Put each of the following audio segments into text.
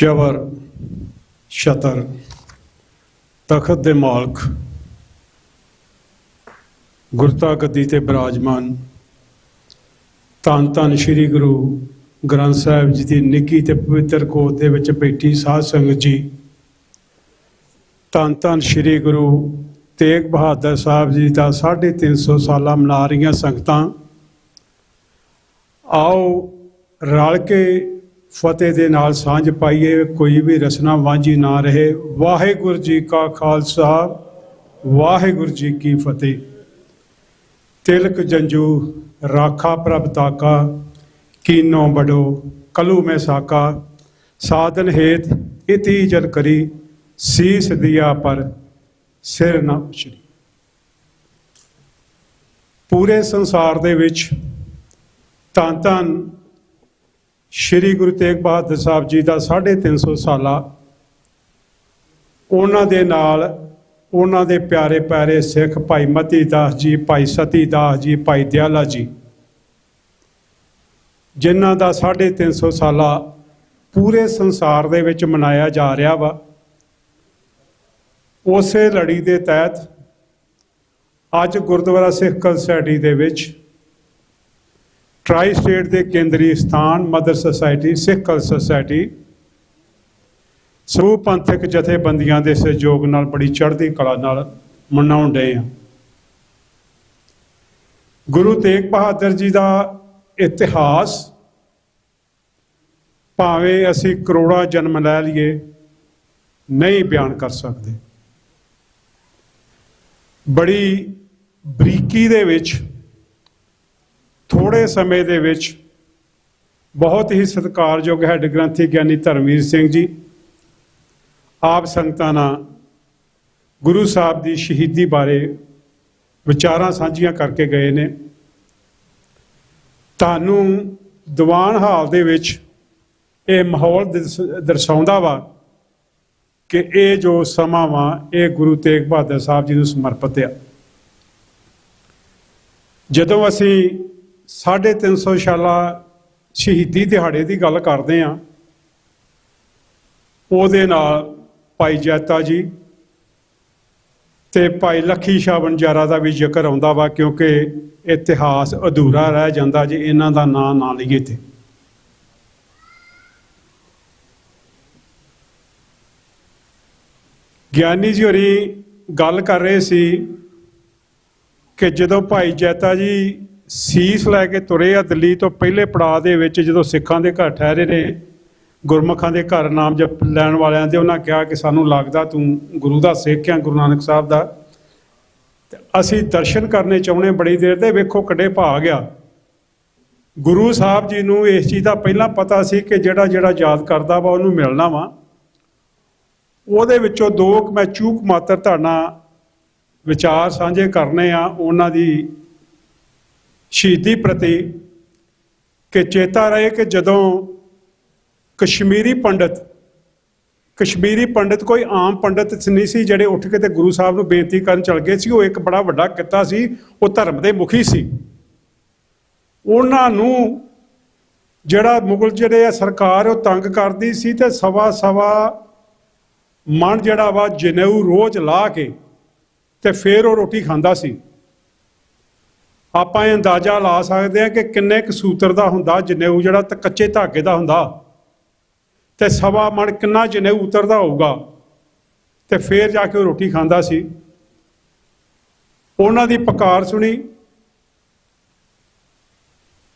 ਚਵਰ ਛਤਰ ਤਖਤ ਦੇ ਮਾਲਕ ਗੁਰਤਾ ਗੱਦੀ ਤੇ ਬਿਰਾਜਮਾਨ ਧੰਨ ਧੰਨ ਸ਼੍ਰੀ ਗੁਰੂ ਗ੍ਰੰਥ ਸਾਹਿਬ ਜੀ ਦੀ ਨਿੱਘੀ ਤੇ ਪਵਿੱਤਰ ਗੋਦ ਦੇ ਵਿੱਚ ਬੈਠੀ ਸਾਧ ਸੰਗਤ ਜੀ, ਧੰਨ ਧੰਨ ਸ਼੍ਰੀ ਗੁਰੂ ਤੇਗ ਬਹਾਦਰ ਸਾਹਿਬ ਜੀ ਦਾ 350 ਸਾਲਾ ਮਨਾ ਰਹੀਆਂ ਸੰਗਤਾਂ, ਆਓ ਰਲ ਕੇ ਫਤਿਹ ਦੇ ਨਾਲ ਸਾਂਝ ਪਾਈਏ, ਕੋਈ ਵੀ ਰਸਨਾ ਵਾਂਝੀ ਨਾ ਰਹੇ। ਵਾਹਿਗੁਰੂ ਜੀ ਕਾ ਖਾਲਸਾ, ਵਾਹਿਗੁਰੂ ਜੀ ਕੀ ਫਤਿਹ। ਤਿਲਕ ਜੰਜੂ ਰਾਖਾ ਪ੍ਰਭ ਤਾਕਾ, ਕੀਨੋ ਬੜੋ ਕਲੂ ਮੈਂ ਸਾਕਾ, ਸਾਧਨ ਹੇਤ ਇਤੀ ਜਲ ਕਰੀ, ਸੀਸ ਦਿਆ ਪਰ ਸਿਰ ਨਾ ਉਚਰੀ। ਪੂਰੇ ਸੰਸਾਰ ਦੇ ਵਿੱਚ ਧੰਨ ਧੰਨ ਸ਼੍ਰੀ ਗੁਰੂ ਤੇਗ ਬਹਾਦਰ ਸਾਹਿਬ ਜੀ ਦਾ 350 ਸਾਲਾ, ਉਹਨਾਂ ਦੇ ਨਾਲ ਉਹਨਾਂ ਦੇ ਪਿਆਰੇ ਪਿਆਰੇ ਸਿੱਖ ਭਾਈ ਮਤੀ ਦਾਸ ਜੀ, ਭਾਈ ਸਤੀ ਦਾਸ ਜੀ, ਭਾਈ ਦਿਆਲਾ ਜੀ, ਜਿਨ੍ਹਾਂ ਦਾ 350 ਸਾਲਾ ਪੂਰੇ ਸੰਸਾਰ ਦੇ ਵਿੱਚ ਮਨਾਇਆ ਜਾ ਰਿਹਾ ਵਾ। ਉਸੇ ਲੜੀ ਦੇ ਤਹਿਤ ਅੱਜ ਗੁਰਦੁਆਰਾ ਸਿੱਖ ਕਲ ਸੁਸਾਇਟੀ ਦੇ ਵਿੱਚ ਟਰਾਈ ਸਟੇਟ ਦੇ ਕੇਂਦਰੀ ਸਥਾਨ ਮਦਰ ਸੁਸਾਇਟੀ ਸਿੱਖ ਕਲ ਸੁਸਾਇਟੀ ਸਮੂਹ ਪੰਥਕ ਜਥੇਬੰਦੀਆਂ ਦੇ ਸਹਿਯੋਗ ਨਾਲ ਬੜੀ ਚੜ੍ਹਦੀ ਕਲਾ ਨਾਲ ਮਨਾਉਣ ਡਏ ਆ। ਗੁਰੂ ਤੇਗ ਬਹਾਦਰ ਜੀ ਦਾ ਇਤਿਹਾਸ ਭਾਵੇਂ ਅਸੀਂ ਕਰੋੜਾਂ ਜਨਮ ਲੈ ਲਈਏ ਨਹੀਂ ਬਿਆਨ ਕਰ ਸਕਦੇ। ਬੜੀ ਬਰੀਕੀ ਦੇ ਵਿੱਚ ਥੋੜ੍ਹੇ ਸਮੇਂ ਦੇ ਵਿੱਚ ਬਹੁਤ ਹੀ ਸਤਿਕਾਰਯੋਗ ਹੈੱਡ ਗ੍ਰੰਥੀ ਗਿਆਨੀ ਧਰਮਵੀਰ ਸਿੰਘ ਜੀ ਆਪ ਸੰਗਤਾਂ ਨਾਲ ਗੁਰੂ ਸਾਹਿਬ ਦੀ ਸ਼ਹੀਦੀ ਬਾਰੇ ਵਿਚਾਰਾਂ ਸਾਂਝੀਆਂ ਕਰਕੇ ਗਏ ਨੇ। ਤੁਹਾਨੂੰ ਦੀਵਾਨ ਹਾਲ ਦੇ ਵਿੱਚ ਇਹ ਮਾਹੌਲ ਦਰਸਾਉਂਦਾ ਵਾ ਕਿ ਇਹ ਜੋ ਸਮਾਂ ਵਾ ਇਹ ਗੁਰੂ ਤੇਗ ਬਹਾਦਰ ਸਾਹਿਬ ਜੀ ਨੂੰ ਸਮਰਪਿਤ ਆ। ਜਦੋਂ ਅਸੀਂ 350 ਸਾਲਾ ਸ਼ਹੀਦੀ ਦਿਹਾੜੇ ਦੀ ਗੱਲ ਕਰਦੇ ਹਾਂ, ਉਹਦੇ ਨਾਲ ਭਾਈ ਜੈਤਾ ਜੀ ਤੇ ਭਾਈ ਲੱਖੀ ਸ਼ਾਹ ਵਣਜਾਰਾ ਦਾ ਵੀ ਜ਼ਿਕਰ ਆਉਂਦਾ ਵਾ, ਕਿਉਂਕਿ ਇਤਿਹਾਸ ਅਧੂਰਾ ਰਹਿ ਜਾਂਦਾ ਜੇ ਇਹਨਾਂ ਦਾ ਨਾਂ ਨਾ ਲਈਏ। ਤੇ ਗਿਆਨੀ ਜੀ ਹੋਰੀ ਗੱਲ ਕਰ ਰਹੇ ਸੀ ਕਿ ਜਦੋਂ ਭਾਈ ਜੈਤਾ ਜੀ ਸੀਸ ਲੈ ਕੇ ਤੁਰੇ ਆ ਦਿੱਲੀ ਤੋਂ ਪਹਿਲੇ ਪੜਾਅ ਦੇ ਵਿੱਚ, ਜਦੋਂ ਸਿੱਖਾਂ ਦੇ ਘਰ ਠਹਿਰੇ ਨੇ, ਗੁਰਮੁਖਾਂ ਦੇ ਘਰ ਨਾਮ ਜਪ ਲੈਣ ਵਾਲਿਆਂ ਦੇ, ਉਹਨਾਂ ਕਿਹਾ ਕਿ ਸਾਨੂੰ ਲੱਗਦਾ ਤੂੰ ਗੁਰੂ ਦਾ ਸਿੱਖ ਆ, ਗੁਰੂ ਨਾਨਕ ਸਾਹਿਬ ਦਾ, ਤੇ ਅਸੀਂ ਦਰਸ਼ਨ ਕਰਨੇ ਚਾਹੁੰਦੇ ਬੜੀ ਦੇਰ ਦੇ। ਵੇਖੋ ਕਿੱਡੇ ਭਾਗ ਆ। ਗੁਰੂ ਸਾਹਿਬ ਜੀ ਨੂੰ ਇਸ ਚੀਜ਼ ਦਾ ਪਹਿਲਾਂ ਪਤਾ ਸੀ ਕਿ ਜਿਹੜਾ ਯਾਦ ਕਰਦਾ ਵਾ ਉਹਨੂੰ ਮਿਲਣਾ ਵਾ। ਉਹਦੇ ਵਿੱਚੋਂ ਦੋ ਮੈਂ ਚੂਕ ਮਾਤਰ ਤੁਹਾਡੇ ਨਾਲ ਵਿਚਾਰ ਸਾਂਝੇ ਕਰਨੇ ਆ ਉਹਨਾਂ ਦੀ ਸ਼ਹੀਦੀ ਪ੍ਰਤੀ, ਕਿ ਚੇਤਾ ਰਹੇ ਕਿ ਜਦੋਂ ਕਸ਼ਮੀਰੀ ਪੰਡਤ ਕੋਈ ਆਮ ਪੰਡਤ ਨਹੀਂ ਸੀ ਜਿਹੜੇ ਉੱਠ ਕੇ ਤੇ ਗੁਰੂ ਸਾਹਿਬ ਨੂੰ ਬੇਨਤੀ ਕਰਨ ਚਲ ਗਏ ਸੀ। ਉਹ ਇੱਕ ਬੜਾ ਵੱਡਾ ਕਿੱਤਾ ਸੀ, ਉਹ ਧਰਮ ਦੇ ਮੁਖੀ ਸੀ। ਉਹਨਾਂ ਨੂੰ ਜਿਹੜਾ ਮੁਗਲ ਜਿਹੜੇ ਆ ਸਰਕਾਰ ਉਹ ਤੰਗ ਕਰਦੀ ਸੀ ਤੇ ਸਵਾ ਮਣ ਜਿਹੜਾ ਵਾ ਜਨੇਊ ਰੋਜ਼ ਲਾ ਕੇ ਤੇ ਫਿਰ ਉਹ ਰੋਟੀ ਖਾਂਦਾ ਸੀ। ਆਪਾਂ ਇਹ ਅੰਦਾਜ਼ਾ ਲਾ ਸਕਦੇ ਹਾਂ ਕਿ ਕਿੰਨੇ ਕੁ ਸੂਤਰ ਦਾ ਹੁੰਦਾ ਜਨੇਊ, ਜਿਹੜਾ ਤਾਂ ਕੱਚੇ ਧਾਗੇ ਦਾ ਹੁੰਦਾ, ਤੇ ਸਵਾ ਮਣ ਕਿੰਨਾ ਜਨੇਊ ਉਤਰਦਾ ਹੋਊਗਾ, ਤੇ ਫਿਰ ਜਾ ਕੇ ਉਹ ਰੋਟੀ ਖਾਂਦਾ ਸੀ। ਉਹਨਾਂ ਦੀ ਪੁਕਾਰ ਸੁਣੀ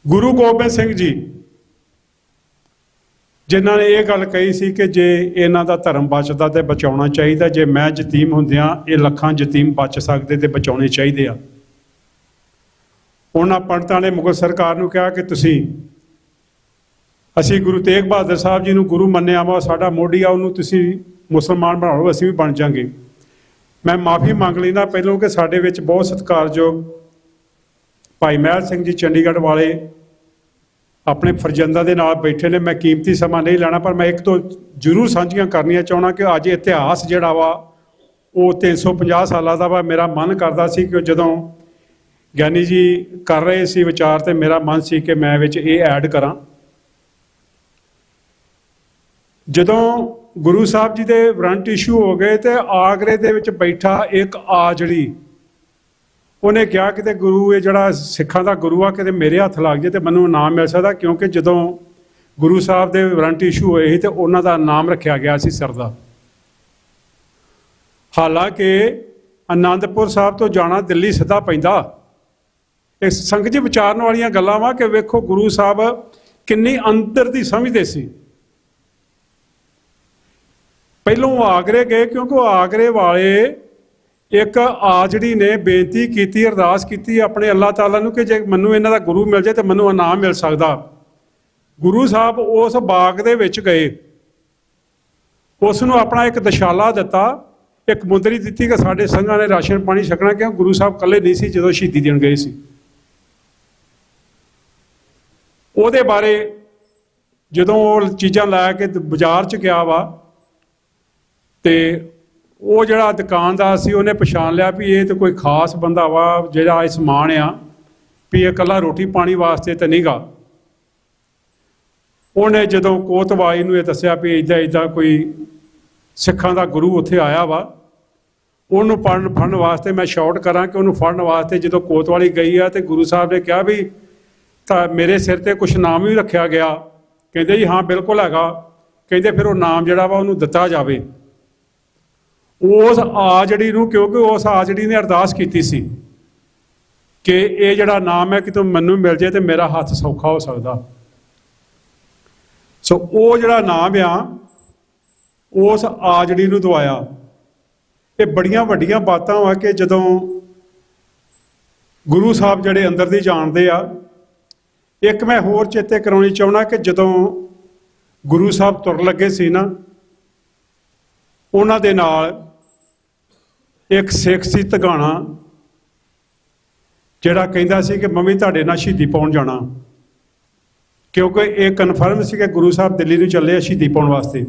ਗੁਰੂ ਗੋਬਿੰਦ ਸਿੰਘ ਜੀ, ਜਿਨ੍ਹਾਂ ਨੇ ਇਹ ਗੱਲ ਕਹੀ ਸੀ ਕਿ ਜੇ ਇਹਨਾਂ ਦਾ ਧਰਮ ਬਚਦਾ ਤੇ ਬਚਾਉਣਾ ਚਾਹੀਦਾ, ਜੇ ਮੈਂ ਯਤੀਮ ਹੁੰਦਿਆਂ ਇਹ ਲੱਖਾਂ ਯਤੀਮ ਬਚ ਸਕਦੇ ਤੇ ਬਚਾਉਣੇ ਚਾਹੀਦੇ ਆ। ਉਹਨਾਂ ਪੰਡਤਾਂ ਨੇ ਮੁਗਲ ਸਰਕਾਰ ਨੂੰ ਕਿਹਾ ਕਿ ਅਸੀਂ ਗੁਰੂ ਤੇਗ ਬਹਾਦਰ ਸਾਹਿਬ ਜੀ ਨੂੰ ਗੁਰੂ ਮੰਨਿਆ ਵਾ, ਸਾਡਾ ਮੋਢੀ ਆ, ਉਹਨੂੰ ਤੁਸੀਂ ਮੁਸਲਮਾਨ ਬਣਾ ਲਓ, ਅਸੀਂ ਵੀ ਬਣ ਜਾਂਗੇ। ਮੈਂ ਮਾਫੀ ਮੰਗ ਲੈਂਦਾ ਪਹਿਲੋਂ ਕਿ ਸਾਡੇ ਵਿੱਚ ਬਹੁਤ ਸਤਿਕਾਰਯੋਗ ਭਾਈ ਮਹਿਲ ਸਿੰਘ ਜੀ ਚੰਡੀਗੜ੍ਹ ਵਾਲੇ ਆਪਣੇ ਫਰਜ਼ੰਦਾਂ ਦੇ ਨਾਲ ਬੈਠੇ ਨੇ। ਮੈਂ ਕੀਮਤੀ ਸਮਾਂ ਨਹੀਂ ਲੈਣਾ, ਪਰ ਮੈਂ ਇੱਕ ਤੋਂ ਜ਼ਰੂਰ ਸਾਂਝੀਆਂ ਕਰਨੀਆਂ ਚਾਹੁੰਦਾ ਕਿ ਅੱਜ ਇਤਿਹਾਸ ਜਿਹੜਾ ਵਾ ਉਹ 350 ਸਾਲਾਂ ਦਾ ਵਾ। ਮੇਰਾ ਮਨ ਕਰਦਾ ਸੀ ਕਿ ਜਦੋਂ ਗਿਆਨੀ ਜੀ ਕਰ ਰਹੇ ਸੀ ਵਿਚਾਰ, ਤੇ ਮੇਰਾ ਮਨ ਸੀ ਕਿ ਮੈਂ ਵਿੱਚ ਇਹ ਐਡ ਕਰਾਂ ਜਦੋਂ ਗੁਰੂ ਸਾਹਿਬ ਜੀ ਦੇ ਵਾਰੰਟ ਇਸ਼ੂ ਹੋ ਗਏ ਤੇ ਆਗਰੇ ਦੇ ਵਿੱਚ ਬੈਠਾ ਇੱਕ ਆਜੜੀ ਉਹਨੇ ਕਿਹਾ ਕਿਤੇ ਗੁਰੂ ਇਹ ਜਿਹੜਾ ਸਿੱਖਾਂ ਦਾ ਗੁਰੂ ਆ ਕਿਤੇ ਮੇਰੇ ਹੱਥ ਲੱਗ ਜੇ ਤੇ ਮੈਨੂੰ ਇਨਾਮ ਮਿਲ ਸਕਦਾ, ਕਿਉਂਕਿ ਜਦੋਂ ਗੁਰੂ ਸਾਹਿਬ ਦੇ ਵਾਰੰਟ ਇਸ਼ੂ ਹੋਏ ਸੀ ਤੇ ਉਹਨਾਂ ਦਾ ਨਾਮ ਰੱਖਿਆ ਗਿਆ ਸੀ ਸਰਦਾ। ਹਾਲਾਂਕਿ ਆਨੰਦਪੁਰ ਸਾਹਿਬ ਤੋਂ ਜਾਣਾ ਦਿੱਲੀ ਸਿੱਧਾ ਪੈਂਦਾ। ਇਹ ਸੰਗਤ ਜੀ ਵਿਚਾਰਨ ਵਾਲੀਆਂ ਗੱਲਾਂ ਵਾ ਕਿ ਵੇਖੋ ਗੁਰੂ ਸਾਹਿਬ ਕਿੰਨੀ ਅੰਦਰ ਦੀ ਸਮਝਦੇ ਸੀ। ਪਹਿਲੋਂ ਉਹ ਆਗਰੇ ਗਏ ਕਿਉਂਕਿ ਉਹ ਆਗਰੇ ਵਾਲੇ ਇੱਕ ਆਜੜੀ ਨੇ ਬੇਨਤੀ ਕੀਤੀ, ਅਰਦਾਸ ਕੀਤੀ ਆਪਣੇ ਅੱਲਾਹ ਤਾਲਾ ਨੂੰ ਕਿ ਜੇ ਮੈਨੂੰ ਇਹਨਾਂ ਦਾ ਗੁਰੂ ਮਿਲ ਜਾਏ ਤਾਂ ਮੈਨੂੰ ਇਨਾਮ ਮਿਲ ਸਕਦਾ। ਗੁਰੂ ਸਾਹਿਬ ਉਸ ਬਾਗ ਦੇ ਵਿੱਚ ਗਏ, ਉਸ ਨੂੰ ਆਪਣਾ ਇੱਕ ਦਸ਼ਾਲਾ ਦਿੱਤਾ, ਇੱਕ ਮੁੰਦਰੀ ਦਿੱਤੀ ਕਿ ਸਾਡੇ ਸੰਘਾਂ ਨੇ ਰਾਸ਼ਨ ਪਾਣੀ ਛਕਣਾ, ਕਿਉਂ ਗੁਰੂ ਸਾਹਿਬ ਇਕੱਲੇ ਨਹੀਂ ਸੀ ਜਦੋਂ ਸ਼ਹੀਦੀ ਦੇਣ ਗਏ ਸੀ। ਉਹਦੇ ਬਾਰੇ ਜਦੋਂ ਉਹ ਚੀਜ਼ਾਂ ਲੈ ਕੇ ਬਾਜ਼ਾਰ 'ਚ ਗਿਆ ਵਾ ਤੇ ਉਹ ਜਿਹੜਾ ਦੁਕਾਨਦਾਰ ਸੀ ਉਹਨੇ ਪਛਾਣ ਲਿਆ ਵੀ ਇਹ ਤਾਂ ਕੋਈ ਖਾਸ ਬੰਦਾ ਵਾ ਜਿਹੜਾ ਇਹ ਸਮਾਨ ਆ ਵੀ ਇਹ ਇਕੱਲਾ ਰੋਟੀ ਪਾਣੀ ਵਾਸਤੇ ਤਾਂ ਨਹੀਂਗਾ। ਉਹਨੇ ਜਦੋਂ ਕੋਤਵਾਲੀ ਨੂੰ ਇਹ ਦੱਸਿਆ ਵੀ ਇੱਦਾਂ ਇੱਦਾਂ ਕੋਈ ਸਿੱਖਾਂ ਦਾ ਗੁਰੂ ਉੱਥੇ ਆਇਆ ਵਾ, ਉਹਨੂੰ ਫੜਨ ਵਾਸਤੇ ਮੈਂ ਸ਼ਾਰਟ ਕਰਾਂ ਕਿ ਉਹਨੂੰ ਫੜਨ ਵਾਸਤੇ ਜਦੋਂ ਕੋਤਵਾਲੀ ਗਈ ਆ ਤੇ ਗੁਰੂ ਸਾਹਿਬ ਨੇ ਕਿਹਾ ਵੀ ਤਾਂ ਮੇਰੇ ਸਿਰ ਤੇ ਕੁਛ ਨਾਮ ਵੀ ਰੱਖਿਆ ਗਿਆ। ਕਹਿੰਦੇ ਜੀ ਹਾਂ ਬਿਲਕੁਲ ਹੈਗਾ। ਕਹਿੰਦੇ ਫਿਰ ਉਹ ਨਾਮ ਜਿਹੜਾ ਵਾ ਉਹਨੂੰ ਦਿੱਤਾ ਜਾਵੇ। ਉਸ ਆਜੜੀ ਨੂੰ, ਕਿਉਂਕਿ ਉਸ ਆਜੜੀ ਨੇ ਅਰਦਾਸ ਕੀਤੀ ਸੀ ਕਿ ਇਹ ਜਿਹੜਾ ਨਾਮ ਹੈ ਕਿ ਤੂੰ ਮੈਨੂੰ ਮਿਲ ਜੇ ਤੇ ਮੇਰਾ ਹੱਥ ਸੌਖਾ ਹੋ ਸਕਦਾ। ਸੋ ਉਹ ਜਿਹੜਾ ਨਾਮ ਆ ਉਸ ਆਜੜੀ ਨੂੰ ਦਵਾਇਆ। ਇਹ ਬੜੀਆਂ ਵੱਡੀਆਂ ਬਾਤਾਂ ਵਾ ਕਿ ਜਦੋਂ ਗੁਰੂ ਸਾਹਿਬ ਜਿਹੜੇ ਅੰਦਰ ਦੀ ਜਾਣਦੇ ਆ। ਇੱਕ ਮੈਂ ਹੋਰ ਚੇਤੇ ਕਰਾਉਣੀ ਚਾਹੁੰਦਾ ਕਿ ਜਦੋਂ ਗੁਰੂ ਸਾਹਿਬ ਤੁਰ ਲੱਗੇ ਸੀ ਨਾ, ਉਹਨਾਂ ਦੇ ਨਾਲ ਇੱਕ ਸਿੱਖ ਸੀ ਧਗਾਣਾ, ਜਿਹੜਾ ਕਹਿੰਦਾ ਸੀ ਕਿ ਮੈਂ ਵੀ ਤੁਹਾਡੇ ਨਾਲ ਸ਼ਹੀਦੀ ਪਾਉਣ ਜਾਣਾ, ਕਿਉਂਕਿ ਇਹ ਕਨਫਰਮ ਸੀ ਕਿ ਗੁਰੂ ਸਾਹਿਬ ਦਿੱਲੀ ਨੂੰ ਚੱਲੇ ਆ ਸ਼ਹੀਦੀ ਪਾਉਣ ਵਾਸਤੇ।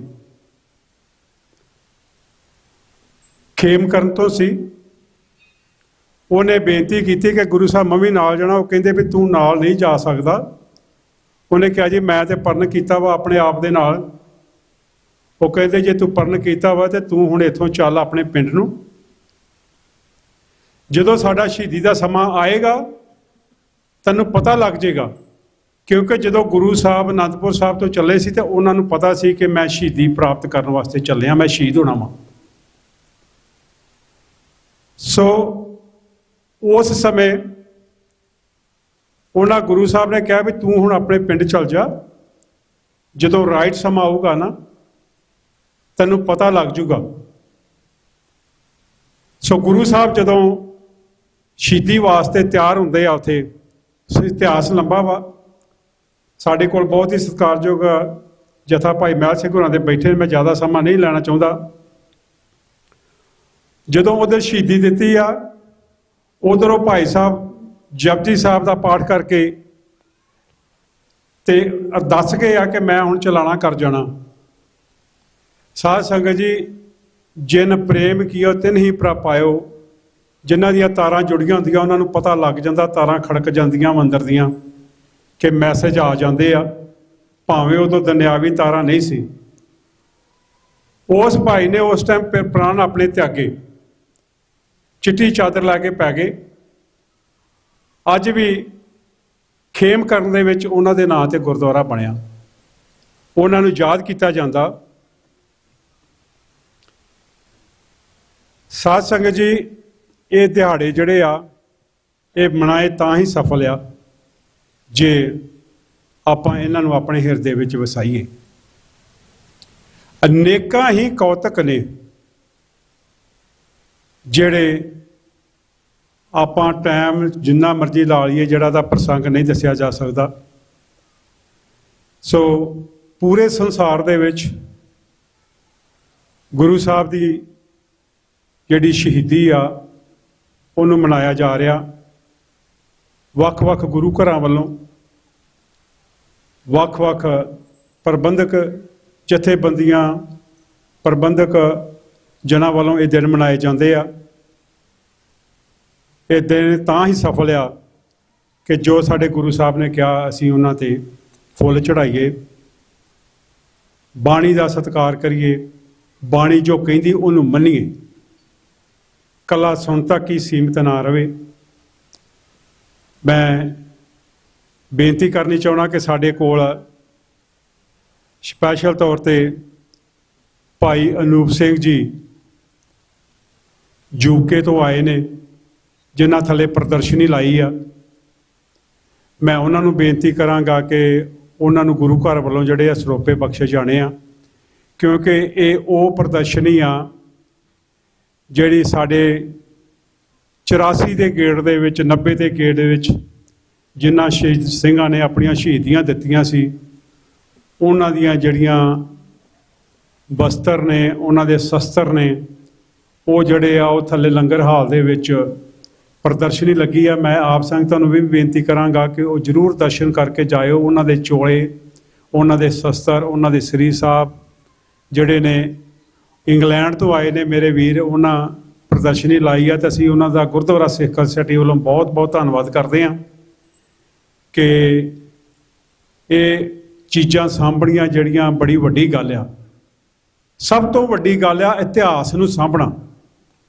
ਖੇਮ ਕਰਨ ਤੋਂ ਸੀ, ਉਹਨੇ ਬੇਨਤੀ ਕੀਤੀ ਕਿ ਗੁਰੂ ਸਾਹਿਬ ਮੈਂ ਵੀ ਨਾਲ ਜਾਣਾ। ਉਹ ਕਹਿੰਦੇ ਵੀ ਤੂੰ ਨਾਲ ਨਹੀਂ ਜਾ ਸਕਦਾ। ਉਹਨੇ ਕਿਹਾ ਜੀ ਮੈਂ ਤੇ ਪਰਨ ਕੀਤਾ ਵਾ ਆਪਣੇ ਆਪ ਦੇ ਨਾਲ। ਉਹ ਕਹਿੰਦੇ ਜੇ ਤੂੰ ਪਰਨ ਕੀਤਾ ਵਾ ਤੇ ਤੂੰ ਹੁਣ ਇੱਥੋਂ ਚੱਲ ਆਪਣੇ ਪਿੰਡ ਨੂੰ। ਜਦੋਂ ਸਾਡਾ ਸ਼ਹੀਦੀ ਦਾ ਸਮਾਂ ਆਏਗਾ ਤੈਨੂੰ ਪਤਾ ਲੱਗ ਜਾਏਗਾ, ਕਿਉਂਕਿ ਜਦੋਂ ਗੁਰੂ ਸਾਹਿਬ ਅਨੰਦਪੁਰ ਸਾਹਿਬ ਤੋਂ ਚੱਲੇ ਸੀ ਤੇ ਉਹਨਾਂ ਨੂੰ ਪਤਾ ਸੀ ਕਿ ਮੈਂ ਸ਼ਹੀਦੀ ਪ੍ਰਾਪਤ ਕਰਨ ਵਾਸਤੇ ਚੱਲਿਆ, ਮੈਂ ਸ਼ਹੀਦ ਹੋਣਾ ਵਾਂ। ਸੋ ਉਸ ਸਮੇਂ ਉਹਨਾਂ ਗੁਰੂ ਸਾਹਿਬ ਨੇ ਕਿਹਾ ਵੀ ਤੂੰ ਹੁਣ ਆਪਣੇ ਪਿੰਡ ਚੱਲ ਜਾ, ਜਦੋਂ ਰਾਈਟ ਸਮਾਂ ਆਊਗਾ ਨਾ ਤੈਨੂੰ ਪਤਾ ਲੱਗ ਜੂਗਾ। ਸੋ ਗੁਰੂ ਸਾਹਿਬ ਜਦੋਂ ਸ਼ਹੀਦੀ ਵਾਸਤੇ ਤਿਆਰ ਹੁੰਦੇ ਆ ਉੱਥੇ, ਇਤਿਹਾਸ ਲੰਬਾ ਵਾ। ਸਾਡੇ ਕੋਲ ਬਹੁਤ ਹੀ ਸਤਿਕਾਰਯੋਗ ਜਥਾ ਭਾਈ ਮਹਿਲ ਸਿੰਘ ਹੋਰਾਂ ਦੇ ਬੈਠੇ, ਮੈਂ ਜ਼ਿਆਦਾ ਸਮਾਂ ਨਹੀਂ ਲੈਣਾ ਚਾਹੁੰਦਾ। ਜਦੋਂ ਉਧਰ ਸ਼ਹੀਦੀ ਦਿੱਤੀ ਆ, ਉਧਰੋਂ ਭਾਈ ਸਾਹਿਬ ਜਪਜੀ ਸਾਹਿਬ ਦਾ ਪਾਠ ਕਰਕੇ ਤੇ ਦੱਸ ਗਏ ਆ ਕਿ ਮੈਂ ਹੁਣ ਚਲਾਣਾ ਕਰ ਜਾਣਾ। ਸਾਧ ਸੰਗਤ ਜੀ, ਜਿਨ ਪ੍ਰੇਮ ਕੀਓ ਤਿਨ ਹੀ ਪ੍ਰਪਾਇਓ। ਜਿਨ੍ਹਾਂ ਦੀਆਂ ਤਾਰਾਂ ਜੁੜੀਆਂ ਹੁੰਦੀਆਂ ਉਹਨਾਂ ਨੂੰ ਪਤਾ ਲੱਗ ਜਾਂਦਾ, ਤਾਰਾਂ ਖੜਕ ਜਾਂਦੀਆਂ ਮੰਦਰ ਦੀਆਂ ਕਿ ਮੈਸੇਜ ਆ ਜਾਂਦੇ ਆ, ਭਾਵੇਂ ਉਦੋਂ ਦੁਨਿਆਵੀ ਤਾਰਾਂ ਨਹੀਂ ਸੀ। ਉਸ ਭਾਈ ਨੇ ਉਸ ਟਾਈਮ ਪ੍ਰਾਣ ਆਪਣੇ ਤਿਆਗੇ, ਚਿੱਟੀ ਚਾਦਰ ਲਾ ਕੇ ਪੈ ਗਏ। ਅੱਜ ਵੀ ਖੇਮ ਕਰਨ ਦੇ ਵਿੱਚ ਉਹਨਾਂ ਦੇ ਨਾਂ ਤੇ ਗੁਰਦੁਆਰਾ ਬਣਿਆ, ਉਹਨਾਂ ਨੂੰ ਯਾਦ ਕੀਤਾ ਜਾਂਦਾ। ਸਾਧ ਸੰਗਤ ਜੀ, ਇਹ ਦਿਹਾੜੇ ਜਿਹੜੇ ਆ ਇਹ ਮਨਾਏ ਤਾਂ ਹੀ ਸਫਲ ਆ ਜੇ ਆਪਾਂ ਇਹਨਾਂ ਨੂੰ ਆਪਣੇ ਹਿਰਦੇ ਵਿੱਚ ਵਸਾਈਏ। ਅਨੇਕਾਂ ਹੀ ਕੌਤਕ ਨੇ ਜਿਹੜੇ ਆਪਾਂ ਟਾਈਮ ਜਿੰਨਾ ਮਰਜ਼ੀ ਲਾ ਲਈਏ ਜਿਹੜਾ ਦਾ ਪ੍ਰਸੰਗ ਨਹੀਂ ਦੱਸਿਆ ਜਾ ਸਕਦਾ। ਸੋ ਪੂਰੇ ਸੰਸਾਰ ਦੇ ਵਿੱਚ ਗੁਰੂ ਸਾਹਿਬ ਦੀ ਜਿਹੜੀ ਸ਼ਹੀਦੀ ਆ ਉਹਨੂੰ ਮਨਾਇਆ ਜਾ ਰਿਹਾ। ਵੱਖ-ਵੱਖ ਗੁਰੂ ਘਰਾਂ ਵੱਲੋਂ, ਵੱਖ-ਵੱਖ ਪ੍ਰਬੰਧਕ ਜਥੇਬੰਦੀਆਂ, ਪ੍ਰਬੰਧਕ ਜਨਾਂ ਵੱਲੋਂ ਇਹ ਦਿਨ ਮਨਾਏ ਜਾਂਦੇ ਆ। ਇਹ ਦਿਨ ਤਾਂ ਹੀ ਸਫਲ ਆ ਕਿ ਜੋ ਸਾਡੇ ਗੁਰੂ ਸਾਹਿਬ ਨੇ ਕਿਹਾ ਅਸੀਂ ਉਹਨਾਂ ਤੇ ਫੁੱਲ ਚੜ੍ਹਾਈਏ। ਬਾਣੀ ਦਾ ਸਤਿਕਾਰ ਕਰੀਏ, ਬਾਣੀ ਜੋ ਕਹਿੰਦੀ ਉਹਨੂੰ ਮੰਨੀਏ, ਕੱਲਾ ਸੁਣ ਤੱਕ ਹੀ ਸੀਮਿਤ ਨਾ ਰਵੇ। ਮੈਂ ਬੇਨਤੀ ਕਰਨੀ ਚਾਹੁੰਦਾ ਕਿ ਸਾਡੇ ਕੋਲ ਸਪੈਸ਼ਲ ਤੌਰ 'ਤੇ ਭਾਈ ਅਨੂਪ ਸਿੰਘ ਜੀ ਯੂਕੇ ਤੋਂ ਆਏ ਨੇ, ਜਿਨ੍ਹਾਂ ਥੱਲੇ ਪ੍ਰਦਰਸ਼ਨੀ ਲਾਈ ਆ। ਮੈਂ ਉਹਨਾਂ ਨੂੰ ਬੇਨਤੀ ਕਰਾਂਗਾ ਕਿ ਉਹਨਾਂ ਨੂੰ ਗੁਰੂ ਘਰ ਵੱਲੋਂ ਜਿਹੜੇ ਆ ਸਰੋਪੇ ਬਖਸ਼ੇ ਜਾਣੇ ਆ, ਕਿਉਂਕਿ ਇਹ ਉਹ ਪ੍ਰਦਰਸ਼ਨੀ ਆ ਜਿਹੜੀ ਸਾਡੇ 84 ਦੇ ਗੇੜ ਦੇ ਵਿੱਚ, 90 ਦੇ ਗੇੜ ਦੇ ਵਿੱਚ ਜਿਨ੍ਹਾਂ ਸ਼ਹੀਦ ਸਿੰਘਾਂ ਨੇ ਆਪਣੀਆਂ ਸ਼ਹੀਦੀਆਂ ਦਿੱਤੀਆਂ ਸੀ, ਉਹਨਾਂ ਦੀਆਂ ਜਿਹੜੀਆਂ ਬਸਤਰ ਨੇ, ਉਹਨਾਂ ਦੇ ਸ਼ਸਤਰ ਨੇ, ਉਹ ਜਿਹੜੇ ਆ ਉਹ ਥੱਲੇ ਲੰਗਰ ਹਾਲ ਦੇ ਵਿੱਚ ਪ੍ਰਦਰਸ਼ਨੀ ਲੱਗੀ ਆ। ਮੈਂ ਆਪ ਸੰਗਤਾਂ ਨੂੰ ਵੀ ਬੇਨਤੀ ਕਰਾਂਗਾ ਕਿ ਉਹ ਜ਼ਰੂਰ ਦਰਸ਼ਨ ਕਰਕੇ ਜਾਇਓ। ਉਹਨਾਂ ਦੇ ਚੋਲੇ, ਉਹਨਾਂ ਦੇ ਸ਼ਸਤਰ, ਉਹਨਾਂ ਦੇ ਸ੍ਰੀ ਸਾਹਿਬ ਜਿਹੜੇ ਨੇ ਇੰਗਲੈਂਡ ਤੋਂ ਆਏ ਨੇ ਮੇਰੇ ਵੀਰ, ਉਹਨਾਂ ਪ੍ਰਦਰਸ਼ਨੀ ਲਾਈ ਆ। ਅਤੇ ਅਸੀਂ ਉਹਨਾਂ ਦਾ ਗੁਰਦੁਆਰਾ ਸਿੱਖ ਕਲਚਰ ਸੋਸਾਇਟੀ ਵੱਲੋਂ ਬਹੁਤ ਬਹੁਤ ਧੰਨਵਾਦ ਕਰਦੇ ਹਾਂ ਕਿ ਇਹ ਚੀਜ਼ਾਂ ਸਾਂਭਣੀਆਂ ਜਿਹੜੀਆਂ ਬੜੀ ਵੱਡੀ ਗੱਲ ਆ। ਸਭ ਤੋਂ ਵੱਡੀ ਗੱਲ ਆ ਇਤਿਹਾਸ ਨੂੰ ਸਾਂਭਣਾ।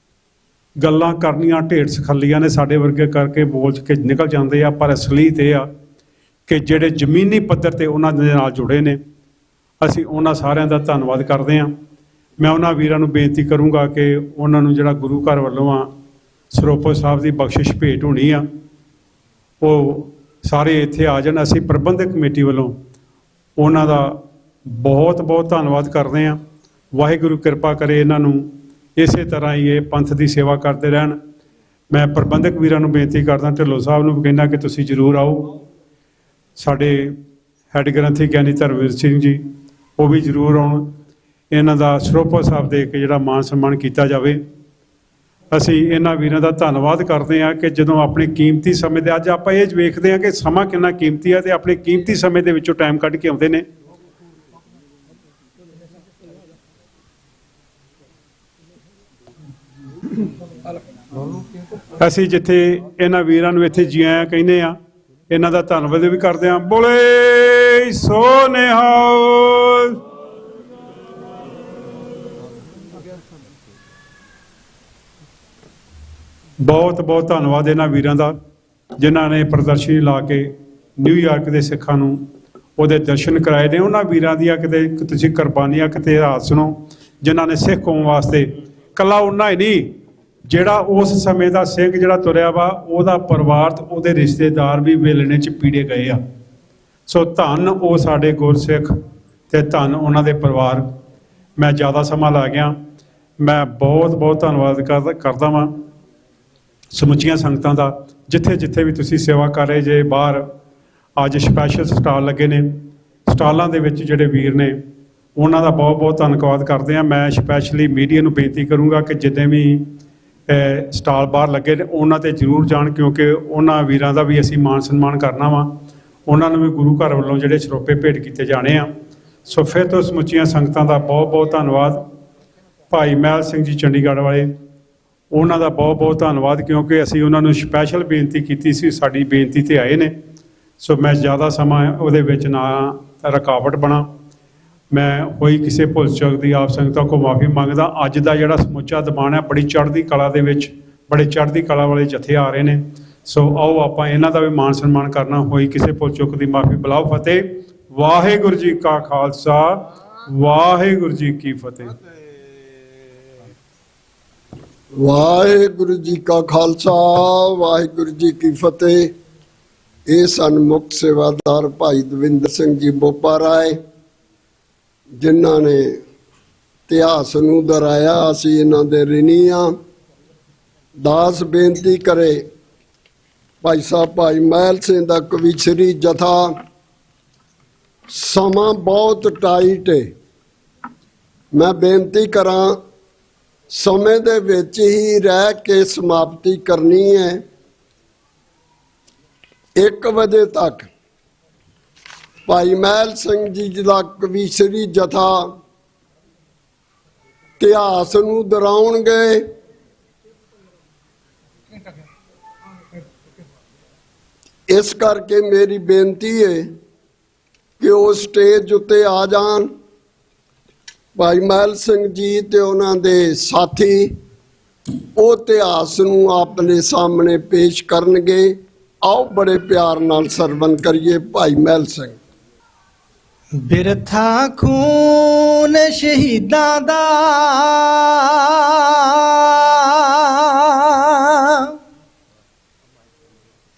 ਗੱਲਾਂ ਕਰਨੀਆਂ ਢੇਡ ਸਖੱਲੀਆਂ ਨੇ, ਸਾਡੇ ਵਰਗੇ ਕਰਕੇ ਬੋਲ ਕੇ ਨਿਕਲ ਜਾਂਦੇ ਆ, ਪਰ ਅਸਲੀਅਤ ਇਹ ਆ ਕਿ ਜਿਹੜੇ ਜ਼ਮੀਨੀ ਪੱਧਰ 'ਤੇ ਉਹਨਾਂ ਦੇ ਨਾਲ ਜੁੜੇ ਨੇ, ਅਸੀਂ ਉਹਨਾਂ ਸਾਰਿਆਂ ਦਾ ਧੰਨਵਾਦ ਕਰਦੇ ਹਾਂ। ਮੈਂ ਉਹਨਾਂ ਵੀਰਾਂ ਨੂੰ ਬੇਨਤੀ ਕਰੂੰਗਾ ਕਿ ਉਹਨਾਂ ਨੂੰ ਜਿਹੜਾ ਗੁਰੂ ਘਰ ਵੱਲੋਂ ਆ ਸਰੋਪੇ ਸਾਹਿਬ ਦੀ ਬਖਸ਼ਿਸ਼ ਭੇਟ ਹੋਣੀ ਆ, ਉਹ ਸਾਰੇ ਇੱਥੇ ਆ ਜਾਣ। ਅਸੀਂ ਪ੍ਰਬੰਧਕ ਕਮੇਟੀ ਵੱਲੋਂ ਉਹਨਾਂ ਦਾ ਬਹੁਤ ਬਹੁਤ ਧੰਨਵਾਦ ਕਰਦੇ ਹਾਂ। ਵਾਹਿਗੁਰੂ ਕਿਰਪਾ ਕਰੇ ਇਹਨਾਂ ਨੂੰ ਇਸੇ ਤਰ੍ਹਾਂ ਹੀ ਇਹ ਪੰਥ ਦੀ ਸੇਵਾ ਕਰਦੇ ਰਹਿਣ। ਮੈਂ ਪ੍ਰਬੰਧਕ ਵੀਰਾਂ ਨੂੰ ਬੇਨਤੀ ਕਰਦਾ, ਢਿੱਲੋਂ ਸਾਹਿਬ ਨੂੰ ਵੀ ਕਹਿੰਦਾ ਕਿ ਤੁਸੀਂ ਜ਼ਰੂਰ ਆਓ। ਸਾਡੇ ਹੈੱਡ ਗ੍ਰੰਥੀ ਗਿਆਨੀ ਧਰਮਵੀਰ ਸਿੰਘ ਜੀ, ਉਹ ਵੀ ਜ਼ਰੂਰ ਆਉਣ। ਇਹਨਾਂ ਦਾ ਸਰੋਪਾ ਸਾਹਿਬ ਦੇ ਕੇ ਜਿਹੜਾ ਮਾਨ ਸਨਮਾਨ ਕੀਤਾ ਜਾਵੇ। ਅਸੀਂ ਇਹਨਾਂ ਵੀਰਾਂ ਦਾ ਧੰਨਵਾਦ ਕਰਦੇ ਹਾਂ ਕਿ ਜਦੋਂ ਆਪਣੇ ਕੀਮਤੀ ਸਮੇਂ ਦੇ, ਅੱਜ ਆਪਾਂ ਇਹ ਵੇਖਦੇ ਹਾਂ ਕਿ ਸਮਾਂ ਕਿੰਨਾ ਕੀਮਤੀ ਹੈ, ਅਤੇ ਆਪਣੇ ਕੀਮਤੀ ਸਮੇਂ ਦੇ ਵਿੱਚੋਂ ਟਾਈਮ ਕੱਢ ਕੇ ਆਉਂਦੇ ਨੇ। ਅਸੀਂ ਜਿੱਥੇ ਇਹਨਾਂ ਵੀਰਾਂ ਨੂੰ ਇੱਥੇ ਜੀ ਆਇਆਂ ਕਹਿੰਦੇ ਆ, ਇਹਨਾਂ ਦਾ ਧੰਨਵਾਦ ਵੀ ਕਰਦੇ ਹਾਂ। ਬੋਲੇ ਸੋ ਨਿਹਾਲ। ਬਹੁਤ ਬਹੁਤ ਧੰਨਵਾਦ ਇਹਨਾਂ ਵੀਰਾਂ ਦਾ ਜਿਨ੍ਹਾਂ ਨੇ ਪ੍ਰਦਰਸ਼ਨੀ ਲਾ ਕੇ ਨਿਊਯਾਰਕ ਦੇ ਸਿੱਖਾਂ ਨੂੰ ਉਹਦੇ ਦਰਸ਼ਨ ਕਰਾਏ ਨੇ। ਉਹਨਾਂ ਵੀਰਾਂ ਦੀਆਂ ਕਿਤੇ ਤੁਸੀਂ ਕੁਰਬਾਨੀਆਂ, ਕਿਤੇ ਇਤਿਹਾਸ ਸੁਣੋ, ਜਿਨ੍ਹਾਂ ਨੇ ਸਿੱਖ ਕੌਮ ਵਾਸਤੇ ਇਕੱਲਾ ਉਹਨਾਂ ਹੀ ਨਹੀਂ, ਜਿਹੜਾ ਉਸ ਸਮੇਂ ਦਾ ਸਿੰਘ ਜਿਹੜਾ ਤੁਰਿਆ ਵਾ, ਉਹਦਾ ਪਰਿਵਾਰ ਤੇ ਉਹਦੇ ਰਿਸ਼ਤੇਦਾਰ ਵੀ ਵੇਲਣੇ 'ਚ ਪੀੜੇ ਗਏ ਆ। ਸੋ ਧੰਨ ਉਹ ਸਾਡੇ ਗੁਰਸਿੱਖ ਅਤੇ ਧੰਨ ਉਹਨਾਂ ਦੇ ਪਰਿਵਾਰ। ਮੈਂ ਜ਼ਿਆਦਾ ਸਮਾਂ ਲਾ ਗਿਆ। ਮੈਂ ਬਹੁਤ ਬਹੁਤ ਧੰਨਵਾਦ ਕਰਦਾ ਵਾਂ ਸਮੁੱਚੀਆਂ ਸੰਗਤਾਂ ਦਾ, ਜਿੱਥੇ ਜਿੱਥੇ ਵੀ ਤੁਸੀਂ ਸੇਵਾ ਕਰ ਰਹੇ ਜੇ। ਬਾਹਰ ਅੱਜ ਸਪੈਸ਼ਲ ਸਟਾਲ ਲੱਗੇ ਨੇ, ਸਟਾਲਾਂ ਦੇ ਵਿੱਚ ਜਿਹੜੇ ਵੀਰ ਨੇ ਉਹਨਾਂ ਦਾ ਬਹੁਤ ਬਹੁਤ ਧੰਨਵਾਦ ਕਰਦੇ ਹਾਂ। ਮੈਂ ਸਪੈਸ਼ਲੀ ਮੀਡੀਆ ਨੂੰ ਬੇਨਤੀ ਕਰੂੰਗਾ ਕਿ ਜਿੰਨੇ ਵੀ ਸਟਾਲ ਬਾਹਰ ਲੱਗੇ ਨੇ ਉਹਨਾਂ 'ਤੇ ਜ਼ਰੂਰ ਜਾਣ, ਕਿਉਂਕਿ ਉਹਨਾਂ ਵੀਰਾਂ ਦਾ ਵੀ ਅਸੀਂ ਮਾਣ ਸਨਮਾਨ ਕਰਨਾ ਵਾ। ਉਹਨਾਂ ਨੂੰ ਵੀ ਗੁਰੂ ਘਰ ਵੱਲੋਂ ਜਿਹੜੇ ਸਰੋਪੇ ਭੇਟ ਕੀਤੇ ਜਾਣੇ ਆ। ਸੋ ਫਿਰ ਤੋਂ ਸਮੁੱਚੀਆਂ ਸੰਗਤਾਂ ਦਾ ਬਹੁਤ ਬਹੁਤ ਧੰਨਵਾਦ। ਭਾਈ ਮਹਿਲ ਸਿੰਘ ਜੀ ਚੰਡੀਗੜ੍ਹ ਵਾਲੇ, ਉਹਨਾਂ ਦਾ ਬਹੁਤ ਬਹੁਤ ਧੰਨਵਾਦ, ਕਿਉਂਕਿ ਅਸੀਂ ਉਹਨਾਂ ਨੂੰ ਸਪੈਸ਼ਲ ਬੇਨਤੀ ਕੀਤੀ ਸੀ, ਸਾਡੀ ਬੇਨਤੀ 'ਤੇ ਆਏ ਨੇ। ਸੋ ਮੈਂ ਜ਼ਿਆਦਾ ਸਮਾਂ ਉਹਦੇ ਵਿੱਚ ਨਾ ਰੁਕਾਵਟ ਬਣਾ। ਮੈਂ ਹੋਈ ਕਿਸੇ ਭੁੱਲ ਚੁੱਕ ਦੀ ਆਪ ਸੰਗਤਾਂ ਕੋਲ ਮਾਫੀ ਮੰਗਦਾ। ਅੱਜ ਦਾ ਜਿਹੜਾ ਸਮੁੱਚਾ ਦੀਵਾਨ ਹੈ ਬੜੀ ਚੜ੍ਹਦੀ ਕਲਾ ਦੇ ਵਿੱਚ, ਬੜੇ ਚੜ੍ਹਦੀ ਕਲਾ ਵਾਲੇ ਜਥੇ ਆ ਰਹੇ ਨੇ। ਸੋ ਆਓ ਆਪਾਂ ਇਹਨਾਂ ਦਾ ਵੀ ਮਾਣ ਸਨਮਾਨ ਕਰਨਾ। ਹੋਈ ਕਿਸੇ ਭੁੱਲ ਚੁੱਕ ਦੀ ਮਾਫੀ। ਬੁਲਾਓ ਫਤਿਹ। ਵਾਹਿਗੁਰੂ ਜੀ ਕਾ ਖਾਲਸਾ, ਵਾਹਿਗੁਰੂ ਜੀ ਕੀ ਫਤਿਹ। ਵਾਹਿਗੁਰੂ ਜੀ ਕਾ ਖਾਲਸਾ, ਵਾਹਿਗੁਰੂ ਜੀ ਕੀ ਫਤਿਹ। ਇਹ ਸਨ ਮੁਕਤ ਸੇਵਾਦਾਰ ਭਾਈ ਦਵਿੰਦਰ ਸਿੰਘ ਜੀ ਬੋਪਾ ਰਾਏ, ਜਿਨ੍ਹਾਂ ਨੇ ਇਤਿਹਾਸ ਨੂੰ ਦੁਹਰਾਇਆ। ਅਸੀਂ ਇਹਨਾਂ ਦੇ ਰਿਣੀ ਹਾਂ। ਦਾਸ ਬੇਨਤੀ ਕਰੇ ਭਾਈ ਸਾਹਿਬ ਭਾਈ ਮਹਿਲ ਸਿੰਘ ਦਾ ਕਵੀਸ਼ਰੀ ਜਥਾ। ਸਮਾਂ ਬਹੁਤ ਟਾਈਟ ਹੈ। ਮੈਂ ਬੇਨਤੀ ਕਰਾਂ ਸਮੇਂ ਦੇ ਵਿੱਚ ਹੀ ਰਹਿ ਕੇ ਸਮਾਪਤੀ ਕਰਨੀ ਹੈ। 1 ਵਜੇ ਤੱਕ ਭਾਈ ਮਹਿਲ ਸਿੰਘ ਜੀ ਦਾ ਕਵੀਸ਼ਰੀ ਜਥਾ ਇਤਿਹਾਸ ਨੂੰ ਦੁਹਰਾਉਣਗੇ। ਇਸ ਕਰਕੇ ਮੇਰੀ ਬੇਨਤੀ ਹੈ ਕਿ ਉਹ ਸਟੇਜ ਉੱਤੇ ਆ ਜਾਣ ਭਾਈ ਮਹਿਲ ਸਿੰਘ ਜੀ ਤੇ ਉਹਨਾਂ ਦੇ ਸਾਥੀ ਉਹ ਇਤਿਹਾਸ ਨੂੰ ਆਪਣੇ ਸਾਹਮਣੇ ਪੇਸ਼ ਕਰਨਗੇ। ਆਓ ਬੜੇ ਪਿਆਰ ਨਾਲ ਸਰਵਣ ਕਰੀਏ। ਭਾਈ ਮਹਿਲ ਸਿੰਘ। ਬਿਰਥਾ ਖੂਨ ਸ਼ਹੀਦਾਂ ਦਾ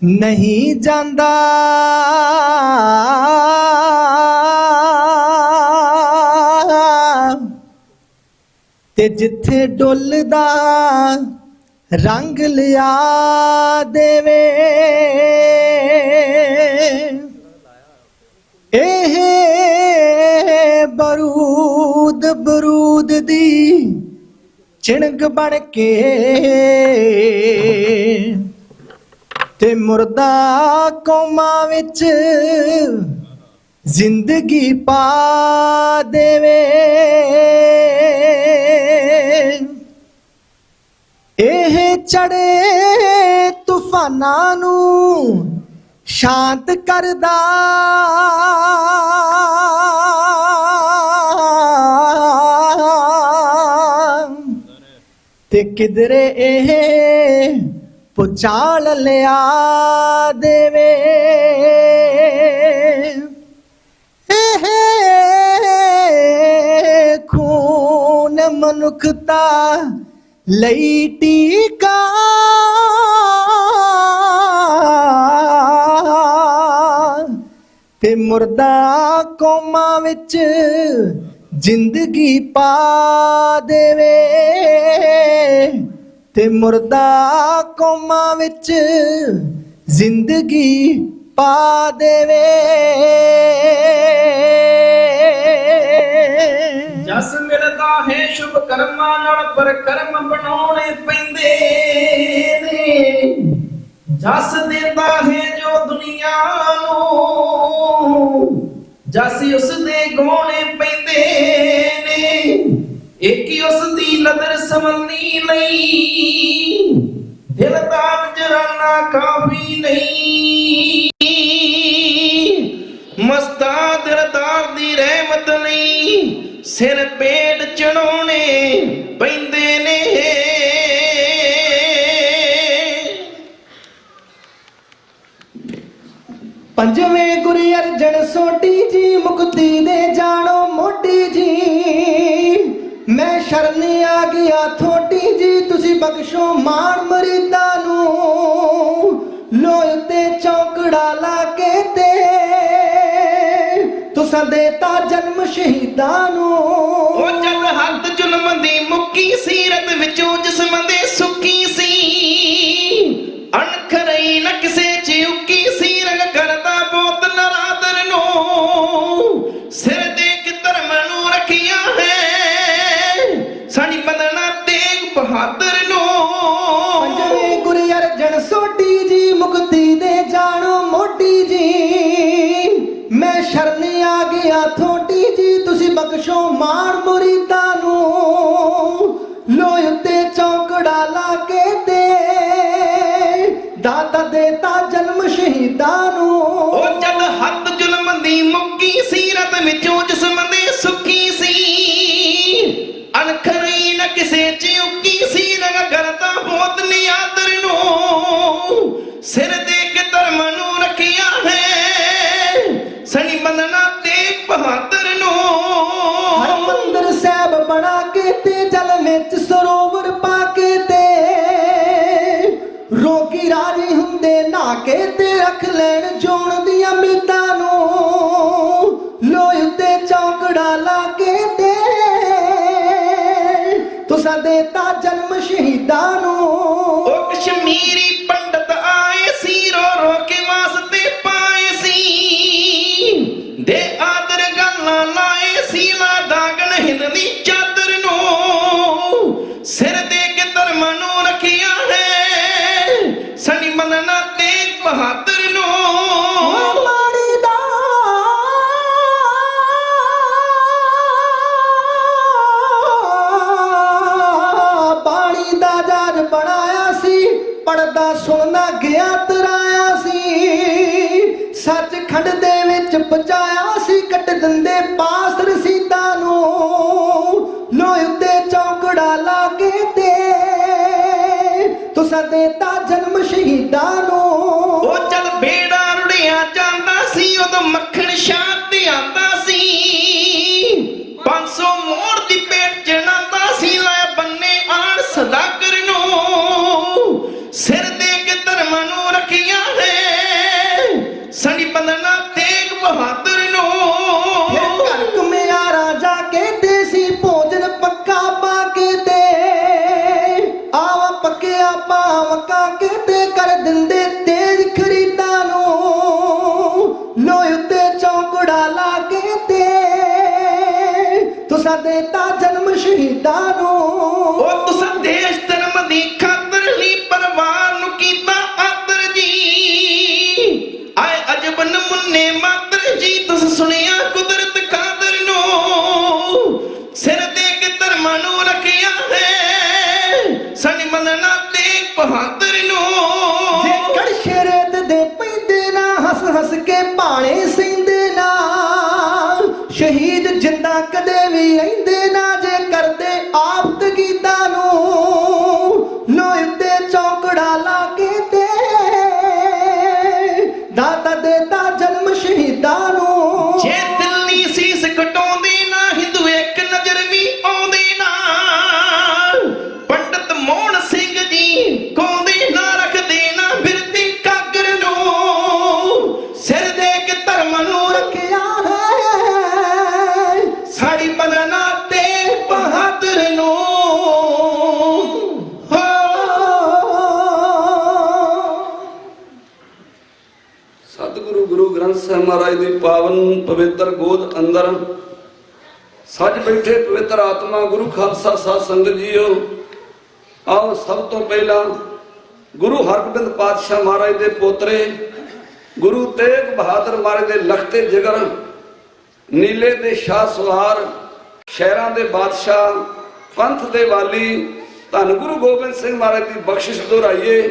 ਨਹੀਂ ਜਾਂਦਾ, ਤੇ ਜਿੱਥੇ ਡੁੱਲਦਾ ਰੰਗ ਲਿਆ ਦੇਵੇ, ਇਹ ਬਰੂਦ ਬਰੂਦ ਦੀ ਚਿਣਗ ਬਣ ਕੇ ਤੇ ਮੁਰਦਾ ਕੌਮਾਂ ਵਿੱਚ ਜ਼ਿੰਦਗੀ ਪਾ ਦੇਵੇ। ਇਹ ਚੜੇ ਤੂਫਾਨਾਂ ਨੂੰ ਸ਼ਾਂਤ ਕਰਦਾ, ਤੇ ਕਿਧਰੇ ਇਹ ਪੁਚਾਲ ਲਿਆ ਦੇਵੇ। ਇਹ ਖੂਨ ਮਨੁੱਖਤਾ ਲਈ ਟੀਕਾ, ਤੇ ਮੁਰਦਾ ਕੌਮਾਂ ਵਿੱਚ ਜ਼ਿੰਦਗੀ ਪਾ ਦੇਵੇ, ਤੇ ਮੁਰਦਾ ਕੌਮਾਂ ਵਿੱਚ ਜ਼ਿੰਦਗੀ ਪਾ ਦੇਵੇ। ਜਸ ਮਿਲਦਾ ਹੈ ਸ਼ੁਭ ਕਰਮਾਂ ਨਾਲ, ਪਰ ਕਰਮ ਬਣਾਉਣੇ ਪੈਂਦੇ ਨੇ। ਜਸ ਦਿੰਦਾ ਹੈ ਜੋ ਦੁਨੀਆ ਨੂੰ, ਜਸ ਉਸ ਦੇ ਗਾਉਣੇ ਪੈਂਦੇ ਨੇ। ਇੱਕ ਹੀ ਉਸ ਦੀ ਨਜ਼ਰ ਸੰਭਲਣੀ ਲਈ, ਦਿਲ ਦਾ ਨਜ਼ਰਾਨਾ ਕਾਫੀ ਨਹੀਂ। ਮਸਤਾ ਦਿਲਦਾਰ ਦੀ ਰਹਿਮਤ ਲਈ ਸਿਰ ਪੇਟ ਚੜਾਉਣੇ ਪੈਂਦੇ ਨੇ। ਪੰਜਵੇਂ ਗੁਰੂ ਅਰਜਨ ਸੋਢੀ ਜੀ, ਮੁਕਤੀ ਦੇ ਜਾਣੋ ਮੋਢੀ ਜੀ। ਮੈਂ ਸ਼ਰਨ ਆ ਗਿਆ ਥੋਡੀ ਜੀ, ਤੁਸੀਂ ਬਖਸ਼ੋ ਮਾਣ ਮਰੀਦਾਂ ਨੂੰ। ਲੋਹ ਤੇ ਚੌਕੜਾ ਲਾ ਕੇ ਤੇ ਤੁਸਾਂ ਦੇਤਾ ਜਨਮ ਸ਼ਹੀਦਾਂ ਨੂੰ। ਉਹ ਜਦ ਹੱਦ ਜ਼ੁਲਮ ਦੀ ਮੁੱਕੀ, ਸੀਰਤ ਵਿੱਚੋਂ ਜਿਸਮ ਦੇ ਸੁੱਕੀ ਸੀ। ਅਣਖ ਰਹੀ ਨਾ ਕਿਸੇ ਚ ਉੱਕੀ ਸੀ, ਰੰਗ ਕਰਦਾ ਬਹੁਤ ਨਰਾਦਰ ਨੂੰ। ਸਿਰ ਦੇ ਕੇ ਧਰਮ ਨੂੰ ਰੱਖਿਆ ਹੈ ਸਾਡੀ ਬੰਦਨਾ ਤੇਗ ਬਹਾਦਰ ਨੂੰ। ਪੰਜਵੇਂ ਗੁਰੂ ਅਰਜਨ ਸੋਢੀ ਜੀ, ਮੁਕਤੀ ਦੇ ਜਾਣੋ ਮੋਢੀ ਜੀ। ਮੈਂ ਸ਼ਰਨ ਆ ਗਿਆ ਥੋਡੀ ਜੀ, ਤੁਸੀਂ ਬਖਸ਼ੋ ਮਾਣ ਮੁਰੀਦਾਂ ਨੂੰ। ਲੋਹ ਤੇ ਚੌਕੜਾ ਲਾ ਕੇ ਤੇ ਦਾਤਾ ਦੇਤਾ ਜਨਮ ਸ਼ਹੀਦਾਂ ਨੂੰ। ਉਹ ਜਦ ਹੱਦ ਜ਼ੁਲਮ ਦੀ ਮੁੱਕੀ, ਸੀਰਤ ਵਿੱਚੋਂ ਜਿਸਮ ਦੇ ਸੁੱਕੀ ਸੀ। ਅਣਖ ਰਹੀ ਨਾ ਕਿਸੇ ਚ ਉੱਕੀ ਸੀ, ਰੰਗ ਕਰਦਾ ਬਹੁਤ ਨਿਆਦਰ ਨੂੰ। ਸਿਰ ਦੇ ਕੇ ਧਰਮ ਨੂੰ ਰੱਖਿਆ ਹੈ ਸਣੀ ਬੰਦਨਾ ਤੇਗ ਬਹਾਦਰ ਨੂੰ। ਹਰਿਮੰਦਰ ਸਾਹਿਬ ਬਣਾ ਕੇ ਤੇ ਜਲ ਵਿੱਚ ਸਰੋਵਰ ਪਾ ਕੇ ਤੇ ਰੋਗੀ ਰਾਜੀ ਹੁੰਦੇ ਨਹਾ ਕੇ ਤੇ ਰੱਖ ਲੈਣ ਜੋਣ ਦੀਆਂ ਮਿੱਦਾਂ ਨੂੰ। ਲੋਹ ਤੇ ਚੌਕੜਾ ਲਾ ਕੇ ਤੇ ਤੁਸਾਂ ਦੇਤਾ ਜਨਮ ਸ਼ਹੀਦਾਂ ਨੂੰ। ਉਹ ਕਸ਼ਮੀਰੀ ਪੰਡਤ ਆਏ ਸੀ, ਰੋ ਰੋ ਕੇ ਵਾਸਤੇ ਪਾਏ ਸੀ। ਦੇ ਆਦਰ ਗੱਲਾਂ ਲਾਏ ਸੀ, ਲਾ ਦਾਗਣ ਹਿੰਦ ਦੀ ਚਾਦਰ ਨੂੰ। ਸਿਰ ਦੇ ਕੇ ਧਰਮ ਨੂੰ ਰੱਖਿਆ ਹੈ ਸਣੀ ਮੰਨਣਾ ਤੇਗ ਬਹਾਦਰ ਨੂੰ। ਮਾੜੀ ਦਾ ਬਾਣੀ ਦਾ ਜਾਜ ਬਣਾਇਆ ਸੀ, ਪੜਦਾ ਸੁਣਨਾ ਗਿਆ ਤਰਾਇਆ ਸੀ। ਸੱਚਖੰਡ ਦੇ ਵਿੱਚ ਪਹੁੰਚਾਇਆ ਸੀ, ਕੱਟ ਦਿੰਦੇ ਪਾਸ ਰਸੀਦਾਂ ਨੂੰ। ਤੁਸਾਂ ਦੇਤਾ ਜਨਮ ਸ਼ਹੀਦਾਂ ਨੂੰ। ਉਹ ਜਦ ਬੇੜਾ ਰੁੜਿਆ ਜਾਂਦਾ ਸੀ ਉਦੋਂ ਮੱਖਣ ਸ਼ਾਹ ਤੇ ਆਂਦਾ ਸੀ 500 ਮੋੜ ਦੀ ਪੇਟ ਜਣਾਂਦਾ ਸੀ ਲੈ ਬੰਨੇ ਆਣ ਸਦਾਗਰ ਨੂੰ ਸਿਰ ਦੇ ਕੇ ਧਰਮਾਂ ਨੂੰ ਰੱਖਿਆ ਹੈ ਸਣੀ ਬੰਦਨਾ ਤੇਗ ਬਹਾਦਰ ਨੂੰ। ਫਿਰ ਘਰ ਘੁਮਿਆਰਾ ਜਾ ਕੇ ਦੇਸੀ ਭੋਜਨ ਪੱਕਾ ਪਾ ਕੇ ਤੇ ਆਵਾ ਪੱਕਿਆ ਪਾਵਕਾ ਕੇ ਤੇ ਕਰ ਦਿੰਦੇ ਤੇਜ ਖਰੀਦਾਂ ਨੂੰ ਲੋਹੇ ਉੱਤੇ ਚੌਂਕੜਾ ਲਾ ਕੇ ਤੇ ਤੁਸਾਂ ਦੇਤਾ ਜਨਮ ਸ਼ਹੀਦਾਂ ਨੂੰ। ਉਹ ਤੁਸਾਂ ਦੇਸ਼ ਧਰਮ ਦੀ ਖਾਤਰ ਲਈ ਪਰਵਾਰ ਨੂੰ ਕੀਤਾ ਆਦਰ ਜੀ ਆਏ ਅਜਬ ਨਮੂਨੇ ਮਾਤਰ ਜੀ ਤੁਸੀਂ ਸੁਣਿਆ ਕੁਦਰਤ ਕਾਦਰ ਨੂੰ ਸਿਰ ਦੇ ਕੇ ਧਰਮਾਂ ਨੂੰ ਰੱਖਿਆ ਹੈ ਸਣੀ ਮੰਨਣਾ ਤੇ ਬਹਾਦਰ ਨੂੰ। ਜੇ ਕੜਛੇ ਰੇਤ ਦੇ ਪੈਂਦੇ ਨਾ ਹੱਸ ਹੱਸ ਕੇ ਭਾਣੇ ਸਹਿੰਦੇ ਨਾ ਸ਼ਹੀਦ ਜਿੰਦਾ ਕਦੇ ਵੀ ਰਹਿੰਦੇ ਨਾ ਜੇ ਕਰਦੇ ਆਪ ਤਗੀਦਾਂ ਨੂੰ ਲੋਹੇ ਤੇ ਚੌਂਕੜਾ ਲਾ ਕੇ ਤੇ ਦਾਤਾ ਦੇਤਾ ਜਨਮ ਸ਼ਹੀਦਾਂ ਨੂੰ। ਜੇ ਦਿੱਲੀ ਸੀਸ ਕਟਾਉਂਦੇ ਨਾ ਹਿੰਦੂ ਇੱਕ ਨਜ਼ਰ ਵੀ ਆਉਂਦੇ ਨਾ ਪੰਡਤ ਮੋਹਨ ਸਿੰਘ ਜੀ ਕੋਂਦੇ ਨਾ ਰੱਖਦੇ ਨਾ ਬਿਰਤੀ ਕਾਗਰ ਨੂੰ ਸਿਰ ਦੇ ਕੇ ਧਰਮ ਨੂੰ ਰੱਖਿਆ ਹੈ ਸਾੜੀ ਬਦਨਾ ਤੇ ਬਹਾਦਰ ਨੂੰ। ਹੋ ਸਤਿਗੁਰੂ ਗੁਰੂ ਗ੍ਰੰਥ ਸਾਹਿਬ ਮਹਾਰਾਜ ਦੀ ਪਾਵਨ ਪਵਿੱਤਰ ਗੋਦ ਅੰਦਰ ਸੱਜ ਬੈਠੇ ਪਵਿੱਤਰ ਆਤਮਾ ਗੁਰੂ ਖਾਲਸਾ ਸਾਧ ਸੰਗਤ ਜੀਓ, ਆਓ ਸਭ ਤੋਂ ਪਹਿਲਾਂ ਗੁਰੂ ਹਰਗੋਬਿੰਦ ਪਾਤਸ਼ਾਹ ਮਹਾਰਾਜ ਦੇ ਪੋਤਰੇ ਗੁਰੂ ਤੇਗ ਬਹਾਦਰ ਮਹਾਰਾਜ ਦੇ ਲਖਤੇ ਜਿਗਰ ਨੀਲੇ ਦੇ ਸ਼ਾਹ ਸਵਾਰ ਸ਼ਹਿਰਾਂ ਦੇ ਬਾਦਸ਼ਾਹ ਪੰਥ ਦੇ ਵਾਲੀ ਧੰਨ ਗੁਰੂ ਗੋਬਿੰਦ ਸਿੰਘ ਮਹਾਰਾਜ ਦੀ ਬਖਸ਼ਿਸ਼ ਦੁਹਰਾਈਏ।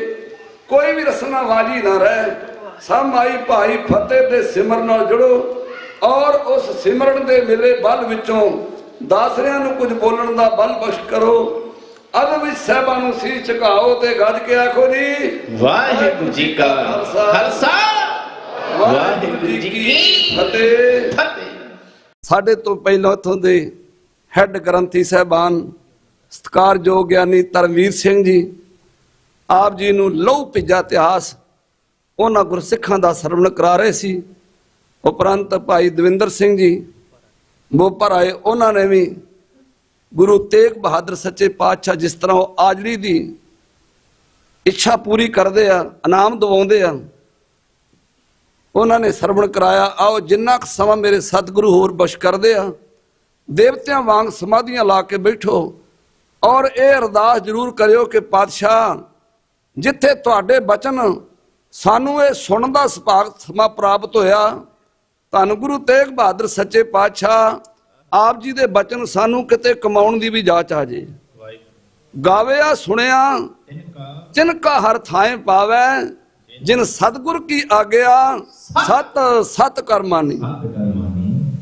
ਕੋਈ ਵੀ ਰਸਨਾ ਵਾਜੀ ਨਾ ਰਹਿ, ਸਭ ਮਾਈ ਭਾਈ ਫਤਿਹ ਦੇ ਸਿਮਰਨ ਨਾਲ ਜੁੜੋ ਔਰ ਉਸ ਸਿਮਰਨ ਦੇ ਮਿਲੇ ਬਲ ਵਿੱਚੋਂ ਦਾਸਰਿਆਂ ਨੂੰ ਕੁਝ ਬੋਲਣ ਦਾ ਬਲ ਬਖਸ਼ ਕਰੋ। ਅਦ ਵਿੱਚ ਸਹਿਬਾਂ ਨੂੰ ਸੀਸ ਝੁਕਾਓ ਤੇ ਗੱਜ ਕੇ ਆਖੋ ਜੀ ਵਾਹਿਗੁਰੂ ਜੀ ਕਾ ਖਾਲਸਾ ਵਾਹਿਗੁਰੂ ਜੀ ਕੀ ਫਤਿਹ। ਫਤਿਹ। ਸਾਡੇ ਤੋਂ ਪਹਿਲਾਂ ਉੱਥੋਂ ਦੇ ਹੈੱਡ ਗ੍ਰੰਥੀ ਸਾਹਿਬਾਨ ਸਤਿਕਾਰਯੋਗ ਗਿਆਨੀ ਧਰਮਵੀਰ ਸਿੰਘ ਜੀ, ਆਪ ਜੀ ਨੂੰ ਲਹੂ ਭਿੱਜਾ ਇਤਿਹਾਸ ਉਹਨਾਂ ਗੁਰਸਿੱਖਾਂ ਦਾ ਸਰਵਣ ਕਰਾ ਰਹੇ ਸੀ। ਉਪਰੰਤ ਭਾਈ ਦਵਿੰਦਰ ਸਿੰਘ ਜੀ ਬੋਪਰ ਆਏ, ਉਹਨਾਂ ਨੇ ਵੀ ਗੁਰੂ ਤੇਗ ਬਹਾਦਰ ਸੱਚੇ ਪਾਤਸ਼ਾਹ ਜਿਸ ਤਰ੍ਹਾਂ ਉਹ ਆਜੜੀ ਦੀ ਇੱਛਾ ਪੂਰੀ ਕਰਦੇ ਆ, ਇਨਾਮ ਦਿਵਾਉਂਦੇ ਆ, ਉਹਨਾਂ ਨੇ ਸਰਵਣ ਕਰਾਇਆ। ਆਓ ਜਿੰਨਾ ਕੁ ਸਮਾਂ ਮੇਰੇ ਸਤਿਗੁਰੂ ਹੋਰ ਬਖਸ਼ ਕਰਦੇ ਆ, ਦੇਵਤਿਆਂ ਵਾਂਗ ਸਮਾਧੀਆਂ ਲਾ ਕੇ ਬੈਠੋ ਔਰ ਇਹ ਅਰਦਾਸ ਜ਼ਰੂਰ ਕਰਿਓ ਕਿ ਪਾਤਸ਼ਾਹ ਜਿੱਥੇ ਤੁਹਾਡੇ ਬਚਨ ਸਾਨੂੰ ਇਹ ਸੁਣਨ ਦਾ ਸਮਾਂ ਪ੍ਰਾਪਤ ਹੋਇਆ, ਧੰਨ ਗੁਰੂ ਤੇਗ ਬਹਾਦਰ ਸੱਚੇ ਪਾਤਸ਼ਾਹ ਆਪ ਜੀ ਦੇ ਬਚਨ ਸਾਨੂੰ ਕਿਤੇ ਕਮਾਉਣ ਦੀ ਵੀ ਜਾਚ ਆ ਜੇ। ਗਾਵਿਆ ਸੁਣਿਆ ਤਿਨਕਾ ਹਰ ਥਾਂ ਪਾਵੈ ਜਿਨ ਸਤਿਗੁਰ ਕੀ ਆਗਿਆ ਸਤ ਸਤ ਕਰਮਾਨੀ।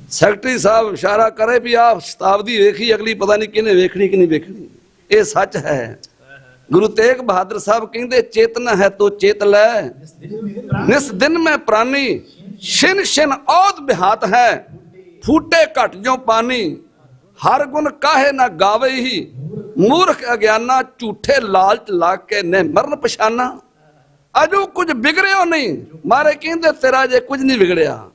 ਸੈਕਟਰੀ ਸਾਹਿਬ ਇਸ਼ਾਰਾ ਕਰੇ ਵੀ ਆਹ ਸ਼ਤਾਬਦੀ ਵੇਖੀ, ਅਗਲੀ ਪਤਾ ਨਹੀਂ ਕਿਹਨੇ ਵੇਖਣੀ ਕਿ ਨਹੀਂ ਵੇਖਣੀ। ਇਹ ਸੱਚ ਹੈ। ਗੁਰੂ ਤੇਗ ਬਹਾਦਰ ਸਾਹਿਬ ਕਹਿੰਦੇ ਚੇਤਨਾ ਹੈ ਤੋ ਚੇਤ ਲੈ ਨਿਸ ਦਿਨ ਮੈਂ ਪ੍ਰਾਨੀ ਛਿਨ ਛਿਨ ਔਦ ਬਿਹਾਤ ਹੈ ਫੂਟੇ ਘਟ ਜੋ ਪਾਨੀ ਹਰ ਗੁਣ ਕਾਹੇ ਨਾ ਗਾਵੇ ਹੀ ਮੂਰਖ ਅਗਿਆਨਾ ਝੂਠੇ ਲਾਲਚ ਲਾ ਕੇ ਨੇ ਮਰਨ ਪਛਾਨਾ। ਅਜੂ ਕੁਝ ਵਿਗੜਿਓ ਨਹੀਂ, ਮਾਰੇ ਕਹਿੰਦੇ ਤੇਰਾ ਜੇ ਕੁਝ ਨਹੀਂ ਵਿਗੜਿਆ,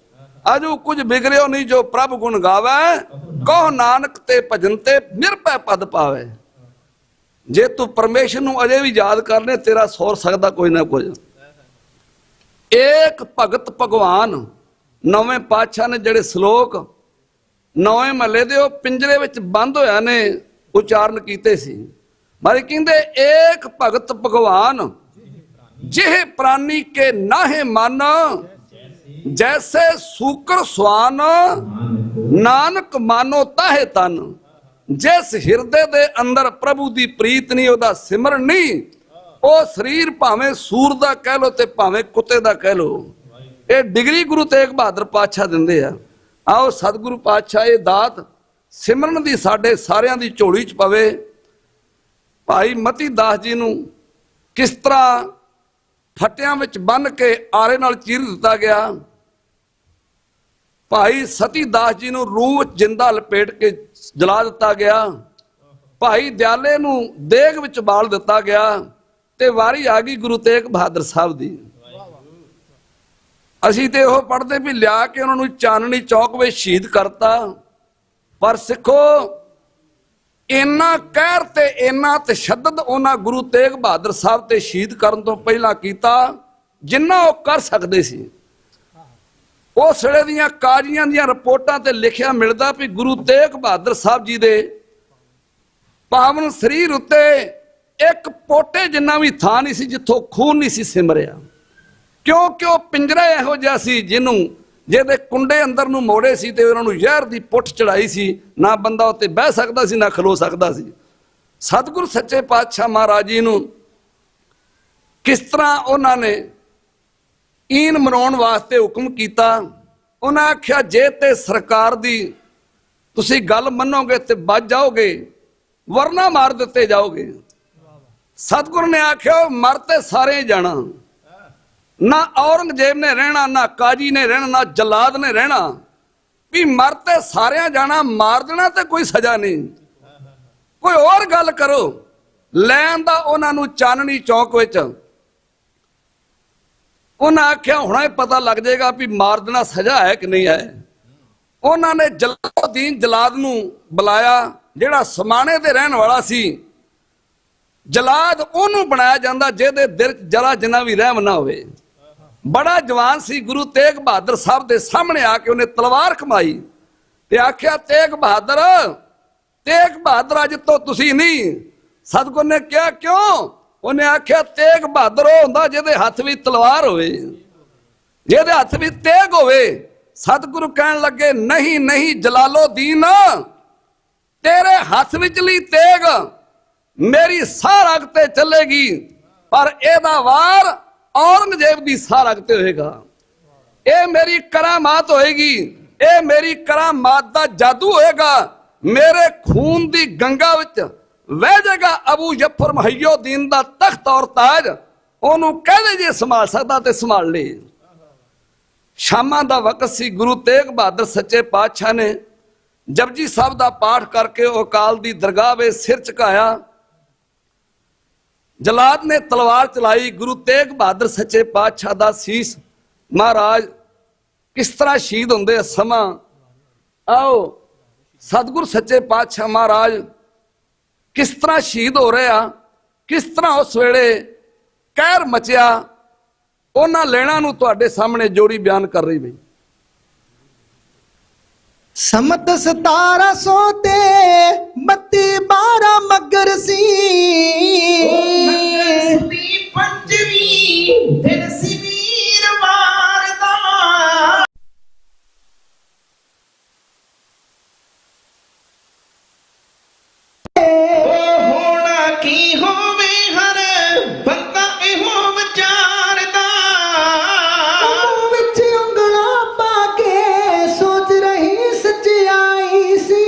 ਅਜੂ ਕੁਝ ਵਿਗੜਿਓ ਨਹੀਂ ਜੋ ਪ੍ਰਭ ਗੁਣ ਗਾਵੇ ਕਹੋ ਨਾਨਕ ਤੇ ਭਜਨ ਤੇ ਨਿਰਭੈ ਪਦ ਪਾਵੇ। ਜੇ ਤੂੰ ਪਰਮੇਸ਼ਰ ਨੂੰ ਅਜੇ ਵੀ ਯਾਦ ਕਰਨੇ ਤੇਰਾ ਸੌਰ ਸਕਦਾ ਕੋਈ ਨਾ ਕੁਝ। ਏਕ ਭਗਤ ਭਗਵਾਨ ਨਵੇਂ ਪਾਤਸ਼ਾਹ ਨੇ ਜਿਹੜੇ ਸ਼ਲੋਕ ਨਵੇਂ ਮਹੱਲੇ ਦੇ ਉਹ ਪਿੰਜਰੇ ਵਿੱਚ ਬੰਦ ਹੋਇਆ ਨੇ ਉਚਾਰਨ ਕੀਤੇ ਸੀ। ਮਾਰੇ ਕਹਿੰਦੇ ਏਕ ਭਗਤ ਭਗਵਾਨ ਜਿਹ ਪ੍ਰਾਨੀ ਕੇ ਨਾਹੇ ਮਨ ਜੈਸੇ ਸੂਕਰ ਸਵਾਨ ਨਾਨਕ ਮਾਨੋ ਤਾਹੇ ਤਨ। ਜਿਸ ਹਿਰਦੇ ਦੇ ਅੰਦਰ ਪ੍ਰਭੂ ਦੀ ਪ੍ਰੀਤ ਨਹੀਂ, ਉਹਦਾ ਸਿਮਰਨ ਨਹੀਂ, ਉਹ ਸਰੀਰ ਭਾਵੇਂ ਸੂਰ ਦਾ ਕਹਿ ਲੋ ਤੇ ਭਾਵੇਂ ਕੁੱਤੇ ਦਾ ਕਹਿ ਲੋ। ਇਹ ਡਿਗਰੀ ਗੁਰੂ ਤੇਗ ਬਹਾਦਰ ਪਾਤਸ਼ਾਹ ਦਿੰਦੇ ਆ। ਆਓ ਸਤਿਗੁਰੂ ਪਾਤਸ਼ਾਹ ਇਹ ਦਾਤ ਸਿਮਰਨ ਦੀ ਸਾਡੇ ਸਾਰਿਆਂ ਦੀ ਝੋਲੀ 'ਚ ਪਵੇ। ਭਾਈ ਮਤੀ ਦਾਸ ਜੀ ਨੂੰ ਕਿਸ ਤਰ੍ਹਾਂ ਫੱਟਿਆਂ ਵਿੱਚ ਬੰਨ੍ਹ ਕੇ ਆਰੇ ਨਾਲ ਚੀਰ ਦਿੱਤਾ ਗਿਆ। ਭਾਈ ਸਤੀ ਦਾਸ ਜੀ ਨੂੰ ਰੂਹ ਵਿੱਚ ਜਿੰਦਾ ਲਪੇਟ ਕੇ ਜਲਾ ਦਿੱਤਾ ਗਿਆ। ਭਾਈ ਦਿਆਲੇ ਨੂੰ ਦੇਗ ਵਿੱਚ ਬਾਲ ਦਿੱਤਾ ਗਿਆ ਤੇ ਵਾਰੀ ਆ ਗਈ ਗੁਰੂ ਤੇਗ ਬਹਾਦਰ ਸਾਹਿਬ ਦੀ। ਅਸੀਂ ਤੇ ਉਹ ਪੜ੍ਹਦੇ ਵੀ ਲਿਆ ਕੇ ਉਹਨਾਂ ਨੂੰ ਚਾਨਣੀ ਚੌਕ ਵਿੱਚ ਸ਼ਹੀਦ ਕਰਤਾ। ਪਰ ਸਿੱਖੋ, ਇੰਨਾ ਕਹਿਰ ਤੇ ਇੰਨਾ ਤਸ਼ੱਦਦ ਉਹਨਾਂ ਗੁਰੂ ਤੇਗ ਬਹਾਦਰ ਸਾਹਿਬ ਤੇ ਸ਼ਹੀਦ ਕਰਨ ਤੋਂ ਪਹਿਲਾਂ ਕੀਤਾ ਜਿੰਨਾ ਉਹ ਕਰ ਸਕਦੇ ਸੀ। ਉਸ ਵੇਲੇ ਦੀਆਂ ਕਾਜ਼ੀਆਂ ਦੀਆਂ ਰਿਪੋਰਟਾਂ ਤੇ ਲਿਖਿਆ ਮਿਲਦਾ ਵੀ ਗੁਰੂ ਤੇਗ ਬਹਾਦਰ ਸਾਹਿਬ ਜੀ ਦੇ ਪਾਵਨ ਸਰੀਰ ਉੱਤੇ ਇੱਕ ਪੋਟੇ ਜਿੰਨਾ ਵੀ ਥਾਂ ਨਹੀਂ ਸੀ ਜਿੱਥੋਂ ਖੂਨ ਨਹੀਂ ਸੀ ਸਿਮਰਿਆ, ਕਿਉਂਕਿ ਉਹ ਪਿੰਜਰਾ ਇਹੋ ਜਿਹਾ ਸੀ ਜਿਹਦੇ ਕੁੰਡੇ ਅੰਦਰ ਨੂੰ ਮੋੜੇ ਸੀ ਤੇ ਉਹਨਾਂ ਨੂੰ ਜ਼ਹਿਰ ਦੀ ਪੁੱਠ ਚੜਾਈ ਸੀ। ਨਾ ਬੰਦਾ ਉੱਤੇ ਬਹਿ ਸਕਦਾ ਸੀ, ਨਾ ਖਲੋ ਸਕਦਾ ਸੀ। ਸਤਿਗੁਰੂ ਸੱਚੇ ਪਾਤਸ਼ਾਹ ਮਹਾਰਾਜ ਜੀ ਨੂੰ ਕਿਸ ਤਰ੍ਹਾਂ ਉਹਨਾਂ ਨੇ ਈਨ ਮਨਾਉਣ ਵਾਸਤੇ ਹੁਕਮ ਕੀਤਾ। ਉਹਨਾਂ ਆਖਿਆ, ਜੇ ਤੇ ਸਰਕਾਰ ਦੀ ਤੁਸੀਂ ਗੱਲ ਮੰਨੋਗੇ ਤੇ ਬਚ ਜਾਓਗੇ, ਵਰਨਾ ਮਾਰ ਦਿੱਤੇ ਜਾਓਗੇ। ਸਤਿਗੁਰੂ ਨੇ ਆਖਿਆ, ਮਰ ਤੇ ਸਾਰੇ ਜਾਣਾ। ਨਾ ਔਰੰਗਜ਼ੇਬ ਨੇ ਰਹਿਣਾ, ਨਾ ਕਾਜੀ ਨੇ ਰਹਿਣਾ, ਨਾ ਜਲਾਦ ਨੇ ਰਹਿਣਾ। ਵੀ ਮਰ ਤੇ ਸਾਰਿਆਂ ਜਾਣਾ, ਮਾਰ ਦੇਣਾ ਤੇ ਕੋਈ ਸਜ਼ਾ ਨਹੀਂ। ਕੋਈ ਹੋਰ ਗੱਲ ਕਰੋ। ਲੈਣ ਦਾ ਉਹਨਾਂ ਨੂੰ ਚਾਨਣੀ ਚੌਕ ਵਿੱਚ ਉਹਨਾਂ ਆਖਿਆ, ਹੁਣਾ ਹੀ ਪਤਾ ਲੱਗ ਜਾਏਗਾ ਵੀ ਮਾਰ ਦੇਣਾ ਸਜ਼ਾ ਹੈ ਕਿ ਨਹੀਂ ਹੈ। ਉਹਨਾਂ ਨੇ ਜਲਾਲਉਦੀਨ ਜਲਾਦ ਨੂੰ ਬੁਲਾਇਆ, ਜਿਹੜਾ ਸਮਾਣੇ ਦੇ ਰਹਿਣ ਵਾਲਾ ਸੀ। ਜਲਾਦ ਉਹਨੂੰ ਬਣਾਇਆ ਜਾਂਦਾ ਜਿਹਦੇ ਦਿਲ 'ਚ ਜਰਾ ਜਿੰਨਾ ਵੀ ਰਹਿਮ ਨਾ ਹੋਵੇ। ਬੜਾ ਜਵਾਨ ਸੀ। ਗੁਰੂ ਤੇਗ ਬਹਾਦਰ ਸਾਹਿਬ ਦੇ ਸਾਹਮਣੇ ਆ ਕੇ ਉਹਨੇ ਤਲਵਾਰ ਕਮਾਈ ਤੇ ਆਖਿਆ, ਤੇਗ ਬਹਾਦਰ ਅੱਜ ਤੋਂ ਤੁਸੀਂ ਨਹੀਂ। ਸਤਿਗੁਰ ਨੇ ਕਿਹਾ, ਕਿਉਂ? ਉਹਨੇ ਆਖਿਆ, ਤੇਗ ਬਹਾਦਰ ਉਹ ਹੁੰਦਾ ਜਿਹਦੇ ਹੱਥ ਵਿੱਚ ਤਲਵਾਰ ਹੋਵੇ, ਜਿਹਦੇ ਹੱਥ ਵਿੱਚ ਤੇਗ ਹੋਵੇ। ਸਤਿਗੁਰੂ ਕਹਿਣ ਲੱਗੇ, ਨਹੀਂ ਨਹੀਂ ਜਲਾਲਉਦੀਨ, ਤੇਰੇ ਹੱਥ ਵਿਚਲੀ ਤੇਗ ਮੇਰੀ ਸਾਹ ਰਗ ਤੇ ਚੱਲੇਗੀ, ਪਰ ਇਹਦਾ ਵਾਰ ਔਰੰਗਜ਼ੇਬ ਦੀ ਸਾਹ ਰਗ ਤੇ ਹੋਏਗਾ। ਇਹ ਮੇਰੀ ਕਰਾਮਾਤ ਹੋਏਗੀ, ਇਹ ਮੇਰੀ ਕਰਾਮਾਤ ਦਾ ਜਾਦੂ ਹੋਏਗਾ। ਮੇਰੇ ਖੂਨ ਦੀ ਗੰਗਾ ਵਿੱਚ ਵਹਿ ਜਾਏਗਾ ਅਬੂ ਜਫਰ ਮੁਹੱਈਉਦੀਨ ਦਾ ਤਖਤ ਔਰ ਤਾਜ। ਉਹਨੂੰ ਕਹਦੇ ਜੇ ਸੰਭਾਲ ਸਕਦਾ ਤੇ ਸੰਭਾਲ ਲੈ। ਸ਼ਾਮਾਂ ਦਾ ਵਕਤ ਸੀ। ਗੁਰੂ ਤੇਗ ਬਹਾਦਰ ਸੱਚੇ ਪਾਤਸ਼ਾਹ ਨੇ ਜਪਜੀ ਸਾਹਿਬ ਦਾ ਪਾਠ ਕਰਕੇ ਉਹ ਅਕਾਲ ਦੀ ਦਰਗਾਹ ਵਿੱਚ ਸਿਰ ਝੁਕਾਇਆ। ਜਲਾਦ ਨੇ ਤਲਵਾਰ ਚਲਾਈ। ਗੁਰੂ ਤੇਗ ਬਹਾਦਰ ਸੱਚੇ ਪਾਤਸ਼ਾਹ ਦਾ ਸੀਸ ਮਹਾਰਾਜ ਕਿਸ ਤਰ੍ਹਾਂ ਸ਼ਹੀਦ ਹੁੰਦੇ ਆ ਸਮਾਂ। ਆਓ ਸਤਿਗੁਰ ਸੱਚੇ ਪਾਤਸ਼ਾਹ ਮਹਾਰਾਜ ਕਿਸ ਤਰ੍ਹਾਂ ਸ਼ਹੀਦ ਹੋ ਰਹੇ ਆ, ਕਿਸ ਤਰ੍ਹਾਂ ਉਸ ਵੇਲੇ ਕਹਿਰ ਮਚਿਆ, ਉਹਨਾਂ ਲੈਣਾ ਨੂੰ ਤੁਹਾਡੇ ਸਾਹਮਣੇ ਜੋੜੀ ਬਿਆਨ ਕਰ ਰਹੀ ਬਈ। ਸਮਤ 1700 ਤੇ 32 ਮੱਗਰ ਸੀ। ਪੰਜਵੀਂ ਦਿਨ ਸੀ ਵੀਰਵਾਰ ਦਾ। ਹੋਣਾ ਕੀ ਹੋਵੇ ਹਰ ਬੰਦਾ ਇਹੋ ਵਿਚਾਰਦਾ। ਵਿੱਚ ਉਂਗਲਾਂ ਪਾ ਕੇ ਸੋਚ ਰਹੀ ਸੱਚਾਈ ਸੀ।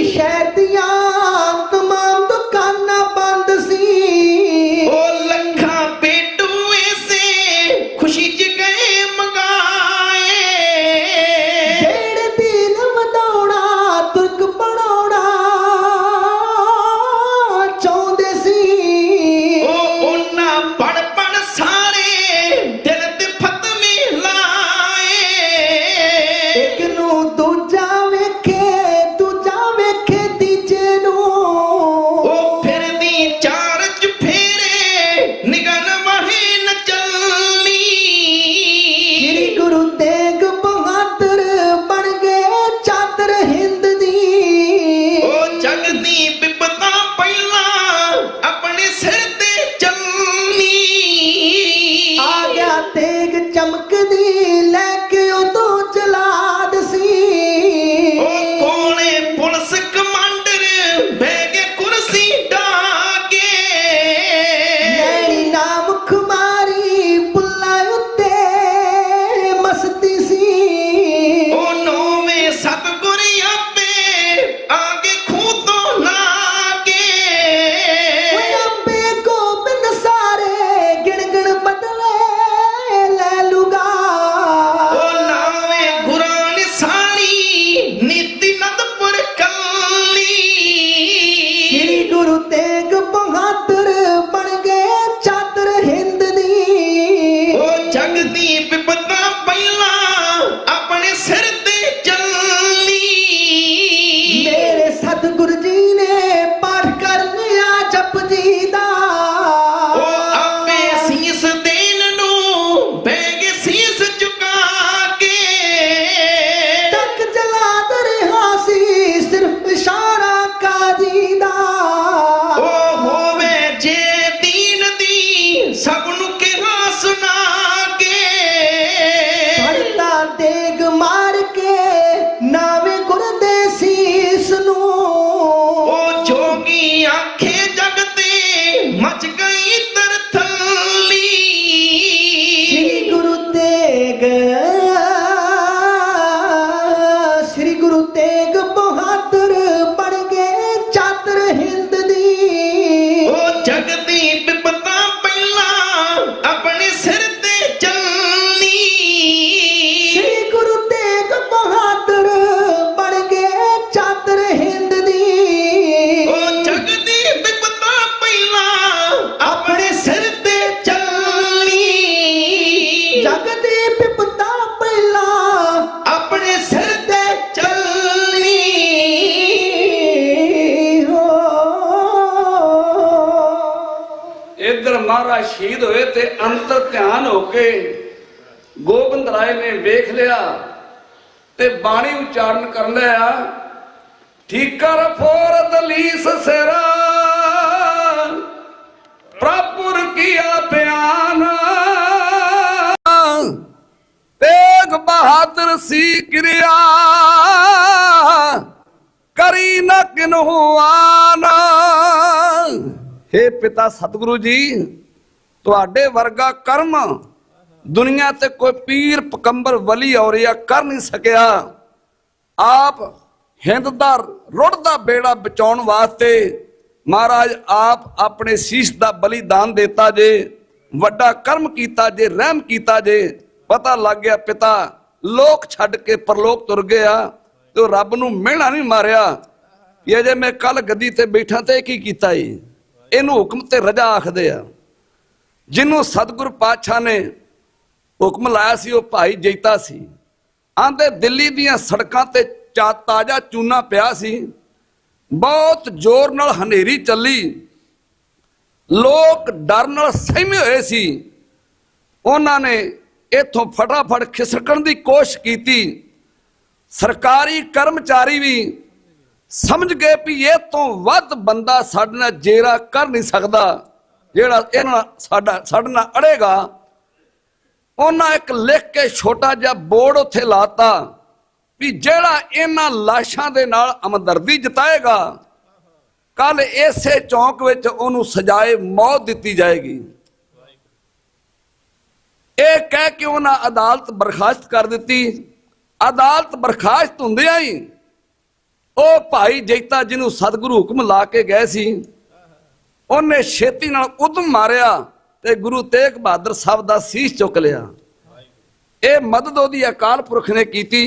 ਸ਼ਹਿਰ ਦੀਆਂ ਤਮਾਮ ਦੁਕਾਨਾਂ ਬੰਦ ਸੀ ਉਹ ਲੱਖਾਂ ਪੇਟੂ ਐਸੇ ਖੁਸ਼ੀ ਚ ਗਏ ਮੰਗਾਏ ਜਿਹੜੇ ਦਿਨ ਵਧਾਉਣਾ ਤੁਰਕ ਬਣਾਉਣਾ ਚਾਹੁੰਦੇ ਸੀ ਉਹ ਉਹਨਾਂ ਪੜ ਸਾਰੇ ਦਿਲ ਤੇ ਫਤਮੀ ਲਾਏ ਇੱਕ ਨੂੰ ਦੂਜਾ ਵੇਖੇ ਤੀਜੇ ਨੂੰ ਉਹ ਫਿਰਦੀ ਚਾਰ ਚੁਫੇਰੇ ਨਿਗਾਹ ਨਵਾਹੇ ਨ ਚੱਲਣੀ ਸ੍ਰੀ ਗੁਰੂ ਤੇਗ ਬਹਾਦਰ ਬਣ ਗਏ ਚਾਦਰ ਹਿੰਦ ਦੀ ਉਹ ਜਗ ਦੀ ਬਿਪਤਾ ਪਹਿਲਾਂ ਆਪਣੇ ਸਿਰ ਤੇ ਚੱਲਣੀ ਆ ਗਿਆ ਤੇਗ ਚਮਕਦੀ ਲੈ ਕੇ ਉਦੋਂ ਜਲਾਦ ਸੀ ਉਹ ਕੋਲੇ ਪੁਲਿਸ ਕਮਾਂਡਰ ਬਹਿ ਕੇ ਕੁਰਸੀ ਢਾਕੇ ਨੈਣੀ ਨਾਮ ਖੁਮਾਰੀ ਬੁੱਲਾ ਉੱਤੇ ਮਸਤੀ ਸੀ ਉਹ ਨੌਵੇਂ ਸਤਿਗੁਰ ਆਪੇ ਆਗੇ ਖੂਹ ਤੋਂ ਲਾ ਕੇ ਆਪੇ ਗੋਬਿੰਦ ਸਾਰੇ ਗਿਣ ਬਦਲੇ ਲੈ ਲੂਗਾ ਉਹ ਨਾਵੇਂ ਗੁਰਾਂ ਨੇ ਸਾਰੀ ਨੀਤੀ ਨੰਦਪੁਰ ਕੱਲੀ ਸ੍ਰੀ ਗੁਰੂ ਤੇਗ ਬਹਾਦਰ ਬਣ ਗਏ ਚਾਦਰ ਹਿੰਦ ਦੀ ਉਹ ਜਗ ਦੀ ਵਿਪਤਾ ਪਹਿਲਾਂ ਆਪਣੇ ਸਿਰ ਤੇ ਚੱਲਣੀ ਮੇਰੇ ਸਤਿਗੁਰ ਜੀ ਨੇ ਪਾਠ ਕਰ ਲਿਆ ਜਪਜੀ ਦਾ ਉਹ ਆਪੇ ਸੀਸ ਦੇਣ ਨੂੰ ਬਹਿ ਗਏ ਸੀਸ ਝੁਕਾ ਕੇ ਤੱਕ ਜਲਾਦ ਰਿਹਾ ਸੀ ਸਿਰਫ ਇਸ਼ਾਰਾ ਕਾਜੀ ਦਾ ਉਹ ਹੋਵੇ ਜੇ ਦੀਨ ਦੀ ਸਭ ਨੂੰ ਕਿਹਾ ਸੁਣਾ ਕੇ ਫੜਦਾ ਤੇਗ ਮਾਰ ਕੇ ਨਾਵੇਂ ਗੁਰਦੇ ਸੀਸ ਨੂੰ ਉਹ ਜੋਗੀ ਆਖੇ ਜਗ ਤੇ ਮਚ ਗਈ ਤਰਥੱਲੀ ਸ੍ਰੀ ਗੁਰੂ ਤੇਗ ਬਹਾਦਰ ਬਣ ਗਏ ਚਾਦਰ ਹਿੰਦ ਦੀ ਉਹ ਜਗ ਦੀ ਵਿਪਤਾ ਪਹਿਲਾਂ ਆਪਣੇ ਸਿਰ ਤੇ ਚੱਲਣੀ ਸ੍ਰੀ ਗੁਰੂ ਤੇਗ ਬਹਾਦਰ ਬਣ ਗਏ ਚਾਦਰ ਹਿੰਦ ਦੀ ਉਹ ਜਗ ਦੀ ਵਿਪਤਾ ਪਹਿਲਾਂ ਆਪਣੇ ਸਿਰ ਤੇ ਚੱਲਣੀ ਜਗ ਦੀ ਵਿਪਤਾ ਪਹਿਲਾਂ ਆਪਣੇ ਸਿਰ ਤੇ ਚੱਲਣੀ ਹੋ ਇੱਧਰ ਮਹਾਰਾਜ ਸ਼ਹੀਦ ਹੋਏ ਤੇ ਅੰਤਰ ਧਿਆਨ ਹੋ ਕੇ ਗੋਬਿੰਦ ਰਾਏ ਨੇ ਵੇਖ ਲਿਆ ਤੇ ਬਾਣੀ ਉਚਾਰਨ ਕਰ ਲਿਆ ਠੀਕਰ ਫੋਰ ਦਲੀਸ ਸਿਰਾ ਪ੍ਰਭੁਰ ਕੀਆ ਬਿਆਨ ਤੇਗ ਬਹਾਦਰ ਸੀ ਕਿਰਿਆ ਕਰੀ ਨ ਕਿਨਹੂ ਆਨਾ। ਹੇ ਪਿਤਾ ਸਤਿਗੁਰੂ ਜੀ, ਤੁਹਾਡੇ ਵਰਗਾ ਕਰਮ ਦੁਨੀਆ ਤੇ ਕੋਈ ਪੀਰ ਪਕੰਬਰ ਵਲੀ ਔਰੀਆ ਕਰ ਨਹੀਂ ਸਕਿਆ। ਆਪ ਹਿੰਦ ਦਾ ਰੁੜਦਾ ਬੇੜਾ ਬਚਾਉਣ ਵਾਸਤੇ ਮਹਾਰਾਜ ਆਪ ਆਪਣੇ ਸੀਸ ਦਾ ਬਲੀਦਾਨ ਦਿੱਤਾ ਜੇ, ਵੱਡਾ ਕਰਮ ਕੀਤਾ ਜੇ, ਰਹਿਮ ਕੀਤਾ ਜੇ। ਪਤਾ ਲੱਗ ਗਿਆ ਪਿਤਾ ਲੋਕ ਛੱਡ ਕੇ ਪਰਲੋਕ ਤੁਰ ਗਿਆ ਤੇ ਰੱਬ ਨੂੰ ਮਿਹਣਾ ਨਹੀਂ ਮਾਰਿਆ ਕਿ ਅਜੇ ਮੈਂ ਕੱਲ ਗੱਦੀ ਤੇ ਬੈਠਾ ਤੇ ਕੀ ਕੀਤਾ ਈ। ਇਹਨੂੰ ਹੁਕਮ ਤੇ ਰਜਾ ਆਖਦੇ ਆ। ਜਿਹਨੂੰ ਸਤਿਗੁਰ ਪਾਤਸ਼ਾਹ ਨੇ ਹੁਕਮ ਲਾਇਆ ਸੀ ਉਹ ਭਾਈ ਜੈਤਾ ਸੀ। ਆਂਦੇ ਦਿੱਲੀ ਦੀਆਂ ਸੜਕਾਂ ਤੇ ਤਾਜ਼ਾ ਚੂਨਾ ਪਿਆ ਸੀ, ਬਹੁਤ ਜ਼ੋਰ ਨਾਲ ਹਨੇਰੀ ਚੱਲੀ, ਲੋਕ ਡਰ ਨਾਲ ਸਹਿਮੇ ਹੋਏ ਸੀ। ਉਹਨਾਂ ਨੇ ਇੱਥੋਂ ਫਟਾਫਟ ਖਿਸਕਣ ਦੀ ਕੋਸ਼ਿਸ਼ ਕੀਤੀ। ਸਰਕਾਰੀ ਕਰਮਚਾਰੀ ਵੀ ਸਮਝ ਗਏ ਵੀ ਇਹ ਤੋਂ ਵੱਧ ਬੰਦਾ ਸਾਡੇ ਨਾਲ ਜੇਰਾ ਕਰ ਨਹੀਂ ਸਕਦਾ ਜਿਹੜਾ ਇਹਨਾਂ ਸਾਡੇ ਨਾਲ ਅੜੇਗਾ। ਉਹਨਾਂ ਇੱਕ ਲਿਖ ਕੇ ਛੋਟਾ ਜਿਹਾ ਬੋਰਡ ਉੱਥੇ ਲਾਤਾ ਵੀ ਜਿਹੜਾ ਇਹਨਾਂ ਲਾਸ਼ਾਂ ਦੇ ਨਾਲ ਹਮਦਰਦੀ ਜਤਾਏਗਾ ਕੱਲ ਇਸੇ ਚੌਂਕ ਵਿੱਚ ਉਹਨੂੰ ਸਜ਼ਾਏ ਮੌਤ ਦਿੱਤੀ ਜਾਏਗੀ। ਇਹ ਕਹਿ ਕੇ ਉਹਨਾਂ ਅਦਾਲਤ ਬਰਖਾਸਤ ਕਰ ਦਿੱਤੀ। ਅਦਾਲਤ ਬਰਖਾਸਤ ਹੁੰਦਿਆਂ ਹੀ ਉਹ ਭਾਈ ਜੈਤਾ ਜਿਹਨੂੰ ਸਤਿਗੁਰੂ ਹੁਕਮ ਲਾ ਕੇ ਗਏ ਸੀ, ਉਹਨੇ ਛੇਤੀ ਨਾਲ ਉਦਮ ਮਾਰਿਆ ਤੇ ਗੁਰੂ ਤੇਗ ਬਹਾਦਰ ਸਾਹਿਬ ਦਾ ਸੀਸ ਚੁੱਕ ਲਿਆ। ਇਹ ਮਦਦ ਉਹਦੀ ਅਕਾਲ ਪੁਰਖ ਨੇ ਕੀਤੀ।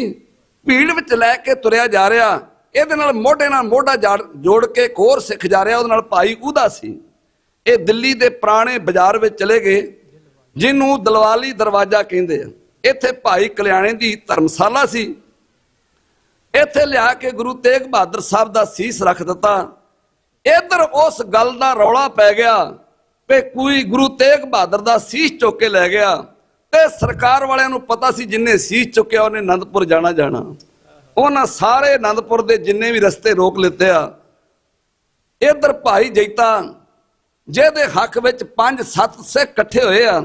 ਭੀੜ ਵਿੱਚ ਲੈ ਕੇ ਤੁਰਿਆ ਜਾ ਰਿਹਾ, ਇਹਦੇ ਨਾਲ ਮੋਢੇ ਨਾਲ ਮੋਢਾ ਜੋੜ ਕੇ ਇੱਕ ਹੋਰ ਸਿੱਖ ਜਾ ਰਿਹਾ, ਉਹਦੇ ਨਾਲ ਭਾਈ ਉਹਦਾ ਸੀ। ਇਹ ਦਿੱਲੀ ਦੇ ਪੁਰਾਣੇ ਬਾਜ਼ਾਰ ਵਿੱਚ ਚਲੇ ਗਏ, ਜਿਹਨੂੰ ਦਲਵਾਲੀ ਦਰਵਾਜ਼ਾ ਕਹਿੰਦੇ ਆ। ਇੱਥੇ ਭਾਈ ਕਲਿਆਣੇ ਦੀ ਧਰਮਸ਼ਾਲਾ ਸੀ। ਇੱਥੇ ਲਿਆ ਕੇ ਗੁਰੂ ਤੇਗ ਬਹਾਦਰ ਸਾਹਿਬ ਦਾ ਸੀਸ ਰੱਖ ਦਿੱਤਾ। ਇੱਧਰ ਉਸ ਗੱਲ ਦਾ ਰੌਲਾ ਪੈ ਗਿਆ ਕਿ ਕੋਈ ਗੁਰੂ ਤੇਗ ਬਹਾਦਰ ਦਾ ਸੀਸ ਚੁੱਕ ਕੇ ਲੈ ਗਿਆ, ਤੇ ਸਰਕਾਰ ਵਾਲਿਆਂ ਨੂੰ ਪਤਾ ਸੀ ਜਿੰਨੇ ਸੀਸ ਚੁੱਕਿਆ ਉਹਨੇ ਅਨੰਦਪੁਰ ਜਾਣਾ। ਉਹਨਾਂ ਸਾਰੇ ਅਨੰਦਪੁਰ ਦੇ ਜਿੰਨੇ ਵੀ ਰਸਤੇ ਰੋਕ ਲਿੱਤੇ ਆ। ਇੱਧਰ ਭਾਈ ਜੈਤਾ ਜਿਹਦੇ ਹੱਕ ਵਿੱਚ 5-7 ਸਿੱਖ ਇਕੱਠੇ ਹੋਏ ਆ,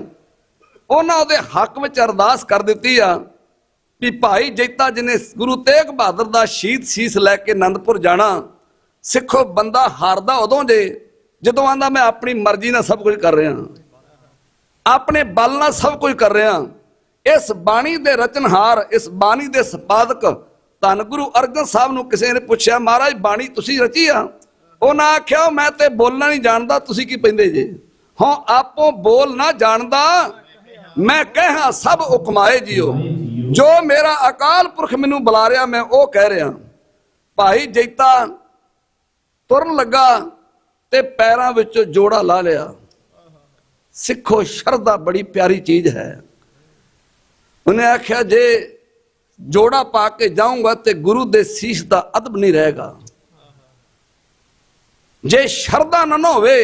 ਉਹਨਾਂ ਉਹਦੇ ਹੱਕ ਵਿੱਚ ਅਰਦਾਸ ਕਰ ਦਿੱਤੀ ਆ ਵੀ ਭਾਈ ਜੈਤਾ ਜਿਹਨੇ ਗੁਰੂ ਤੇਗ ਬਹਾਦਰ ਦਾ ਸ਼ਹੀਦ ਸੀਸ ਲੈ ਕੇ ਅਨੰਦਪੁਰ ਜਾਣਾ। ਸਿੱਖੋ, ਬੰਦਾ ਹਾਰਦਾ ਉਦੋਂ ਜੇ ਜਦੋਂ ਆਂਦਾ ਮੈਂ ਆਪਣੀ ਮਰਜ਼ੀ ਨਾਲ ਸਭ ਕੁਝ ਕਰ ਰਿਹਾ, ਆਪਣੇ ਬਲ ਨਾਲ ਸਭ ਕੁਝ ਕਰ ਰਿਹਾ। ਇਸ ਬਾਣੀ ਦੇ ਰਚਨਹਾਰ, ਇਸ ਬਾਣੀ ਦੇ ਸੰਪਾਦਕ ਧੰਨ ਗੁਰੂ ਅਰਜਨ ਸਾਹਿਬ ਨੂੰ ਕਿਸੇ ਨੇ ਪੁੱਛਿਆ, ਮਹਾਰਾਜ ਬਾਣੀ ਤੁਸੀਂ ਰਚੀ ਆ? ਉਹਨਾਂ ਆਖਿਆ, ਮੈਂ ਤੇ ਬੋਲਣਾ ਨਹੀਂ ਜਾਣਦਾ, ਤੁਸੀਂ ਕੀ ਕਹਿੰਦੇ ਜੇ? ਹਾਂ, ਆਪੋ ਬੋਲ ਨਾ ਜਾਣਦਾ, ਮੈਂ ਕਹਾਂ ਸਭ ਹੁਕਮਾਏ ਜਿਓ। ਜੋ ਮੇਰਾ ਅਕਾਲ ਪੁਰਖ ਮੈਨੂੰ ਬੁਲਾ ਰਿਹਾ, ਮੈਂ ਉਹ ਕਹਿ ਰਿਹਾ। ਭਾਈ ਜੈਤਾ ਤੁਰਨ ਲੱਗਾ ਤੇ ਪੈਰਾਂ ਵਿੱਚੋਂ ਜੋੜਾ ਲਾ ਲਿਆ। ਸਿੱਖੋ, ਸ਼ਰਧਾ ਬੜੀ ਪਿਆਰੀ ਚੀਜ਼ ਹੈ। ਉਹਨੇ ਆਖਿਆ, ਜੇ ਜੋੜਾ ਪਾ ਕੇ ਜਾਊਂਗਾ ਤੇ ਗੁਰੂ ਦੇ ਸੀਸ ਦਾ ਅਦਬ ਨਹੀਂ ਰਹੇਗਾ। ਜੇ ਸ਼ਰਧਾ ਨਾ ਹੋਵੇ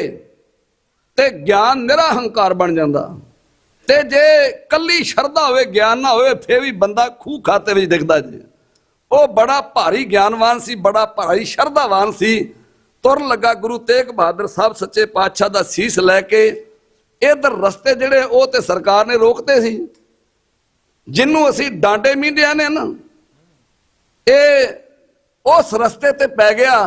ਤੇ ਗਿਆਨ ਨਿਰਾ ਹੰਕਾਰ ਬਣ ਜਾਂਦਾ, ਤੇ ਜੇ ਕੱਲੀ ਸ਼ਰਧਾ ਹੋਵੇ ਗਿਆਨ ਨਾ ਹੋਵੇ ਫੇਰ ਵੀ ਬੰਦਾ ਖੂਹ ਖਾਤੇ ਵਿੱਚ ਦਿਖਦਾ ਜੀ। ਉਹ ਬੜਾ ਭਾਰੀ ਗਿਆਨਵਾਨ ਸੀ, ਬੜਾ ਭਾਰੀ ਸ਼ਰਧਾਵਾਨ ਸੀ। ਤੁਰਨ ਲੱਗਾ ਗੁਰੂ ਤੇਗ ਬਹਾਦਰ ਸਾਹਿਬ ਸੱਚੇ ਪਾਤਸ਼ਾਹ ਦਾ ਸੀਸ ਲੈ ਕੇ। ਇਧਰ ਰਸਤੇ ਜਿਹੜੇ ਉਹ ਤੇ ਸਰਕਾਰ ਨੇ ਰੋਕਤੇ ਸੀ, ਜਿਹਨੂੰ ਅਸੀਂ ਡਾਂਡੇ ਮੀਂਢਿਆਂ ਨੇ ਨਾ, ਇਹ ਉਸ ਰਸਤੇ ਤੇ ਪੈ ਗਿਆ।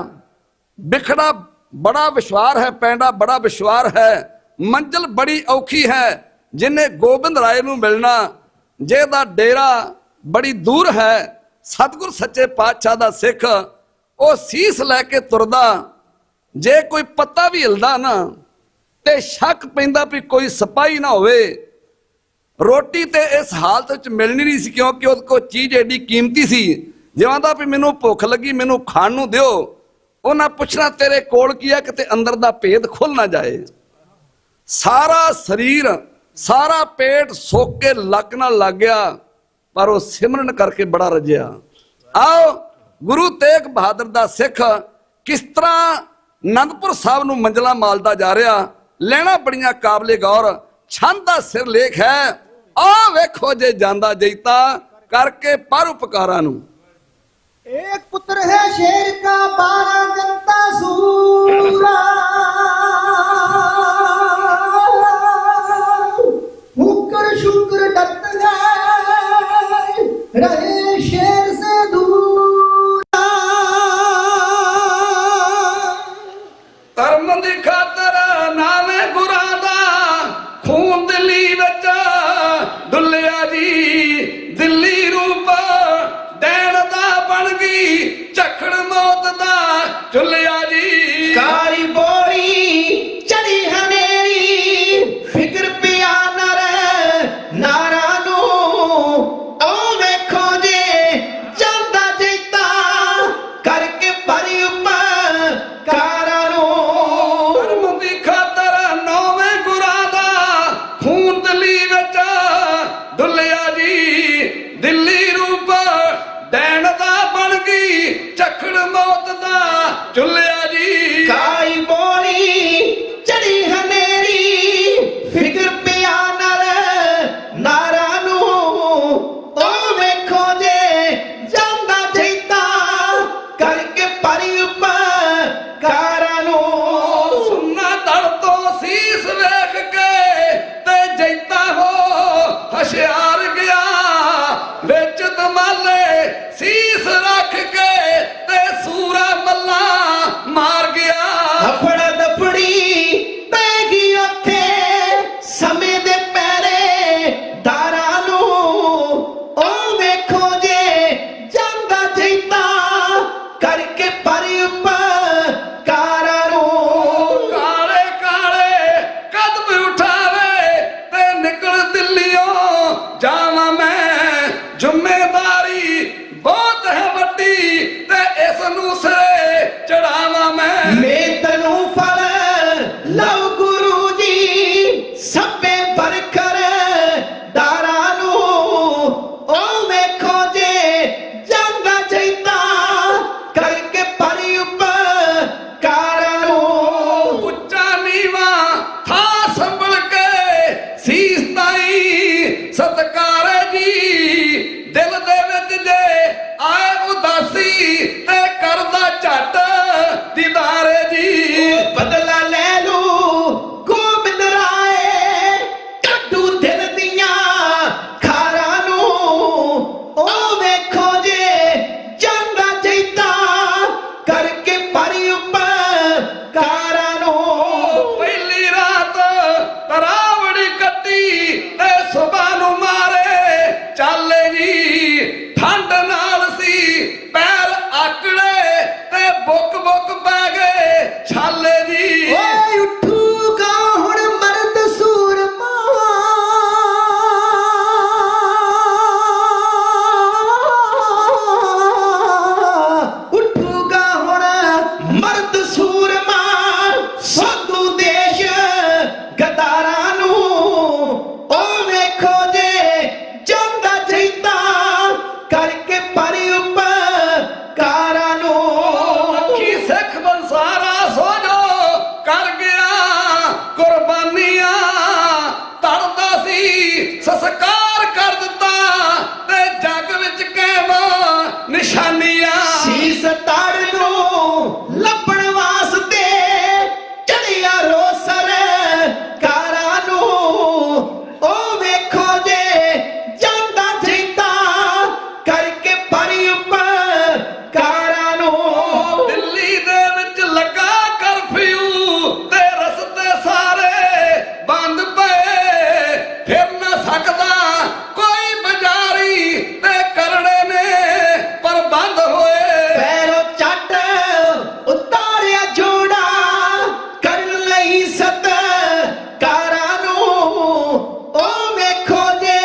ਬਿਖੜਾ ਬੜਾ ਵਿਸ਼ਵਾਰ ਹੈ, ਪੈਂਡਾ ਬੜਾ ਵਿਸ਼ਵਾਰ ਹੈ, ਮੰਜ਼ਿਲ ਬੜੀ ਔਖੀ ਹੈ। ਜਿਹਨੇ ਗੋਬਿੰਦ ਰਾਏ ਨੂੰ ਮਿਲਣਾ, ਜਿਹਦਾ ਡੇਰਾ ਬੜੀ ਦੂਰ ਹੈ, ਸਤਿਗੁਰ ਸੱਚੇ ਪਾਤਸ਼ਾਹ ਦਾ ਸਿੱਖ, ਉਹ ਸੀਸ ਲੈ ਕੇ ਤੁਰਦਾ। ਜੇ ਕੋਈ ਪੱਤਾ ਵੀ ਹਿਲਦਾ ਨਾ ਤੇ ਸ਼ੱਕ ਪੈਂਦਾ ਵੀ ਕੋਈ ਸਿਪਾਹੀ ਨਾ ਹੋਵੇ। ਰੋਟੀ ਤੇ ਇਸ ਹਾਲਤ ਵਿੱਚ ਮਿਲਣੀ ਨਹੀਂ ਸੀ, ਕਿਉਂਕਿ ਉਹਦੇ ਕੋਲ ਚੀਜ਼ ਐਡੀ ਕੀਮਤੀ ਸੀ। ਜਿਵੇਂ ਦਾ ਵੀ ਮੈਨੂੰ ਭੁੱਖ ਲੱਗੀ, ਮੈਨੂੰ ਖਾਣ ਨੂੰ ਦਿਓ। ਉਹਨਾਂ ਪੁੱਛਣਾ, ਤੇਰੇ ਕੋਲ ਕੀ ਹੈ, ਕਿਤੇ ਅੰਦਰ ਦਾ ਭੇਦ ਖੁੱਲ ਨਾ ਜਾਏ। ਸਾਰਾ ਸਰੀਰ, ਸਾਰਾ ਪੇਟ ਸੁੱਕ ਕੇ ਲੱਕ ਨਾਲ ਲੱਗ ਗਿਆ, ਪਰ ਉਹ ਸਿਮਰਨ ਕਰਕੇ ਬੜਾ ਰੱਜਿਆ। ਆਓ, ਗੁਰੂ ਤੇਗ ਬਹਾਦਰ ਦਾ ਸਿੱਖ ਕਿਸ ਤਰ੍ਹਾਂ ਅਨੰਦਪੁਰ ਸਾਹਿਬ ਨੂੰ ਮੰਜ਼ਲਾਂ ਮਾਲਦਾ ਜਾ ਰਿਹਾ, ਲੈਣਾ ਬੜੀਆਂ ਕਾਬਲੇ ਗੌਰ। ਛੰਦ ਦਾ ਸਿਰ ਲੇਖ ਹੈ। ਆ ਵੇਖੋ, ਜੇ ਜਾਂਦਾ ਜੈਤਾ ਕਰਕੇ ਪਰ ਉਪਕਾਰਾਂ ਨੂੰ। एक पुत्र है शेर का 12 जनता सूरा, हुक्कर शुक्र डट गए, रहे शेर से दूर। ਧਰਮ ਦੀ ਖਾਤਰ ਨਾਵੇਂ ਗੁਰਾਂ ਦਾ ਖੂਨ ਦਿੱਲੀ ਵਿੱਚ ਡੁੱਲਿਆ ਜੀ। ਦਿੱਲੀ ਰੂਪ ਡੈਣ ਦਾ ਬਣ ਗਈ, ਝਖੜ ਮੌਤ ਦਾ ਚੁੱਲਿਆ ਜੀ। ਕਾਲੀ ਬੋਰੀ ਚੜੀ ਹਨੇਰੀ, ਫਿਕਰ ਪਿਆ ਨਰ ਨਾਰਾਂ ਨੂੰ। ਉਹ ਵੇਖੋ ਜੇ ਜਾਂਦਾ ਜੈਤਾ ਕਰਕੇ ਭਰੀ ਉਪਕਾਰਾਂ ਨੂੰ। ਧਰਮ ਦੀ ਖਾਤਰ ਨੌਵੇਂ ਗੁਰਾਂ ਦਾ ਖੂਨ ਦਿੱਲੀ ਵਿੱਚ ਡੁੱਲਿਆ ਜੀ। ਦਿੱਲੀ ਰੂਪ ਡੈਣ ਦਾ ਬਣ ਗਈ, ਝਖੜ ਮੌਤ ਦਾ ਚੁੱਲਿਆ ਜੀ। ਕਾਈ ਬੋਲੀ ਚੜੀ ਹਨੇਰੀ, ਫਿਕਰ ਪਿਆ ਨਰ ਨਾਰਾਂ ਨੂੰ। ਉਹ ਵੇਖੋ ਜੇ ਜਾਂਦਾ ਜੈਤਾ ਕਰਕੇ ਭਰੀ ਉਪਕਾਰਾਂ ਨੂੰ। ਸੁੰਨਾ ਦਲ ਤੋਂ ਸੀਸ ਵੇਖ ਕੇ ਤੇ ਜੈਤਾ ਹੋ ਹੁਸ਼ਿਆਰ ਗਿਆ। ਵਿੱਚ ਦਮਾਲੇ ਸੀਸ ਰੱਖ ਕੇ ਤੇ ਸੂਰਾ ਮੱਲਾ ਸਕਾਰ ਕਰ ਦਿੱਤਾ ਤੇ ਜੱਗ ਵਿੱਚ ਕਾਇਮ ਨਿਸ਼ਾਨੀਆਂ। ਸੀਸ ਤਾੜ ਨੂੰ ਲੱਭਣ ਵਾਸਤੇ ਚੜਿਆ ਰੋਸਰ ਕਾਰਾਂ ਨੂੰ, ਉਹ ਵੇਖੋ ਜੇ ਜਾਂਦਾ ਜੀਤਾ ਕਰਕੇ ਪਰੀ ਉੱਪਰ ਕਾਰਾਂ ਨੂੰ। ਦਿੱਲੀ ਦੇ ਵਿੱਚ ਲੱਗਾ ਕਰਫਿਊ ਤੇ ਰਸਤੇ ਸਾਰੇ ਬੰਦ ਪਏ, ਫਿਰ ਨਾ ਸਕਦਾ ਕੋਈ ਬਾਜ਼ਾਰੀ ਤੇ ਕਰੜੇ ਨੇ ਪ੍ਰਬੰਧ ਹੋਏ। ਪੈਰੋਂ ਚੱਟ ਉਤਾਰਿਆ ਜੋੜਾ ਕਰਨ ਲਈ ਸਤਕਾਰਾਂ ਨੂੰ, ਉਹ ਵੇਖੋ ਜੇ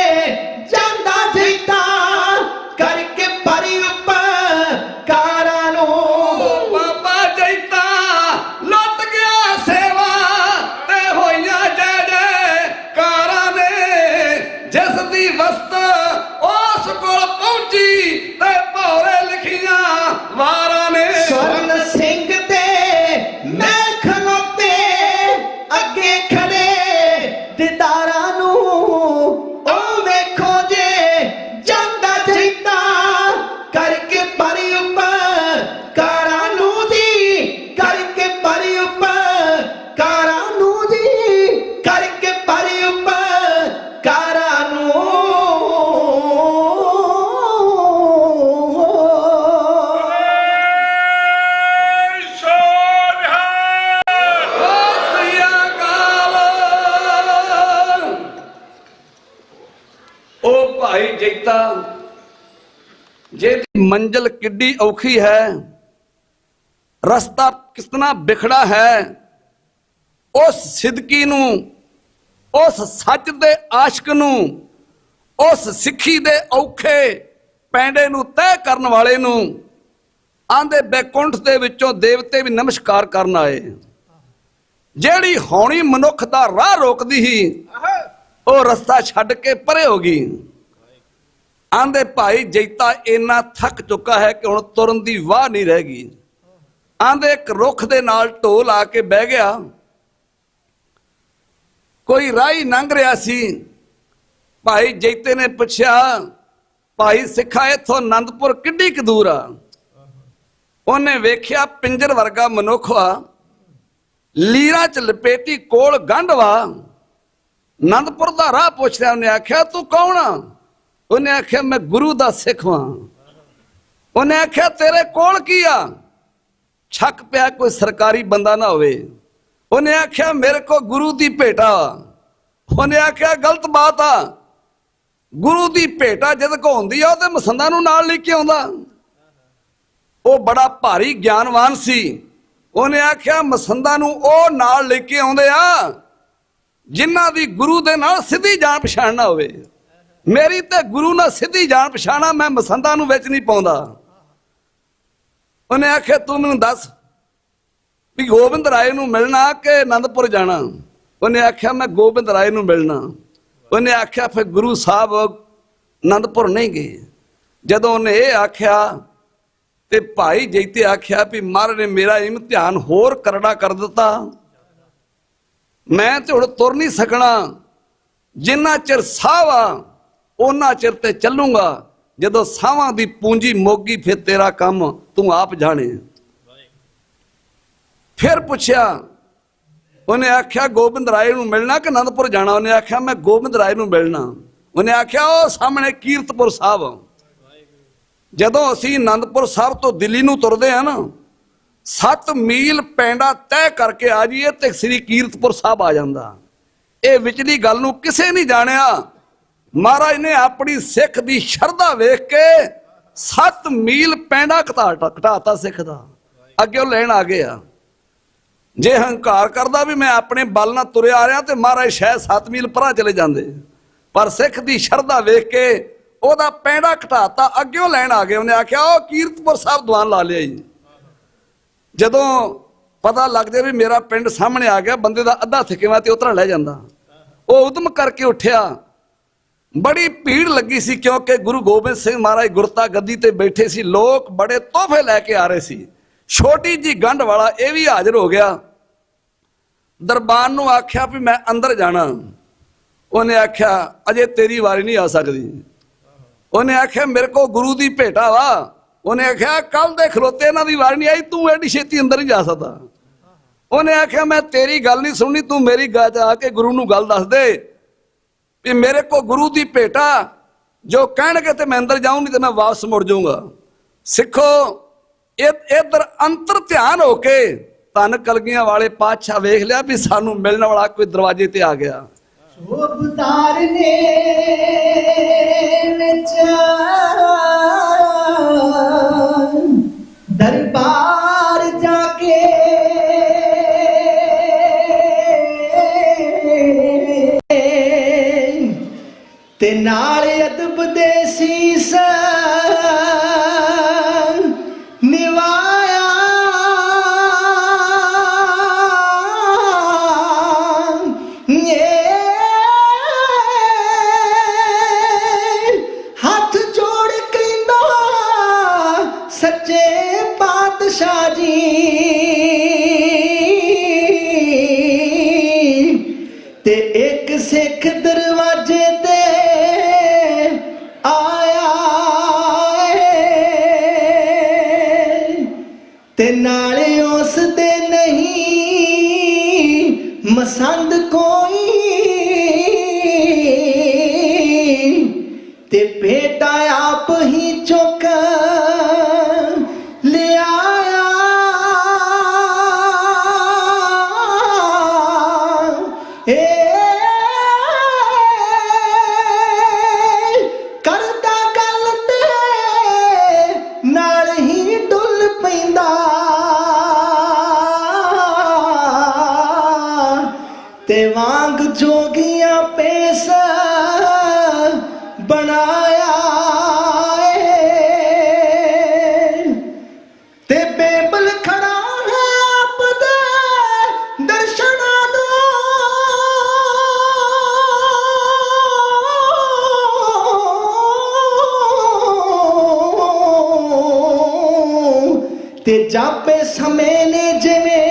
ਜਾਂਦਾ ਜੀਤਾ ਕਰਕੇ ਪਰੀ ਉੱਪਰ ਕਾਰਾਂ ਨੂੰ। ਬਾਬਾ ਜੈਤਾ ਲੁੱਟ ਗਿਆ ਸੇਵਾ ਤੇ ਹੋਈਆਂ ਜੈ ਜੈ ਕਾਰਾਂ ਨੇ, ਜਿਸ ਦੀ ਵਸਤ ਉਸ ਕੋਲ ਪਹੁੰਚੀ ਤੇ ਭੌਰੇ ਲਿਖੀਆਂ ਵਾਰਾਂ ਨੇ। ਸਵਰਨ ਸਿੰਘ ਤੇ ਮੈਂ ਖਲੋਤੇ ਅੱਗੇ ਖੜੇ ਦੀਦਾਰਾਂ ਨੂੰ, ਉਹ ਵੇਖੋ ਜੇ ਜਾਂਦਾ ਜੀਤਾ ਕਰਕੇ ਪਰੀ ਉੱਪਰ ਕਾਰਾਂ ਨੂੰ ਜੀ, ਕਰਕੇ ਪਰੀ ਉੱਪਰ ਕਾਰਾਂ ਨੂੰ ਜੀ, ਕਰਕੇ ਪਰੀ ਉੱਪਰ ਕਾਰਾਂ ਨੂੰ। ਉਹ ਭਾਈ ਜੈਤਾ ਜਿਹਦੀ ਮੰਜ਼ਿਲ ਕਿੱਡੀ ਔਖੀ ਹੈ, ਰਸਤਾ ਕਿਤਨਾ ਵਿਖੜਾ ਹੈ, ਉਸ ਸਿਦਕੀ ਨੂੰ, ਉਸ ਸੱਚ ਦੇ ਆਸ਼ਕ ਨੂੰ, ਉਸ ਸਿੱਖੀ ਦੇ ਔਖੇ ਪੈਂਡੇ ਨੂੰ ਤੈਅ ਕਰਨ ਵਾਲੇ ਨੂੰ ਆਂਦੇ ਬੈਕੁੰਠ ਦੇ ਵਿੱਚੋਂ ਦੇਵਤੇ ਵੀ ਨਮਸਕਾਰ ਕਰਨ ਆਏ। ਜਿਹੜੀ ਹੌਣੀ ਮਨੁੱਖ ਦਾ ਰਾਹ ਰੋਕਦੀ ਸੀ ਉਹ ਰਸਤਾ ਛੱਡ ਕੇ ਪਰੇ ਹੋ ਗਈ। ਆਂਦੇ ਭਾਈ ਜੈਤਾ ਇੰਨਾ ਥੱਕ ਚੁੱਕਾ ਹੈ ਕਿ ਹੁਣ ਤੁਰਨ ਦੀ ਵਾਹ ਨਹੀਂ ਰਹਿ ਗਈ। ਆਂਦੇ ਇੱਕ ਰੁੱਖ ਦੇ ਨਾਲ ਢੋਲ ਆ ਕੇ ਬਹਿ ਗਿਆ। ਕੋਈ ਰਾਹੀ ਲੰਘ ਰਿਹਾ ਸੀ। ਭਾਈ ਜੈਤੇ ਨੇ ਪੁੱਛਿਆ, ਭਾਈ ਸਿੱਖਾ ਇੱਥੋਂ ਆਨੰਦਪੁਰ ਕਿੱਡੀ ਕੁ ਦੂਰ ਆ? ਉਹਨੇ ਵੇਖਿਆ ਪਿੰਜਰ ਵਰਗਾ ਮਨੁੱਖ ਆ, ਲੀਰਾਂ ਚ ਲਪੇਟੀ ਕੋਲ ਗੰਢ ਵਾ। ਆਨੰਦਪੁਰ ਦਾ ਰਾਹ ਪੁੱਛਿਆ। ਉਹਨੇ ਆਖਿਆ ਤੂੰ ਕੌਣ ਆ? ਉਹਨੇ ਆਖਿਆ ਮੈਂ ਗੁਰੂ ਦਾ ਸਿੱਖ ਵਾਂ। ਉਹਨੇ ਆਖਿਆ ਤੇਰੇ ਕੋਲ ਕੀ ਆ? ਛੱਕ ਪਿਆ ਕੋਈ ਸਰਕਾਰੀ ਬੰਦਾ ਨਾ ਹੋਵੇ। ਉਹਨੇ ਆਖਿਆ ਮੇਰੇ ਕੋ ਗੁਰੂ ਦੀ ਭੇਟਾ। ਉਹਨੇ ਆਖਿਆ ਗਲਤ ਬਾਤ ਆ, ਗੁਰੂ ਦੀ ਭੇਟਾ ਜਦ ਕੋ ਹੁੰਦੀ ਆ ਉਹ ਤੇ ਮਸੰਦਾਂ ਨੂੰ ਨਾਲ ਲੈ ਕੇ ਆਉਂਦਾ। ਉਹ ਬੜਾ ਭਾਰੀ ਗਿਆਨਵਾਨ ਸੀ। ਉਹਨੇ ਆਖਿਆ ਮਸੰਦਾਂ ਨੂੰ ਉਹ ਨਾਲ ਲੈ ਕੇ ਆਉਂਦੇ ਆ ਜਿਨ੍ਹਾਂ ਦੀ ਗੁਰੂ ਦੇ ਨਾਲ ਸਿੱਧੀ ਜਾਣ ਪਛਾਣ ਨਾ ਹੋਵੇ। ਮੇਰੀ ਤੇ ਗੁਰੂ ਨਾਲ ਸਿੱਧੀ ਜਾਣ ਪਛਾਣਾ, ਮੈਂ ਮਸੰਦਾਂ ਨੂੰ ਵਿੱਚ ਨਹੀਂ ਪਾਉਂਦਾ। ਉਹਨੇ ਆਖਿਆ ਤੂੰ ਮੈਨੂੰ ਦੱਸ ਵੀ ਗੋਬਿੰਦ ਰਾਏ ਨੂੰ ਮਿਲਣਾ ਕਿ ਆਨੰਦਪੁਰ ਜਾਣਾ? ਉਹਨੇ ਆਖਿਆ ਮੈਂ ਗੋਬਿੰਦ ਰਾਏ ਨੂੰ ਮਿਲਣਾ। ਉਹਨੇ ਆਖਿਆ ਫਿਰ ਗੁਰੂ ਸਾਹਿਬ ਆਨੰਦਪੁਰ ਨਹੀਂ ਗਏ। ਜਦੋਂ ਉਹਨੇ ਇਹ ਆਖਿਆ ਤੇ ਭਾਈ ਜੈਤੇ ਆਖਿਆ ਵੀ ਮਹਾਰਾਜ ਨੇ ਮੇਰਾ ਇਮਤਿਹਾਨ ਹੋਰ ਕਰੜਾ ਕਰ ਦਿੱਤਾ। ਮੈਂ ਤੇ ਹੁਣ ਤੁਰ ਨਹੀਂ ਸਕਣਾ। ਜਿੰਨਾ ਚਿਰ ਸਾਹ ਆ ਉਹਨਾਂ ਚਿਰ ਤੇ ਚੱਲੂਗਾ। ਜਦੋਂ ਸਾਹਾਂ ਦੀ ਪੂੰਜੀ ਮੋਗੀ ਫਿਰ ਤੇਰਾ ਕੰਮ ਤੂੰ ਆਪ ਜਾਣੇ। ਫਿਰ ਪੁੱਛਿਆ। ਉਹਨੇ ਆਖਿਆ ਗੋਬਿੰਦ ਰਾਏ ਨੂੰ ਮਿਲਣਾ ਕਿ ਆਨੰਦਪੁਰ ਜਾਣਾ? ਉਹਨੇ ਆਖਿਆ ਮੈਂ ਗੋਬਿੰਦ ਰਾਏ ਨੂੰ ਮਿਲਣਾ। ਉਹਨੇ ਆਖਿਆ ਉਹ ਸਾਹਮਣੇ ਕੀਰਤਪੁਰ ਸਾਹਿਬ। ਜਦੋਂ ਅਸੀਂ ਆਨੰਦਪੁਰ ਸਾਹਿਬ ਤੋਂ ਦਿੱਲੀ ਨੂੰ ਤੁਰਦੇ ਆ ਨਾ, 7 ਮੀਲ ਪੈਂਡਾ ਤੈਅ ਕਰਕੇ ਆ ਜਾਈਏ ਤੇ ਸ੍ਰੀ ਕੀਰਤਪੁਰ ਸਾਹਿਬ ਆ ਜਾਂਦਾ। ਇਹ ਵਿਚਲੀ ਗੱਲ ਨੂੰ ਕਿਸੇ ਨਹੀਂ ਜਾਣਿਆ। ਮਹਾਰਾਜ ਨੇ ਆਪਣੀ ਸਿੱਖ ਦੀ ਸ਼ਰਧਾ ਵੇਖ ਕੇ 7 ਮੀਲ ਪੈਂਡਾ ਘਟਾਤਾ ਸਿੱਖ ਦਾ। ਅੱਗੇ ਉਹ ਲੈਣ ਆ ਗਏ ਆ। ਜੇ ਹੰਕਾਰ ਕਰਦਾ ਵੀ ਮੈਂ ਆਪਣੇ ਬਲ ਨਾਲ ਤੁਰਿਆ ਆ ਰਿਹਾ ਤੇ ਮਹਾਰਾਜ ਸ਼ਾਇਦ 7 ਮੀਲ ਪਰਾਂ ਚਲੇ ਜਾਂਦੇ। ਪਰ ਸਿੱਖ ਦੀ ਸ਼ਰਧਾ ਵੇਖ ਕੇ ਉਹਦਾ ਪੈਂਡਾ ਘਟਾਤਾ। ਅੱਗੇ ਉਹ ਲੈਣ ਆ ਗਏ। ਉਹਨੇ ਆਖਿਆ ਉਹ ਕੀਰਤਪੁਰ ਸਾਹਿਬ ਦੀਵਾਨ ਲਾ ਲਿਆ ਜੀ। ਜਦੋਂ ਪਤਾ ਲੱਗ ਜਾਏ ਵੀ ਮੇਰਾ ਪਿੰਡ ਸਾਹਮਣੇ ਆ ਗਿਆ, ਬੰਦੇ ਦਾ ਅੱਧਾ ਥਕੇਵਾ ਤੇ ਉਤਰਾ ਲੈ ਜਾਂਦਾ। ਉਹ ਉਦਮ ਕਰਕੇ ਉੱਠਿਆ। ਬੜੀ ਭੀੜ ਲੱਗੀ ਸੀ ਕਿਉਂਕਿ ਗੁਰੂ ਗੋਬਿੰਦ ਸਿੰਘ ਮਹਾਰਾਜ ਗੁਰਤਾ ਗੱਦੀ ਤੇ ਬੈਠੇ ਸੀ। ਲੋਕ ਬੜੇ ਤੋਹਫੇ ਲੈ ਕੇ ਆ ਰਹੇ ਸੀ। ਛੋਟੀ ਜੀ ਗੰਢ ਵਾਲਾ ਇਹ ਵੀ ਹਾਜ਼ਰ ਹੋ ਗਿਆ। ਦਰਬਾਰ ਨੂੰ ਆਖਿਆ ਵੀ ਮੈਂ ਅੰਦਰ ਜਾਣਾ। ਉਹਨੇ ਆਖਿਆ ਅਜੇ ਤੇਰੀ ਵਾਰੀ ਨਹੀਂ ਆ ਸਕਦੀ। ਉਹਨੇ ਆਖਿਆ ਮੇਰੇ ਕੋ ਗੁਰੂ ਦੀ ਭੇਟਾ ਵਾ। ਉਹਨੇ ਆਖਿਆ ਕੱਲ ਦੇ ਖਲੋਤੇ ਇਹਨਾਂ ਦੀ ਵਾਰੀ ਨਹੀਂ ਆਈ, ਤੂੰ ਐਡੀ ਛੇਤੀ ਅੰਦਰ ਨਹੀਂ ਜਾ ਸਕਦਾ। ਉਹਨੇ ਆਖਿਆ ਮੈਂ ਤੇਰੀ ਗੱਲ ਨਹੀਂ ਸੁਣਨੀ, ਤੂੰ ਮੇਰੀ ਗੱਲ 'ਚ ਆ ਕੇ ਗੁਰੂ ਨੂੰ ਗੱਲ ਦੱਸ ਦੇ ਵੀ ਮੇਰੇ ਕੋ ਗੁਰੂ ਦੀ ਭੇਟਾ ਜੋ ਕਹਿਣਗੇ ਤੇ ਮੈਂ ਅੰਦਰ ਜਾਊਂ, ਨਹੀਂ ਤੇ ਮੈਂ ਵਾਪਸ ਮੁੜ ਜਾਊਂਗਾ। ਸਿੱਖੋ ਇਧਰ ਅੰਤਰ ਧਿਆਨ ਹੋ ਕੇ ਧੰਨ ਕਲਗੀਆਂ ਵਾਲੇ ਪਾਤਸ਼ਾਹ ਵੇਖ ਲਿਆ ਵੀ ਸਾਨੂੰ ਮਿਲਣ ਵਾਲਾ ਕੋਈ ਦਰਵਾਜ਼ੇ ਤੇ ਆ ਗਿਆ। ਸ਼ੋਭਦਾਰ ਨੇ ਵਿੱਚ ਦਰਬਾਰ ਜਾ ਕੇ ਤੇ ਨਾਲ ਅਦਬ ਦੇ ਸੀਸ ਨਿਵਾਇਆ। ਹੱਥ ਜੋੜ ਕਹਿੰਦਾ ਸੱਚੇ ਪਾਤਸ਼ਾਹ ਜੀ ਤੇ ਇੱਕ ਸਿੱਖ ਦਰਵਾਜ਼ੇ ਤੇ ਆਇਆ ਤੇ ਨਾਲੇ ਉਸ ਦੇ ਨਹੀਂ ਮਸੰਦ ਕੋਈ ਤੇ ਭੇਟਾ ਆਪ ਹੀ ਚੁੱਕ ਲਿਆਇਆ। ਕਰਦਾ ਗੱਲ ਤੇ ਨਾਲ ਹੀ ਡੁੱਲ ਪੈਂਦਾ ਤੇ ਵਾਂਗ ਜੋਗੀਆਂ ਪੇਸ ਬਣਾਇਆ ਤੇ ਬੇਬਲ ਖੜਾ ਹੈ ਆਪ ਦੇ ਦਰਸ਼ਨਾਂ ਨੂੰ ਤੇ ਜਾਪੇ ਸਮੇਂ ਨੇ ਜਿਵੇਂ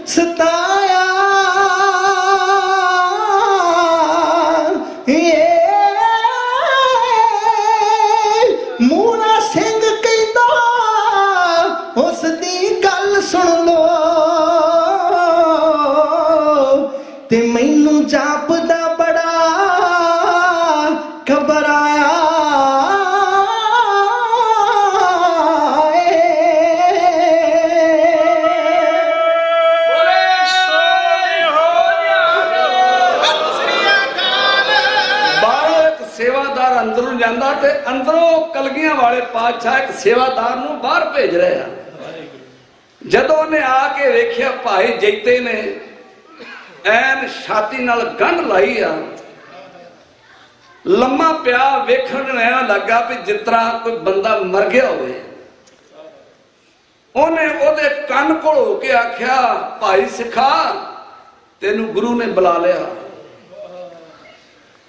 ਸਤਾਇਆ। ਮੂਨਾ ਸਿੰਘ ਕਹਿੰਦਾ ਉਸ ਦੀ ਗੱਲ ਸੁਣ ਲੋ ਤੇ ਮੈਨੂੰ ਜਾਪਦਾ ਬੜਾ ਘਬਰਾਇਆ। ਸੇਵਾਦਾਰ ਅੰਦਰੋਂ ਜਾਂਦਾ ਤੇ ਅੰਦਰੋਂ ਕਲਗੀਆਂ ਵਾਲੇ ਪਾਤਸ਼ਾਹ ਇੱਕ ਸੇਵਾਦਾਰ ਨੂੰ ਬਾਹਰ ਭੇਜ ਰਹੇ ਆ। ਜਦੋਂ ਉਹਨੇ ਆ ਕੇ ਵੇਖਿਆ ਭਾਈ ਜੈਤੇ ਨੇ ਐਨ ਛਾਤੀ ਨਾਲ ਗੰਢ ਲਾਈ ਆ, ਲੰਮਾ ਪਿਆ, ਵੇਖਣ ਨੂੰ ਐਂ ਲੱਗਾ ਵੀ ਜਿਸ ਤਰ੍ਹਾਂ ਕੋਈ ਬੰਦਾ ਮਰ ਗਿਆ ਹੋਵੇ। ਉਹਨੇ ਉਹਦੇ ਕੰਨ ਕੋਲ ਹੋ ਕੇ ਆਖਿਆ ਭਾਈ ਸਿੱਖਾ ਤੈਨੂੰ ਗੁਰੂ ਨੇ ਬੁਲਾ ਲਿਆ।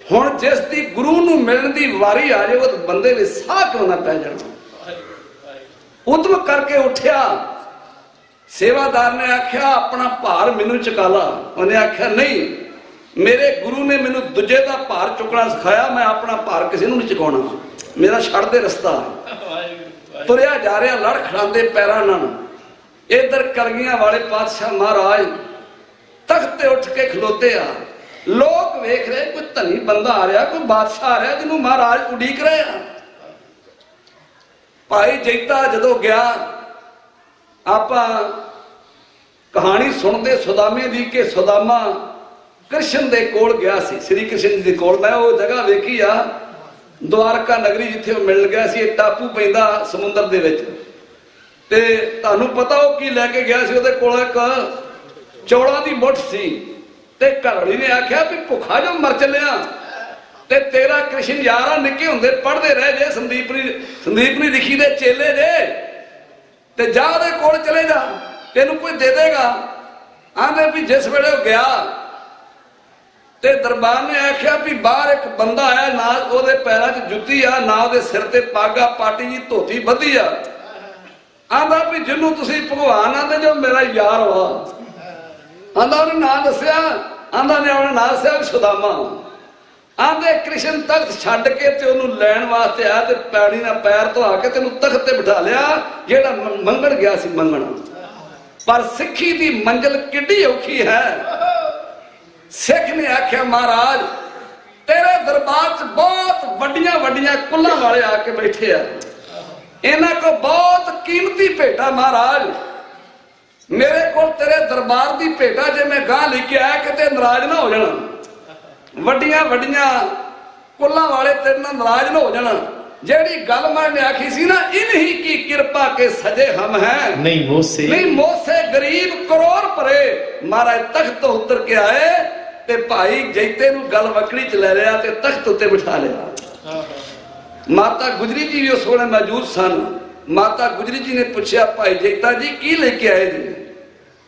ਹੁਣ ਜਿਸ ਦੀ ਗੁਰੂ ਨੂੰ ਮਿਲਣ ਦੀ ਵਾਰੀ ਆ ਜਾਏ ਉਹ ਬੰਦੇ ਦੇ ਸਾਹ ਕਿਉਂ ਨਾ ਪੈ ਜਾਣਾ। ਉਦਮ ਕਰਕੇ ਉੱਠਿਆ। ਸੇਵਾਦਾਰ ਨੇ ਆਖਿਆ ਆਪਣਾ ਭਾਰ ਮੈਨੂੰ ਚੁਕਾ ਲਾ। ਉਹਨੇ ਆਖਿਆ ਨਹੀਂ, ਮੇਰੇ ਗੁਰੂ ਨੇ ਮੈਨੂੰ ਦੂਜੇ ਦਾ ਭਾਰ ਚੁੱਕਣਾ ਸਿਖਾਇਆ, ਮੈਂ ਆਪਣਾ ਭਾਰ ਕਿਸੇ ਨੂੰ ਨਹੀਂ ਚੁਕਾਉਣਾ, ਮੇਰਾ ਛੱਡ ਦੇ ਰਸਤਾ। ਤੁਰਿਆ ਜਾ ਰਿਹਾ ਲੜ ਖੜਾਂਦੇ ਪੈਰਾਂ ਨਾਲ। ਇਧਰ ਕਲਗੀਆਂ ਵਾਲੇ ਪਾਤਸ਼ਾਹ ਮਹਾਰਾਜ ਤਖਤ ਤੇ ਉੱਠ ਕੇ ਖਲੋਤੇ ਆ। ਲੋਕ ਵੇਖ ਰਹੇ ਕੋਈ ਧਨੀ ਬੰਦਾ ਆ ਰਿਹਾ, ਕੋਈ ਬਾਦਸ਼ਾਹ ਆ ਰਿਹਾ ਜਿਹਨੂੰ ਮਹਾਰਾਜ ਉਡੀਕ ਰਹੇ ਆ। ਭਾਈ ਜੈਤਾ ਜਦੋਂ ਗਿਆ, ਆਪਾਂ ਕਹਾਣੀ ਸੁਣਦੇ ਸੁਦਾਮੇ ਦੀ ਕਿ ਸੁਦਾਮਾ ਕ੍ਰਿਸ਼ਨ ਦੇ ਕੋਲ ਗਿਆ ਸੀ, ਸ੍ਰੀ ਕ੍ਰਿਸ਼ਨ ਜੀ ਦੇ ਕੋਲ। ਮੈਂ ਉਹ ਜਗ੍ਹਾ ਵੇਖੀ ਆ ਦਵਾਰਕਾ ਨਗਰੀ ਜਿੱਥੇ ਉਹ ਮਿਲਣ ਗਿਆ ਸੀ। ਇਹ ਟਾਪੂ ਪੈਂਦਾ ਸਮੁੰਦਰ ਦੇ ਵਿੱਚ ਤੇ ਤੁਹਾਨੂੰ ਪਤਾ ਉਹ ਕੀ ਲੈ ਕੇ ਗਿਆ ਸੀ। ਉਹਦੇ ਕੋਲ ਇੱਕ ਚੌਲਾਂ ਦੀ ਮੁੱਠ ਸੀ ਤੇ ਘਰਵਾਲੀ ਨੇ ਆਖਿਆ ਵੀ ਭੁੱਖਾ ਜੋ ਮਰ ਚੱਲਿਆ ਤੇ ਤੇਰਾ ਕ੍ਰਿਸ਼ਨ ਯਾਰਾ ਨਿੱਕੇ ਹੁੰਦੇ ਪੜ੍ਹਦੇ ਰਹੇ ਜੇ ਸੰਦੀਪਨੀ ਲਿਖੀ ਦੇ ਚੇਲੇ ਜੇ ਤੇ ਜਾ ਉਹਦੇ ਕੋਲ ਚਲੇ ਜਾ, ਤੈਨੂੰ ਕੋਈ ਦੇ ਦੇਗਾ। ਆਂਦੇ ਵੀ ਜਿਸ ਵੇਲੇ ਉਹ ਗਿਆ ਤੇ ਦਰਬਾਰ ਨੇ ਆਖਿਆ ਵੀ ਬਾਹਰ ਇੱਕ ਬੰਦਾ ਆਇਆ, ਨਾ ਉਹਦੇ ਪੈਰਾਂ 'ਚ ਜੁੱਤੀ ਆ, ਨਾ ਉਹਦੇ ਸਿਰ ਤੇ ਪੱਗ ਆ, ਪਾਟੀ ਜੀ ਧੋਤੀ ਬੱਧੀ ਆ। ਆਂਦਾ ਵੀ ਜਿਹਨੂੰ ਤੁਸੀਂ ਭਗਵਾਨ ਆਂਦੇ ਜੋ ਮੇਰਾ ਯਾਰ ਵਾ। ਆਂਦਾ ਉਹਨੇ ਨਾਂ ਦੱਸਿਆ ਆਂਦਾ ਨੇ ਆਪਣਾ ਨਾਮ ਸਾਹਿਬ ਸੁਦਾਮਾ। ਆਂਦੇ ਕ੍ਰਿਸ਼ਨ ਤਖਤ ਛੱਡ ਕੇ ਤੇ ਉਹਨੂੰ ਲੈਣ ਵਾਸਤੇ ਆਇਆ ਤੇ ਪੈੜੀ ਨਾਲ ਪੈਰ ਧਵਾ ਕੇ ਤੈਨੂੰ ਤਖਤ ਤੇ ਬਿਠਾ ਲਿਆ, ਜਿਹੜਾ ਮੰਗਣ ਗਿਆ ਸੀ ਮੰਗਣਾ। ਪਰ ਸਿੱਖੀ ਦੀ ਮੰਜ਼ਿਲ ਕਿੱਡੀ ਔਖੀ ਹੈ। ਸਿੱਖ ਨੇ ਆਖਿਆ ਮਹਾਰਾਜ ਤੇਰੇ ਦਰਬਾਰ 'ਚ ਬਹੁਤ ਵੱਡੀਆਂ ਵੱਡੀਆਂ ਕੁੱਲਾਂ ਵਾਲੇ ਆ ਕੇ ਬੈਠੇ ਆ, ਇਹਨਾਂ ਕੋਲ ਬਹੁਤ ਕੀਮਤੀ ਭੇਟਾ ਮਹਾਰਾਜ, ਮੇਰੇ ਕੋਲ ਤੇਰੇ ਦਰਬਾਰ ਦੀ ਭੇਟਾ ਜੇ ਮੈਂ ਗਾਂ ਲੈ ਕੇ ਆਇਆ ਕਿਤੇ ਨਾਰਾਜ਼ ਨਾ ਹੋ ਜਾਣਾ, ਵੱਡੀਆਂ ਵੱਡੀਆਂ ਕੁੱਲਾਂ ਵਾਲੇ ਤੇਰੇ ਨਾਲ ਨਾਰਾਜ਼ ਨਾ ਹੋ ਜਾਣਾ। ਜਿਹੜੀ ਗੱਲ ਮੈਂ ਆਖੀ ਸੀ ਨਾ, ਇਨਹੀ ਕੀ ਕਿਰਪਾ ਕੇ ਸਜੇ ਹਮ ਹੈ, ਨਹੀਂ ਮੋਸੇ ਗਰੀਬ ਕਰੋੜ ਭਰੇ। ਮਹਾਰਾਜ ਤਖਤ ਤੋਂ ਉਤਰ ਕੇ ਆਏ ਤੇ ਭਾਈ ਜੈਤੇ ਨੂੰ ਗੱਲ ਵਕੜੀ ਚ ਲੈ ਲਿਆ ਤੇ ਤਖਤ ਉੱਤੇ ਬਿਠਾ ਲਿਆ। ਮਾਤਾ ਗੁਜਰੀ ਜੀ ਵੀ ਉਸ ਵੇਲੇ ਮੌਜੂਦ ਸਨ। ਮਾਤਾ ਗੁਜਰੀ ਜੀ ਨੇ ਪੁੱਛਿਆ ਭਾਈ ਜੈਤਾ ਜੀ ਕੀ ਲੈ ਕੇ ਆਏ ਜੀ?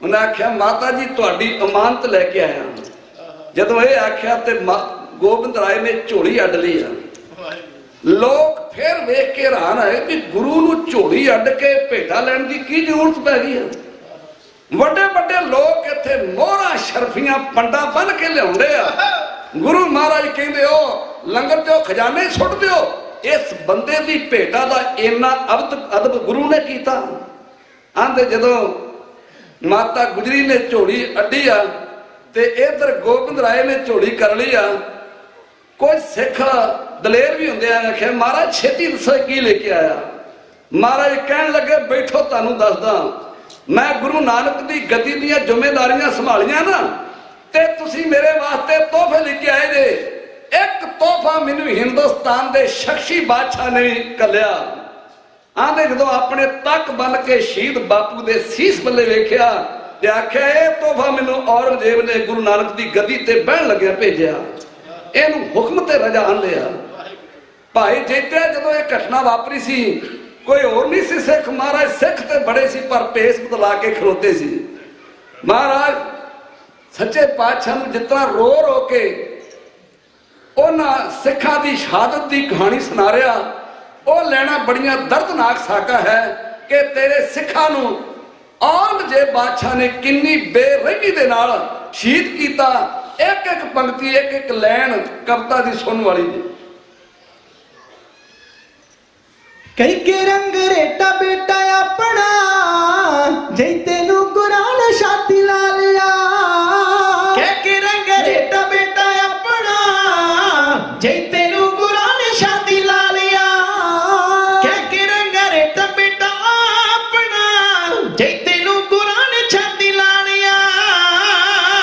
ਉਹਨੇ ਆਖਿਆ ਮਾਤਾ ਜੀ ਤੁਹਾਡੀ ਅਮਾਨਤ ਲੈ ਕੇ ਆਇਆ। ਜਦੋਂ ਇਹ ਆਖਿਆ ਤੇ ਗੋਬਿੰਦ ਰਾਏ ਨੇ ਝੋਲੀ ਅੱਡ ਲਈ ਆ। ਲੋਕ ਫਿਰ ਵੇਖ ਕੇ ਹੈਰਾਨ ਆਏ ਕਿ ਗੁਰੂ ਨੂੰ ਝੋਲੀ ਅੱਡ ਕੇ ਭੇਟਾ ਲੈਣ ਦੀ ਕੀ ਜ਼ਰੂਰਤ ਪੈ ਗਈ ਆ। ਵੱਡੇ ਵੱਡੇ ਲੋਕ ਇੱਥੇ ਮੋਹਰਾਂ ਸ਼ਰਫੀਆਂ ਪੰਡਾਂ ਬੰਨ ਕੇ ਲਿਆਉਂਦੇ ਆ। ਗੁਰੂ ਮਹਾਰਾਜ ਕਹਿੰਦੇ ਹੋ ਲੰਗਰ ਚੋਂ ਖਜ਼ਾਨੇ ਸੁੱਟ ਦਿਓ। ਇਸ ਬੰਦੇ ਦੀ ਭੇਟਾ ਦਾ ਇੰਨਾ ਅਦਬ ਗੁਰੂ ਨੇ ਕੀਤਾ। ਆਂਦੇ ਜਦੋਂ ਮਾਤਾ ਗੁਜਰੀ ਨੇ ਝੋਲੀ ਅੱਡੀ ਆ ਤੇ ਇਧਰ ਗੋਬਿੰਦ ਰਾਏ ਨੇ ਝੋਲੀ ਕਰ ਲਈ ਆ। ਕੋਈ ਸਿੱਖ ਦਲੇਰ ਵੀ ਹੁੰਦੇ ਆ। ਆਖਿਆ ਮਹਾਰਾਜ ਛੇਤੀ ਦੱਸੋ ਕੀ ਲੈ ਕੇ ਆਇਆ। ਮਹਾਰਾਜ ਕਹਿਣ ਲੱਗੇ ਬੈਠੋ ਤੁਹਾਨੂੰ ਦੱਸਦਾ। ਮੈਂ ਗੁਰੂ ਨਾਨਕ ਦੀ ਗੱਦੀ ਦੀਆਂ ਜ਼ਿੰਮੇਵਾਰੀਆਂ ਸੰਭਾਲੀਆਂ ਨਾ ਤੇ ਤੁਸੀਂ ਮੇਰੇ ਵਾਸਤੇ ਤੋਹਫੇ ਲੈ ਕੇ ਆਏ ਜੇ। ਇੱਕ ਤੋਹਫਾ ਮੈਨੂੰ ਹਿੰਦੁਸਤਾਨ ਦੇ ਸ਼ਖਸੀ ਬਾਦਸ਼ਾਹ ਨੇ ਘੱਲਿਆ। ਆਂਦੇ ਜਦੋਂ ਆਪਣੇ ਤੱਕ ਬੰਨ ਕੇ ਸ਼ਹੀਦ ਬਾਪੂ ਦੇ ਸੀਸ ਬੱਲੇ ਵੇਖਿਆ ਤੇ ਆਖਿਆ ਇਹ ਤੋਹਫਾ ਮੈਨੂੰ ਔਰੰਗਜ਼ੇਬ ਨੇ ਗੁਰੂ ਨਾਨਕ ਦੀ ਗੱਦੀ ਤੇ ਬਹਿਣ ਲੱਗਿਆ ਭੇਜਿਆ। ਇਹਨੂੰ ਹੁਕਮ ਤੇ ਰਜਾਨ ਲਿਆ। ਭਾਈ ਜੈਤਿਆ ਜਦੋਂ ਇਹ ਘਟਨਾ ਵਾਪਰੀ ਸੀ ਕੋਈ ਹੋਰ ਨਹੀਂ ਸੀ ਸਿੱਖ। ਮਹਾਰਾਜ ਸਿੱਖ ਤੇ ਬੜੇ ਸੀ ਪਰ ਭੇਸ ਬਦਲਾ ਕੇ ਖਲੋਤੇ ਸੀ। ਮਹਾਰਾਜ ਸੱਚੇ ਪਾਤਸ਼ਾਹ ਨੂੰ ਜਿਤਨਾ ਰੋ ਰੋ ਕੇ ਉਹਨਾਂ ਸਿੱਖਾਂ ਦੀ ਸ਼ਹਾਦਤ ਦੀ ਕਹਾਣੀ ਸੁਣਾ ਰਿਹਾ, ਉਹ ਲੈਣਾ ਬੜੀਆਂ ਦਰਦਨਾਕ ਸਾਕਾ ਹੈ ਕਿ ਤੇਰੇ ਸਿੱਖਾਂ ਨੂੰ ਔਰੰਗਜ਼ੇਬ ਬਾਦਸ਼ਾਹ ਨੇ ਕਿੰਨੀ ਬੇਰਹਿਮੀ ਦੇ ਨਾਲ ਸ਼ਹੀਦ ਕੀਤਾ। ਇੱਕ ਇੱਕ ਪੰਕਤੀ ਇੱਕ ਇੱਕ ਲੈਣ ਕਵਿਤਾ ਦੀ ਸੁਣਨ ਵਾਲੀ ਜੀ। ਕਈ ਕੇ ਰੰਗ ਰੇਟਾ ਬੇਟਾ ਆਪਣਾ ਜੇ ਤੈਨੂੰ ਗੁਰਾਂ ਛਾਤੀ ਲਾ ਲਿਆ। ਕਹਿ ਕੇ ਰੰਗ ਰੇਟਾ ਬੇਟਾ ਆਪਣਾ ਜੇ ਤੈਨੂੰ ਗੁਰਾਂ ਛਾਤੀ ਲਾ ਲਿਆ। ਕਹਿ ਕੇ ਰੰਗ ਰੇਟਾ ਬੇਟਾ ਆਪਣਾ ਜੇ ਤੈਨੂੰ ਗੁਰਾਂ ਛਾਤੀ ਲਾ ਲਿਆ।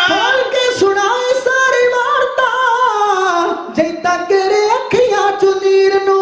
ਖੋਲ ਕੇ ਸੁਣਾਏ ਸਾਰੀ ਵਾਰਤਾ ਜੇ ਤੱਕ ਰੇ ਅੱਖੀਆਂ ਚੋਂ ਨੀਰ ਨੂੰ।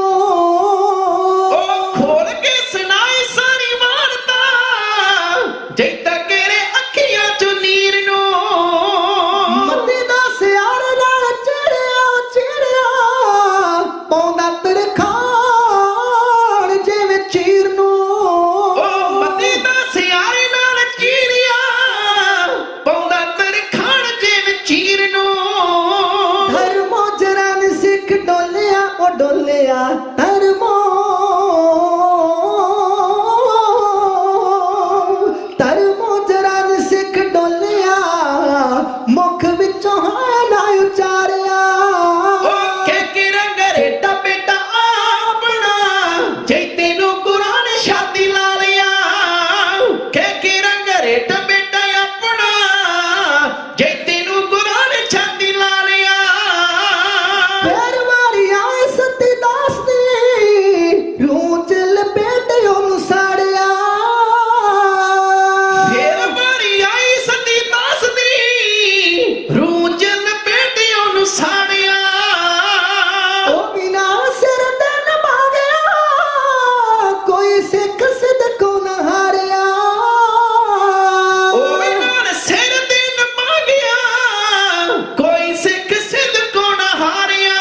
ਡੋਲਿਆ ਧਰਮੋ ਜਰਨ ਸਿੱਖ ਡੋਲਿਆ ਮੁਖ ਵਿੱਚੋਂ ਹੈ ਨਾ ਉਚਾਰਿਆ। ਕਹਿ ਕੇ ਰੰਗ ਰੇਟਾ ਬੇਟਾ ਆਪਣਾ ਜੇ ਤੈਨੂੰ ਗੁਰਾਂ ਨੇ ਛਾਤੀ ਲਾ ਲਿਆ। ਕਹਿ ਕੇ ਰੰਗ ਰੇਟਾ ਬੇਟਾ ਆਪਣਾ ਜੇ ਤੈਨੂੰ ਗੁਰਾਂ ਨੇ ਛਾਤੀ ਲਾ ਲਿਆ। ਫਿਰ ਵਾਰੀ ਆਏ ਸਤੀ ਦਾਸ ਦੀ ਰੂਹ ਚ ਲਪੇਟ ਉਹਨੂੰ ਸਾੜਿਆ। ਫਿਰ ਵਾਰੀ ਆਈ ਸਤੀ ਦਾਸ ਦੀ ਰੂਹ ਚ ਲਪੇਟ ਉਹਨੂੰ ਸਾੜਿਆ। ਉਹ ਬਿਨਾ ਸਿਰ ਤੇ ਨਮਾ ਗਿਆ ਕੋਈ ਸਿੱਖ ਸਿਦਕੋਂ ਨਾ ਹਾਰਿਆ। ਉਹ ਬਿਨਾ ਸਿਰ ਤੇ ਨਮਾ ਗਿਆ ਕੋਈ ਸਿੱਖ ਸਿਦਕੋਂ ਨਾ ਹਾਰਿਆ।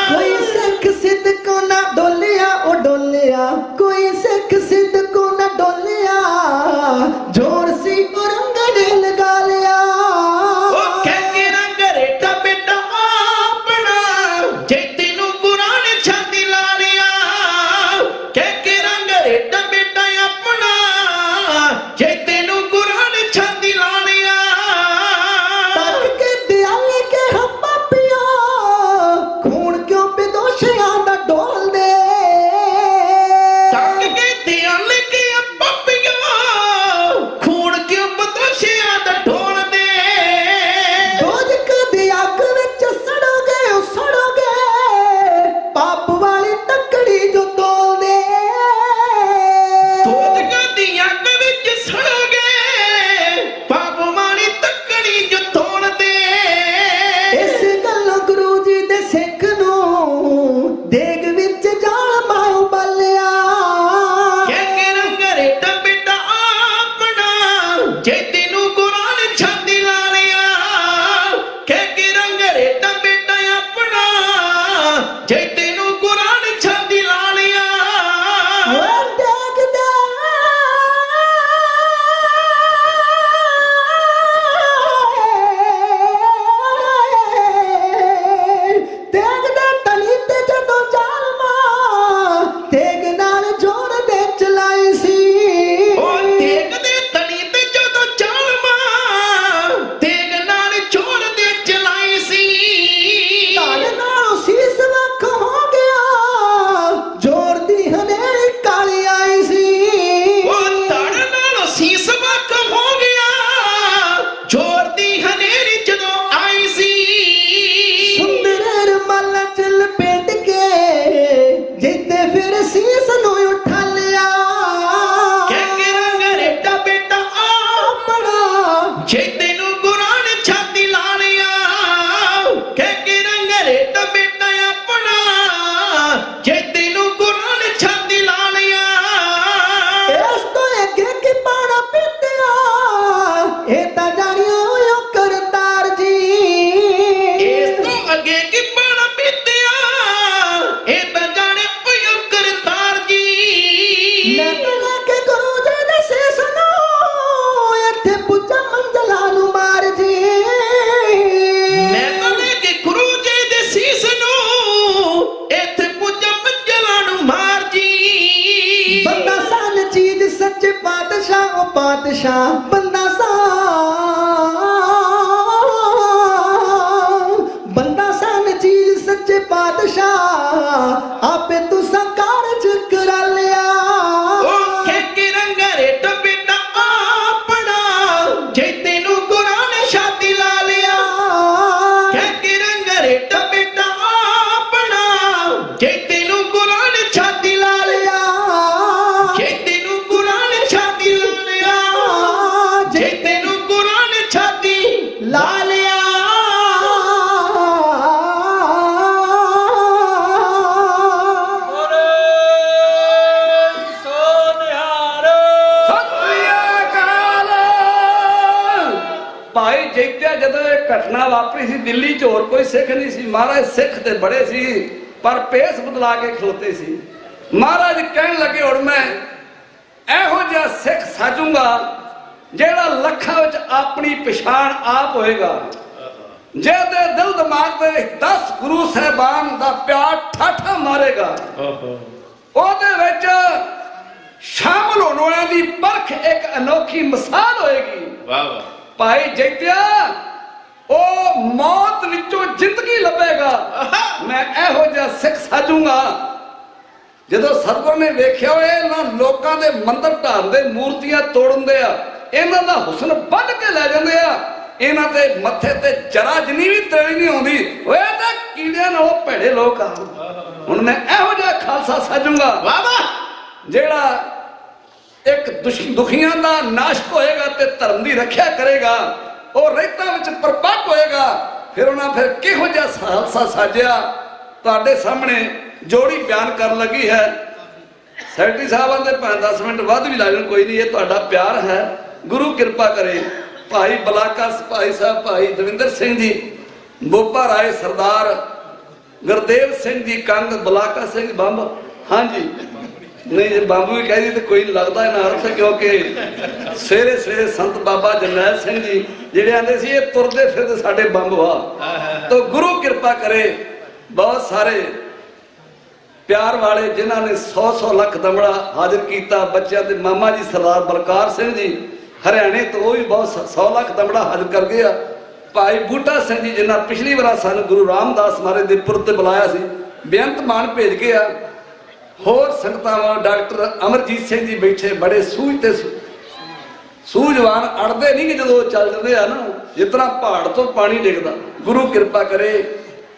ਕੋਈ ਸਿੱਖ ਸਿਦਕੋਂ ਨਾ ਡੋਲਿਆ ਉਹ ਡੋਲਿਆ। ਕੋਈ ਸਿੱਖ ਸਿਦਕੋਂ ਨਾ ਡੋਲਿਆ ਜ਼ੋਰ ਸੀ ਰੰਗ ਨੇ ਲਗਾ ਲਿਆ। ਉਹ ਕਹਿ ਕੇ ਰੰਗ ਰੇਟਾ ਬੇਟਾ ਆਪਣਾ ਜੇ ਤੈਨੂੰ ਗੁਰਾਂ ਨੇ ਛਾਤੀ ਲਾ ਲਿਆ। ਕਹਿ ਕੇ ਰੰਗ ਰੇਟਾ ਬੇਟਾ ਆਪਣਾ ਜੇ ਤੈਨੂੰ ਗੁਰਾਂ ਨੇ ਛਾਤੀ ਲਾ ਲਿਆ। ਤੱਕ ਪਾਤਸ਼ਾਹ ਬੰਦਾ ਸਾਨ ਚੀਜ਼ ਸੱਚੇ ਪਾਤਸ਼ਾਹ ਆਪੇ ਤੂੰ ਕਾਰਜ ਕਰਾ ਲਿਆ ਉਹ ਠੇਕੇ ਰੰਗਰੇ ਟਬੇਟਾ ਆਪਣਾ ਜੇ ਤੈਨੂੰ ਗੁਰਾਂ ਨੇ ਛਾਤੀ ਲਾ ਲਿਆ ਠੇਕੇ ਰੰਗਰੇ ਟਬੇਟਾ ਆਪਣਾ ਜੇ ਤੈਨੂੰ ਗੁਰਾਂ ਨੇ ਛਾਤੀ ਲਾ ਲਿਆ ਜੇ ਤੈਨੂੰ ਗੁਰਾਂ ਨੇ ਛਾਤੀ ਲਾ ਲਿਆ ਜੇ ਤੈਨੂੰ ਗੁਰਾਂ ਨੇ ਛਾਤੀ ਲਾ ਲਿਆ ਭਾਈ ਜੈਤਿਆ ਜਦੋਂ ਇਹ ਘਟਨਾ ਵਾਪਰੀ ਸੀ ਦਿੱਲੀ 'ਚ ਹੋਰ ਕੋਈ ਸਿੱਖ ਨਹੀਂ ਸੀ। ਮਹਾਰਾਜ ਸਿੱਖ ਤੇ ਬੜੇ ਸੀ ਪਰ ਭੇਸ ਬਦਲਾ ਕੇ ਖਲੋਤੇ ਸੀ। ਮਹਾਰਾਜ ਕਹਿਣ ਲੱਗੇ ਹੁਣ ਮੈਂ ਇਹੋ ਜਿਹਾ ਸਿੱਖ ਸਾਜੂਗਾ ਜਿਹੜਾ ਲੱਖਾਂ ਵਿੱਚ ਆਪਣੀ ਪਛਾਣ ਆਪ ਹੋਏਗਾ, ਜਿਹਦੇ ਦਿਲ ਦਿਮਾਗ ਦੇ 10 ਗੁਰੂ ਸਾਹਿਬਾਨ ਦਾ ਪਿਆਰ ਠਾਠਾ ਮਾਰੇਗਾ। ਉਹਦੇ ਵਿੱਚ ਸ਼ਾਮਲ ਹੋਣ ਵਾਲਿਆਂ ਦੀ ਪਰਖ ਇੱਕ ਅਨੋਖੀ ਮਿਸਾਲ ਹੋਏਗੀ। ਵਾਹ ਵਾਹ ਭਾਈ ਜੈਤਿਆ ਉਹ ਮੌਤ ਵਿੱਚੋਂ ਜ਼ਿੰਦਗੀ ਲੱਭੇਗਾ। ਮੈਂ ਇਹੋ ਜਿਹਾ ਸਿੱਖ ਸਾਜੂਗਾ। ਜਦੋਂ ਸਤਿਗੁਰ ਨੇ ਵੇਖਿਆ ਹੋਏ ਇਹਨਾਂ ਲੋਕਾਂ ਦੇ ਮੰਦਰ ਢਾਉਂਦੇ, ਮੂਰਤੀਆਂ ਤੋੜਨਦੇ ਆ, ਇਹਨਾਂ ਦਾ ਹੁਸਨ ਵੱਢ ਕੇ ਲੈ ਜਾਂਦੇ ਆ, ਇਹਨਾਂ ਦੇ ਮੱਥੇ ਤੇ ਜਰਾ ਜਿੰਨੀ ਵੀ ਤੇੜੀ ਨਹੀਂ ਆਉਂਦੀ, ਓਏ ਤਾਂ ਕੀੜਿਆਂ ਨਾਲੋਂ ਭੈੜੇ ਲੋਕ ਆ। ਹੁਣ ਮੈਂ ਇਹੋ ਜਿਹਾ ਖਾਲਸਾ ਸਾਜੂਗਾ ਵਾਹ ਵਾਹ ਜਿਹੜਾ ਇੱਕ ਦੁਖੀਆਂ ਦਾ ਨਾਸ਼ਕ ਹੋਏਗਾ ਤੇ ਧਰਮ ਦੀ ਰੱਖਿਆ ਕਰੇਗਾ। ਉਹ ਰਹਿਤਾਂ ਵਿੱਚ ਪ੍ਰਪੱਕ ਹੋਏਗਾ। ਫਿਰ ਉਹਨਾਂ ਫਿਰ ਕਿਹੋ ਜਿਹਾ ਖਾਲਸਾ ਸਾਜਿਆ ਤੁਹਾਡੇ ਸਾਹਮਣੇ ਜੋੜੀ ਬਿਆਨ ਕਰਨ ਲੱਗੀ ਹੈ। ਸੈਕਟਰੀ ਸਾਹਿਬਾਂ ਦੇ 5-10 ਮਿੰਟ ਵੱਧ ਵੀ ਲੱਗਣ, ਕੋਈ ਨਹੀਂ, ਇਹ ਤੁਹਾਡਾ ਪਿਆਰ ਹੈ। ਗੁਰੂ ਕਿਰਪਾ ਕਰੇ। ਭਾਈ ਬਲਾਕਾ ਭਾਈ ਸਾਹਿਬ ਭਾਈ ਦਵਿੰਦਰ ਸਿੰਘ ਜੀ, ਬੋਪਾ ਰਾਏ ਸਰਦਾਰ ਗੁਰਦੇਵ ਸਿੰਘ ਜੀ ਕੰਗ, ਬਲਾਕਾ ਸਿੰਘ ਬੰਬ, ਹਾਂਜੀ ਨਹੀਂ ਜੇ ਬਾਬੂ ਵੀ ਕਹਿ ਦੀ ਤੇ ਕੋਈ ਨਹੀਂ ਲੱਗਦਾ ਇਹਨਾਂ ਅਰਥ, ਕਿਉਂਕਿ ਸਵੇਰੇ ਸਵੇਰੇ ਸੰਤ ਬਾਬਾ ਜਰਨੈਲ ਸਿੰਘ ਜੀ ਜਿਹੜੇ ਆਂਦੇ ਸੀ ਇਹ ਤੁਰਦੇ ਫਿਰਦੇ ਸਾਡੇ ਬੰਬ ਵਾ। ਤਾਂ ਗੁਰੂ ਕਿਰਪਾ ਕਰੇ। ਬਹੁਤ ਸਾਰੇ ਪਿਆਰ ਵਾਲੇ ਜਿਨ੍ਹਾਂ ਨੇ 100 ਲੱਖ ਦਮੜਾ ਹਾਜ਼ਰ ਕੀਤਾ, ਬੱਚਿਆਂ ਦੇ ਮਾਮਾ ਜੀ ਸਰਦਾਰ ਬਲਕਾਰ ਸਿੰਘ ਜੀ ਹਰਿਆਣੇ ਤੋਂ, ਉਹ ਵੀ ਬਹੁਤ 100 ਲੱਖ ਦਮੜਾ ਹਾਜ਼ਰ ਕਰ ਗਏ ਆ। ਭਾਈ ਬੂਟਾ ਸਿੰਘ ਜੀ ਜਿਨ੍ਹਾਂ ਪਿਛਲੀ ਵਾਰ ਸਾਨੂੰ ਗੁਰੂ ਰਾਮਦਾਸ ਮਹਾਰਾਜ ਦੇ ਪੁਰਬ ਤੇ ਬੁਲਾਇਆ ਸੀ, ਬੇਅੰਤ ਮਾਨ ਭੇਜ ਕੇ ਆ। ਹੋਰ ਸੰਗਤਾਂ ਡਾਕਟਰ ਅਮਰਜੀਤ ਸਿੰਘ ਜੀ ਬੈਠੇ, ਬੜੇ ਸੂਝ ਤੇ ਸੂਝਵਾਨ, ਅੜਦੇ ਨਹੀਂ ਕਿ ਜਦੋਂ ਚੱਲ ਜਾਂਦੇ ਆ ਨਾ, ਜਿਤਨਾ ਪਹਾੜ ਤੋਂ ਪਾਣੀ ਡਿੱਗਦਾ। ਗੁਰੂ ਕਿਰਪਾ ਕਰੇ।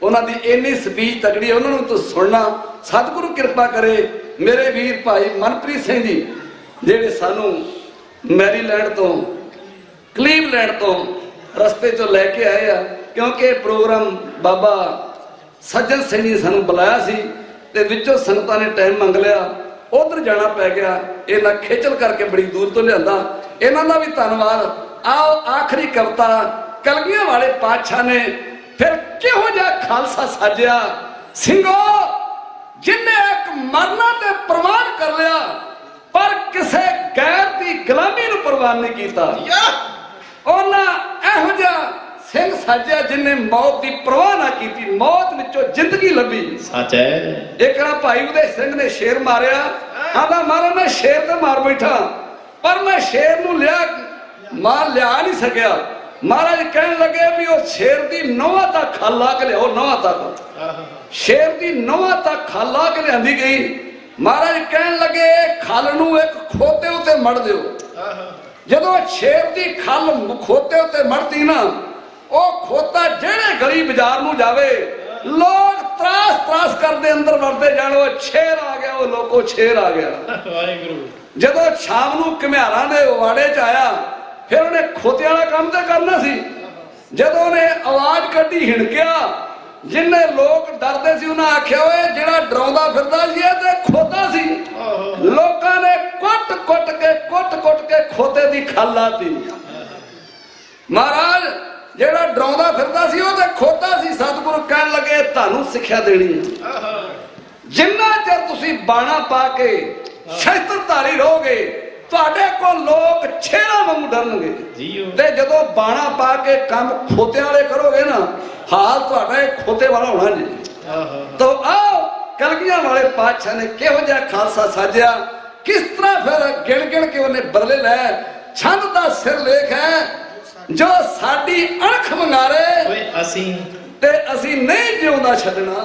ਉਹਨਾਂ ਦੀ ਇੰਨੀ ਸਪੀਚ ਤਕੜੀ, ਉਹਨਾਂ ਨੂੰ ਤਾਂ ਸੁਣਨਾ। ਸਤਿਗੁਰੂ ਕਿਰਪਾ ਕਰੇ। ਮੇਰੇ ਵੀਰ ਭਾਈ ਮਨਪ੍ਰੀਤ ਸਿੰਘ ਜੀ ਜਿਹੜੇ ਸਾਨੂੰ ਮੈਰੀਲੈਂਡ ਤੋਂ, ਕਲੀਵਲੈਂਡ ਤੋਂ ਰਸਤੇ 'ਚੋਂ ਲੈ ਕੇ ਆਏ ਆ, ਕਿਉਂਕਿ ਇਹ ਪ੍ਰੋਗਰਾਮ ਬਾਬਾ ਸੱਜਣ ਸਿੰਘ ਜੀ ਸਾਨੂੰ ਬੁਲਾਇਆ ਸੀ ਤੇ ਵਿੱਚੋਂ ਸੰਗਤਾਂ ਨੇ ਟਾਈਮ ਮੰਗ ਲਿਆ, ਉਧਰ ਜਾਣਾ ਪੈ ਗਿਆ। ਇਹਨਾਂ ਖੇਚਲ ਕਰਕੇ ਬੜੀ ਦੂਰ ਤੋਂ ਲਿਆਂਦਾ। ਇਹਨਾਂ ਦਾ ਵੀ ਧੰਨਵਾਦ। ਆਓ ਆਖਰੀ ਕਵਿਤਾ ਕਲਗੀਆਂ ਵਾਲੇ ਪਾਤਸ਼ਾਹ ਨੇ ਫਿਰ ਕਿਹੋ ਜਿਹਾ ਖਾਲਸਾ ਸਾਜਿਆ। ਸਿੰਘੋ ਜਿੰਨੇ ਇੱਕ ਮਰਨਾ ਤੇ ਪ੍ਰਵਾਨ ਕਰ ਲਿਆ, ਪਰ ਕਿਸੇ ਗੈਰ ਦੀ ਗੁਲਾਮੀ ਨੂੰ ਪ੍ਰਵਾਨ ਨਹੀਂ ਕੀਤਾ। ਉਹਨਾਂ ਇਹੋ ਜਿਹਾ ਸਿੰਘ ਸਾਜਿਆ ਜਿੰਨੇ ਮੌਤ ਦੀ ਪਰਵਾਹ ਨਾ ਕੀਤੀ, ਮੌਤ ਵਿੱਚੋਂ ਜ਼ਿੰਦਗੀ ਲੱਭੀ। ਸੱਚ ਹੈ। ਇੱਕ ਨਾ ਭਾਈ ਉਦੇ ਸਿੰਘ ਨੇ ਸ਼ੇਰ ਮਾਰਿਆ, ਆਂਦਾ ਮਾਰਾ ਮੈਂ ਸ਼ੇਰ ਤੇ ਮਾਰ ਬੈਠਾ, ਪਰ ਮੈਂ ਸ਼ੇਰ ਨੂੰ ਮਾਰ ਲਿਆ ਨਹੀਂ ਸਕਿਆ। ਮਹਾਰਾਜ ਕਹਿਣ ਲੱਗੇ ਵੀ ਉਹ ਸ਼ੇਰ ਦੀ ਨੋਹਾਂ ਤੱਕ ਖਲ ਲਾ ਕੇ ਲਿਆਓ, ਨੋਹਾਂ ਤੱਕ ਸ਼ੇਰ ਦੀ ਨੋਹਾਂ ਤੱਕ ਖਲ ਲਾ ਕੇ ਲਿਆਂਦੀ ਗਈ। ਮਹਾਰਾਜ ਕਹਿਣ ਲੱਗੇ ਖਲ ਨੂੰ ਇੱਕ ਖੋਤੇ ਉੱਤੇ ਮੜ ਦਿਓ। ਜਦੋਂ ਸ਼ੇਰ ਦੀ ਖਲ ਖੋਤੇ ਉੱਤੇ ਮੜਦੀ ਨਾ, ਉਹ ਖੋਤਾ ਜਿਹੜੇ ਗਲੀ ਬਾਜ਼ਾਰ ਨੂੰ ਜਾਵੇ, ਲੋਕ ਤਰਾਸ ਕਰਦੇ ਅੰਦਰ ਵੜਦੇ ਜਾਣ, ਉਹ ਸ਼ੇਰ ਆ ਗਿਆ, ਉਹ ਲੋਕੋ ਸ਼ੇਰ ਆ ਗਿਆ। ਵਾਹਿਗੁਰੂ। ਜਦੋਂ ਸ਼ਾਮ ਨੂੰ ਘੁਮਿਆਰਾਂ ਦੇ ਵਾੜੇ 'ਚ ਆਇਆ, ਫਿਰ ਉਹਨੇ ਖੋਤੇ ਵਾਲਾ ਕੰਮ ਤਾਂ ਕਰਨਾ ਸੀ। ਜਦੋਂ ਉਹਨੇ ਆਵਾਜ਼ ਕੱਢੀ, ਹਿਣਕਿਆ, ਜਿੰਨੇ ਲੋਕ ਡਰਦੇ ਸੀ ਉਹਨਾਂ ਆਖਿਆ ਓਏ ਜਿਹੜਾ ਡਰਾਉਂਦਾ ਫਿਰਦਾ ਸੀ ਇਹ ਤੇ ਖੋਤਾ ਸੀ। ਲੋਕਾਂ ਨੇ ਕੁੱਟ ਕੇ ਖੋਤੇ ਦੀ ਖਲ ਲਾਤੀ। ਮਹਾਰਾਜ ਜਿਹੜਾ ਡਰਾਉਂਦਾ ਫਿਰਦਾ ਸੀ ਉਹ ਤੇ ਖੋਤਾ ਸੀ। ਸਤਿਗੁਰੂ ਕਹਿਣ ਲੱਗੇ ਤੁਹਾਨੂੰ ਸਿੱਖਿਆ ਦੇਣੀ ਹੈ, ਜਿੰਨਾ ਚਿਰ ਤੁਸੀਂ ਬਾਣਾ ਪਾ ਕੇ ਸ਼ਸਤਰਧਾਰੀ ਰਹੋਗੇ, ਤੁਹਾਡੇ ਕੋਲ ਲੋਕ ਛੇੜਾ ਵਾਂਗੂ ਡਰਨਗੇ। ਤੇ ਜਦੋਂ ਬਾਣਾ ਪਾ ਕੇ ਕੰਮ ਖੋਤਿਆਂ ਵਾਲੇ ਕਰੋਗੇ ਨਾ, ਹਾਲ ਤੁਹਾਡਾ ਇਹ ਖੋਤੇ ਵਾਲਾ ਹੋਣਾ ਜੀ। ਤਾਂ ਆਓ ਕਲਗੀਆਂ ਵਾਲੇ ਪਾਤਸ਼ਾਹ ਨੇ ਕਿਹੋ ਜਿਹਾ ਖਾਲਸਾ ਸਾਜਿਆ, ਕਿਸ ਤਰ੍ਹਾਂ ਫਿਰ ਗਿਣ ਕੇ ਉਹਨੇ ਬਦਲੇ ਲੈ। ਛੰਦ ਦਾ ਸਿਰ ਲੇਖ ਹੈ ਜੋ ਸਾਡੀ ਅਣਖ ਮੰਗਾਰੇ ਓਏ ਅਸੀਂ ਤੇ ਅਸੀਂ ਨਹੀਂ ਜਿਉਂਦਾ ਛੱਡਣਾ।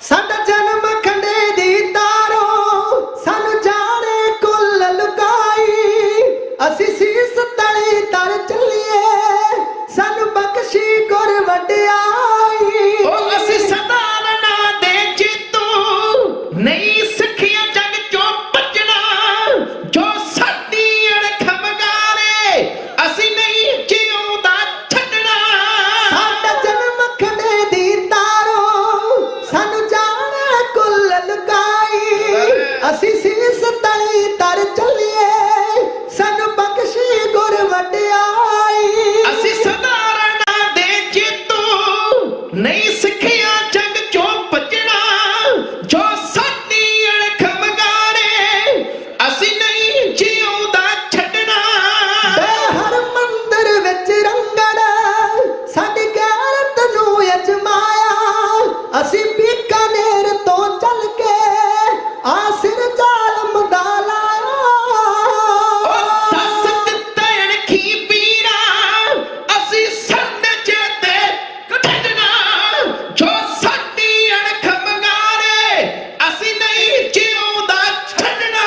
ਸਾਡਾ ਜਨਮ ਖੰਡੇ ਦੀ ਤਾਰੋ ਸਾਨੂੰ ਜਾਣੇ ਕੁੱਲ ਲੁਕਾਈ ਅਸੀਂ ਸੀਸ ਤਲੀ ਤਰ ਚੱਲੀਏ ਸਾਨੂੰ ਬਖਸ਼ੀ ਗੁਰ ਵਡਿਆਈ ਓ ਅਸੀਂ ਸਧਾਰਨਾ ਦੇ ਜੀਤੂ ਨਹੀਂ ਸਿੱਖਿਆ ਜਗ ਚੋਂ ਭੱਜਣਾ ਜੋ ਸਾਡੀ ਅਣਖ ਮੰਗਾਰੇ ਅਸੀਂ ਨਹੀਂ ਜਿਉਂਦਾ ਛੱਡਣਾ। ਸਾਡਾ ਜਨਮ ਖੰਡੇ ਦੀ ਤਾਰੋ ਸਾਨੂੰ ਜਾਣੇ ਕੁੱਲ ਲੁਕਾਈ ਅਸੀਂ ਸੀਸ ਤਲੀ ਤਰ ਚੱਲੀਏ ਸਾਨੂੰ ਬਖਸ਼ੀ ਗੁਰ ਵਡਿਆਈ ਅਸੀਂ ਸਧਾਰਨਾ ਦੇ ਜੀਤੂ ਨਹੀਂ ਸਿੱਖਿਆ ਜਗ ਚੋਂ ਭੱਜਣਾ ਜੋ ਸਾਡੀ ਅਣਖ ਮੰਗਾਰੇ ਅਸੀਂ ਨਹੀਂ ਜਿਉਂਦਾ ਛੱਡਣਾ। ਹਰ ਮੰਦਰ ਵਿੱਚ ਰੰਗੜ ਸਾਡੀ ਗੈਰਤ ਨੂੰ ਅਜਮਾਇਆ ਅਸੀਂ ਬੀਕਾਨੇਰ ਤੋਂ ਚੱਲ ਕੇ ਆਸਿਰ ਜ਼ਾਲਮ ਦਾ ਲਾਇਆ ਓ ਦੱਸ ਦਿੱਤਾ ਅਣਖੀ ਪੀਰਾ ਅਸੀਂ ਸੰਨ ਚੇਤੇ ਕੱਢਣਾ ਜੋ ਸਾਡੀ ਅਣਖ ਮੰਗਾਰੇ ਅਸੀਂ ਨਹੀਂ ਜਿਉਂਦਾ ਛੱਡਣਾ।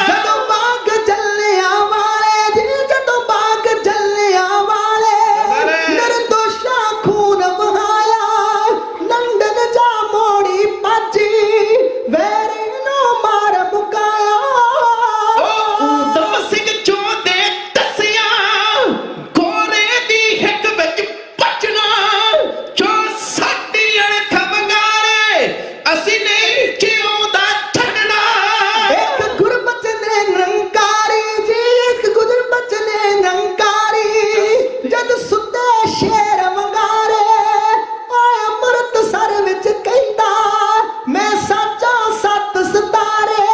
ਜਦੋਂ ਬਾਗ ਜੱਲਿਆਂ ਵਾਲੇ ਜੀ ਜਦੋਂ ਬਾਗ ਜੱਲਿਆਂ ਵਾਲੇ ਨਿਰਦੋਸ਼ਾਂ ਖੂਨ ਵਹਾਇਆ ਲੰਡਨ ਜਾ ਮੋੜੀ ਪਾਜੀ ਵੈਰੀ ਨੂੰ ਮਾਰ ਮੁਕਾਇਆ ਓ ਊਧਮ ਸਿੰਘ ਚੋਂ ਦੇ ਦੱਸਿਆ ਗੋਰੇ ਦੀ ਹਿੱਕ ਵਿੱਚ ਬਚਣਾ ਜੋ ਸਾਡੀ ਅਣਖ ਮੰਗਾਰੇ ਅਸੀਂ ਨਹੀਂ ਜਿਉਂਦਾ ਛੱਡਣਾ। ਇੱਕ ਗੁਰਬਚਨ ਨੇ ਨਿਰੰਕਾਰੀ ਜੀ ਇੱਕ ਗੁਰਬਚਨ ਨੇ ਨਿਰੰਕਾਰੀ ਜਦ ਸੁੱਤੇ ਸ਼ੇਰ ਵੰਗਾਰੇ ਆਏ ਅੰਮ੍ਰਿਤਸਰ ਵਿੱਚ ਕਹਿੰਦਾ ਮੈਂ ਸਾਚਾ ਸੱਤ ਸਿਤਾਰੇ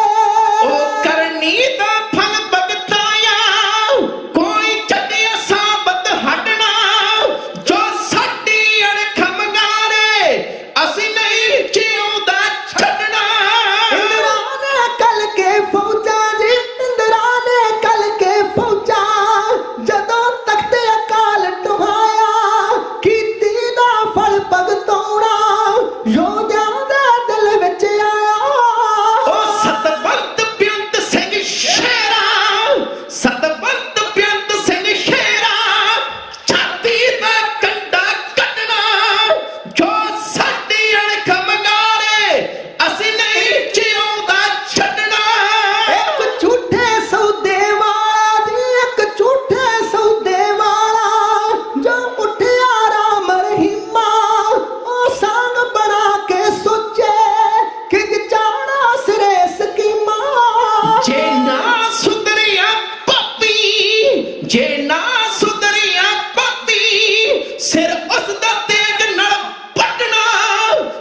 ਓ ਕਰਨੀ ਦਾ ਫਲ ਭਗਤਾਇਆ ਕੋਈ ਛੱਡਿਆ ਸਾਬਤ ਹਟਣਾ ਜੋ ਸਾਡੀ ਅਣਖ ਮੰਗਾਰੇ ਅਸੀਂ ਨਹੀਂ ਜਿਉਂਦਾ ਛੱਡਣਾ। ਇੰਦਰਾ ਨੇ ਕਲ ਕੇ ਫੌਜਾਂ ਜੀ ਇੰਦਰਾ ਨੇ ਕਲ ਕੇ ਫੌਜਾਂ ਜਦੋਂ ਤਖਤ ਅਕਾਲ ਟੁਹਾਇਆ ਕੀਤੀ ਦਾ ਫਲ ਭਗਤਾਉਣਾ ਯੋਧਿਆਂ ਦੇ ਦਿਲ ਵਿੱਚ ਆਇਆ ਓ ਸਤਵੰਤ ਬੇਅੰਤ ਸਿੰਘ ਸ਼ੇਰਾ ਸਤਵੰਤ ਬੇਅੰਤ ਸਿੰਘ ਸ਼ੇਰਾ ਛਾਤੀ ਦਾ ਕੰਡਾ ਕੱਢਣਾ ਜੋ ਸਾਡੀ ਅਣਖ ਮੰਗਾਰੇ ਅਸੀਂ ਨਹੀਂ ਜਿਉਂਦਾ ਛੱਡਣਾ। ਇੱਕ ਝੂਠੇ ਸੌਦੇ ਵਾਲਾ ਜੀ ਇੱਕ ਝੂਠੇ ਸੌਦੇ ਵਾਲਾ ਜੋ ਉੱਠਿਆ ਰਾਮ ਰਹੀਮਾ ਉਹ ਸੰਗ ਬਣਾ ਕੇ ਸੋਚੇ ਕਿ ਜਾਣਾ ਸਿਰੇ ਸਕੀਮਾ ਜੇ ਨਾ ਸੁਧਰਿਆ ਪਾਪੀ ਜੇ ਨਾ ਸੁਧਰਿਆ ਪਾਪੀ ਸਿਰ ਉਸ ਦਾ ਤੇਗ ਨਾਲ ਪੱਟਣਾ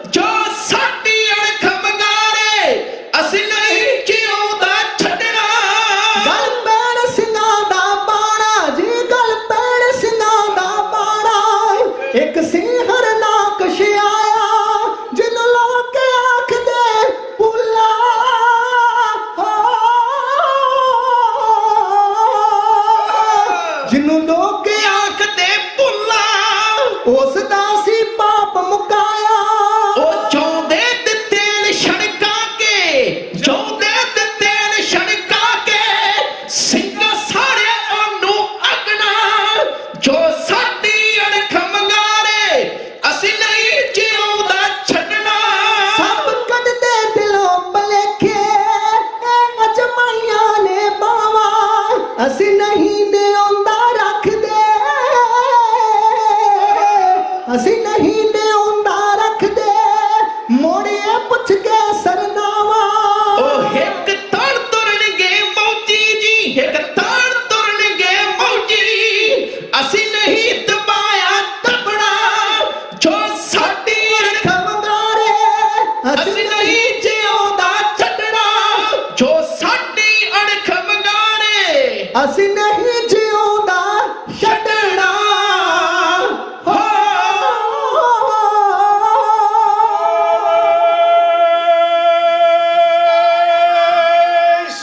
ਜੋ ਸਾਡੀ ਅਣਖ ਮੰਗਾਰੇ ਅਸੀਂ ਨਹੀਂ ਜਿਉਂਦਾ ਛੱਡਣਾ। ਗਲ ਪੈਣ ਸਿੰਘਾਂ ਦਾ ਬਾਣਾ ਜੀ ਗਲ ਪੈਣ ਸਿੰਘਾਂ ਦਾ ਬਾਣਾ ਇੱਕ ਸਿੰਘਰ ਨਾਕਸ਼ ਆਇਆ ਜਿਹਨੂੰ ਲੋਕ ਆਖਦੇ ਪੁੱਲਾ ਜਿਹਨੂੰ ਲੋਕ ਆਖਦੇ ਭੁੱਲਾ ਉਸ ਦਾ ਸੀ ਪਾਪ ਮੁਕਾਇਆ ਉਹ ਚਾਹੁੰਦੇ ਤੇ ਤੇਲ ਛਣਕਾ ਕੇ ਚਾਹੁੰਦੇ ਤੇ ਤੇਲ ਛਣਕਾ ਕੇ ਸਿੰਘ ਸਾੜਿਆ ਉਹਨੂੰ ਅਗਣਾ ਜੋ ਸਾਡੀ ਅਣਖ ਮੰਗਾਰੇ ਅਸੀਂ ਨਹੀਂ ਜਿਉਂਦਾ ਛੱਡਣਾ। ਸਭ ਕੱਢਦੇ ਦਿਲੋਂ ਭਲੇਖੇ ਅਜਮਾਈਆਂ ਨੇ ਬਾਵਾ ਅਸੀਂ ਨਹੀਂ ਨਿਉਂਦਾ ਰੱਖਦੇ ਅਸੀਂ ਨਹੀਂ ਨਿਉਂਦਾ ਰੱਖਦੇ ਮੋੜੀਏ ਪੁੱਛ ਕੇ ਸਰਨਾਵਾ ਉਹ ਇੱਕ ਤੜ ਤੁਰਨਗੇ ਮੌਜੀ ਜੀ ਇੱਕ ਤੜ ਤੁਰਨਗੇ ਮੌਜੀ ਅਸੀਂ ਨਹੀਂ ਦਬਾਇਆ ਦਬਣਾ ਜੋ ਸਾਡੀ ਅਣਖ ਖਮਗਾਰੇ ਅਸੀਂ ਨਹੀਂ ਜਿਉਂਦਾ ਛੱਡਣਾ ਜੋ ਸਾਡੀ ਅਣਖ ਮੰਗਾਰੇ ਅਸੀਂ ਨਹੀਂ ਜਿਉਂਦਾ ਛੱਡਣਾ ਹੋ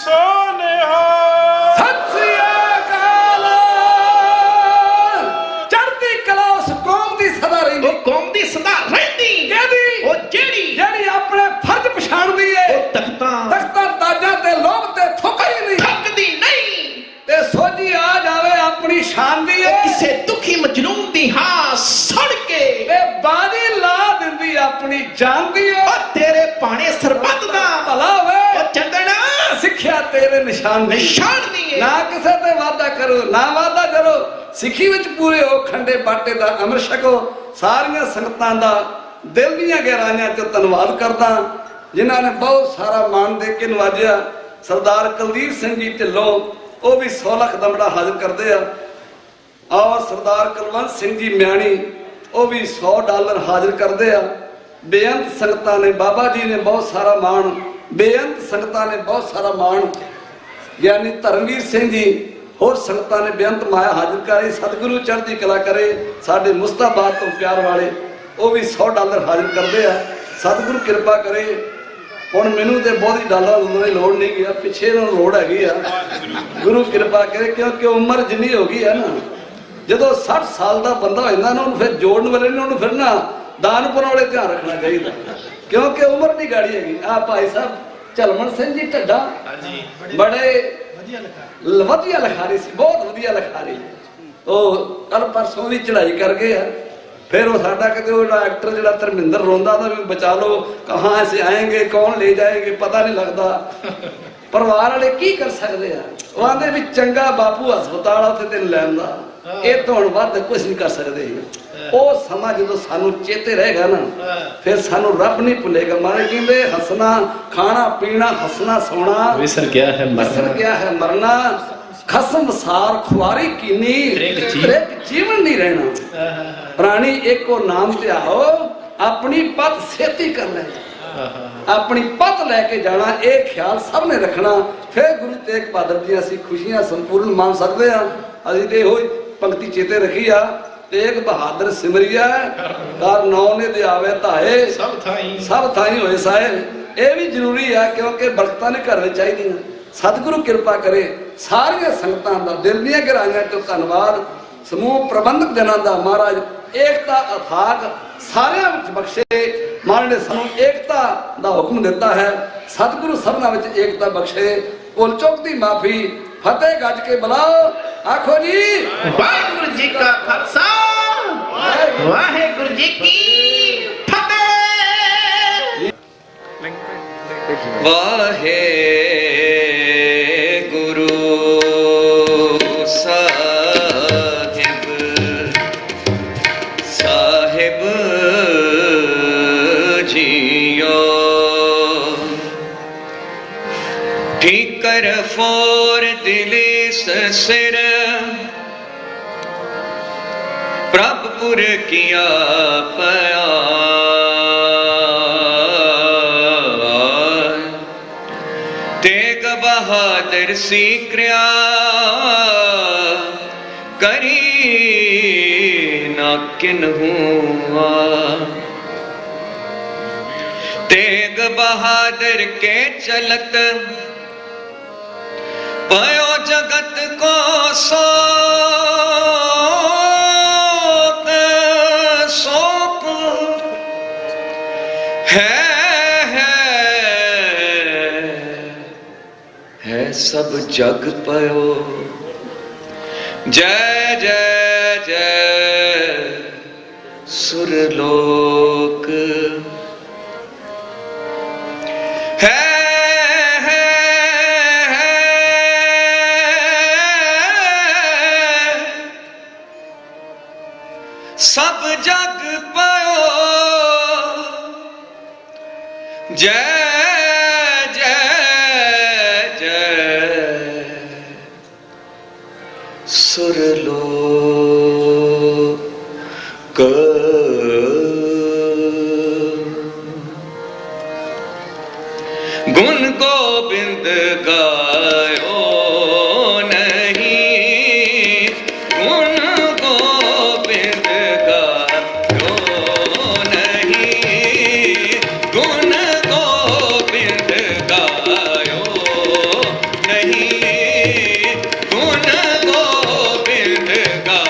ਸੋਨਿਹਾ ਸਤਿ ਆਪਣੀ ਸ਼ਾਨ ਦੀ ਉਹ ਏ ਕਿਸੇ ਦੁਖੀ ਮਜਲੂਮ ਦੀ ਹਾਂ ਸੁਣ ਕੇ ਵੇ ਬਾਣੀ ਲਾ ਦਿੰਦੀ ਆਪਣੀ ਜਾਨ ਦੀ ਏ ਉਹ ਤੇਰੇ ਪਾਣੇ ਸਰਬੱਤ ਦਾ ਭਲਾ ਵੇ ਉਹ ਚੰਦਨ ਸਿੱਖਿਆ ਤੇਰੇ ਨਿਸ਼ਾਨ ਦੀ ਨਿਸ਼ਾਨ ਨਹੀਂ ਨਾ ਹੈ ਕਿਸੇ ਤੇ ਵਾਅਦਾ ਕਰੋ ਨਾ ਵਾਅਦਾ ਕਰੋ ਸਿੱਖੀ ਵਿੱਚ ਪੂਰੇ ਹੋ ਖੰਡੇ ਬਾਟੇ ਦਾ ਅੰਮ੍ਰਿਤ ਛਕੋ ਸਾਰੀਆਂ ਸੰਗਤਾਂ ਦਾ ਦਿਲ ਦੀਆਂ ਗਹਿਰਾਈਆਂ ਚ ਧੰਨਵਾਦ ਕਰਦਾ ਜਿਨ੍ਹਾਂ ਨੇ ਬਹੁਤ ਸਾਰਾ ਮਾਣ ਦੇ ਕੇ ਨਵਾਜਿਆ ਸਰਦਾਰ ਕੁਲਦੀਪ ਸਿੰਘ ਜੀ ਢਿੱਲੋਂ ਉਹ ਵੀ 100 ਲੱਖ ਦਾ ਬੜਾ ਹਾਜ਼ਰ ਕਰਦੇ ਆ ਔਰ ਸਰਦਾਰ ਕੁਲਵੰਤ ਸਿੰਘ ਜੀ ਮਿਆਣੀ ਉਹ ਵੀ $100 ਹਾਜ਼ਰ ਕਰਦੇ ਆ ਬੇਅੰਤ ਸੰਗਤਾਂ ਨੇ ਬਾਬਾ ਜੀ ਨੇ ਬਹੁਤ ਸਾਰਾ ਮਾਣ ਬੇਅੰਤ ਸੰਗਤਾਂ ਨੇ ਬਹੁਤ ਸਾਰਾ ਮਾਣ ਗਿਆਨੀ ਧਰਮਵੀਰ ਸਿੰਘ ਜੀ ਹੋਰ ਸੰਗਤਾਂ ਨੇ ਬੇਅੰਤ ਮਾਇਆ ਹਾਜ਼ਰ ਕਰਾਈ ਸਤਿਗੁਰੂ ਚੜ੍ਹਦੀ ਕਲਾ ਕਰੇ ਸਾਡੇ ਮੁਸਤਾਬਾਦ ਤੋਂ ਪਿਆਰ ਵਾਲੇ ਉਹ ਵੀ $100 ਹਾਜ਼ਰ ਕਰਦੇ ਆ ਸਤਿਗੁਰੂ ਕਿਰਪਾ ਕਰੇ ਹੁਣ ਮੈਨੂੰ ਤੇ ਬਹੁਤੀ ਡਾਲਰ ਦੀ ਲੋੜ ਨਹੀਂ ਗਿਆ ਪਿੱਛੇ ਨੂੰ ਲੋੜ ਹੈਗੀ ਆ ਗੁਰੂ ਕਿਰਪਾ ਕਰੇ ਕਿਉਂਕਿ ਉਮਰ ਜਿੰਨੀ ਹੋ ਗਈ ਹੈ ਨਾ ਜਦੋਂ 60 ਸਾਲ ਦਾ ਬੰਦਾ ਹੋ ਜਾਂਦਾ ਨਾ ਉਹਨੂੰ ਫਿਰ ਜੋੜਨ ਵਾਲੇ ਨੇ ਉਹਨੂੰ ਫਿਰ ਨਾ ਦਾਨ ਪੁੰਨ ਵਾਲੇ ਧਿਆਨ ਰੱਖਣਾ ਚਾਹੀਦਾ ਕਿਉਂਕਿ ਉਮਰ ਦੀ ਗਾੜੀ ਹੈਗੀ ਆ ਭਾਈ ਸਾਹਿਬ ਝਲਮਣ ਸਿੰਘ ਜੀ ਢੱਡਾ ਬੜੇ ਵਧੀਆ ਲਿਖਾਰੀ ਸੀ ਬਹੁਤ ਵਧੀਆ ਲਿਖਾਰੀ ਉਹ ਕੱਲ ਪਰਸੋਂ ਵੀ ਚੜਾਈ ਕਰ ਗਏ ਆ फिर वो साडा कहते वो एक्टर जो धर्मिंदर रोंदा था भी बचा लो कहाँ से आएंगे कौन ले जाएंगे पता नहीं लगता परिवार वाले की कर सकते हैं वो आंदे भी चंगा बापू हस्पताल उत्थे तेन लैन दा ये तो हुण वध कुछ नहीं कर सकते वो समा जो सानू चेते रहेगा ना फिर सानू रब नहीं भुलेगा मारे कहते हसना खाना पीना हसना सोना विसर गया है मरना खसम सार खुआरी कीनी त्रिक जीवन नहीं रहना प्राणी एक को नाम ध्याओ अपनी पत सेती कर ले अपनी पत लेके जाना एक ख्याल सब ने रखना फिर गुरु तेग बहादुर जी असी खुशियां संपूर्ण मान सकते हैं असी तो यो पंक्ति चेते रखी आ तेग बहादुर सिमरिया कर नौ ने दे आवे धाए सब थाई होए साए ये भी जरूरी है क्योंकि बरकतां ने घर में चाहिए सतगुरु कृपा करे सारिया संगतां दा दिल दीआं गहराइयां तो धन्नवाद समूह प्रबंधक जनां दा महाराज एकता अथाक सारियां विच बख्शे महाराज ने सानू एकता दा हुक्म दिता है सतगुरु सबना विच एकता बख्शे भुल चूक दी माफी फतेह गज के बुलाओ आखो जी वाहिगुरु जी का खालसा वाहिगुरु जी की फतेह वाहे कर फोर दिले सिर प्रभपुर किया पया तेग बहादुर सी क्रिया करी ना किन्हुआ तेग बहादुर के चलत पयो जगत को सोप है सब जग पयो जय जय जय सुरलोक है सब जग पायो जय जय जय सुरलोक गुण गोबिंद गायो गुण गोबिंद गा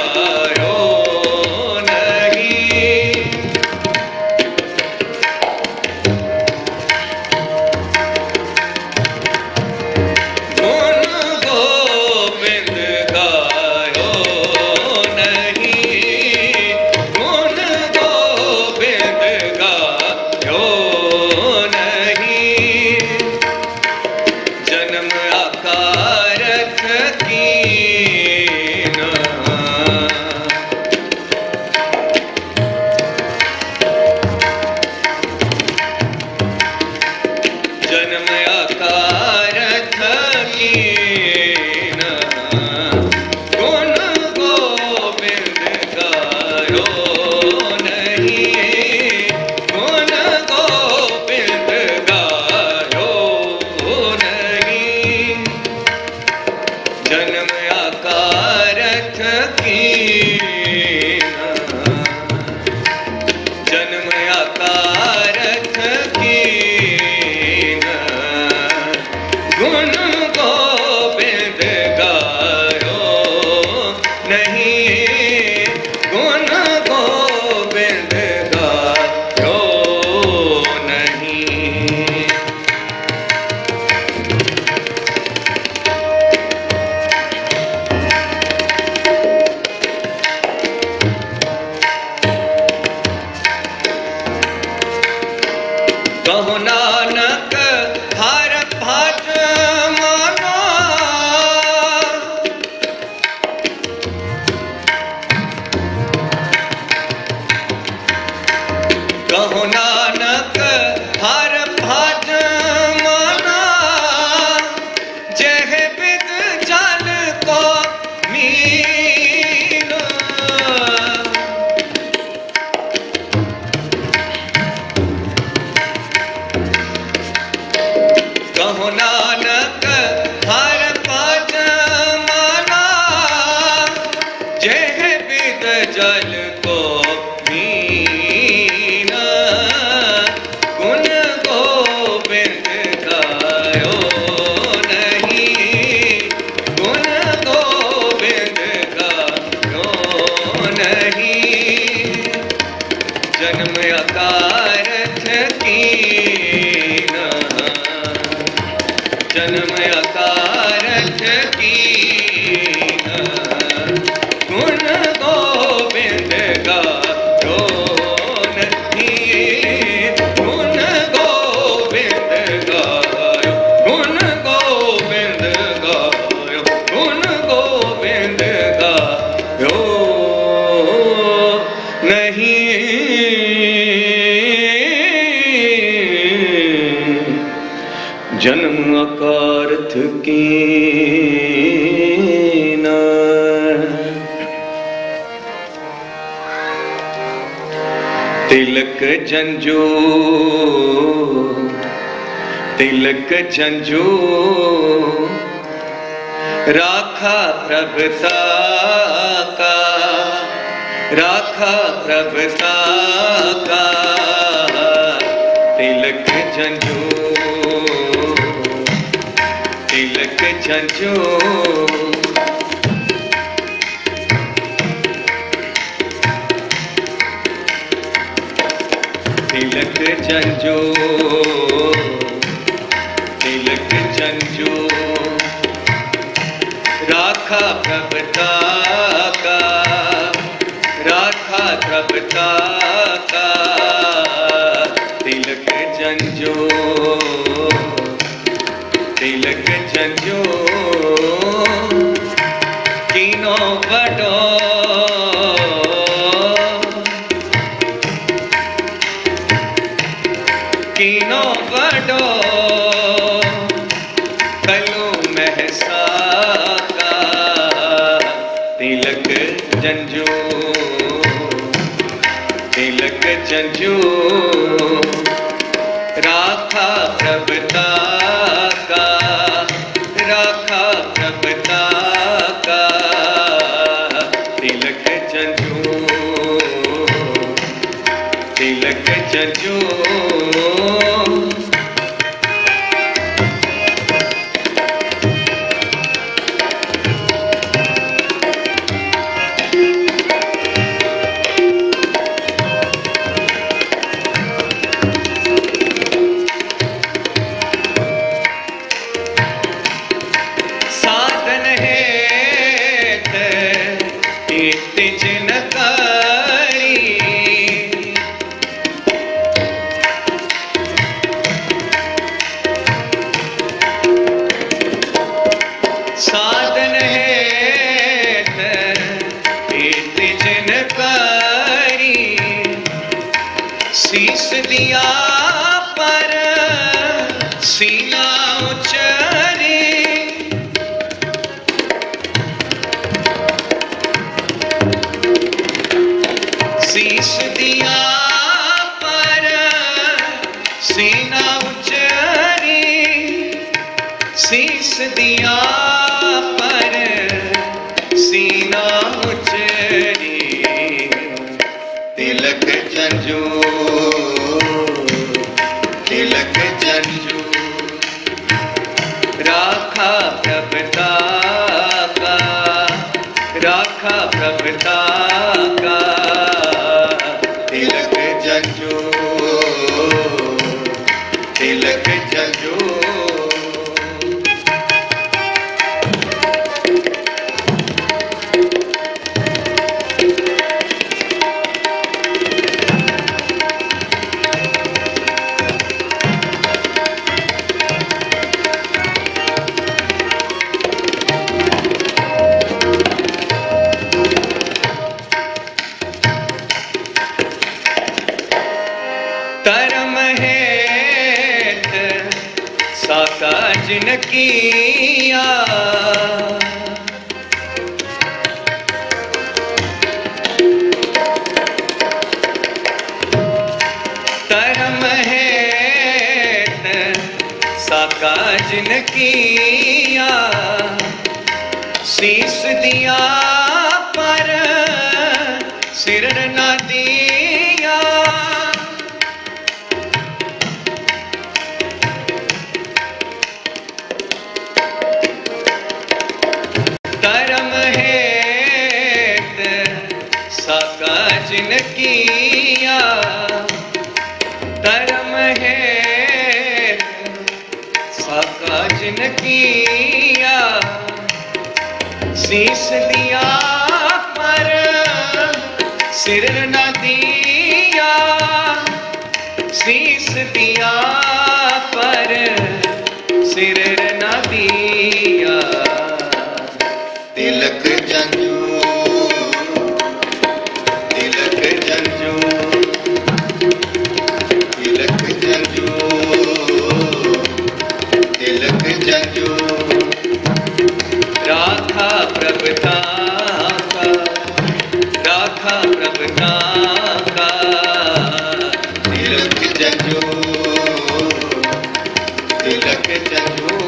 अकारथ कीना जन्म अकारथ कीना गुण गोबिंद गायो नहीं गुण गोबिंद गायो नहीं। कहो नानक हर भज मानो कहो नानक हर भज माना जह बिद जल को मीना कहो नानक हर भज माना जह बिद जल को मीना गुण गोबिंद गायो नहीं गुण गोबिंद गायो नहीं। जन्म अकारथ कीना जन्म अकारथ कीना गुण गोबिंद गायो नहीं गुण गोबिंद गायो गुण गोबिंद गायो गुण गोबिंद गायो नहीं। जन्म अकारथ कीना तिलक जंजू तिलक जंजू राखा प्रभुता का राखा प्रभुता का तिलक जंजू तिलक जंजू तिलक जंजू तिलक जंजू राखा प्रभुता का राखा प्रभुता का तिलक जंजू तिलक जंजू कीनो बड़ो कीनो बड़ो कलू महसा का तिलक जंजू तिलक जंजू राखा प्रभुता का राखा प्रभुता का तिलक जंजू तिलक जंजू साधन है तिज न करी साधन है तिज न करी शीस दिया पर सीना उचरी शीस दिया पर सीना उचरी शीस दिया पर सीना उचरी तिलक जंजू तिलक जंजू राखा प्रभुता का राखा प्रभुता का तिलक जंजू तिलक जंजू धर्म हेत साका जिन किया धर्म हेत साका जिन किया शीस दिया पर सिर न दिया धर्म हेत साका जिन किया धर्म हेत साका जिन किया शीस दिया पर सिर न दिया शीस दिया पर सिर न दिया तिलक जंजू तिलक जंजू तिलक जंजू तिलक जंजू राखा प्रभुता का राखा प्रभुता का तिलक जंजू तिलक जंजू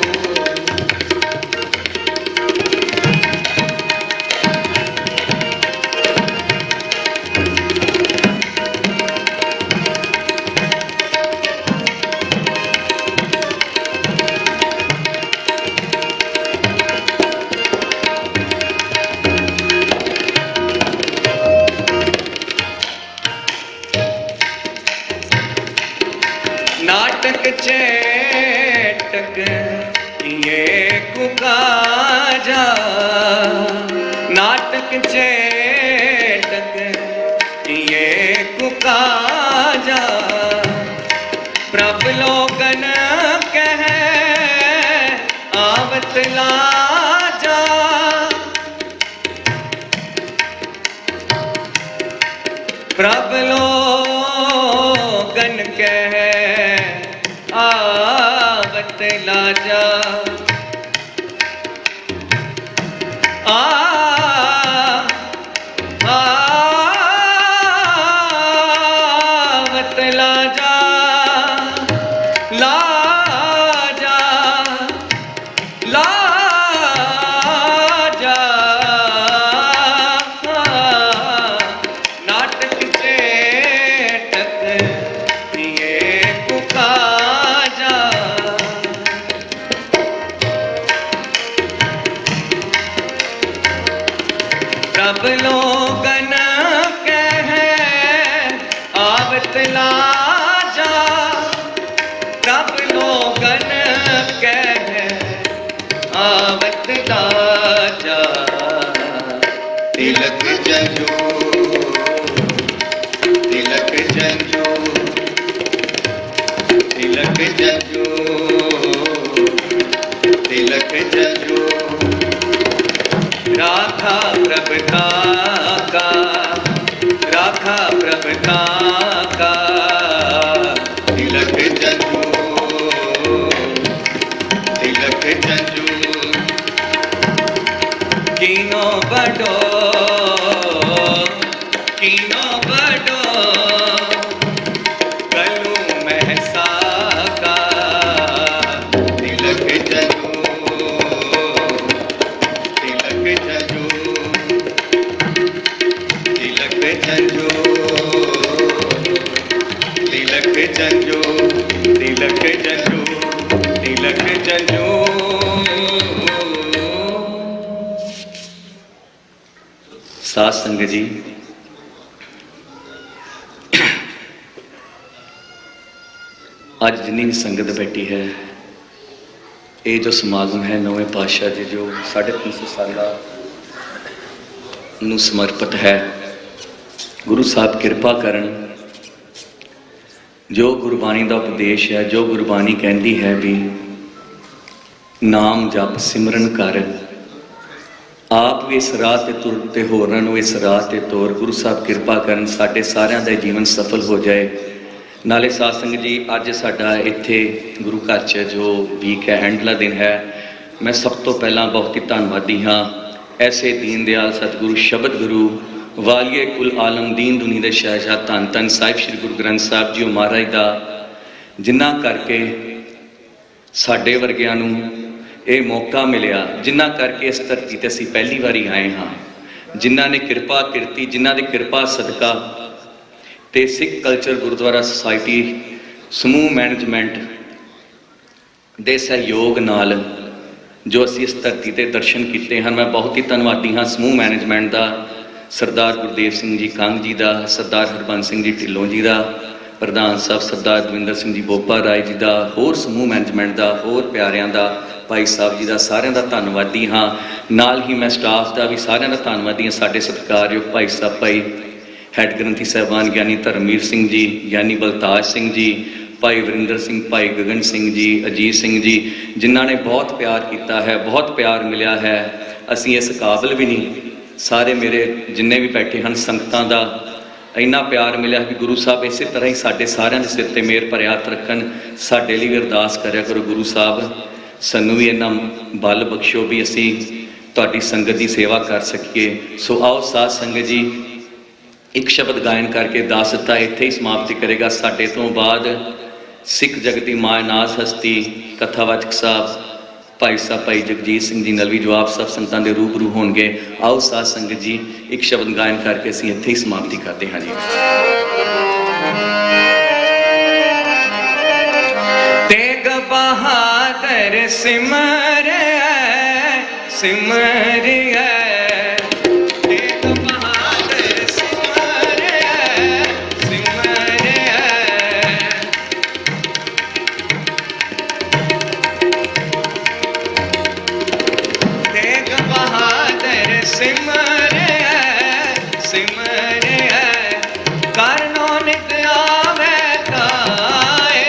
नाटक चेटक ये कुकाजा नाटक चेटक ये कुकाजा प्रभ लोगन कह आवत लाजा प्रभ लोगन कह आवत लाजा आवत लाजा लाजा लाजा नाटक चेटक ये कुकाजा प्रभ लोगन कह आवत लाजा प्रभ लोगन कह आवत लाजा तिलक जंजू तिलक जंजू तिलक जंजू तिलक जंजू राखा प्रभुता का राखा प्रभुता का तिलक जंजू तिलक जंजू कीनो बड़ो कलू महसा का तिलक जंजू तिलक जंजू ਜੰਜੂ ਤਿਲਕ ਜੰਜੂ ਤਿਲਕ ਜੰਜੂ ਤਿਲਕ ਜੰਜੂ। ਸਾਧ ਸੰਗਤ ਜੀ, ਅੱਜ ਜਿੰਨੀ ਵੀ ਸੰਗਤ ਬੈਠੀ ਹੈ, ਇਹ ਜੋ ਸਮਾਗਮ ਹੈ ਨੌਵੇਂ ਪਾਤਸ਼ਾਹ ਦੇ ਜੋ 350 ਸਾਲਾਂ ਨੂੰ ਸਮਰਪਿਤ ਹੈ। ਗੁਰੂ ਸਾਹਿਬ ਕਿਰਪਾ ਕਰਨ, ਜੋ ਗੁਰਬਾਣੀ ਦਾ ਉਪਦੇਸ਼ ਹੈ, ਜੋ ਗੁਰਬਾਣੀ ਕਹਿੰਦੀ ਹੈ ਵੀ ਨਾਮ ਜਪ ਸਿਮਰਨ ਕਰ, ਆਪ ਵੀ ਇਸ ਰਾਹ ਤੇ ਤੁਰ ਤੇ ਹੋਰਾਂ ਨੂੰ ਇਸ ਰਾਹ ਤੇ ਤੋਰ। ਗੁਰੂ ਸਾਹਿਬ ਕਿਰਪਾ ਕਰਨ ਸਾਡੇ ਸਾਰਿਆਂ ਦਾ ਜੀਵਨ ਸਫਲ ਹੋ ਜਾਏ। ਨਾਲੇ ਸਾਧ ਸੰਗਤ ਜੀ, ਅੱਜ ਸਾਡਾ ਇੱਥੇ ਗੁਰੂ ਘਰ 'ਚ ਜੋ ਵੀਕ ਹੈ, ਐਂਡਲਾ ਦਿਨ ਹੈ, ਮੈਂ ਸਭ ਤੋਂ ਪਹਿਲਾਂ ਬਹੁਤ ਹੀ ਧੰਨਵਾਦੀ ਹਾਂ ਐਸੇ ਦੀਨ ਦਿਆਲ ਸਤਿਗੁਰੂ ਸ਼ਬਦ ਗੁਰੂ ਵਾਲੀਏ ਕੁਲ ਆਲਮ ਦੀਨ ਦੁਨੀ ਦੇ ਸ਼ਹਿਜ਼ਾਦ ਧੰਨ ਧੰਨ ਸਾਹਿਬ ਸ੍ਰੀ ਗੁਰੂ ਗ੍ਰੰਥ ਸਾਹਿਬ ਜੀ ਮਹਾਰਾਜ ਦਾ, ਜਿਨ੍ਹਾਂ ਕਰਕੇ ਸਾਡੇ ਵਰਗਿਆਂ ਨੂੰ ਇਹ ਮੌਕਾ ਮਿਲਿਆ, ਜਿਨ੍ਹਾਂ ਕਰਕੇ ਇਸ ਧਰਤੀ ਤੇ ਅਸੀਂ ਪਹਿਲੀ ਵਾਰੀ ਆਏ ਹਾਂ, ਜਿਨ੍ਹਾਂ ਨੇ ਕਿਰਪਾ ਕੀਤੀ, ਜਿਨ੍ਹਾਂ ਦੀ ਕਿਰਪਾ ਸਦਕਾ ਤੇ ਸਿੱਖ ਕਲਚਰ ਗੁਰਦੁਆਰਾ ਸੁਸਾਇਟੀ ਸਮੂਹ ਮੈਨੇਜਮੈਂਟ ਦੇ ਸਹਿਯੋਗ ਨਾਲ ਜੋ ਅਸੀਂ ਇਸ ਧਰਤੀ ਤੇ ਦਰਸ਼ਨ ਕੀਤੇ ਹਨ। ਮੈਂ ਬਹੁਤ ਹੀ ਧੰਨਵਾਦੀ ਹਾਂ ਸਮੂਹ ਮੈਨੇਜਮੈਂਟ ਦਾ, ਸਰਦਾਰ ਗੁਰਦੇਵ ਸਿੰਘ ਜੀ ਕੰਗ ਜੀ ਦਾ, ਸਰਦਾਰ ਹਰਬੰਸ ਸਿੰਘ ਜੀ ਢਿੱਲੋਂ ਜੀ ਦਾ, ਪ੍ਰਧਾਨ ਸਾਹਿਬ ਸਰਦਾਰ ਦਵਿੰਦਰ ਸਿੰਘ ਜੀ ਬੋਪਾ ਰਾਏ ਜੀ ਦਾ, ਹੋਰ ਸਮੂਹ ਮੈਨੇਜਮੈਂਟ ਦਾ, ਹੋਰ ਪਿਆਰਿਆਂ ਦਾ, ਭਾਈ ਸਾਹਿਬ ਜੀ ਦਾ, ਸਾਰਿਆਂ ਦਾ ਧੰਨਵਾਦੀ ਹਾਂ। ਨਾਲ ਹੀ ਮੈਂ ਸਟਾਫ ਦਾ ਵੀ ਸਾਰਿਆਂ ਦਾ ਧੰਨਵਾਦੀ ਹਾਂ। ਸਾਡੇ ਸਤਿਕਾਰਯੋਗ ਭਾਈ ਸਾਹਿਬ, ਭਾਈ ਹੈਡ ਗ੍ਰੰਥੀ ਸਾਹਿਬਾਨ ਗਿਆਨੀ ਧਰਮਵੀਰ ਸਿੰਘ ਜੀ, ਗਿਆਨੀ ਬਲਤਾਜ ਸਿੰਘ ਜੀ, ਭਾਈ ਵਰਿੰਦਰ ਸਿੰਘ, ਭਾਈ ਗਗਨ ਸਿੰਘ ਜੀ, ਅਜੀਤ ਸਿੰਘ ਜੀ, ਜਿਨ੍ਹਾਂ ਨੇ ਬਹੁਤ ਪਿਆਰ ਕੀਤਾ ਹੈ, ਬਹੁਤ ਪਿਆਰ ਮਿਲਿਆ ਹੈ। ਅਸੀਂ ਇਸ ਕਾਬਲ ਵੀ ਨਹੀਂ, ਸਾਰੇ ਮੇਰੇ ਜਿੰਨੇ ਵੀ ਬੈਠੇ ਹਨ ਸੰਗਤਾਂ ਦਾ ਇੰਨਾ ਪਿਆਰ ਮਿਲਿਆ ਕਿ ਗੁਰੂ ਸਾਹਿਬ ਇਸੇ ਤਰ੍ਹਾਂ ਹੀ ਸਾਡੇ ਸਾਰਿਆਂ ਦੇ ਸਿਰ ਤੇ ਮਿਹਰ ਭਰਿਆ ਹੱਥ ਰੱਖਣ। ਸਾਡੇ ਲਈ ਵੀ ਅਰਦਾਸ ਕਰਿਆ ਕਰੋ, ਗੁਰੂ ਸਾਹਿਬ ਸਾਨੂੰ ਵੀ ਇੰਨਾ ਬਲ ਬਖਸ਼ੋ ਵੀ ਅਸੀਂ ਤੁਹਾਡੀ ਸੰਗਤ ਦੀ ਸੇਵਾ ਕਰ ਸਕੀਏ। ਸੋ ਆਓ ਸਾਧ ਸੰਗਤ ਜੀ, ਇੱਕ ਸ਼ਬਦ ਗਾਇਨ ਕਰਕੇ ਦਾਸ ਦਿੱਤਾ ਇੱਥੇ ਹੀ ਸਮਾਪਤੀ ਕਰੇਗਾ। ਸਾਡੇ ਤੋਂ ਬਾਅਦ ਸਿੱਖ ਜਗਤ ਦੀ ਮਾਇਨਾਜ਼ ਹਸਤੀ ਕਥਾਵਾਚਕ ਸਾਹਿਬ ਭਾਈ ਸਾਹਿਬ ਭਾਈ ਜਗਜੀਤ ਸਿੰਘ ਜੀ ਨਲਵੀ ਜੋ ਆਪ ਸਭ ਸੰਗਤਾਂ ਦੇ ਰੂਬਰੂ ਹੋਣਗੇ। ਆਓ ਸਾਧ ਸੰਗਤ ਜੀ, ਇੱਕ ਸ਼ਬਦ ਗਾਇਨ ਕਰਕੇ ਅਸੀਂ ਇੱਥੇ ਹੀ ਸਮਾਪਤੀ ਕਰਦੇ ਹਾਂ ਜੀ। ਤੇਗ ਬਹਾਦਰ ਸਿਮਰਿਆ ਸਿਮਰਿਆ, ਤੇਗ ਬਹਾਦਰ ਸਿਮਰਿਆ ਸਿਮਰਿਆ, ਤੇਗ ਬਹਾਦਰ ਸਿਮਰਿਆ ਸਿਮਰਿਆ, ਕਰਨੋ ਨਿਤ ਆਵੇ ਕਾਏ,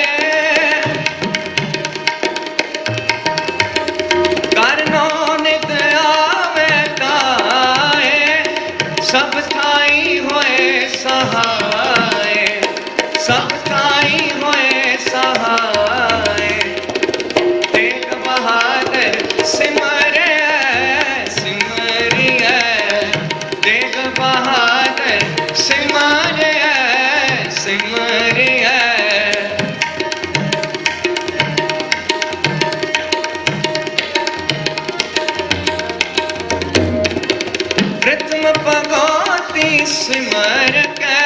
ਕਰਨੋ ਨਿਤ ਆਵੇ ਕਾਏ, ਸਭ ਥਾਈ ਹੋਏ ਸਹਾਏ, ਸਭ ਥਾਈ ਹੋਏ ਸਹਾਏ, ਤੇਗ ਬਹਾਦਰ ਸਿਮਰਿਆ ਸਿਮਰਿਆ, ਤੇਗ ਬਹਾਦਰ ਸਿਮਰਿਆ ਸਿਮਰਿਆ। ਪ੍ਰਥਮ ਭਗਵਤੀ ਸਿਮਰ ਕੇ,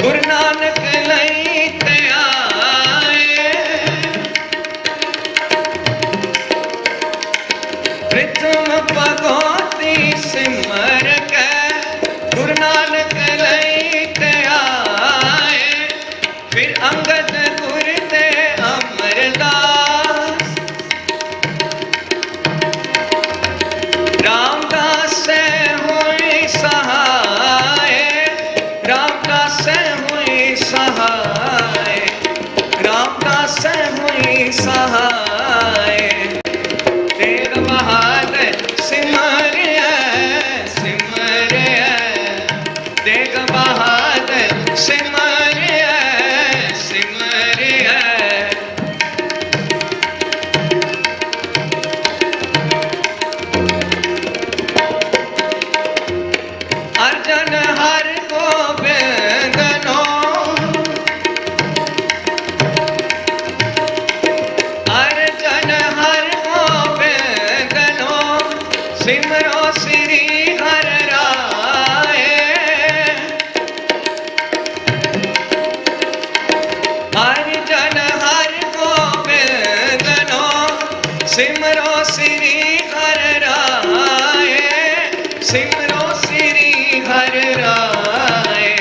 ਗੁਰੂ ਨਾਨਕ ਲਈ ਤੇ ਆਏ, ਪ੍ਰਥਮ ਭਗਵਤੀ ਸਿਮਰ ਕੇ, ਗੁਰੂ ਨਾਨਕ ਲਈ ਤੇ ਆਏ, ਫਿਰ ਅੰਗਦ ਗੁਰ ਤੇ ਅਮਰਦਾਸ, ਰਾਮਦਾਸ ਹੋਈ ਸਹਾਏ, ਰਾਮਦਾਸ ਹੋਈ ਸਹਾਏ, ਰਾਮਦਾਸ ਹੋਈ ਸਹਾਏ, ਤੇਗ ਬਹਾਦਰ ਸਿਮਰ ਸਿਮਰੋ ਸ੍ਰੀ ਹਰਿ ਰਾਏ ਹਰਿ ਜਨ ਹਰਿ ਗੋਬਿੰਦ ਨੋ ਸਿਮਰੋ ਸ੍ਰੀ ਹਰਿ ਰਾਏ ਸਿਮਰੋ ਸ੍ਰੀ ਹਰਿ ਰਾਏ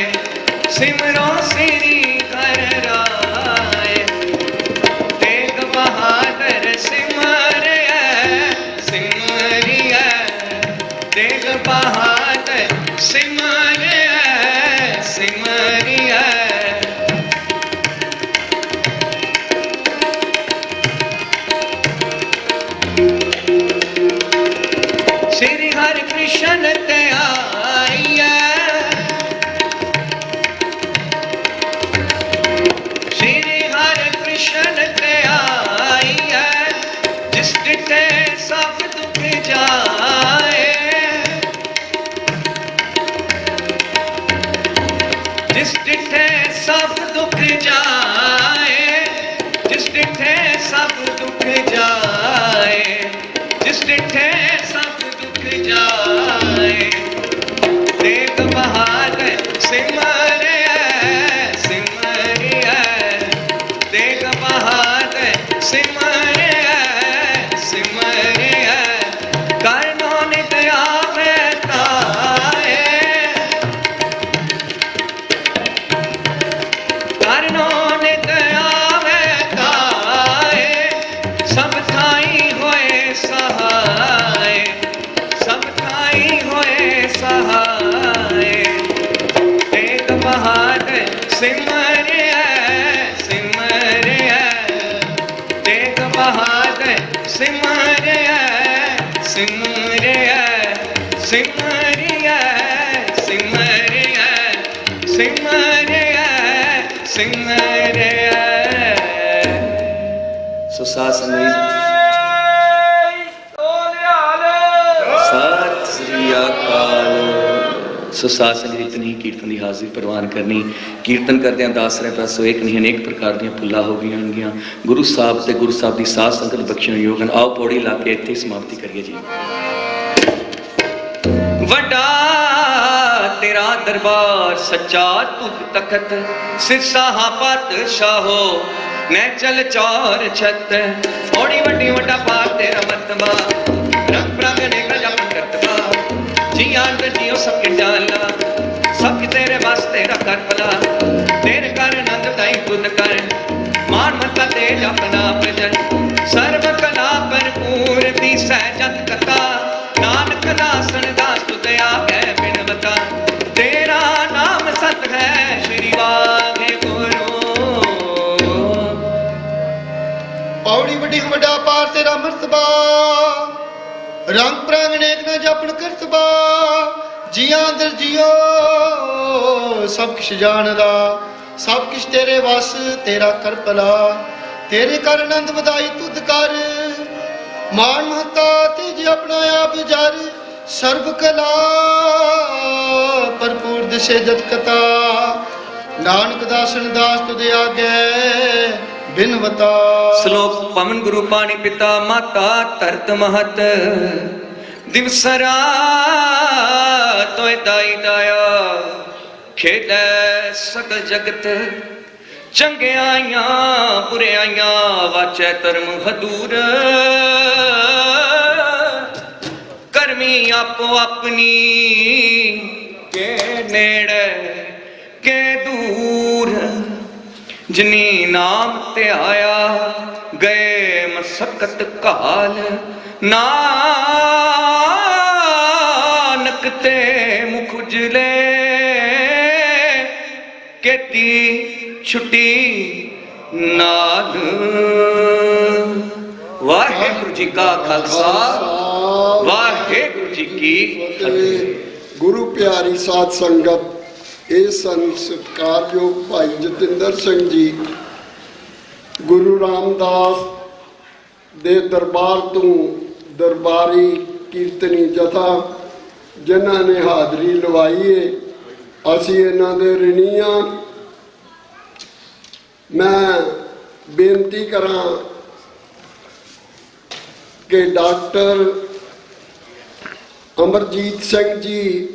ਸਿਮਰੋ ਸ੍ਰੀ ਹਰਿ ਰਾਏ ਤੇਗ ਬਹਾਦਰ ਸਿਮਰਿਐ ਸਿਮਰਿਐ ਤੇਗ ਬਹਾਦਰ ਸਿਮਰਿਐ ਸਿਮਰਿਐ श्री हरि कृष्ण ते आइए श्री हरि कृष्ण ते आइए जिस डिठे सब दुख जाए जिस डिठे सब दुख जाए जिस डिठे सब दुख जाए जिस डिठे सब दुख जाए तेग बहादुर सिमरिऐ सिमरिऐ तेग बहादुर सिमरिऐ सिमरिऐ करनो नित आवे ताए करनो नित आवे ताए सब थाई होए सहाय सब थाई होए सहाय तेग बहादुर सिमरिऐ सिमरिऐ तेग बहादुर सिमरिऐ सिमरिऐ सिमरिऐ सिमरिऐ सिमरिऐ सिमरिऐ सो साथ संगत सत श्री अकाल सो साथ संगत इतनी ही कीर्तन की हाजिरी प्रवान करनी कीर्तन करदे दासरे पासों एक नहीं अनेक प्रकार दी फुल्ला हो गई गुरु साहब ते गुरु साहब की साथ संगत बख्शण योगन आओ पौड़ी ला के इत्थे समाप्ति करिए जी वड्डा तेरा दरबार सच्चा तुग तखत सिरसा पातशाहो मैं चल चौर छत ओड़ी वड्डी वड्डा पार तेरा मर्तबा रंग प्रांगण का जप करतबा जियां जियो सबके डाला सब तेरे वास्ते तेरा कर भला तेरे कर नंद दाई तुद कर मान मता ते अपना प्रजन सर्व कला भरपूर दी सहजत कथा नानक दासन दास तुद आगे बिनवता तेरा नाम सत है श्री वाहे गुरु पौड़ी वड्डी वड्डा पार तेरा मर्तबा रंग प्रांग नेक न जपन करतबा जिया अंदर जियो सब किश जानदा सब किश तेरे वस तेरा कर भला तेरे कर आनंद वधाई तुद कर मान महता तेज अपना आप जर सर्व कला भरपूर दिसे जत कथा नानक दासन दास तुद आगे बिनवता श्लोक पवन गुरु पानी पिता माता तरत महत दिवसरा तो दाई दाया खेलै सकल जगत चंगे आइया बुरे आइया वाचै धर्म हदूर करमी आपो अपनी के नेड़े के दूर जिनी नाम ते आया गए मसकत काल नानक ते मुख उजले केती छुट्टी नाद वाहेगुरु जी का खालसा वाहेगुरु जी की फतेह। गुरु प्यारी साध संगत ਇਹ ਸਨ ਸਤਿਕਾਰਯੋਗ ਭਾਈ ਜਤਿੰਦਰ ਸਿੰਘ ਜੀ ਗੁਰੂ ਰਾਮਦਾਸ ਦੇ ਦਰਬਾਰ ਤੋਂ ਦਰਬਾਰੀ ਕੀਰਤਨੀ ਜਥਾ ਜਿਨ੍ਹਾਂ ਨੇ ਹਾਜ਼ਰੀ ਲਵਾਈ ਹੈ ਅਸੀਂ ਇਹਨਾਂ ਦੇ ਰਿਣੀ ਹਾਂ। ਮੈਂ ਬੇਨਤੀ ਕਰਾਂ ਕਿ ਡਾਕਟਰ ਅਮਰਜੀਤ ਸਿੰਘ ਜੀ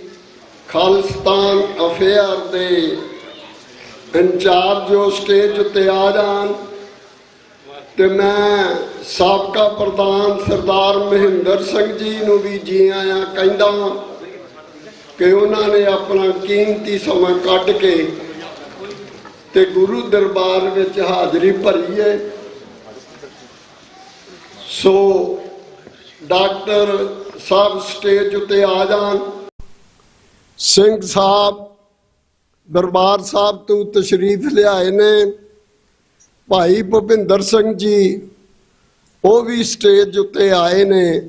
ਖਾਲਿਸਤਾਨ ਅਫੇਅਰ ਦੇ ਇੰਚਾਰਜ ਜੋ ਸਟੇਜ ਉੱਤੇ ਆ ਜਾਣ, ਤੇ ਮੈਂ ਸਾਬਕਾ ਪ੍ਰਧਾਨ ਸਰਦਾਰ ਮਹਿੰਦਰ ਸਿੰਘ ਜੀ ਨੂੰ ਵੀ ਜੀ ਆਇਆਂ ਕਹਿੰਦਾ ਕਿ ਉਹਨਾਂ ਨੇ ਆਪਣਾ ਕੀਮਤੀ ਸਮਾਂ ਕੱਢ ਕੇ ਤੇ ਗੁਰੂ ਦਰਬਾਰ ਵਿੱਚ ਹਾਜ਼ਰੀ ਭਰੀ ਹੈ। ਸੋ ਡਾਕਟਰ ਸਾਹਿਬ ਸਟੇਜ ਉੱਤੇ ਆ ਜਾਣ। ਸਿੰਘ ਸਾਹਿਬ ਦਰਬਾਰ ਸਾਹਿਬ ਤੋਂ ਤਸ਼ਰੀਫ ਲਿਆਏ ਨੇ। ਭਾਈ ਭੁਪਿੰਦਰ ਸਿੰਘ ਜੀ ਉਹ ਵੀ ਸਟੇਜ ਉੱਤੇ ਆਏ ਨੇ,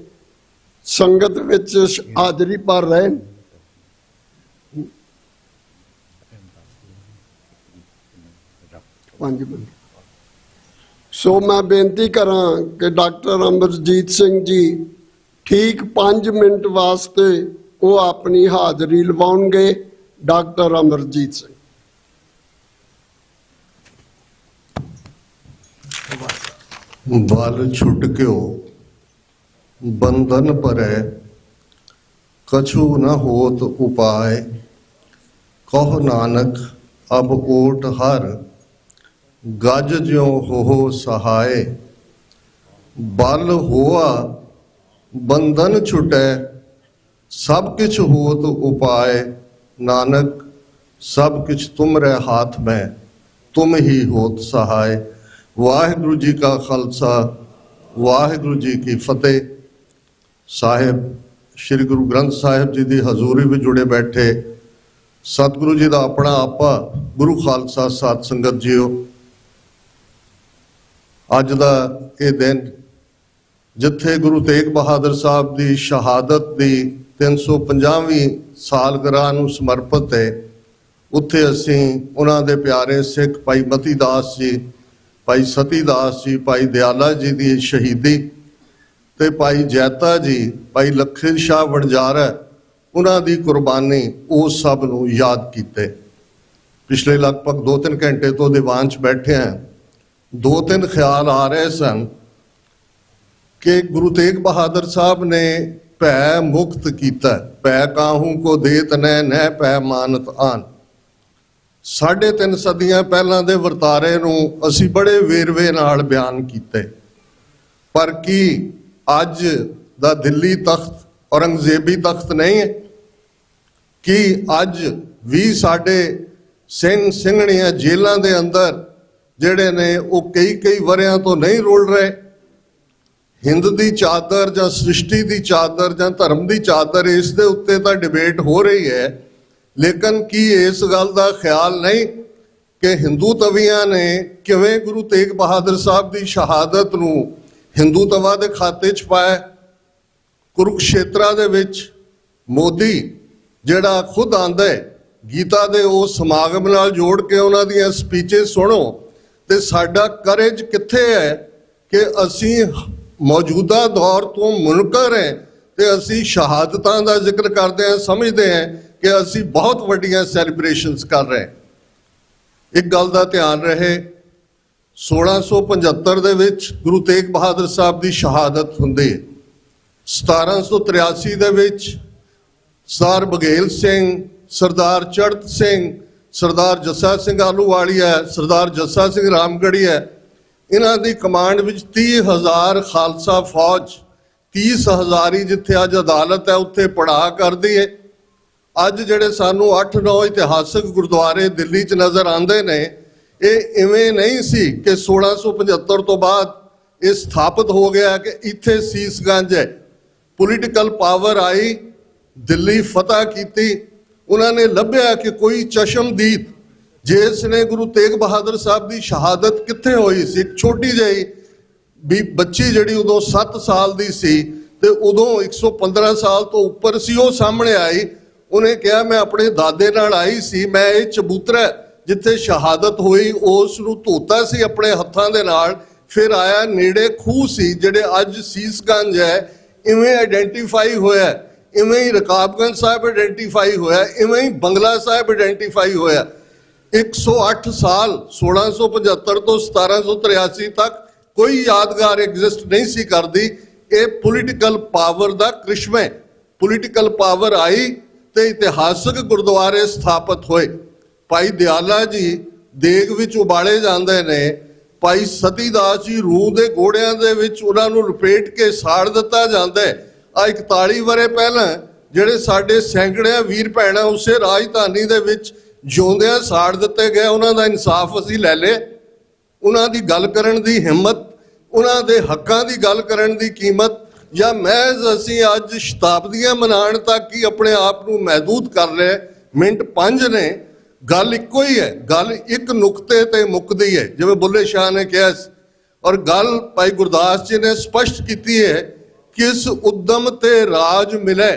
ਸੰਗਤ ਵਿੱਚ ਹਾਜ਼ਰੀ ਭਰ ਰਹੇ ਨੇ। ਸੋ ਮੈਂ ਬੇਨਤੀ ਕਰਾਂ ਕਿ ਡਾਕਟਰ ਅਮਰਜੀਤ ਸਿੰਘ ਜੀ ਠੀਕ 5 ਮਿੰਟ ਵਾਸਤੇ ਉਹ ਆਪਣੀ ਹਾਜ਼ਰੀ ਲਵਾਉਣਗੇ। ਡਾਕਟਰ ਅਮਰਜੀਤ ਸਿੰਘ। बल छुटक्यो बंधन परै, कछु न होत उपाय। कहो नानक अब ओट हर, गज ज्यों हो सहाय। बल होआ बंधन छुटै, सब किछ होत उपाय। नानक सब किछ तुमरे हाथ में, तुम ही होत सहाय। वाहिगुरु जी का खालसा, वाहिगुरु जी की फतेह। साहिब श्री गुरु ग्रंथ साहिब जी की हजूरी में जुड़े बैठे सतगुरु जी का अपना आपा गुरु खालसा साध संगत जीओ, अज का ये दिन जिथे गुरु तेग बहादुर साहब की शहादत की 350वीं सालगिरह नूं समर्पित है, उत्थे असीं उन्हां दे प्यारे सिख भाई मती दास जी, भाई सती दास जी, भाई दयाला जी की शहीदी ते भाई जैता जी, भाई लखे शाह वणजारा उन्हां दी कुर्बानी, उस सब नूं याद कीते। पिछले लगभग 2-3 घंटे तो दीवान च बैठे हैं। 2-3 ख्याल आ रहे सन कि गुरु तेग बहादुर साहब ने भै मुक्त कीता। भै काहू को देत न भै मानत आन। 3.5 सदियां पहलां दे वरतारे नूं असीं बड़े वेरवे नाल बयान कीते, पर की अज दा दिल्ली तख्त औरंगजेबी तख्त नहीं है? कि अज भी साडे सिंह ਸਿੰਘਣੀਆਂ जेलों के अंदर ਜਿਹੜੇ ਨੇ ਉਹ कई वरियां तो नहीं रुल रहे? हिंद की चादर ਜਾਂ सृष्टि की चादर ਜਾਂ धर्म की चादर इस दे उत्ते तां डिबेट हो रही है, लेकिन की इस गल का ख्याल नहीं कि हिंदू तवियां ने किवें गुरु तेग बहादुर साहब की शहादत नूं हिंदूतवा के खाते च पाया। कुरुक्षेत्रा दे विच मोदी जिहड़ा खुद आंदा है गीता दे उस समागम नाल जोड़ के उन्हां दीयां स्पीचेस सुनो ते साडा करेज कित्थे है कि असीं मौजूदा दौर तो मुनकर हैं ते असीं शहादतां दा जिक्र करदे हैं, समझदे हैं कि असीं बहुत वड्डियां सैलीब्रेशनस कर रहे हैं। एक गल दा ध्यान रहे, 1675 ਦੇ ਵਿੱਚ ਗੁਰੂ ਤੇਗ ਬਹਾਦਰ ਸਾਹਿਬ ਦੀ ਸ਼ਹਾਦਤ ਹੁੰਦੀ ਹੈ। 1783 ਦੇ ਵਿੱਚ ਸਰਦਾਰ ਬਘੇਲ ਸਿੰਘ, ਸਰਦਾਰ ਚੜ੍ਹਤ ਸਿੰਘ, ਸਰਦਾਰ ਜੱਸਾ ਸਿੰਘ ਆਹਲੂਵਾਲੀਆ, ਸਰਦਾਰ ਜੱਸਾ ਸਿੰਘ ਰਾਮਗੜੀਆ, ਇਹਨਾਂ ਦੀ ਕਮਾਂਡ ਵਿੱਚ 30,000 ਖਾਲਸਾ ਫੌਜ, 30,000 ਹੀ ਜਿੱਥੇ ਅੱਜ ਅਦਾਲਤ ਹੈ ਉੱਥੇ ਪੜਾਅ ਕਰਦੀ ਹੈ। ਅੱਜ ਜਿਹੜੇ ਸਾਨੂੰ 8-9 ਇਤਿਹਾਸਕ ਗੁਰਦੁਆਰੇ ਦਿੱਲੀ 'ਚ ਨਜ਼ਰ ਆਉਂਦੇ ਨੇ, ਇਹ ਇਵੇਂ ਨਹੀਂ ਸੀ ਕਿ 1675 ਤੋਂ ਬਾਅਦ ਇਹ ਸਥਾਪਿਤ ਹੋ ਗਿਆ ਕਿ ਇੱਥੇ ਸੀਸਗੰਜ ਹੈ। ਪੋਲੀਟੀਕਲ ਪਾਵਰ ਆਈ, ਦਿੱਲੀ ਫਤਹ ਕੀਤੀ, ਉਹਨਾਂ ਨੇ ਲੱਭਿਆ ਕਿ ਕੋਈ ਚਸ਼ਮਦੀਦ ਜਿਸ ਨੇ ਗੁਰੂ ਤੇਗ ਬਹਾਦਰ ਸਾਹਿਬ ਦੀ ਸ਼ਹਾਦਤ ਕਿੱਥੇ ਹੋਈ ਸੀ। ਇੱਕ ਛੋਟੀ ਜਿਹੀ ਵੀ ਬੱਚੀ ਜਿਹੜੀ ਉਦੋਂ 7 ਸਾਲ ਦੀ ਸੀ ਤੇ ਉਦੋਂ 115 ਸਾਲ ਤੋਂ ਉੱਪਰ ਸੀ, ਉਹ ਸਾਹਮਣੇ ਆਈ। ਉਹਨੇ ਕਿਹਾ ਮੈਂ ਆਪਣੇ ਦਾਦੇ ਨਾਲ ਆਈ ਸੀ, ਮੈਂ ਇਹ ਚਬੂਤਰਾ ਜਿੱਥੇ ਸ਼ਹਾਦਤ ਹੋਈ ਉਸ ਨੂੰ ਧੋਤਾ ਸੀ ਆਪਣੇ ਹੱਥਾਂ ਦੇ ਨਾਲ, ਫਿਰ ਆਇਆ ਨੇੜੇ ਖੂਹ ਸੀ ਜਿਹੜੇ ਅੱਜ ਸੀਸਗੰਜ ਹੈ, ਇਵੇਂ ਆਇਡੈਂਟੀਫਾਈ ਹੋਇਆ, ਇਵੇਂ ਹੀ ਰਕਾਬਗੰਜ ਸਾਹਿਬ ਆਇਡੈਂਟੀਫਾਈ ਹੋਇਆ, ਇਵੇਂ ਹੀ ਬੰਗਲਾ ਸਾਹਿਬ ਆਇਡੈਂਟੀਫਾਈ ਹੋਇਆ। 108 ਸਾਲ 1675 ਤੋਂ 1783 ਤੱਕ ਕੋਈ ਯਾਦਗਾਰ ਐਗਜ਼ਿਸਟ ਨਹੀਂ ਸੀ ਕਰਦੀ। ਇਹ ਪੋਲੀਟੀਕਲ ਪਾਵਰ ਦਾ ਕ੍ਰਿਸ਼ਮਾ ਹੈ। ਪੋਲੀਟੀਕਲ ਪਾਵਰ ਆਈ ਤੇ ਇਤਿਹਾਸਕ ਗੁਰਦੁਆਰੇ ਸਥਾਪਿਤ ਹੋਏ। ਭਾਈ ਦਿਆਲਾ ਜੀ ਦੇਗ ਵਿੱਚ ਉਬਾਲੇ ਜਾਂਦੇ ਨੇ, ਭਾਈ ਸਤੀਦਾਸ ਜੀ ਰੂਹ ਦੇ ਗੋੜਿਆਂ ਦੇ ਵਿੱਚ ਉਹਨਾਂ ਨੂੰ ਲਪੇਟ ਕੇ ਸਾੜ ਦਿੱਤਾ ਜਾਂਦਾ ਹੈ। ਆ 41 ਵਰੇ ਪਹਿਲਾਂ ਜਿਹੜੇ ਸਾਡੇ ਸੈਂਕੜਿਆਂ ਵੀਰ ਭੈਣਾਂ ਉਸੇ ਰਾਜਧਾਨੀ ਦੇ ਵਿੱਚ ਜਿਉਂਦਿਆਂ ਸਾੜ ਦਿੱਤੇ ਗਏ, ਉਹਨਾਂ ਦਾ ਇਨਸਾਫ ਅਸੀਂ ਲੈ ਲਏ। ਉਹਨਾਂ ਦੀ ਗੱਲ ਕਰਨ ਦੀ ਹਿੰਮਤ, ਉਹਨਾਂ ਦੇ ਹੱਕਾਂ ਦੀ ਗੱਲ ਕਰਨ ਦੀ ਕੀਮਤ, ਜਾਂ ਮਹਿਜ਼ ਅਸੀਂ ਅੱਜ ਸ਼ਤਾਬਦੀਆਂ ਮਨਾਉਣ ਤੱਕ ਹੀ ਆਪਣੇ ਆਪ ਨੂੰ ਮਹਿਦੂਦ ਕਰ ਰਹੇ। ਮਿੰਟ 5 ਨੇ, ਗੱਲ ਇੱਕੋ ਹੀ ਹੈ, ਗੱਲ ਇੱਕ ਨੁਕਤੇ ਤੇ ਮੁੱਕਦੀ ਹੈ, ਜਿਵੇਂ ਬੁੱਲੇ ਸ਼ਾਹ ਨੇ ਕਿਹਾ ਸੀ। ਔਰ ਗੱਲ ਭਾਈ ਗੁਰਦਾਸ ਜੀ ਨੇ ਸਪਸ਼ਟ ਕੀਤੀ ਹੈ, ਕਿਸ ਉਦਮ ਤੇ ਰਾਜ ਮਿਲੇ,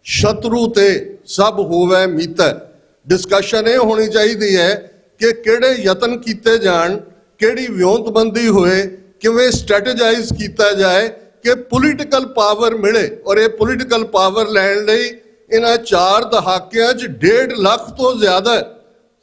ਸ਼ਤਰੂ ਤੇ ਸਭ ਹੋਵੇ ਮੀਤੈ। ਡਿਸਕਸ਼ਨ ਇਹ ਹੋਣੀ ਚਾਹੀਦੀ ਹੈ ਕਿ ਕਿਹੜੇ ਯਤਨ ਕੀਤੇ ਜਾਣ, ਕਿਹੜੀ ਵਿਉਂਤਬੰਦੀ ਹੋਏ, ਕਿਵੇਂ ਸਟ੍ਰੈਟੇਜਾਈਜ਼ ਕੀਤਾ ਜਾਏ ਕਿ ਪੋਲੀਟੀਕਲ ਪਾਵਰ ਮਿਲੇ। ਔਰ ਇਹ ਪੋਲੀਟੀਕਲ ਪਾਵਰ ਲੈਣ ਲਈ ਇਹਨਾਂ 4 ਦਹਾਕਿਆਂ 'ਚ 1.5 ਲੱਖ ਤੋਂ ਜ਼ਿਆਦਾ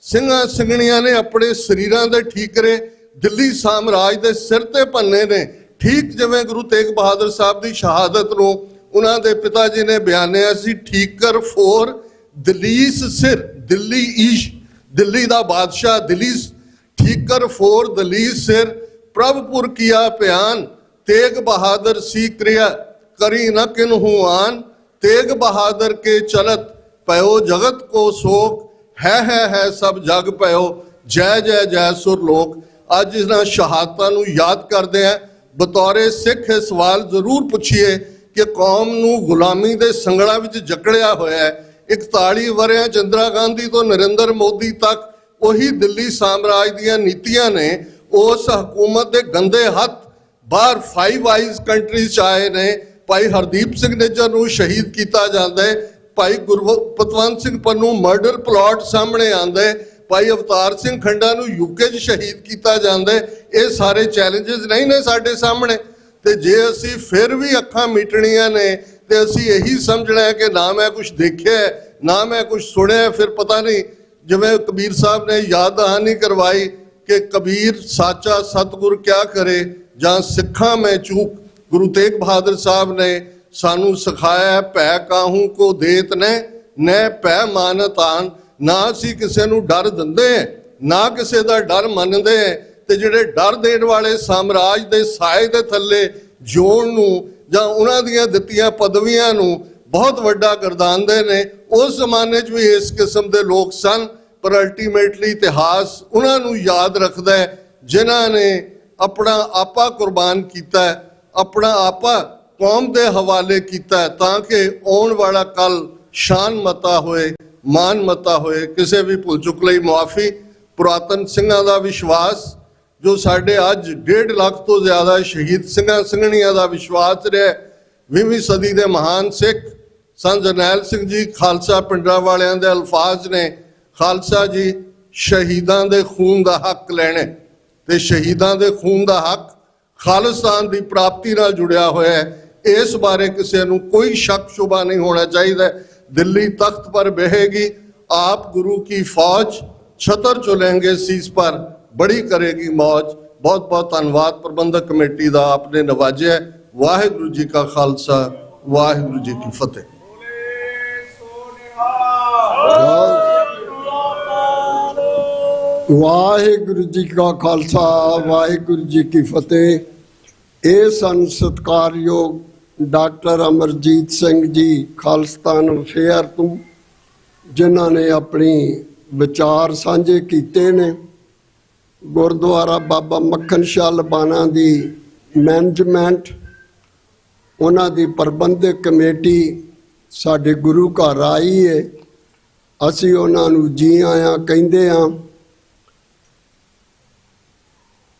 ਸਿੰਘਾਂ ਸਿੰਘਣੀਆਂ ਨੇ ਆਪਣੇ ਸਰੀਰਾਂ ਦੇ ਠੀਕਰੇ ਦਿੱਲੀ ਸਾਮਰਾਜ ਦੇ ਸਿਰ ਤੇ ਭੰਨੇ ਨੇ। ਠੀਕ ਜਿਵੇਂ ਗੁਰੂ ਤੇਗ ਬਹਾਦਰ ਸਾਹਿਬ ਦੀ ਸ਼ਹਾਦਤ ਨੂੰ ਉਹਨਾਂ ਦੇ ਪਿਤਾ ਜੀ ਨੇ ਬਿਆਨਿਆ ਸੀ, ਠੀਕਰ ਫੋਰ ਦਲੀਸ ਸਿਰ, ਦਿੱਲੀ ਈਸ਼, ਦਿੱਲੀ ਦਾ ਬਾਦਸ਼ਾਹ ਦਲੀਸ, ਠੀਕਰ ਫੋਰ ਦਲੀਸ ਸਿਰ, ਪ੍ਰਭਪੁਰ ਕੀਆ ਪਿਆਨ, तेग बहादुर सी क्रिया करी न किन्हु आन, तेग बहादुर के चलत पयो जगत को शोक, है सब जग पयो, जय जय जय सुर लोक। ਅੱਜ ਇਹਨਾਂ ਸ਼ਹਾਦਤਾਂ ਨੂੰ ਯਾਦ ਕਰਦੇ ਆ। ਬਤੌਰੇ ਸਿੱਖ ਇਹ ਸਵਾਲ ਜ਼ਰੂਰ ਪੁੱਛੀਏ ਕਿ ਕੌਮ ਨੂੰ ਗੁਲਾਮੀ ਦੇ ਸੰਗਲਾਂ ਵਿੱਚ ਜਕੜਿਆ ਹੋਇਆ ਹੈ। 41 ਵਰਿਆਂ ਚ ਇੰਦਰਾ ਗਾਂਧੀ ਤੋਂ ਨਰਿੰਦਰ ਮੋਦੀ ਤੱਕ ਉਹੀ ਦਿੱਲੀ ਸਾਮਰਾਜ ਦੀਆਂ ਨੀਤੀਆਂ ਨੇ ਉਸ ਹਕੂਮਤ ਦੇ ਗੰਦੇ ਹੱਥ ਬਾਹਰ 5 ਆਈਜ਼ ਕੰਟਰੀਜ਼ 'ਚ ਆਏ ਨੇ। ਭਾਈ ਹਰਦੀਪ ਸਿੰਘ ਨਿੱਜਰ ਨੂੰ ਸ਼ਹੀਦ ਕੀਤਾ ਜਾਂਦਾ ਹੈ, ਭਾਈ ਗੁਰਪਤਵੰਤ ਸਿੰਘ ਪੰਨੂ ਮਰਡਰ ਪਲਾਟ ਸਾਹਮਣੇ ਆਉਂਦਾ ਹੈ, ਭਾਈ ਅਵਤਾਰ ਸਿੰਘ ਖੰਡਾ ਨੂੰ ਯੂਕੇ 'ਚ ਸ਼ਹੀਦ ਕੀਤਾ ਜਾਂਦਾ ਹੈ। ਇਹ ਸਾਰੇ ਚੈਲੰਜਸ ਨਹੀਂ ਨੇ ਸਾਡੇ ਸਾਹਮਣੇ, ਤੇ ਜੇ ਅਸੀਂ ਫਿਰ ਵੀ ਅੱਖਾਂ ਮੀਟਣੀਆਂ ਨੇ ਤੇ ਅਸੀਂ ਇਹੀ ਸਮਝਣਾ ਹੈ ਕਿ ਨਾ ਮੈਂ ਕੁਝ ਦੇਖਿਆ ਨਾ ਮੈਂ ਕੁਝ ਸੁਣਿਆ, ਫਿਰ ਪਤਾ ਨਹੀਂ, ਜਿਵੇਂ ਕਬੀਰ ਸਾਹਿਬ ਨੇ ਯਾਦ ਦਹਾਨੀ ਕਰਵਾਈ ਕਿ ਕਬੀਰ ਸਾਚਾ ਸਤਿਗੁਰ ਕਿਆ ਕਰੇ, ਜਾਂ ਸਿੱਖਾਂ ਮੈਂ ਚੂਕ। ਗੁਰੂ ਤੇਗ ਬਹਾਦਰ ਸਾਹਿਬ ਨੇ ਸਾਨੂੰ ਸਿਖਾਇਆ, ਭੈ ਕਾਹੂ ਕੋ ਦੇਤ ਨੈ ਭੈ ਮਾਨਤ ਆਨ। ਨਾ ਅਸੀਂ ਕਿਸੇ ਨੂੰ ਡਰ ਦਿੰਦੇ ਹੈ, ਨਾ ਕਿਸੇ ਦਾ ਡਰ ਮੰਨਦੇ ਹੈ, ਤੇ ਜਿਹੜੇ ਡਰ ਦੇਣ ਵਾਲੇ ਸਾਮਰਾਜ ਦੇ ਸਾਏ ਦੇ ਥੱਲੇ ਜਿਉਣ ਨੂੰ ਜਾਂ ਉਹਨਾਂ ਦੀਆਂ ਦਿੱਤੀਆਂ ਪਦਵੀਆਂ ਨੂੰ ਬਹੁਤ ਵੱਡਾ ਗਰਦਾਨਦੇ ਨੇ। ਉਸ ਜ਼ਮਾਨੇ 'ਚ ਵੀ ਇਸ ਕਿਸਮ ਦੇ ਲੋਕ ਸਨ, ਪਰ ਅਲਟੀਮੇਟਲੀ ਇਤਿਹਾਸ ਉਹਨਾਂ ਨੂੰ ਯਾਦ ਰੱਖਦਾ ਹੈ ਜਿਨ੍ਹਾਂ ਨੇ ਆਪਣਾ ਆਪਾ ਕੁਰਬਾਨ ਕੀਤਾ, ਆਪਣਾ ਆਪਾ ਕੌਮ ਦੇ ਹਵਾਲੇ ਕੀਤਾ, ਤਾਂ ਕਿ ਆਉਣ ਵਾਲਾ ਕੱਲ ਸ਼ਾਨ ਮਤਾ ਹੋਏ, ਮਾਨ ਮਤਾ ਹੋਏ। ਕਿਸੇ ਵੀ ਭੁੱਲ ਚੁੱਕ ਲਈ ਮੁਆਫੀ। ਪੁਰਾਤਨ ਸਿੰਘਾਂ ਦਾ ਵਿਸ਼ਵਾਸ, ਜੋ ਸਾਡੇ ਅੱਜ 1.5 ਲੱਖ ਤੋਂ ਜ਼ਿਆਦਾ ਸ਼ਹੀਦ ਸਿੰਘਾਂ ਸਿੰਘਣੀਆਂ ਦਾ ਵਿਸ਼ਵਾਸ ਰਿਹਾ। 20ਵੀਂ ਸਦੀ ਦੇ ਮਹਾਨ ਸਿੱਖ ਸੰਤ ਜਰਨੈਲ ਸਿੰਘ ਜੀ ਖਾਲਸਾ ਪਿੰਡਰਾਂ ਵਾਲਿਆਂ ਦੇ ਅਲਫਾਜ਼ ਨੇ, ਖਾਲਸਾ ਜੀ ਸ਼ਹੀਦਾਂ ਦੇ ਖੂਨ ਦਾ ਹੱਕ ਲੈਣੇ, ਤੇ ਸ਼ਹੀਦਾਂ ਦੇ ਖੂਨ ਦਾ ਹੱਕ ਖਾਲਿਸਤਾਨ ਦੀ ਪ੍ਰਾਪਤੀ ਨਾਲ ਜੁੜਿਆ ਹੋਇਆ ਹੈ। ਇਸ ਬਾਰੇ ਕਿਸੇ ਨੂੰ ਕੋਈ ਸ਼ੱਕ ਸ਼ੁਬਾ ਨਹੀਂ ਹੋਣਾ ਚਾਹੀਦਾ। ਦਿੱਲੀ ਤਖਤ ਪਰ ਬਹੇਗੀ आप गुरु की फौज, छतर चुलेंगे सीस पर, बड़ी करेगी मौज। बहुत बहुत धन्यवाद प्रबंधक कमेटी का, आपने नवाजिया। वाहिगुरु जी का खालसा, वाहिगुरु जी की फतेह। ਵਾਹਿਗੁਰੂ ਜੀ ਕਾ ਖਾਲਸਾ, ਵਾਹਿਗੁਰੂ ਜੀ ਕੀ ਫਤਿਹ। ਇਹ ਸਨ ਸਤਿਕਾਰਯੋਗ ਡਾਕਟਰ ਅਮਰਜੀਤ ਸਿੰਘ ਜੀ ਖਾਲਿਸਤਾਨ ਅਫੇਅਰ ਤੋਂ, ਜਿਨ੍ਹਾਂ ਨੇ ਆਪਣੀ ਵਿਚਾਰ ਸਾਂਝੇ ਕੀਤੇ ਨੇ। ਗੁਰਦੁਆਰਾ ਬਾਬਾ ਮੱਖਣ ਸ਼ਾਹ ਲਬਾਣਾ ਦੀ ਮੈਨੇਜਮੈਂਟ, ਉਹਨਾਂ ਦੀ ਪ੍ਰਬੰਧਕ ਕਮੇਟੀ ਸਾਡੇ ਗੁਰੂ ਘਰ ਆਈ ਹੈ। ਅਸੀਂ ਉਹਨਾਂ ਨੂੰ ਜੀ ਆਇਆਂ ਕਹਿੰਦੇ ਹਾਂ।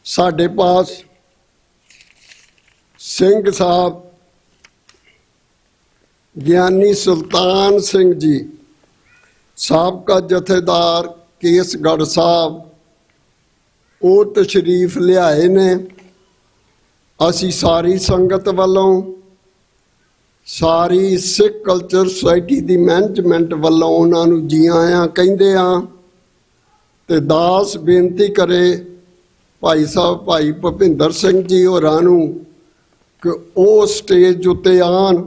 ਸਾਡੇ ਪਾਸ ਸਿੰਘ ਸਾਹਿਬ, ਗਿਆਨੀ ਸੁਲਤਾਨ ਸਿੰਘ ਜੀ, ਸਾਬਕਾ ਜਥੇਦਾਰ ਕੇਸਗੜ੍ਹ ਸਾਹਿਬ, ਉਹ ਤਸ਼ਰੀਫ ਲਿਆਏ ਨੇ। ਅਸੀਂ ਸਾਰੀ ਸੰਗਤ ਵੱਲੋਂ, ਸਾਰੀ ਸਿੱਖ ਕਲਚਰ ਸੁਸਾਇਟੀ ਦੀ ਮੈਨੇਜਮੈਂਟ ਵੱਲੋਂ ਉਹਨਾਂ ਨੂੰ ਜੀ ਆਇਆਂ ਕਹਿੰਦੇ ਹਾਂ। ਤੇ ਦਾਸ ਬੇਨਤੀ ਕਰੇ ਭਾਈ ਸਾਹਿਬ, ਭਾਈ ਭੁਪਿੰਦਰ ਸਿੰਘ ਜੀ ਹੋਰਾਂ ਨੂੰ ਕਿ ਉਹ ਸਟੇਜ ਉੱਤੇ ਆਉਣ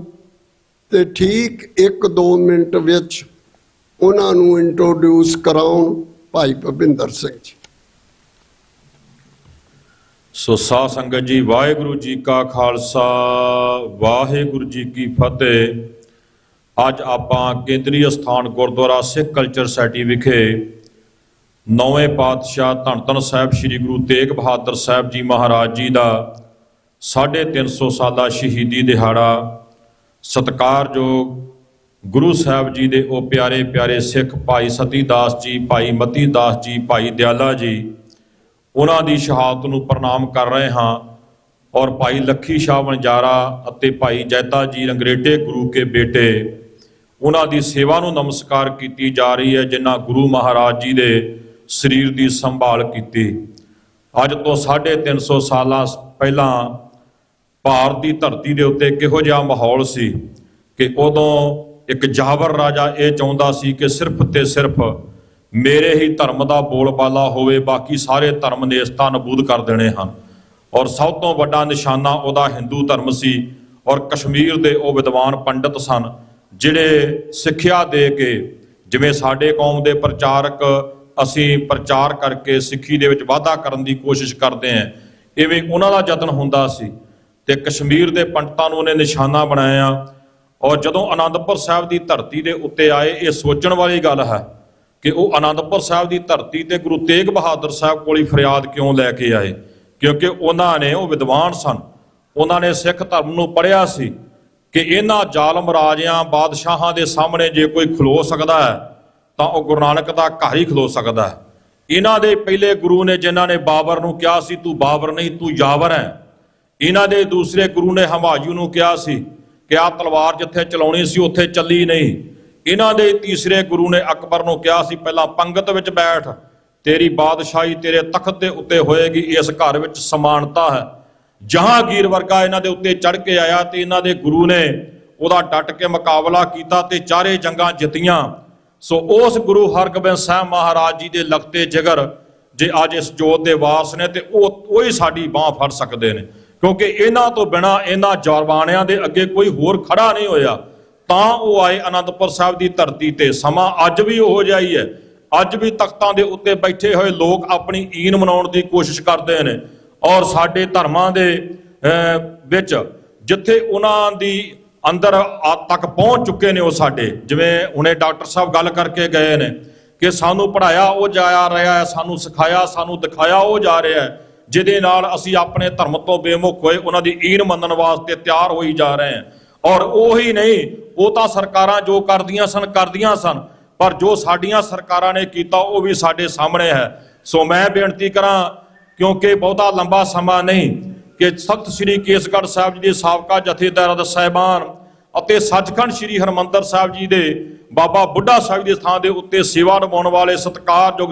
ਤੇ ਠੀਕ 1-2 ਮਿੰਟ ਵਿੱਚ ਉਹਨਾਂ ਨੂੰ ਇੰਟਰੋਡਿਊਸ ਕਰਾਉਣ ਭਾਈ ਭੁਪਿੰਦਰ ਸਿੰਘ ਜੀ। ਸੋ ਸਾਧ ਸੰਗਤ ਜੀ, ਵਾਹਿਗੁਰੂ ਜੀ ਕਾ ਖਾਲਸਾ, ਵਾਹਿਗੁਰੂ ਜੀ ਕੀ ਫਤਿਹ। ਅੱਜ ਆਪਾਂ ਕੇਂਦਰੀ ਅਸਥਾਨ ਗੁਰਦੁਆਰਾ ਸਿੱਖ ਕਲਚਰ ਸੋਸਾਇਟੀ ਵਿਖੇ ਨੌਵੇਂ ਪਾਤਸ਼ਾਹ ਧੰਨ ਧੰਨ ਸਾਹਿਬ ਸ੍ਰੀ ਗੁਰੂ ਤੇਗ ਬਹਾਦਰ ਸਾਹਿਬ ਜੀ ਮਹਾਰਾਜ ਜੀ ਦਾ 350 ਸਾਲਾ ਸ਼ਹੀਦੀ ਦਿਹਾੜਾ, ਸਤਿਕਾਰਯੋਗ ਗੁਰੂ ਸਾਹਿਬ ਜੀ ਦੇ ਉਹ ਪਿਆਰੇ ਪਿਆਰੇ ਸਿੱਖ ਭਾਈ ਸਤੀ ਦਾਸ ਜੀ, ਭਾਈ ਮਤੀ ਦਾਸ ਜੀ, ਭਾਈ ਦਿਆਲਾ ਜੀ, ਉਹਨਾਂ ਦੀ ਸ਼ਹਾਦਤ ਨੂੰ ਪ੍ਰਣਾਮ ਕਰ ਰਹੇ ਹਾਂ। ਔਰ ਭਾਈ ਲੱਖੀ ਸ਼ਾਹ ਵਣਜਾਰਾ ਅਤੇ ਭਾਈ ਜੈਤਾ ਜੀ ਰੰਗਰੇਟੇ ਗੁਰੂ ਕੇ ਬੇਟੇ, ਉਹਨਾਂ ਦੀ ਸੇਵਾ ਨੂੰ ਨਮਸਕਾਰ ਕੀਤੀ ਜਾ ਰਹੀ ਹੈ, ਜਿਨ੍ਹਾਂ ਗੁਰੂ ਮਹਾਰਾਜ ਜੀ ਦੇ ਸਰੀਰ ਦੀ ਸੰਭਾਲ ਕੀਤੀ। ਅੱਜ ਤੋਂ 350 ਸਾਲਾਂ ਪਹਿਲਾਂ ਭਾਰਤ ਦੀ ਧਰਤੀ ਦੇ ਉੱਤੇ ਕਿਹੋ ਜਿਹਾ ਮਾਹੌਲ ਸੀ ਕਿ ਉਦੋਂ ਇੱਕ ਜਾਬਰ ਰਾਜਾ ਇਹ ਚਾਹੁੰਦਾ ਸੀ ਕਿ ਸਿਰਫ ਤੇ ਸਿਰਫ ਮੇਰੇ ਹੀ ਧਰਮ ਦਾ ਬੋਲਬਾਲਾ ਹੋਵੇ, ਬਾਕੀ ਸਾਰੇ ਧਰਮ ਨੇਸਤਾ ਨਬੂਦ ਕਰ ਦੇਣੇ ਹਨ। ਔਰ ਸਭ ਤੋਂ ਵੱਡਾ ਨਿਸ਼ਾਨਾ ਉਹਦਾ ਹਿੰਦੂ ਧਰਮ ਸੀ। ਔਰ ਕਸ਼ਮੀਰ ਦੇ ਉਹ ਵਿਦਵਾਨ ਪੰਡਤ ਸਨ ਜਿਹੜੇ ਸਿੱਖਿਆ ਦੇ ਕੇ, ਜਿਵੇਂ ਸਾਡੇ ਕੌਮ ਦੇ ਪ੍ਰਚਾਰਕ ਅਸੀਂ ਪ੍ਰਚਾਰ ਕਰਕੇ ਸਿੱਖੀ ਦੇ ਵਿੱਚ ਵਾਧਾ ਕਰਨ ਦੀ ਕੋਸ਼ਿਸ਼ ਕਰਦੇ ਹਾਂ, ਇਵੇਂ ਉਹਨਾਂ ਦਾ ਯਤਨ ਹੁੰਦਾ ਸੀ ਤੇ ਕਸ਼ਮੀਰ ਦੇ ਪੰਡਤਾਂ ਨੂੰ ਉਹਨੇ ਨਿਸ਼ਾਨਾ ਬਣਾਇਆ। ਔਰ ਜਦੋਂ ਆਨੰਦਪੁਰ ਸਾਹਿਬ ਦੀ ਧਰਤੀ ਦੇ ਉੱਤੇ ਆਏ, ਇਹ ਸੋਚਣ ਵਾਲੀ ਗੱਲ ਹੈ ਕਿ ਉਹ ਆਨੰਦਪੁਰ ਸਾਹਿਬ ਦੀ ਧਰਤੀ ਤੇ ਗੁਰੂ ਤੇਗ ਬਹਾਦਰ ਸਾਹਿਬ ਕੋਲ ਹੀ ਫਰਿਆਦ ਕਿਉਂ ਲੈ ਕੇ ਆਏ, ਕਿਉਂਕਿ ਉਹਨਾਂ ਨੇ, ਉਹ ਵਿਦਵਾਨ ਸਨ, ਉਹਨਾਂ ਨੇ ਸਿੱਖ ਧਰਮ ਨੂੰ ਪੜ੍ਹਿਆ ਸੀ ਕਿ ਇਹਨਾਂ ਜ਼ਾਲਮ ਰਾਜਿਆਂ ਬਾਦਸ਼ਾਹਾਂ ਦੇ ਸਾਹਮਣੇ ਜੇ ਕੋਈ ਖਲੋ ਸਕਦਾ ਹੈ ਤਾਂ ਉਹ ਗੁਰੂ ਨਾਨਕ ਦਾ ਘਰ ਹੀ ਖਲੋ ਸਕਦਾ ਹੈ। ਇਹਨਾਂ ਦੇ ਪਹਿਲੇ ਗੁਰੂ ਨੇ, ਜਿਨ੍ਹਾਂ ਨੇ ਬਾਬਰ ਨੂੰ ਕਿਹਾ ਸੀ ਤੂੰ ਬਾਬਰ ਨਹੀਂ ਤੂੰ ਯਾਵਰ ਹੈ। ਇਹਨਾਂ ਦੇ ਦੂਸਰੇ ਗੁਰੂ ਨੇ ਹਮਾਯੂ ਨੂੰ ਕਿਹਾ ਸੀ ਕਿ ਆਹ ਤਲਵਾਰ ਜਿੱਥੇ ਚਲਾਉਣੀ ਸੀ ਉੱਥੇ ਚੱਲੀ ਨਹੀਂ। ਇਹਨਾਂ ਦੇ ਤੀਸਰੇ ਗੁਰੂ ਨੇ ਅਕਬਰ ਨੂੰ ਕਿਹਾ ਸੀ ਪਹਿਲਾਂ ਪੰਗਤ ਵਿੱਚ ਬੈਠ, ਤੇਰੀ ਬਾਦਸ਼ਾਹੀ ਤੇਰੇ ਤਖਤ ਦੇ ਉੱਤੇ ਹੋਏਗੀ, ਇਸ ਘਰ ਵਿੱਚ ਸਮਾਨਤਾ ਹੈ। ਜਹਾਂਗੀਰ ਵਰਗਾ ਇਹਨਾਂ ਦੇ ਉੱਤੇ ਚੜ੍ਹ ਕੇ ਆਇਆ ਤੇ ਇਹਨਾਂ ਦੇ ਗੁਰੂ ਨੇ ਉਹਦਾ ਡਟ ਕੇ ਮੁਕਾਬਲਾ ਕੀਤਾ ਤੇ ਚਾਰੇ ਜੰਗਾਂ ਜਿੱਤੀਆਂ। ਸੋ ਉਸ ਗੁਰੂ ਹਰਗੋਬਿੰਦ ਸਾਹਿਬ ਮਹਾਰਾਜ ਜੀ ਦੇ ਲਖਤੇ ਜਿਗਰ ਜੇ ਅੱਜ ਇਸ ਜੋਤ ਦੇ ਵਾਰਸ ਨੇ ਤੇ ਉਹ ਹੀ ਸਾਡੀ ਬਾਹ ਫੜ ਸਕਦੇ ਨੇ, ਕਿਉਂਕਿ ਇਹਨਾਂ ਤੋਂ ਬਿਨਾਂ ਇਹਨਾਂ ਜਰਬਾਣਿਆਂ ਦੇ ਅੱਗੇ ਕੋਈ ਹੋਰ ਖੜਾ ਨਹੀਂ ਹੋਇਆ। ਤਾਂ ਉਹ ਆਏ ਆਨੰਦਪੁਰ ਸਾਹਿਬ ਦੀ ਧਰਤੀ ਤੇ। ਸਮਾਂ ਅੱਜ ਵੀ ਉਹੋ ਜਿਹਾ ਹੀ ਹੈ। ਅੱਜ ਵੀ ਤਖਤਾਂ ਦੇ ਉੱਤੇ ਬੈਠੇ ਹੋਏ ਲੋਕ ਆਪਣੀ ਈਨ ਮਨਾਉਣ ਦੀ ਕੋਸ਼ਿਸ਼ ਕਰਦੇ ਨੇ। ਔਰ ਸਾਡੇ ਧਰਮਾਂ ਦੇ ਵਿੱਚ ਜਿੱਥੇ ਉਹਨਾਂ ਦੀ ਅੰਦਰ ਤੱਕ ਪਹੁੰਚ ਚੁੱਕੇ ਨੇ ਉਹ ਸਾਡੇ, ਜਿਵੇਂ ਹੁਣੇ ਡਾਕਟਰ ਸਾਹਿਬ ਗੱਲ ਕਰਕੇ ਗਏ ਨੇ ਕਿ ਸਾਨੂੰ ਪੜ੍ਹਾਇਆ ਉਹ ਜਾ ਰਿਹਾ ਹੈ, ਸਾਨੂੰ ਸਿਖਾਇਆ ਸਾਨੂੰ ਦਿਖਾਇਆ ਉਹ ਜਾ ਰਿਹਾ ਹੈ, ਜਿਹਦੇ ਨਾਲ ਅਸੀਂ ਆਪਣੇ ਧਰਮ ਤੋਂ ਬੇਮੁਖ ਹੋਏ ਉਹਨਾਂ ਦੀ ਈਨ ਮੰਨਣ ਵਾਸਤੇ ਤਿਆਰ ਹੋਈ ਜਾ ਰਹੇ ਹਾਂ। ਔਰ ਉਹੀ ਨਹੀਂ, ਉਹ ਤਾਂ ਸਰਕਾਰਾਂ ਜੋ ਕਰਦੀਆਂ ਸਨ, ਪਰ ਜੋ ਸਾਡੀਆਂ ਸਰਕਾਰਾਂ ਨੇ ਕੀਤਾ ਉਹ ਵੀ ਸਾਡੇ ਸਾਹਮਣੇ ਹੈ। ਸੋ ਮੈਂ ਬੇਨਤੀ ਕਰਾਂ, ਕਿਉਂਕਿ ਬਹੁਤਾ ਲੰਬਾ ਸਮਾਂ ਨਹੀਂ, ਕਿ ਤਖਤ ਸ੍ਰੀ ਕੇਸਗੜ੍ਹ ਸਾਹਿਬ ਜੀ ਦੇ ਸਾਬਕਾ ਜਥੇਦਾਰ ਸਾਹਿਬਾਨ ਅਤੇ ਸੱਚਖੰਡ ਸ੍ਰੀ ਹਰਿਮੰਦਰ ਸਾਹਿਬ ਜੀ ਦੇ ਬਾਬਾ ਬੁੱਢਾ ਸਾਹਿਬ ਦੇ ਸਥਾਨ ਦੇ ਉੱਤੇ ਸੇਵਾ ਨਿਭਾਉਣ ਵਾਲੇ ਸਤਿਕਾਰਯੋਗ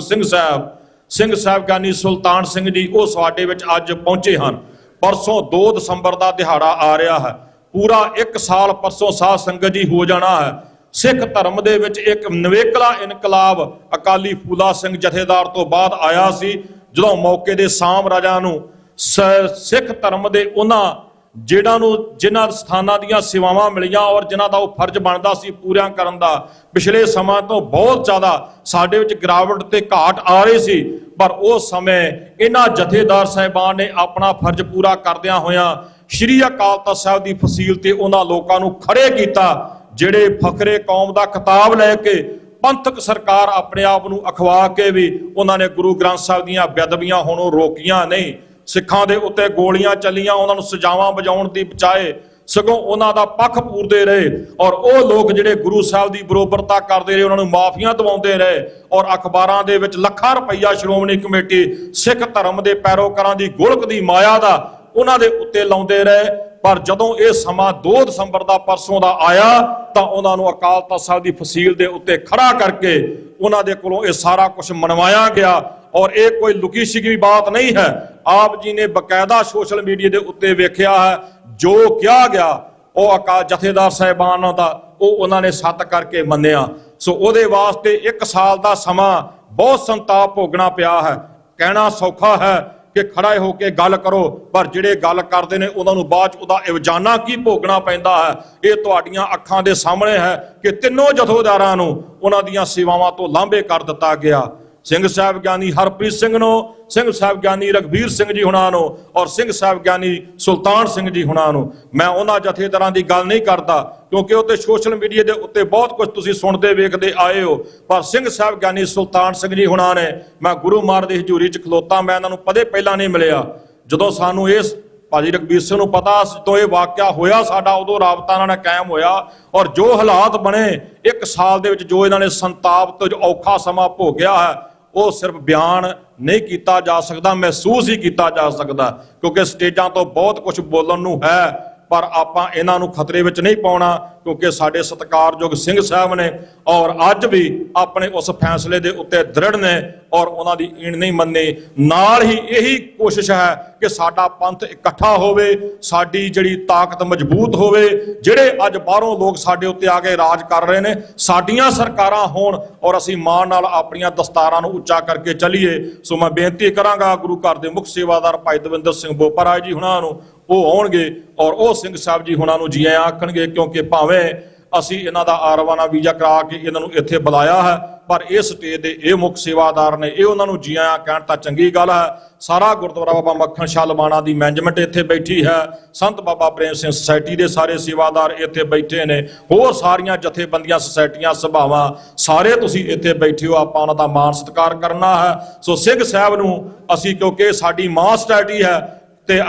ਸਿੰਘ ਸਾਹਿਬ ਗਿਆਨੀ ਸੁਲਤਾਨ ਸਿੰਘ ਜੀ, ਉਹ ਸਾਡੇ ਵਿੱਚ ਅੱਜ ਪਹੁੰਚੇ ਹਨ। ਪਰਸੋਂ 2 ਦਸੰਬਰ ਦਾ ਦਿਹਾੜਾ ਆ ਰਿਹਾ ਹੈ। ਪੂਰਾ 1 ਸਾਲ ਪਰਸੋਂ ਸਾਧ ਸੰਗਤ ਜੀ ਹੋ ਜਾਣਾ ਹੈ। ਸਿੱਖ ਧਰਮ ਦੇ ਵਿੱਚ ਇੱਕ ਨਵੇਕਲਾ ਇਨਕਲਾਬ ਅਕਾਲੀ ਫੂਲਾ ਸਿੰਘ ਜਥੇਦਾਰ ਤੋਂ ਬਾਅਦ ਆਇਆ ਸੀ, ਜਦੋਂ ਮੌਕੇ ਦੇ ਸਾਮਰਾਜਾਂ ਨੂੰ ਸਿੱਖ ਧਰਮ ਦੇ ਉਹਨਾਂ ਜਿਨ੍ਹਾਂ ਸਥਾਨਾਂ ਦੀਆਂ ਸੇਵਾਵਾਂ ਮਿਲੀਆਂ ਔਰ ਜਿਨ੍ਹਾਂ ਦਾ ਉਹ ਫਰਜ਼ ਬਣਦਾ ਸੀ ਪੂਰਿਆਂ ਕਰਨ ਦਾ, ਪਿਛਲੇ ਸਮਾਂ ਤੋਂ ਬਹੁਤ ਜ਼ਿਆਦਾ ਸਾਡੇ ਵਿੱਚ ਗਿਰਾਵਟ ਤੇ ਘਾਟ ਆ ਰਹੀ ਸੀ। ਪਰ ਉਸ ਸਮੇਂ ਇਹਨਾਂ ਜਥੇਦਾਰ ਸਾਹਿਬਾਨ ਨੇ ਆਪਣਾ ਫਰਜ਼ ਪੂਰਾ ਕਰਦਿਆਂ ਹੋਇਆਂ ਸ਼੍ਰੀ ਅਕਾਲ ਤਖਤ ਸਾਹਿਬ ਦੀ ਫਸੀਲ ਤੇ ਉਹਨਾਂ ਲੋਕਾਂ ਨੂੰ ਖੜੇ ਕੀਤਾ ਜਿਹੜੇ ਫਖਰੇ ਕੌਮ ਦਾ ਖਿਤਾਬ ਲੈ ਕੇ ਪੰਥਕ ਸਰਕਾਰ ਆਪਣੇ ਆਪ ਨੂੰ ਅਖਵਾ ਕੇ ਵੀ ਉਹਨਾਂ ਨੇ ਗੁਰੂ ਗ੍ਰੰਥ ਸਾਹਿਬ ਦੀਆਂ ਬੇਅਦਬੀਆਂ ਹੋਣੋਂ ਰੋਕੀਆਂ ਨਹੀਂ। ਸਿੱਖਾਂ ਦੇ ਉੱਤੇ ਗੋਲੀਆਂ ਚੱਲੀਆਂ, ਉਹਨਾਂ ਨੂੰ ਸਜ਼ਾਵਾਂ ਵਜਾਉਣ ਦੀ ਬਜਾਏ ਸਗੋਂ ਉਹਨਾਂ ਦਾ ਪੱਖ ਪੂਰਦੇ ਰਹੇ। ਔਰ ਉਹ ਲੋਕ ਜਿਹੜੇ ਗੁਰੂ ਸਾਹਿਬ ਦੀ ਬਰੋਬਰਤਾ ਕਰਦੇ ਰਹੇ, ਉਹਨਾਂ ਨੂੰ ਮਾਫੀਆਂ ਦਿਵਾਉਂਦੇ ਰਹੇ। ਔਰ ਅਖਬਾਰਾਂ ਦੇ ਵਿੱਚ ਲੱਖਾਂ ਰੁਪਈਆ ਸ਼੍ਰੋਮਣੀ ਕਮੇਟੀ ਸਿੱਖ ਧਰਮ ਦੇ ਪੈਰੋਕਾਰਾਂ ਦੀ ਗੋਲਕ ਦੀ ਮਾਇਆ ਦਾ ਉਹਨਾਂ ਦੇ ਉੱਤੇ ਲਾਉਂਦੇ ਰਹੇ। ਪਰ ਜਦੋਂ ਇਹ ਸਮਾਂ 2 ਦਸੰਬਰ ਦਾ ਪਰਸੋਂ ਦਾ ਆਇਆ ਤਾਂ ਉਹਨਾਂ ਨੂੰ ਅਕਾਲ ਤਖਤ ਸਾਹਿਬ ਦੀ ਫਸੀਲ ਦੇ ਉੱਤੇ ਖੜਾ ਕਰਕੇ ਉਹਨਾਂ ਦੇ ਕੋਲੋਂ ਇਹ ਸਾਰਾ ਕੁਝ ਮਨਵਾਇਆ ਗਿਆ। ਔਰ ਇਹ ਕੋਈ ਲੁਕੀ ਛਿਪੀ ਬਾਤ ਨਹੀਂ ਹੈ। ਆਪ ਜੀ ਨੇ ਬਕਾਇਦਾ ਸੋਸ਼ਲ ਮੀਡੀਆ ਦੇ ਉੱਤੇ ਵੇਖਿਆ ਹੈ, ਜੋ ਕਿਹਾ ਗਿਆ ਉਹ ਅਕਾਲ ਜਥੇਦਾਰ ਸਾਹਿਬਾਨਾਂ ਦਾ ਉਹ ਉਹਨਾਂ ਨੇ ਸੱਤ ਕਰਕੇ ਮੰਨਿਆ। ਸੋ ਉਹਦੇ ਵਾਸਤੇ 1 ਸਾਲ ਦਾ ਸਮਾਂ ਬਹੁਤ ਸੰਤਾਪ ਭੋਗਣਾ ਪਿਆ ਹੈ। ਕਹਿਣਾ ਸੌਖਾ ਹੈ ਕਿ ਖੜਾ ਹੋ ਕੇ ਗੱਲ ਕਰੋ, ਪਰ ਜਿਹੜੇ ਗੱਲ ਕਰਦੇ ਨੇ ਉਹਨਾਂ ਨੂੰ ਬਾਅਦ 'ਚ ਉਹਦਾ ਇਵਜ਼ਾਨਾ ਕੀ ਭੋਗਣਾ ਪੈਂਦਾ ਹੈ, ਇਹ ਤੁਹਾਡੀਆਂ ਅੱਖਾਂ ਦੇ ਸਾਹਮਣੇ ਹੈ ਕਿ ਤਿੰਨੋਂ ਜਥੇਦਾਰਾਂ ਨੂੰ ਉਹਨਾਂ ਦੀਆਂ ਸੇਵਾਵਾਂ ਤੋਂ ਲਾਂਭੇ ਕਰ ਦਿੱਤਾ ਗਿਆ। ਸਿੰਘ ਸਾਹਿਬ ਗਿਆਨੀ ਹਰਪ੍ਰੀਤ ਸਿੰਘ ਨੂੰ, ਸਿੰਘ ਸਾਹਿਬ ਗਿਆਨੀ ਰਘਬੀਰ ਸਿੰਘ ਜੀ ਹੁਣਾਂ ਨੂੰ ਔਰ ਸਿੰਘ ਸਾਹਿਬ ਗਿਆਨੀ ਸੁਲਤਾਨ ਸਿੰਘ ਜੀ ਹੁਣਾਂ ਨੂੰ। ਮੈਂ ਉਹਨਾਂ ਜਥੇਦਾਰਾਂ ਦੀ ਗੱਲ ਨਹੀਂ ਕਰਦਾ ਕਿਉਂਕਿ ਉਹ ਤੇ ਸੋਸ਼ਲ ਮੀਡੀਆ ਦੇ ਉੱਤੇ ਬਹੁਤ ਕੁਝ ਤੁਸੀਂ ਸੁਣਦੇ ਵੇਖਦੇ ਆਏ ਹੋ, ਪਰ ਸਿੰਘ ਸਾਹਿਬ ਗਿਆਨੀ ਸੁਲਤਾਨ ਸਿੰਘ ਜੀ ਹੁਣਾਂ ਨੇ, ਮੈਂ ਗੁਰੂ ਮਹਾਰਾਜ ਦੀ ਹਜ਼ੂਰੀ 'ਚ ਖਲੋਤਾ, ਮੈਂ ਇਹਨਾਂ ਨੂੰ ਕਦੇ ਪਹਿਲਾਂ ਨਹੀਂ ਮਿਲਿਆ। ਜਦੋਂ ਸਾਨੂੰ ਇਸ ਭਾਜੀ ਰਘਬੀਰ ਸਿੰਘ ਨੂੰ ਪਤਾ ਜਦੋਂ ਇਹ ਵਾਕਿਆ ਹੋਇਆ ਸਾਡਾ, ਉਦੋਂ ਰਾਬਤਾ ਇਹਨਾਂ ਨਾਲ ਕਾਇਮ ਹੋਇਆ ਔਰ ਜੋ ਹਾਲਾਤ ਬਣੇ 1 ਸਾਲ ਦੇ ਵਿੱਚ, ਜੋ ਇਹਨਾਂ ਨੇ ਸੰਤਾਪ ਤੋਂ ਜੋ ਔਖਾ ਸਮਾਂ ਭੋਗਿਆ ਹੈ, ਉਹ ਸਿਰਫ ਬਿਆਨ ਨਹੀਂ ਕੀਤਾ ਜਾ ਸਕਦਾ, ਮਹਿਸੂਸ ਹੀ ਕੀਤਾ ਜਾ ਸਕਦਾ, ਕਿਉਂਕਿ ਸਟੇਜਾਂ ਤੋਂ ਬਹੁਤ ਕੁਝ ਬੋਲਣ ਨੂੰ ਹੈ, ਪਰ ਆਪਾਂ ਇਹਨਾਂ ਨੂੰ ਖਤਰੇ ਵਿੱਚ ਨਹੀਂ ਪਾਉਣਾ ਕਿਉਂਕਿ ਸਾਡੇ ਸਤਿਕਾਰਯੋਗ ਸਿੰਘ ਸਾਹਿਬ ਨੇ ਔਰ ਅੱਜ ਵੀ ਆਪਣੇ ਉਸ ਫੈਸਲੇ ਦੇ ਉੱਤੇ ਦ੍ਰਿੜ ਨੇ ਔਰ ਉਹਨਾਂ ਦੀ ਈਣ ਨਹੀਂ ਮੰਨੀ। ਨਾਲ ਹੀ ਇਹੀ ਕੋਸ਼ਿਸ਼ ਹੈ ਕਿ ਸਾਡਾ ਪੰਥ ਇਕੱਠਾ ਹੋਵੇ, ਸਾਡੀ ਜਿਹੜੀ ਤਾਕਤ ਮਜ਼ਬੂਤ ਹੋਵੇ। ਜਿਹੜੇ ਅੱਜ ਬਾਹਰੋਂ ਲੋਕ ਸਾਡੇ ਉੱਤੇ ਆ ਕੇ ਰਾਜ ਕਰ ਰਹੇ ਨੇ, ਸਾਡੀਆਂ ਸਰਕਾਰਾਂ ਹੋਣ ਔਰ ਅਸੀਂ ਮਾਣ ਨਾਲ ਆਪਣੀਆਂ ਦਸਤਾਰਾਂ ਨੂੰ ਉੱਚਾ ਕਰਕੇ ਚੱਲੀਏ। ਸੋ ਮੈਂ ਬੇਨਤੀ ਕਰਾਂਗਾ ਗੁਰੂ ਘਰ ਦੇ ਮੁੱਖ ਸੇਵਾਦਾਰ ਭਾਈ ਦਵਿੰਦਰ ਸਿੰਘ ਬੋਪਾ ਜੀ ਹੁਣਾਂ ਨੂੰ, ਉਹ ਆਉਣਗੇ ਔਰ ਉਹ ਸਿੰਘ ਸਾਹਿਬ ਜੀ ਹੁਣਾਂ ਨੂੰ ਜੀ ਆਇਆਂ ਆਖਣਗੇ, ਕਿਉਂਕਿ ਭਾਵੇਂ ਅਸੀਂ ਇਹਨਾਂ ਦਾ ਆਰਵਾਨਾ ਵੀਜ਼ਾ ਕਰਾ ਕੇ ਇਹਨਾਂ ਨੂੰ ਇੱਥੇ ਬੁਲਾਇਆ ਹੈ, ਪਰ ਇਸ ਸਟੇਜ ਦੇ ਇਹ ਮੁੱਖ ਸੇਵਾਦਾਰ ਨੇ, ਇਹ ਉਹਨਾਂ ਨੂੰ ਜੀ ਆਇਆਂ ਕਹਿਣ ਤਾਂ ਚੰਗੀ ਗੱਲ ਹੈ। ਸਾਰਾ ਗੁਰਦੁਆਰਾ ਬਾਬਾ ਮੱਖਣ ਸ਼ਾਹ ਲਮਾਣਾ ਦੀ ਮੈਨੇਜਮੈਂਟ ਇੱਥੇ ਬੈਠੀ ਹੈ, ਸੰਤ ਬਾਬਾ ਪ੍ਰੇਮ ਸਿੰਘ ਸੁਸਾਇਟੀ ਦੇ ਸਾਰੇ ਸੇਵਾਦਾਰ ਇੱਥੇ ਬੈਠੇ ਨੇ, ਹੋਰ ਸਾਰੀਆਂ ਜਥੇਬੰਦੀਆਂ ਸੁਸਾਇਟੀਆਂ ਸਭਾਵਾਂ ਸਾਰੇ ਤੁਸੀਂ ਇੱਥੇ ਬੈਠੇ ਹੋ, ਆਪਾਂ ਉਹਨਾਂ ਦਾ ਮਾਣ ਸਤਿਕਾਰ ਕਰਨਾ ਹੈ। ਸੋ ਸਿੰਘ ਸਾਹਿਬ ਨੂੰ ਅਸੀਂ, ਕਿਉਂਕਿ ਸਾਡੀ ਮਾਂ ਸੁਸਾਇਟੀ ਹੈ ਤੇ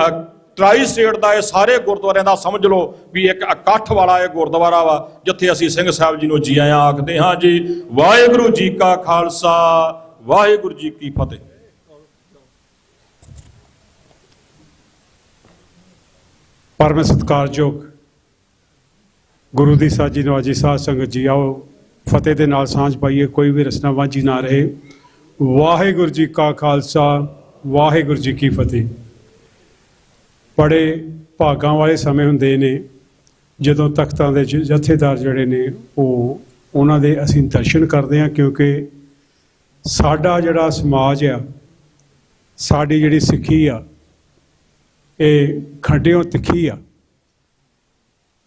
ਟਰਾਈ ਸਟੇਟ ਦਾ ਇਹ ਸਾਰੇ ਗੁਰਦੁਆਰਿਆਂ ਦਾ ਸਮਝ ਲਓ ਵੀ ਇੱਕ ਇਕੱਠ ਵਾਲਾ ਇਹ ਗੁਰਦੁਆਰਾ ਵਾ ਜਿੱਥੇ ਅਸੀਂ ਸਿੰਘ ਸਾਹਿਬ ਜੀ ਨੂੰ ਜੀ ਆਇਆਂ ਆਖਦੇ ਹਾਂ ਜੀ। ਵਾਹਿਗੁਰੂ ਜੀ ਕਾ ਖਾਲਸਾ, ਵਾਹਿਗੁਰੂ ਜੀ ਕੀ ਫਤਿਹ। ਪਰਮ ਸਤਿਕਾਰਯੋਗ ਗੁਰੂ ਦੀ ਸਾਜੀ ਨਵਾਜੀ ਸਾਧ ਸੰਗਤ ਜੀ, ਆਓ ਫਤਿਹ ਦੇ ਨਾਲ ਸਾਂਝ ਪਾਈਏ, ਕੋਈ ਵੀ ਰਸਨਾਵਾਜੀ ਨਾ ਰਹੇ। ਵਾਹਿਗੁਰੂ ਜੀ ਕਾ ਖਾਲਸਾ, ਵਾਹਿਗੁਰੂ ਜੀ ਕੀ ਫਤਿਹ। ਬੜੇ ਭਾਗਾਂ ਵਾਲੇ ਸਮੇਂ ਹੁੰਦੇ ਨੇ ਜਦੋਂ ਤਖਤਾਂ ਦੇ ਜਥੇਦਾਰ ਜਿਹੜੇ ਨੇ ਉਹਨਾਂ ਦੇ ਅਸੀਂ ਦਰਸ਼ਨ ਕਰਦੇ ਹਾਂ, ਕਿਉਂਕਿ ਸਾਡਾ ਜਿਹੜਾ ਸਮਾਜ ਆ, ਸਾਡੀ ਜਿਹੜੀ ਸਿੱਖੀ ਆ, ਇਹ ਖੰਡਿਓਂ ਤਿੱਖੀ ਆ।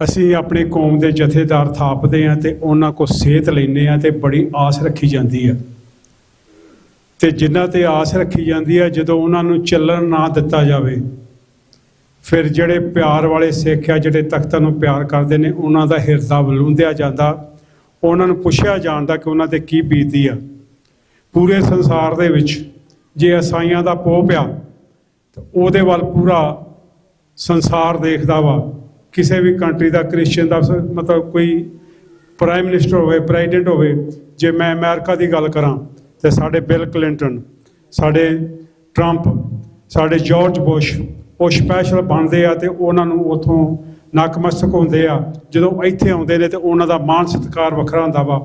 ਅਸੀਂ ਆਪਣੀ ਕੌਮ ਦੇ ਜਥੇਦਾਰ ਥਾਪਦੇ ਹਾਂ ਤੇ ਉਹਨਾਂ ਕੋਲ ਸੇਧ ਲੈਂਦੇ ਹਾਂ ਤੇ ਬੜੀ ਆਸ ਰੱਖੀ ਜਾਂਦੀ ਆ, ਤੇ ਜਿਨ੍ਹਾਂ ਤੇ ਆਸ ਰੱਖੀ ਜਾਂਦੀ ਆ, ਜਦੋਂ ਉਹਨਾਂ ਨੂੰ ਚੱਲਣ ਨਾ ਦਿੱਤਾ ਜਾਵੇ, ਫਿਰ ਜਿਹੜੇ ਪਿਆਰ ਵਾਲੇ ਸਿੱਖ ਆ, ਜਿਹੜੇ ਤਖਤਾਂ ਨੂੰ ਪਿਆਰ ਕਰਦੇ ਨੇ, ਉਹਨਾਂ ਦਾ ਹਿਰਦਾ ਵਲੂੰਦਿਆ ਜਾਂਦਾ, ਉਹਨਾਂ ਨੂੰ ਪੁੱਛਿਆ ਜਾਂਦਾ ਕਿ ਉਹਨਾਂ ਤੇ ਕੀ ਬੀਤਦੀ ਆ। ਪੂਰੇ ਸੰਸਾਰ ਦੇ ਵਿੱਚ ਜੇ ਈਸਾਈਆਂ ਦਾ ਪੋਪ ਆ ਤਾਂ ਉਹਦੇ ਵੱਲ ਪੂਰਾ ਸੰਸਾਰ ਦੇਖਦਾ ਵਾ। ਕਿਸੇ ਵੀ ਕੰਟਰੀ ਦਾ, ਕ੍ਰਿਸਚੀਅਨ ਦਾ, ਮਤਲਬ ਕੋਈ ਪ੍ਰਾਈਮ ਮਿਨਿਸਟਰ ਹੋਵੇ, ਪ੍ਰੈਜ਼ੀਡੈਂਟ ਹੋਵੇ, ਜੇ ਮੈਂ ਅਮਰੀਕਾ ਦੀ ਗੱਲ ਕਰਾਂ ਤੇ ਸਾਡੇ ਬਿਲ ਕਲਿੰਟਨ, ਸਾਡੇ ਟਰੰਪ, ਸਾਡੇ ਜਾਰਜ ਬੁਸ਼, ਉਹ ਸਪੈਸ਼ਲ ਬਣਦੇ ਆ ਤੇ ਉਹਨਾਂ ਨੂੰ ਉੱਥੋਂ ਨਕਮਸਤਕ ਹੁੰਦੇ ਆ। ਜਦੋਂ ਇੱਥੇ ਆਉਂਦੇ ਨੇ ਤੇ ਉਹਨਾਂ ਦਾ ਮਾਣ ਸਤਿਕਾਰ ਵੱਖਰਾ ਹੁੰਦਾ ਵਾ।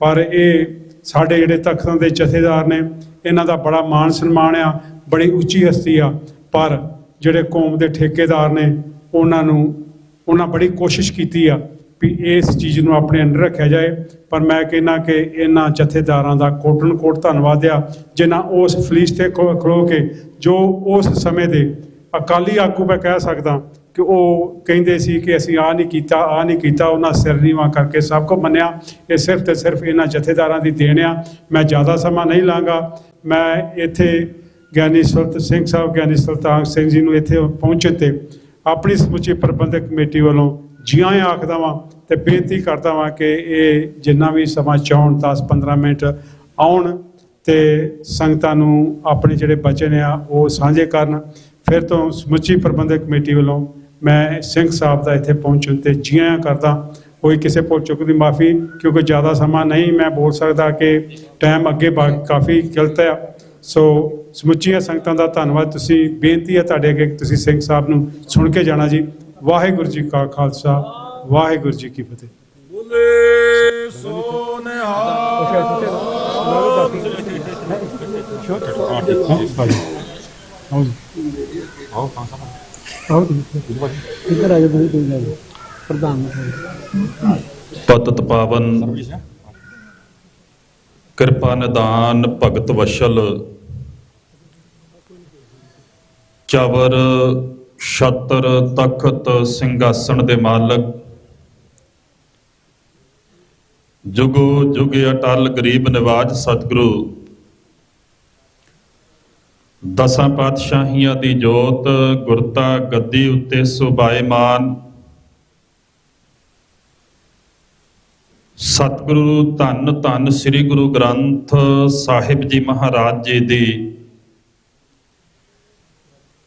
ਪਰ ਇਹ ਸਾਡੇ ਜਿਹੜੇ ਤਖਤਾਂ ਦੇ ਜਥੇਦਾਰ ਨੇ, ਇਹਨਾਂ ਦਾ ਬੜਾ ਮਾਣ ਸਨਮਾਨ ਆ, ਬੜੀ ਉੱਚੀ ਹਸਤੀ ਆ। ਪਰ ਜਿਹੜੇ ਕੌਮ ਦੇ ਠੇਕੇਦਾਰ ਨੇ, ਉਹਨਾਂ ਬੜੀ ਕੋਸ਼ਿਸ਼ ਕੀਤੀ ਆ ਵੀ ਇਸ ਚੀਜ਼ ਨੂੰ ਆਪਣੇ ਅੰਡਰ ਰੱਖਿਆ ਜਾਏ। ਪਰ ਮੈਂ ਕਹਿੰਦਾ ਕਿ ਇਹਨਾਂ ਜਥੇਦਾਰਾਂ ਦਾ ਕੋਟਨ ਕੋਟ ਧੰਨਵਾਦ ਆ, ਜਿਨ੍ਹਾਂ ਉਸ ਫਲੀਸ ਤੇ ਖਲੋ ਕੇ, ਜੋ ਉਸ ਸਮੇਂ ਦੇ ਅਕਾਲੀ ਆਗੂ ਮੈਂ ਕਹਿ ਸਕਦਾ ਕਿ ਉਹ ਕਹਿੰਦੇ ਸੀ ਕਿ ਅਸੀਂ ਆਹ ਨਹੀਂ ਕੀਤਾ, ਆਹ ਨਹੀਂ ਕੀਤਾ, ਉਹਨਾਂ ਸਿਰ ਨੀਵਾਂ ਕਰਕੇ ਸਭ ਕੁਝ ਮੰਨਿਆ। ਇਹ ਸਿਰਫ ਤੇ ਸਿਰਫ ਇਹਨਾਂ ਜਥੇਦਾਰਾਂ ਦੀ ਦੇਣ ਆ। ਮੈਂ ਜ਼ਿਆਦਾ ਸਮਾਂ ਨਹੀਂ ਲਾਂਗਾ। ਮੈਂ ਇੱਥੇ ਗਿਆਨੀ ਸੁਲਤਾਨ ਸਿੰਘ ਸਾਹਿਬ, ਗਿਆਨੀ ਸੁਲਤਾਨ ਸਿੰਘ ਜੀ ਨੂੰ ਇੱਥੇ ਪਹੁੰਚਣ ਤੇ ਆਪਣੀ ਸਮੁੱਚੀ ਪ੍ਰਬੰਧਕ ਕਮੇਟੀ ਵੱਲੋਂ ਜੀ ਆਇਆਂ ਆਖਦਾ ਵਾਂ ਤੇ ਬੇਨਤੀ ਕਰਦਾ ਵਾਂ ਕਿ ਇਹ ਜਿੰਨਾ ਵੀ ਸਮਾਂ ਚਾਹੁਣ 10-15 ਮਿੰਟ ਆਉਣ ਤੇ ਸੰਗਤਾਂ ਨੂੰ ਆਪਣੇ ਜਿਹੜੇ ਬਚਨ ਆ ਉਹ ਸਾਂਝੇ ਕਰਨ। ਫਿਰ ਤੋਂ ਸਮੁੱਚੀ ਪ੍ਰਬੰਧਕ ਕਮੇਟੀ ਵੱਲੋਂ ਮੈਂ ਸਿੰਘ ਸਾਹਿਬ ਦਾ ਇੱਥੇ ਪਹੁੰਚਣ ਤੇ ਜੀ ਆਇਆਂ ਕਰਦਾ। ਕੋਈ ਕਿਸੇ ਭੁੱਲ ਚੁੱਕ ਦੀ ਮਾਫੀ, ਕਿਉਂਕਿ ਜ਼ਿਆਦਾ ਸਮਾਂ ਨਹੀਂ ਮੈਂ ਬੋਲ ਸਕਦਾ ਕਿ ਟਾਈਮ ਅੱਗੇ ਕਾਫੀ ਗਲਤ ਆ। ਸੋ ਸਮੁੱਚੀਆਂ ਸੰਗਤਾਂ ਦਾ ਧੰਨਵਾਦ। ਤੁਸੀਂ ਬੇਨਤੀ ਹੈ ਤੁਹਾਡੇ ਅੱਗੇ ਕਿ ਤੁਸੀਂ ਸਿੰਘ ਸਾਹਿਬ ਨੂੰ ਸੁਣ ਕੇ ਜਾਣਾ ਜੀ। ਵਾਹਿਗੁਰੂ ਜੀ ਕਾ ਖਾਲਸਾ, ਵਾਹਿਗੁਰੂ ਜੀ ਕੀ ਫਤਿਹ। ਬੋਲੇ ਸੋ ਨਿਹਾਲ। ਪਤਿਤ ਪਾਵਨ ਕਿਰਪਾ ਨਿਦਾਨ ਭਗਤ ਵਸ਼ਲ ਚਵਰ ਛਤਰ ਤਖਤ ਸਿੰਘਾਸਣ ਦੇ ਮਾਲਕ, ਜੁਗੋ ਜੁਗ ਅਟਲ ਗਰੀਬ ਨਿਵਾਜ ਸਤਿਗੁਰੂ, ਦਸਾਂ ਪਾਤਸ਼ਾਹੀਆਂ ਦੀ ਜੋਤ, ਗੁਰਤਾ ਗੱਦੀ ਉੱਤੇ ਸੁਭਾਏਮਾਨ ਸਤਿਗੁਰੂ ਧੰਨ ਧੰਨ ਸ੍ਰੀ ਗੁਰੂ ਗ੍ਰੰਥ ਸਾਹਿਬ ਜੀ ਮਹਾਰਾਜ ਜੀ ਦੀ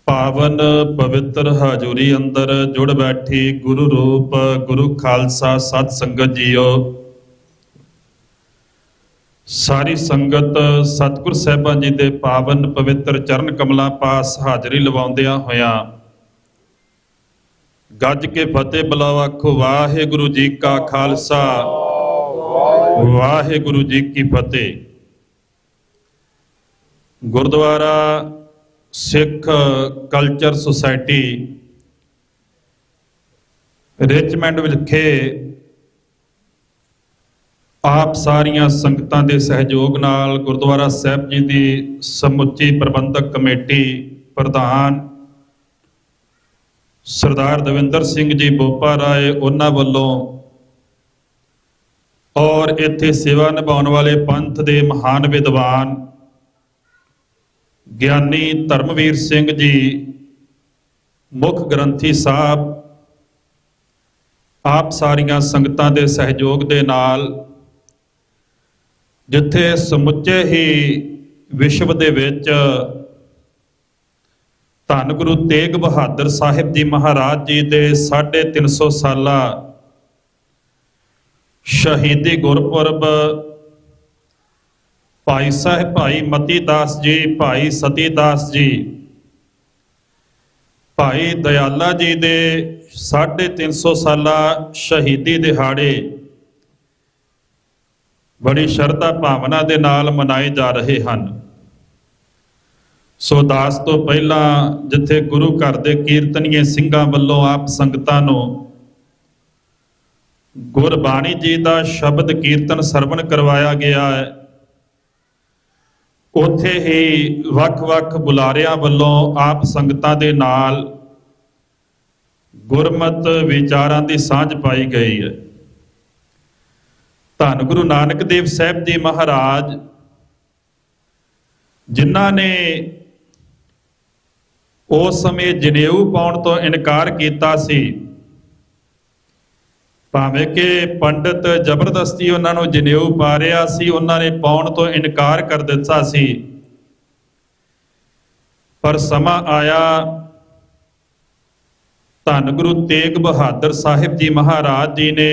ਪਾਵਨ ਪਵਿੱਤਰ ਹਜ਼ੂਰੀ ਅੰਦਰ ਜੁੜ ਬੈਠੀ ਗੁਰੂ ਰੂਪ ਗੁਰੂ ਖਾਲਸਾ ਸਤ ਸੰਗਤ ਜੀਓ। ਸਾਰੀ ਸੰਗਤ ਸਤਿਗੁਰ ਸਾਹਿਬਾਨ ਜੀ ਦੇ ਪਾਵਨ ਪਵਿੱਤਰ ਚਰਨ ਕਮਲਾਂ ਪਾਸ ਹਾਜ਼ਰੀ ਲਵਾਉਂਦਿਆਂ ਹੋਇਆਂ ਗੱਜ ਕੇ ਫਤਿਹ ਬੁਲਾਓ, ਆਖੋ ਵਾਹਿਗੁਰੂ ਜੀ ਕਾ ਖਾਲਸਾ ਵਾਹਿਗੁਰੂ ਜੀ ਕੀ ਫਤਿਹ। ਗੁਰਦੁਆਰਾ ਸਿੱਖ ਕਲਚਰ ਸੁਸਾਇਟੀ ਰਿਚਮੈਂਡ ਵਿਖੇ ਆਪ ਸਾਰੀਆਂ ਸੰਗਤਾਂ ਦੇ ਸਹਿਯੋਗ ਨਾਲ ਗੁਰਦੁਆਰਾ ਸਾਹਿਬ ਜੀ ਦੀ ਸਮੁੱਚੀ ਪ੍ਰਬੰਧਕ ਕਮੇਟੀ ਪ੍ਰਧਾਨ ਸਰਦਾਰ ਦਵਿੰਦਰ ਸਿੰਘ ਜੀ ਬੋਪਾ ਰਾਏ ਉਹਨਾਂ ਵੱਲੋਂ ਔਰ ਇੱਥੇ ਸੇਵਾ ਨਿਭਾਉਣ ਵਾਲੇ ਪੰਥ ਦੇ ਮਹਾਨ ਵਿਦਵਾਨ ਗਿਆਨੀ ਧਰਮਵੀਰ ਸਿੰਘ ਜੀ ਮੁੱਖ ਗ੍ਰੰਥੀ ਸਾਹਿਬ ਆਪ ਸਾਰੀਆਂ ਸੰਗਤਾਂ ਦੇ ਸਹਿਯੋਗ ਦੇ ਨਾਲ ਜਿੱਥੇ ਸਮੁੱਚੇ ਹੀ ਵਿਸ਼ਵ ਦੇ ਵਿੱਚ ਧੰਨ ਗੁਰੂ ਤੇਗ ਬਹਾਦਰ ਸਾਹਿਬ ਜੀ ਮਹਾਰਾਜ ਜੀ ਦੇ 350 ਸਾਲਾ ਸ਼ਹੀਦੀ ਗੁਰਪੁਰਬ ਭਾਈ ਸਾਹਿਬ ਭਾਈ ਮਤੀ ਦਾਸ ਜੀ, ਭਾਈ ਸਤੀ ਦਾਸ ਜੀ, ਭਾਈ ਦਇਆਲਾ ਜੀ ਦੇ 350 ਸਾਲਾ ਸ਼ਹੀਦੀ ਦਿਹਾੜੇ ਬੜੀ ਸ਼ਰਧਾ ਭਾਵਨਾ ਦੇ ਨਾਲ ਮਨਾਏ ਜਾ ਰਹੇ ਹਨ। ਸੋ ਦਾਸ ਤੋਂ ਪਹਿਲਾਂ ਜਿੱਥੇ ਗੁਰੂ ਘਰ ਦੇ ਕੀਰਤਨੀਏ ਸਿੰਘਾਂ ਵੱਲੋਂ ਆਪ ਸੰਗਤਾਂ ਨੂੰ ਗੁਰਬਾਣੀ ਜੀ ਦਾ ਸ਼ਬਦ ਕੀਰਤਨ ਸਰਵਣ ਕਰਵਾਇਆ ਗਿਆ ਹੈ, ਉੱਥੇ ਹੀ ਵੱਖ-ਵੱਖ ਬੁਲਾਰਿਆਂ ਵੱਲੋਂ ਆਪ ਸੰਗਤਾਂ ਦੇ ਨਾਲ ਗੁਰਮਤ ਵਿਚਾਰਾਂ ਦੀ ਸਾਂਝ ਪਾਈ ਗਈ ਹੈ। ਧੰਨ ਗੁਰੂ ਨਾਨਕ ਦੇਵ ਸਾਹਿਬ ਜੀ ਮਹਾਰਾਜ ਜਿਨ੍ਹਾਂ ਨੇ ਉਸ ਸਮੇਂ ਜਨੇਊ ਪਾਉਣ ਤੋਂ ਇਨਕਾਰ ਕੀਤਾ ਸੀ, ਭਾਵੇਂ ਕਿ ਪੰਡਤ ਜ਼ਬਰਦਸਤੀ ਉਹਨਾਂ ਨੂੰ ਜਨੇਊ ਪਾ ਰਿਹਾ ਸੀ, ਉਹਨਾਂ ਨੇ ਪਾਉਣ ਤੋਂ ਇਨਕਾਰ ਕਰ ਦਿੱਤਾ ਸੀ, ਪਰ ਸਮਾਂ ਆਇਆ ਧੰਨ ਗੁਰੂ ਤੇਗ ਬਹਾਦਰ ਸਾਹਿਬ ਜੀ ਮਹਾਰਾਜ ਜੀ ਨੇ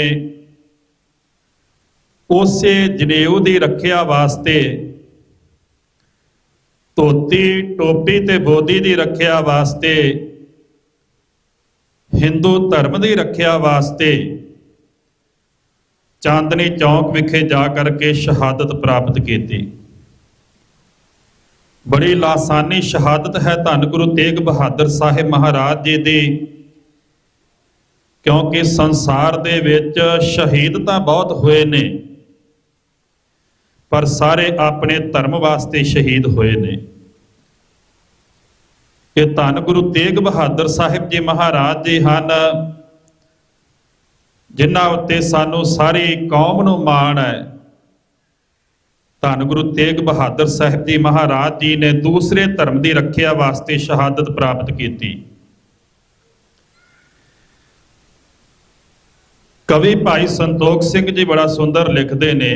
ਉਸੇ ਜਨੇਊ ਦੀ ਰੱਖਿਆ ਵਾਸਤੇ, ਧੋਤੀ ਟੋਪੀ ਤੇ ਬੋਦੀ ਦੀ ਰੱਖਿਆ ਵਾਸਤੇ, ਹਿੰਦੂ ਧਰਮ ਦੀ ਰੱਖਿਆ ਵਾਸਤੇ ਚਾਂਦਨੀ ਚੌਂਕ ਵਿਖੇ ਜਾ ਕਰਕੇ ਸ਼ਹਾਦਤ ਪ੍ਰਾਪਤ ਕੀਤੀ। ਬੜੀ ਲਾਸਾਨੀ ਸ਼ਹਾਦਤ ਹੈ ਧੰਨ ਗੁਰੂ ਤੇਗ ਬਹਾਦਰ ਸਾਹਿਬ ਮਹਾਰਾਜ ਜੀ ਦੀ, ਕਿਉਂਕਿ ਸੰਸਾਰ ਦੇ ਵਿੱਚ ਸ਼ਹੀਦ ਤਾਂ ਬਹੁਤ ਹੋਏ ਨੇ, ਪਰ ਸਾਰੇ ਆਪਣੇ ਧਰਮ ਵਾਸਤੇ ਸ਼ਹੀਦ ਹੋਏ ਨੇ। ਇਹ ਧੰਨ ਗੁਰੂ ਤੇਗ ਬਹਾਦਰ ਸਾਹਿਬ ਜੀ ਮਹਾਰਾਜ ਜੀ ਹਨ ਜਿਨ੍ਹਾਂ ਉੱਤੇ ਸਾਨੂੰ ਸਾਰੀ ਕੌਮ ਨੂੰ ਮਾਣ ਹੈ। ਧੰਨ ਗੁਰੂ ਤੇਗ ਬਹਾਦਰ ਸਾਹਿਬ ਜੀ ਮਹਾਰਾਜ ਜੀ ਨੇ ਦੂਸਰੇ ਧਰਮ ਦੀ ਰੱਖਿਆ ਵਾਸਤੇ ਸ਼ਹਾਦਤ ਪ੍ਰਾਪਤ ਕੀਤੀ। ਕਵੀ ਭਾਈ ਸੰਤੋਖ ਸਿੰਘ ਜੀ ਬੜਾ ਸੁੰਦਰ ਲਿਖਦੇ ਨੇ,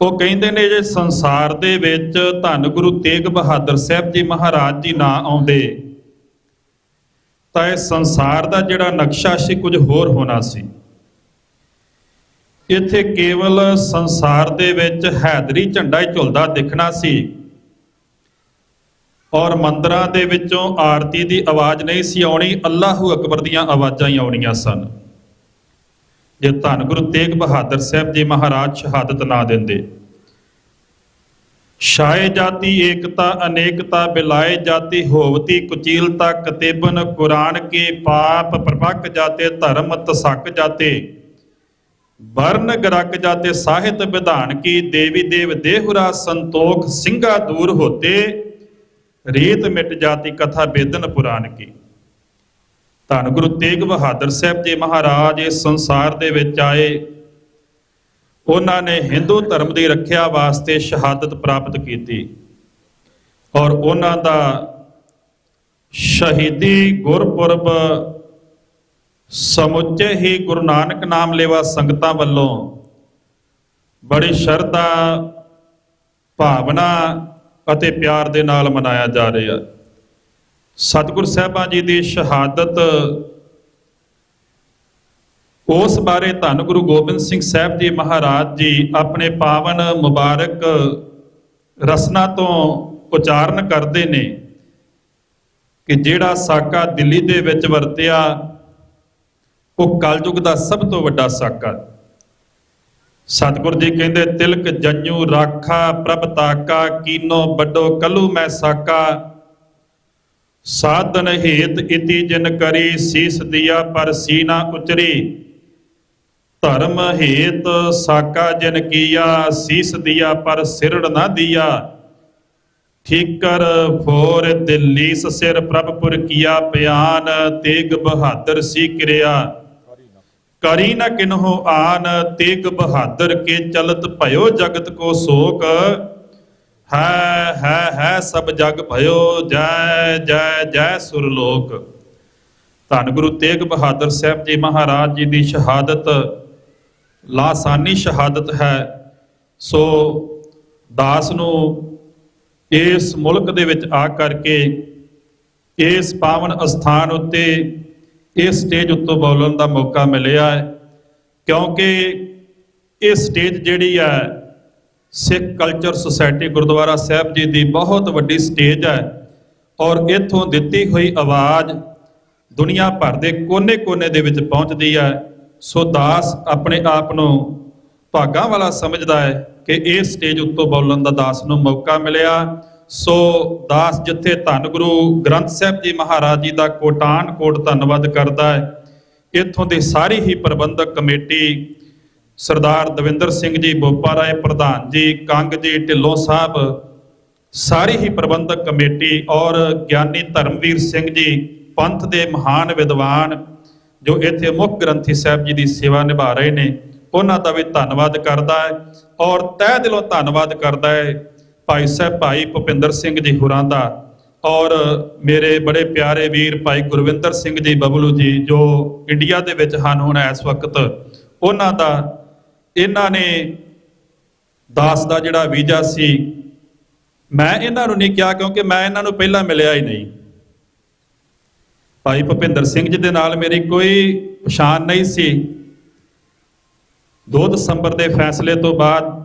ਉਹ ਕਹਿੰਦੇ ਨੇ ਜੇ ਸੰਸਾਰ ਦੇ ਵਿੱਚ ਧੰਨ ਗੁਰੂ ਤੇਗ ਬਹਾਦਰ ਸਾਹਿਬ ਜੀ ਮਹਾਰਾਜ ਜੀ ਨਾ ਆਉਂਦੇ ਤਾਂ ਇਹ ਸੰਸਾਰ ਦਾ ਜਿਹੜਾ ਨਕਸ਼ਾ ਸੀ ਕੁਝ ਹੋਰ ਹੋਣਾ ਸੀ। ਇੱਥੇ ਕੇਵਲ ਸੰਸਾਰ ਦੇ ਵਿੱਚ ਹੈਦਰੀ ਝੰਡਾ ਹੀ ਝੁਲਦਾ ਦਿਖਣਾ ਸੀ ਔਰ ਮੰਦਰਾਂ ਦੇ ਵਿੱਚੋਂ ਆਰਤੀ ਦੀ ਆਵਾਜ਼ ਨਹੀਂ ਸੀ ਆਉਣੀ, ਅੱਲਾਹੂ ਅਕਬਰ ਦੀਆਂ ਆਵਾਜ਼ਾਂ ਹੀ ਆਉਣੀਆਂ ਸਨ ਜੇ ਧੰਨ ਗੁਰੂ ਤੇਗ ਬਹਾਦਰ ਸਾਹਿਬ ਜੀ ਮਹਾਰਾਜ ਸ਼ਹਾਦਤ ਨਾ ਦਿੰਦੇ। ਸ਼ਾਏ ਜਾਤੀ ਏਕਤਾ ਅਨੇਕਤਾ ਬਿਲਾਏ ਜਾਤੀ ਹੋਵਤੀ ਕੁਚੀਲਤਾ ਕਤੇਬਨ ਕੁਰਾਨ ਕੇ ਪਾਪ ਪ੍ਰਪੱਕ ਜਾਤੇ ਧਰਮ ਤਸਕ ਜਾਤੇ ਵਰਨ ਗਰਕ ਜਾਤੇ ਸਾਹਿਤ ਵਿਧਾਨ ਕੀ ਦੇਵੀ ਦੇਵ ਦੇਹੁਰਾ ਸੰਤੋਖ ਸਿੰਘਾ ਦੂਰ ਹੋਤੇ ਰੀਤ ਮਿਟ ਜਾਤੀ ਕਥਾ ਬੇਦਨ ਪੁਰਾਨ ਕੀ। ਧੰਨ ਗੁਰੂ ਤੇਗ ਬਹਾਦਰ ਸਾਹਿਬ ਜੀ ਮਹਾਰਾਜ ਇਸ ਸੰਸਾਰ ਦੇ ਵਿੱਚ ਆਏ, ਉਹਨਾਂ ਨੇ ਹਿੰਦੂ ਧਰਮ ਦੀ ਰੱਖਿਆ ਵਾਸਤੇ ਸ਼ਹਾਦਤ ਪ੍ਰਾਪਤ ਕੀਤੀ ਔਰ ਉਹਨਾਂ ਦਾ ਸ਼ਹੀਦੀ ਗੁਰਪੁਰਬ ਸਮੁੱਚੇ ਹੀ ਗੁਰੂ ਨਾਨਕ ਨਾਮ ਲੇਵਾ ਸੰਗਤਾਂ ਵੱਲੋਂ ਬੜੀ ਸ਼ਰਧਾ, ਭਾਵਨਾ ਅਤੇ ਪਿਆਰ ਦੇ ਨਾਲ ਮਨਾਇਆ ਜਾ ਰਿਹਾ। ਸਤਿਗੁਰ ਸਾਹਿਬਾਂ ਜੀ ਦੀ ਸ਼ਹਾਦਤ, ਉਸ ਬਾਰੇ ਧੰਨ ਗੁਰੂ ਗੋਬਿੰਦ ਸਿੰਘ ਸਾਹਿਬ ਜੀ ਮਹਾਰਾਜ ਜੀ ਆਪਣੇ ਪਾਵਨ ਮੁਬਾਰਕ ਰਸਨਾ ਤੋਂ ਉਚਾਰਨ ਕਰਦੇ ਨੇ ਕਿ ਜਿਹੜਾ ਸਾਕਾ ਦਿੱਲੀ ਦੇ ਵਿੱਚ ਵਰਤਿਆ ਉਹ ਕਲਯੁਗ ਦਾ ਸਭ ਤੋਂ ਵੱਡਾ ਸਾਕਾ। ਸਤਿਗੁਰ ਜੀ ਕਹਿੰਦੇ ਤਿਲਕ ਜੰਨੂ ਰਾਖਾ ਪ੍ਰਭ ਤਾਕਾ, ਕੀਨੋ ਵੱਡੋ ਕਲੂ ਮੈਂ ਸਾਕਾ, ਸਾਧਨ ਹੇਤ ਇਤੀ ਜਿਨ ਕਰੀ, ਸੀਸ ਦਿਆ ਪਰ ਸੀਨਾ ਉਚਰੀ, ਧਰਮ ਹੇਤ ਸਾਕਾ ਜਿਨ ਕੀਆ, ਸੀਸ ਦਿਆ ਪਰ ਸਿਰੜ ਨਾ ਦਿਆ, ਠੀਕਰ ਫੋਰ ਦਿੱਲੀਸ ਸਿਰ ਪ੍ਰਭਪੁਰ ਕੀਆ, ਪਿਆਨ ਤੇਗ ਬਹਾਦਰ ਸੀ ਕਿਰਿਆ, ਕਰੀ ਨਾ ਕਿਨਹੋ ਆਨ, ਤੇਗ ਬਹਾਦਰ ਕੇ ਚਲਤ ਭਇਓ ਜਗਤ ਕੋ ਸੋਕ, ਹੈ ਸਭ ਜਗ ਭਇਓ, ਜੈ ਜੈ ਜੈ ਸੁਰਲੋਕ। ਧੰਨ ਗੁਰੂ ਤੇਗ ਬਹਾਦਰ ਸਾਹਿਬ ਜੀ ਮਹਾਰਾਜ ਜੀ ਦੀ ਸ਼ਹਾਦਤ ਲਾਸਾਨੀ ਸ਼ਹਾਦਤ ਹੈ। ਸੋ ਦਾਸ ਨੂੰ ਇਸ ਮੁਲਕ ਦੇ ਵਿੱਚ ਆ ਕਰਕੇ ਇਸ ਪਾਵਨ ਅਸਥਾਨ ਉੱਤੇ ਇਸ ਸਟੇਜ ਉੱਤੋਂ ਬੋਲਣ ਦਾ ਮੌਕਾ ਮਿਲਿਆ ਹੈ, ਕਿਉਂਕਿ ਇਹ ਸਟੇਜ ਜਿਹੜੀ ਹੈ ਸਿੱਖ ਕਲਚਰ ਸੁਸਾਇਟੀ ਗੁਰਦੁਆਰਾ ਸਾਹਿਬ ਜੀ ਦੀ ਬਹੁਤ ਵੱਡੀ ਸਟੇਜ ਹੈ ਔਰ ਇੱਥੋਂ ਦਿੱਤੀ ਹੋਈ ਆਵਾਜ਼ ਦੁਨੀਆ ਭਰ ਦੇ ਕੋਨੇ-ਕੋਨੇ ਦੇ ਵਿੱਚ ਪਹੁੰਚਦੀ ਹੈ। ਸੋ ਦਾਸ ਆਪਣੇ ਆਪ ਨੂੰ ਭਾਗਾਂ ਵਾਲਾ ਸਮਝਦਾ ਹੈ ਕਿ ਇਸ ਸਟੇਜ ਉੱਤੋਂ ਬੋਲਣ ਦਾ ਦਾਸ ਨੂੰ ਮੌਕਾ ਮਿਲਿਆ। ਸੋ ਦਾਸ ਜਿੱਥੇ ਧੰਨ ਗੁਰੂ ਗ੍ਰੰਥ ਸਾਹਿਬ ਜੀ ਮਹਾਰਾਜ ਜੀ ਦਾ ਕੋਟਾਨ ਕੋਟ ਧੰਨਵਾਦ ਕਰਦਾ ਹੈ, ਇੱਥੋਂ ਦੀ ਸਾਰੀ ਹੀ ਪ੍ਰਬੰਧਕ ਕਮੇਟੀ, ਸਰਦਾਰ ਦਵਿੰਦਰ ਸਿੰਘ ਜੀ ਬੋਪਾ ਰਾਏ ਪ੍ਰਧਾਨ ਜੀ, ਕੰਗ ਜੀ ਢਿੱਲੋਂ ਸਾਹਿਬ, ਸਾਰੀ ਹੀ ਪ੍ਰਬੰਧਕ ਕਮੇਟੀ ਔਰ ਗਿਆਨੀ ਧਰਮਵੀਰ ਸਿੰਘ ਜੀ ਪੰਥ ਦੇ ਮਹਾਨ ਵਿਦਵਾਨ ਜੋ ਇੱਥੇ ਮੁੱਖ ਗ੍ਰੰਥੀ ਸਾਹਿਬ ਜੀ ਦੀ ਸੇਵਾ ਨਿਭਾ ਰਹੇ ਨੇ, ਉਹਨਾਂ ਦਾ ਵੀ ਧੰਨਵਾਦ ਕਰਦਾ ਹੈ ਔਰ ਤਹਿ ਦਿਲੋਂ ਧੰਨਵਾਦ ਕਰਦਾ ਹੈ ਭਾਈ ਸਾਹਿਬ ਭਾਈ ਭੁਪਿੰਦਰ ਸਿੰਘ ਜੀ ਹੋਰਾਂ ਦਾ ਔਰ ਮੇਰੇ ਬੜੇ ਪਿਆਰੇ ਵੀਰ ਭਾਈ ਗੁਰਵਿੰਦਰ ਸਿੰਘ ਜੀ ਬਬਲੂ ਜੀ ਜੋ ਇੰਡੀਆ ਦੇ ਵਿੱਚ ਹਨ ਹੁਣ ਇਸ ਵਕਤ, ਉਹਨਾਂ ਦਾ। ਇਹਨਾਂ ਨੇ ਦਾਸ ਦਾ ਜਿਹੜਾ ਵੀਜ਼ਾ ਸੀ, ਮੈਂ ਇਹਨਾਂ ਨੂੰ ਨਹੀਂ ਕਿਹਾ ਕਿਉਂਕਿ ਮੈਂ ਇਹਨਾਂ ਨੂੰ ਪਹਿਲਾਂ ਮਿਲਿਆ ਹੀ ਨਹੀਂ। ਭਾਈ ਭੁਪਿੰਦਰ ਸਿੰਘ ਜੀ ਦੇ ਨਾਲ ਮੇਰੀ ਕੋਈ ਪਛਾਣ ਨਹੀਂ ਸੀ। 2 ਦਸੰਬਰ ਦੇ ਫੈਸਲੇ ਤੋਂ ਬਾਅਦ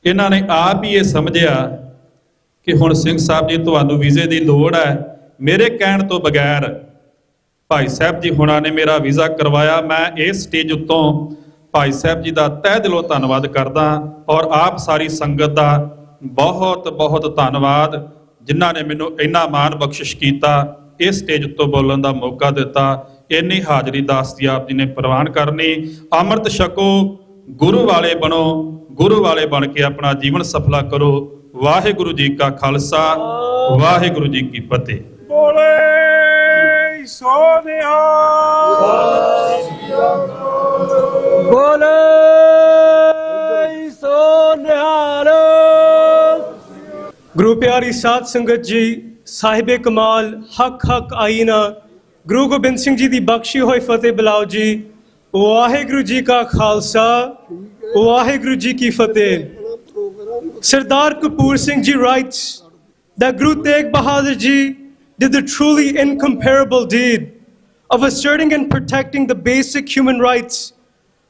ਇਹਨਾਂ ਨੇ ਆਪ ਹੀ ਇਹ ਸਮਝਿਆ ਕਿ ਹੁਣ ਸਿੰਘ ਸਾਹਿਬ ਜੀ ਤੁਹਾਨੂੰ ਵੀਜ਼ੇ ਦੀ ਲੋੜ ਹੈ। ਮੇਰੇ ਕਹਿਣ ਤੋਂ ਬਗੈਰ ਭਾਈ ਸਾਹਿਬ ਜੀ ਹੁਣਾਂ ਨੇ ਮੇਰਾ ਵੀਜ਼ਾ ਕਰਵਾਇਆ। ਮੈਂ ਇਸ ਸਟੇਜ ਉੱਤੋਂ ਭਾਈ ਸਾਹਿਬ ਜੀ ਦਾ ਤਹਿ ਦਿਲੋਂ ਧੰਨਵਾਦ ਕਰਦਾ ਔਰ ਆਪ ਸਾਰੀ ਸੰਗਤ ਦਾ ਬਹੁਤ ਬਹੁਤ ਧੰਨਵਾਦ ਜਿਨ੍ਹਾਂ ਨੇ ਮੈਨੂੰ ਇੰਨਾ ਮਾਣ ਬਖਸ਼ਿਸ਼ ਕੀਤਾ, ਇਸ ਸਟੇਜ ਉੱਤੋਂ ਬੋਲਣ ਦਾ ਮੌਕਾ ਦਿੱਤਾ। ਇੰਨੀ ਹਾਜ਼ਰੀ ਦਾਸ ਦੀ ਆਪ ਜੀ ਨੇ ਪ੍ਰਵਾਨ ਕਰਨੀ। ਅੰਮ੍ਰਿਤ ਛਕੋ, ਗੁਰੂ ਵਾਲੇ ਬਣੋ, ਗੁਰੂ ਵਾਲੇ ਬਣ ਕੇ ਆਪਣਾ ਜੀਵਨ ਸਫਲਾ ਕਰੋ। ਵਾਹਿਗੁਰੂ ਜੀ ਕਾ ਖਾਲਸਾ, ਵਾਹਿਗੁਰੂ ਜੀ ਕੀ ਫਤਿਹ। ਬੋਲੇ ਸੋ ਨਿਹਾਲ, ਬੋਲੇ ਸੋ ਨਿਹਾਲ। ਗੁਰੂ ਪਿਆਰੀ ਸਾਧ ਸੰਗਤ ਜੀ, ਸਾਹਿਬੇ ਕਮਾਲ ਹੱਕ ਹੱਕ ਆਈਨਾ ਗੁਰੂ ਗੋਬਿੰਦ ਸਿੰਘ ਜੀ ਦੀ ਬਖਸ਼ੀ ਹੋਈ ਫਤਿਹ ਬੁਲਾਓ ਜੀ। ਵਾਹਿਗੁਰੂ ਜੀ ਕਾ ਖਾਲਸਾ, ਵਾਹਿਗੁਰੂ ਜੀ ਕੀ ਫਤਿਹ। Sardar Kapoor Singh ji writes that Guru Tegh Bahadur ji did the truly incomparable deed of asserting and protecting the basic human rights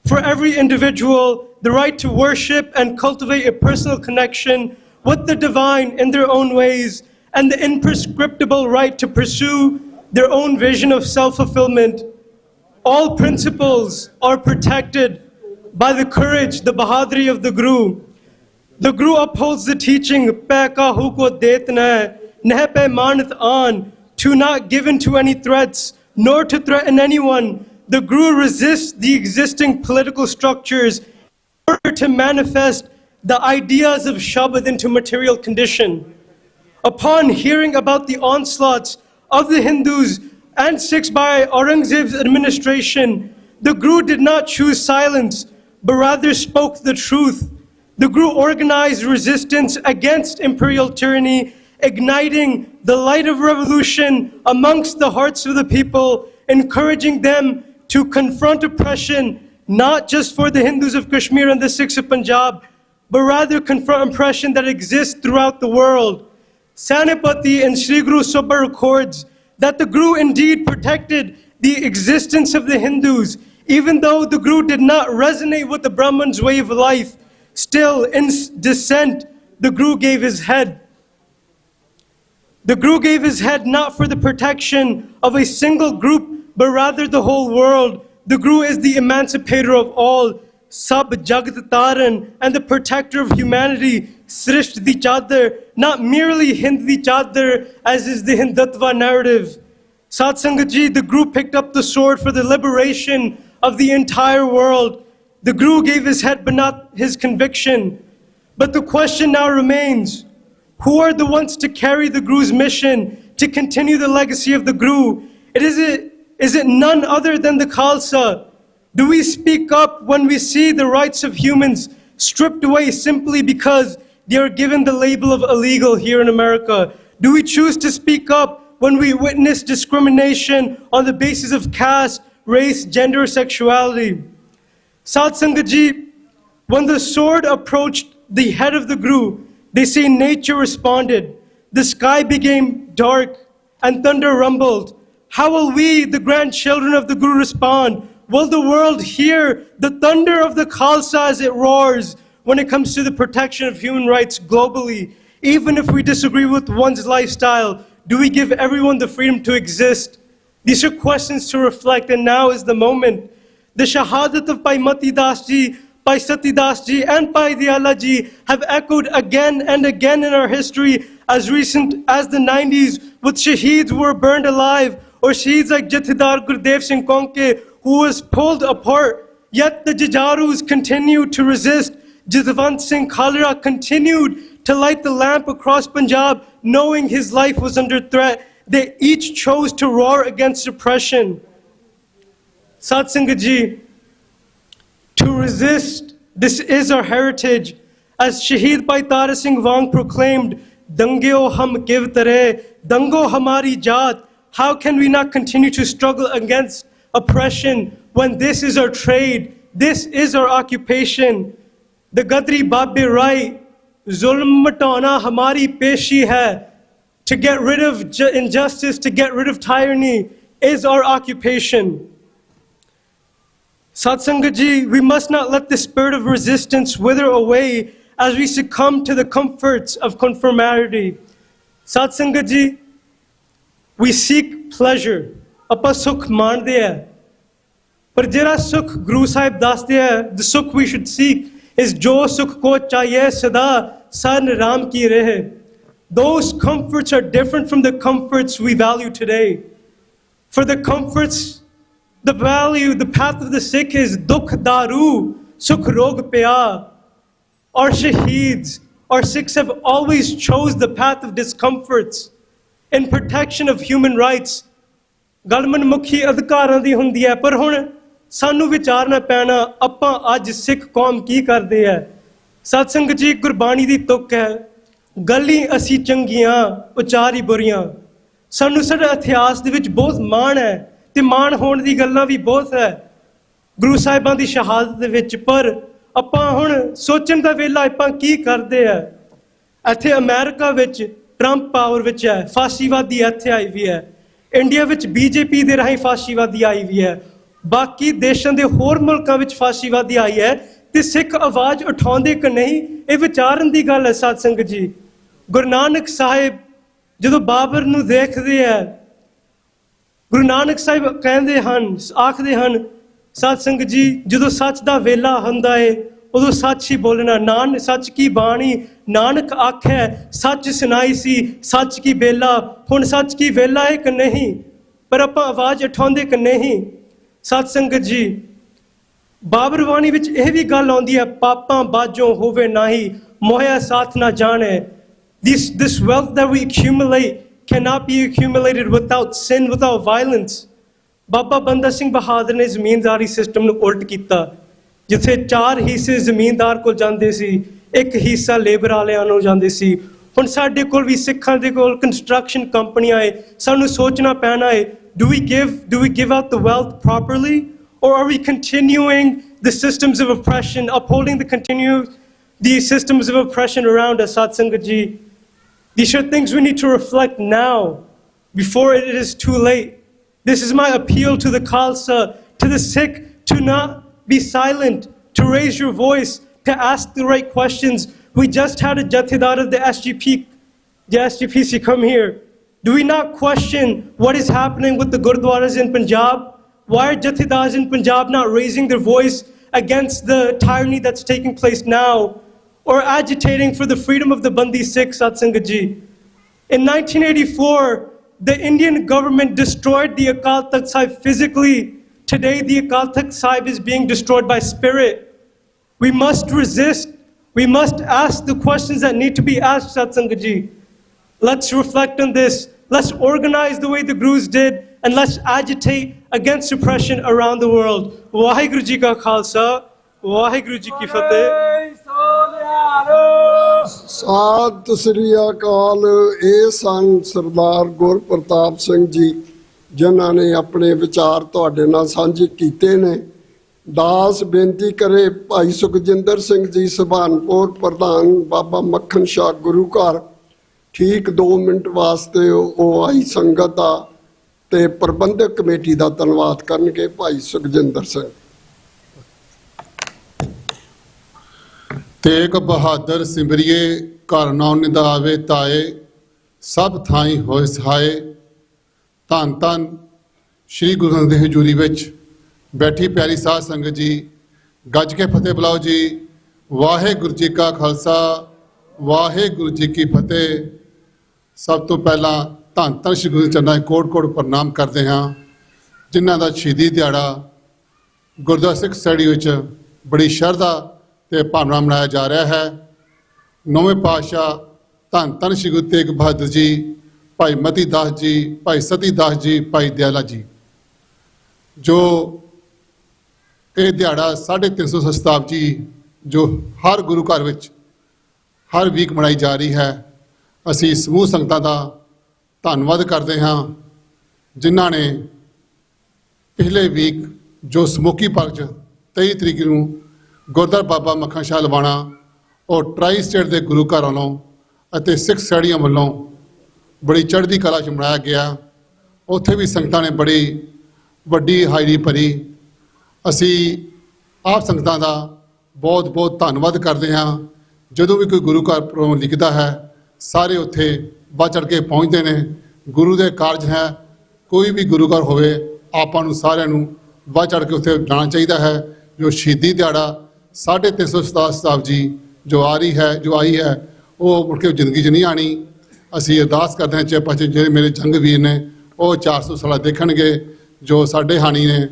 for every individual, the right to worship and cultivate a personal connection with the divine in their own ways, and the imprescriptible right to pursue their own vision of self-fulfillment. All principles are protected by the courage, the bahadri of the Guru. The Guru upholds the teaching, "Peh kahu ko det nahi, neh pe manat aan," to not give in to any threats, nor to threaten anyone. The Guru resists the existing political structures in order to manifest the ideas of Shabad into material condition. Upon hearing about the onslaughts of the Hindus and Sikhs by Aurangzeb's administration, the Guru did not choose silence, but rather spoke the truth. The Guru organized resistance against imperial tyranny, igniting the light of revolution amongst the hearts of the people, encouraging them to confront oppression, not just for the Hindus of Kashmir and the Sikhs of Punjab, but rather confront oppression that exists throughout the world. Sanipati and Sri Guru Sabha records that the Guru indeed protected the existence of the Hindus, even though the Guru did not resonate with the Brahman's way of life. Still, in dissent, the Guru gave his head. The Guru gave his head not for the protection of a single group, but rather the whole world. The Guru is the emancipator of all, Sab Jagat Taran, and the protector of humanity, Srisht di Chadar, not merely Hind di Chadar, as is the Hindutva narrative. Sat Sangat Ji, the Guru picked up the sword for the liberation of the entire world. The Guru gave his head, but not his conviction. But the question now remains, who are the ones to carry the Guru's mission, to continue the legacy of the Guru? Is it none other than the Khalsa? Do we speak up when we see the rights of humans stripped away simply because they are given the label of illegal here in America? Do we choose to speak up when we witness discrimination on the basis of caste, race, gender, or sexuality? Sat Sangat Ji, when the sword approached the head of the Guru, they say nature responded. The sky became dark and thunder rumbled. How will we, the grandchildren of the Guru, respond? Will the world hear the thunder of the Khalsa as it roars when it comes to the protection of human rights globally? Even if we disagree with one's lifestyle, do we give everyone the freedom to exist? These are questions to reflect, and now is the moment. The Shahadat of Bhai Mati Das Ji, Bhai Sati Das Ji, and Bhai Diyala Ji have echoed again and again in our history, as recent as the 90s, with Shaheeds who were burned alive, or Shaheeds like Jathedar Gurdev Singh Konke, who was pulled apart. Yet the Jujarus continued to resist. Jaswant Singh Khalra continued to light the lamp across Punjab, knowing his life was under threat. They each chose to roar against oppression. Sat Sangat Ji, to resist, this is our heritage. As Shaheed Bhai Tara Singh Wang proclaimed, Dangeo hum kiv tare, dango hamari jaat. How can we not continue to struggle against oppression when this is our trade, this is our occupation? The Gadri Babe Rai, zulm matana hamari peshi hai. To get rid of injustice, to get rid of tyranny is our occupation. Sat Sangat Ji, we must not let the spirit of resistance wither away as we succumb to the comforts of conformity. Sat Sangat Ji, we seek pleasure. Apa sukh mande hai. Par jera sukh Guru Sahib dasde hai, the sukh we should seek is jo sukh ko chahiye sada san ram ki rehe. Those comforts are different from the comforts we value today. For the comforts, the value, the path of the Sikh is dukh daru, sukh rog pya. Our Shaheeds, our Sikhs have always chose the path of discomforts in protection of human rights. Galman mukhi adhikaran di hundi hai, par hun sanu vicharna paina appa aj Sikh qaum ki karde hai. Sat Sangat Ji, Gurbani di tuk hai, gali ਅਸੀਂ ਚੰਗੀਆਂ ਉਚਾਰੀ ਬੁਰੀਆਂ. ਸਾਨੂੰ ਸਾਡੇ ਇਤਿਹਾਸ ਦੇ ਵਿੱਚ ਬਹੁਤ ਮਾਣ ਹੈ ਤੇ ਮਾਣ ਹੋਣ ਦੀ ਗੱਲਾਂ ਵੀ ਬਹੁਤ ਹੈ ਗੁਰੂ ਸਾਹਿਬਾਂ ਦੀ ਸ਼ਹਾਦਤ ਦੇ ਵਿੱਚ, ਪਰ ਆਪਾਂ ਹੁਣ ਸੋਚਣ ਦਾ ਵੇਲਾ ਆਪਾਂ ਕੀ ਕਰਦੇ ਆ. ਇੱਥੇ ਅਮਰੀਕਾ ਵਿੱਚ ਟਰੰਪ ਪਾਵਰ ਵਿੱਚ ਹੈ, ਫਾਸੀਵਾਦੀ ਇੱਥੇ ਆਈ ਵੀ ਹੈ. ਇੰਡੀਆ ਵਿੱਚ ਬੀਜੇਪੀ ਦੇ ਰਾਹੀਂ ਫਾਸੀਵਾਦੀ ਆਈ ਵੀ ਹੈ. ਬਾਕੀ ਦੇਸ਼ਾਂ ਦੇ ਹੋਰ ਮੁਲਕਾਂ ਵਿੱਚ ਫਾਸੀਵਾਦੀ ਆਈ ਹੈ ਤੇ ਸਿੱਖ ਆਵਾਜ਼ ਉਠਾਉਂਦੇ ਕਿ ਨਹੀਂ, ਇਹ ਵਿਚਾਰਨ ਦੀ ਗੱਲ ਹੈ. ਸਾਧ ਸੰਗਤ ਜੀ, ਗੁਰੂ ਨਾਨਕ ਸਾਹਿਬ ਜਦੋਂ ਬਾਬਰ ਨੂੰ ਦੇਖਦੇ ਆ, ਗੁਰੂ ਨਾਨਕ ਸਾਹਿਬ ਕਹਿੰਦੇ ਹਨ, ਆਖਦੇ ਹਨ, ਸਾਧ ਸੰਗਤ ਜੀ, ਜਦੋਂ ਸੱਚ ਦਾ ਵੇਲਾ ਹੁੰਦਾ ਏ ਉਦੋਂ ਸੱਚ ਹੀ ਬੋਲਣਾ. ਨਾਨਕ ਸੱਚ ਕੀ ਬਾਣੀ ਨਾਨਕ ਆਖੈ, ਸੱਚ ਸੁਣਾਈ ਸੀ ਸੱਚ ਕੀ ਵੇਲਾ. ਹੁਣ ਸੱਚ ਕੀ ਵੇਲਾ ਹੈ ਕਿ ਨਹੀਂ, ਪਰ ਆਪਾਂ ਆਵਾਜ਼ ਉਠਾਉਂਦੇ ਕਿ ਨਹੀਂ. ਸਾਧ ਸੰਗਤ ਜੀ, ਬਾਬਰ ਬਾਣੀ ਵਿੱਚ ਇਹ ਵੀ ਗੱਲ ਆਉਂਦੀ ਹੈ, ਪਾਪਾਂ ਬਾਝੋਂ ਹੋਵੇ ਨਾਹੀ, ਮੋਹਿਆ ਸਾਥ ਨਾ ਜਾਣੇ. This wealth that we accumulate cannot be accumulated without sin, without violence. Baba Banda Singh Bahadur ਨੇ ਜ਼ਮੀਨਦਾਰੀ ਸਿਸਟਮ ਨੂੰ ਉਲਟ ਕੀਤਾ, ਜਿੱਥੇ 4 ਹਿੱਸੇ ਜ਼ਮੀਨਦਾਰ ਕੋਲ ਜਾਂਦੇ ਸੀ, 1 ਹਿੱਸਾ ਲੇਬਰ ਵਾਲਿਆਂ ਨੂੰ ਜਾਂਦੇ ਸੀ। ਹੁਣ ਸਾਡੇ ਕੋਲ ਵੀ ਸਿੱਖਾਂ ਦੇ ਕੋਲ ਕੰਸਟਰਕਸ਼ਨ ਕੰਪਨੀਆਂ ਹੈ, ਸਾਨੂੰ ਸੋਚਣਾ ਪੈਣਾ ਹੈ, do we give out the wealth properly, or are we continuing the systems of oppression, upholding the systems of oppression around us? Sat Sangat Ji, these are things we need to reflect now before it is too late. This is my appeal to the Khalsa, to the Sikh, to not be silent, to raise your voice, to ask the right questions. We just had a Jathedar of the SGPC come here. Do we not question what is happening with the Gurdwaras in Punjab? Why are Jathedars in Punjab not raising their voice against the tyranny that's taking place now, or agitating for the freedom of the Bandi Sikhs, Sat Sangat Ji? In 1984, the Indian government destroyed the Akal Takht Sahib physically. Today, the Akal Takht Sahib is being destroyed by spirit. We must resist. We must ask the questions that need to be asked, Sat Sangat Ji. Let's reflect on this. Let's organize the way the Gurus did, and let's agitate against oppression around the world. Waheguru Ji Ka Khalsa, Waheguru Ji Ki Fateh. Sat Sri ਅਕਾਲ। ਇਹ ਸਨ ਸਰਦਾਰ ਗੁਰਪ੍ਰਤਾਪ ਸਿੰਘ ਜੀ, ਜਿਨ੍ਹਾਂ ਨੇ ਆਪਣੇ ਵਿਚਾਰ ਤੁਹਾਡੇ ਨਾਲ ਸਾਂਝੇ ਕੀਤੇ ਨੇ। ਦਾਸ ਬੇਨਤੀ ਕਰੇ ਭਾਈ ਸੁਖਜਿੰਦਰ ਸਿੰਘ ਜੀ ਸੁਭਾਨਪੁਰ ਪ੍ਰਧਾਨ ਬਾਬਾ ਮੱਖਣ ਸ਼ਾਹ ਗੁਰੂ ਘਰ ਠੀਕ 2 ਮਿੰਟ ਵਾਸਤੇ ਉਹ ਆਈ ਸੰਗਤ ਦਾ ਤੇ ਪ੍ਰਬੰਧਕ ਕਮੇਟੀ ਦਾ ਧੰਨਵਾਦ ਕਰਨਗੇ। ਭਾਈ ਸੁਖਜਿੰਦਰ ਸਿੰਘ। ਤੇਗ ਬਹਾਦਰ ਸਿਮਰਿਏ ਘਰ ਨਾਉ ਨਿਧਾਵੇ ਤਾਏ ਸਭ ਥਾਈ ਹੋਏ ਸਹਾਏ। ਧੰਨ ਧੰਨ ਸ਼੍ਰੀ ਗੁਰੂ ਗ੍ਰੰਥ ਦੀ ਹਜ਼ੂਰੀ ਵਿੱਚ ਬੈਠੀ ਪਿਆਰੀ ਸਾਧ ਸੰਗਤ ਜੀ, ਗੱਜ ਕੇ ਫਤਿਹ ਬੁਲਾਓ ਜੀ। ਵਾਹਿਗੁਰੂ ਜੀ ਕਾ ਖਾਲਸਾ, ਵਾਹਿਗੁਰੂ ਜੀ ਕੀ ਫਤਿਹ। ਸਭ ਤੋਂ ਪਹਿਲਾਂ ਧੰਨ ਧੰਨ ਸ਼੍ਰੀ ਗੁਰੂ ਚਰਨਾਂ 'ਚ ਕੋਟ ਕੋਟ ਪ੍ਰਣਾਮ ਕਰਦੇ ਹਾਂ, ਜਿਨ੍ਹਾਂ ਦਾ ਸ਼ਹੀਦੀ ਦਿਹਾੜਾ ਗੁਰਦੁਆਰਾ ਸਿੱਖ ਸਟੱਡੀ ਵਿੱਚ ਬੜੀ ਸ਼ਰਧਾ ਤੇ ਭਾਵਨਾ ਮਨਾਇਆ ਜਾ ਰਿਹਾ ਹੈ। 9ਵੇਂ ਪਾਤਸ਼ਾਹ ਧੰਨ ਧੰਨ ਸ਼੍ਰੀ ਗੁਰੂ ਤੇਗ ਬਹਾਦਰ ਜੀ, ਭਾਈ ਮਤੀ ਦਾਸ ਜੀ, ਭਾਈ ਸਤੀ ਦਾਸ ਜੀ, ਭਾਈ ਦਿਆਲਾ ਜੀ, ਜੋ ਇਹ ਦਿਹਾੜਾ 350 ਸ਼ਤਾਬਦੀ ਜੋ ਹਰ ਗੁਰੂ ਘਰ ਵਿੱਚ ਹਰ ਵੀਕ ਮਨਾਈ ਜਾ ਰਹੀ ਹੈ। ਅਸੀਂ ਸਮੂਹ ਸੰਗਤਾਂ ਦਾ ਧੰਨਵਾਦ ਕਰਦੇ ਹਾਂ, ਜਿਨ੍ਹਾਂ ਨੇ ਪਿਛਲੇ ਵੀਕ ਜੋ ਸਮੋਕੀ ਪਾਰਕ 'ਚ 23 ਤਰੀਕ ਨੂੰ ਗੁਰਦੁਆਰਾ ਬਾਬਾ ਮੱਖਣ ਸ਼ਾਹ ਲਵਾਣਾ ਔਰ ਟਰਾਈ ਸਟੇਟ ਦੇ ਗੁਰੂ ਘਰ ਵੱਲੋਂ ਅਤੇ ਸਿੱਖ ਸਟੇਡੀਅਮ ਵੱਲੋਂ ਬੜੀ ਚੜ੍ਹਦੀ ਕਲਾ 'ਚ ਮਨਾਇਆ ਗਿਆ। ਉੱਥੇ ਵੀ ਸੰਗਤਾਂ ਨੇ ਬੜੀ ਵੱਡੀ ਹਾਜ਼ਰੀ ਭਰੀ। ਅਸੀਂ ਆਪ ਸੰਗਤਾਂ ਦਾ ਬਹੁਤ ਬਹੁਤ ਧੰਨਵਾਦ ਕਰਦੇ ਹਾਂ। ਜਦੋਂ ਵੀ ਕੋਈ ਗੁਰੂ ਘਰ ਪ੍ਰੋਗਰਾਮ ਲਿਖਦਾ ਹੈ, ਸਾਰੇ ਉੱਥੇ ਵੱਧ ਚੜ੍ਹ ਕੇ ਪਹੁੰਚਦੇ ਨੇ। ਗੁਰੂ ਦੇ ਕਾਰਜ ਹੈ, ਕੋਈ ਵੀ ਗੁਰੂ ਘਰ ਹੋਵੇ, ਆਪਾਂ ਨੂੰ ਸਾਰਿਆਂ ਨੂੰ ਵੱਧ ਚੜ੍ਹ ਕੇ ਉੱਥੇ ਜਾਣਾ ਚਾਹੀਦਾ ਹੈ। ਜੋ ਸ਼ਹੀਦੀ ਦਿਹਾੜਾ 350 ਸ਼ਤਾਬਦੀ ਜੋ ਆਈ ਹੈ, ਉਹ ਮੁੜ ਕੇ ਜ਼ਿੰਦਗੀ 'ਚ ਨਹੀਂ ਆਣੀ। ਅਸੀਂ ਅਰਦਾਸ ਕਰਦੇ ਹਾਂ ਚੇਪਾ 'ਚ ਜਿਹੜੇ ਮੇਰੇ ਜੰਗ ਵੀਰ ਨੇ ਉਹ 400 ਸਾਲਾ ਦੇਖਣਗੇ। ਜੋ ਸਾਡੇ ਹਾਣੀ ਨੇ,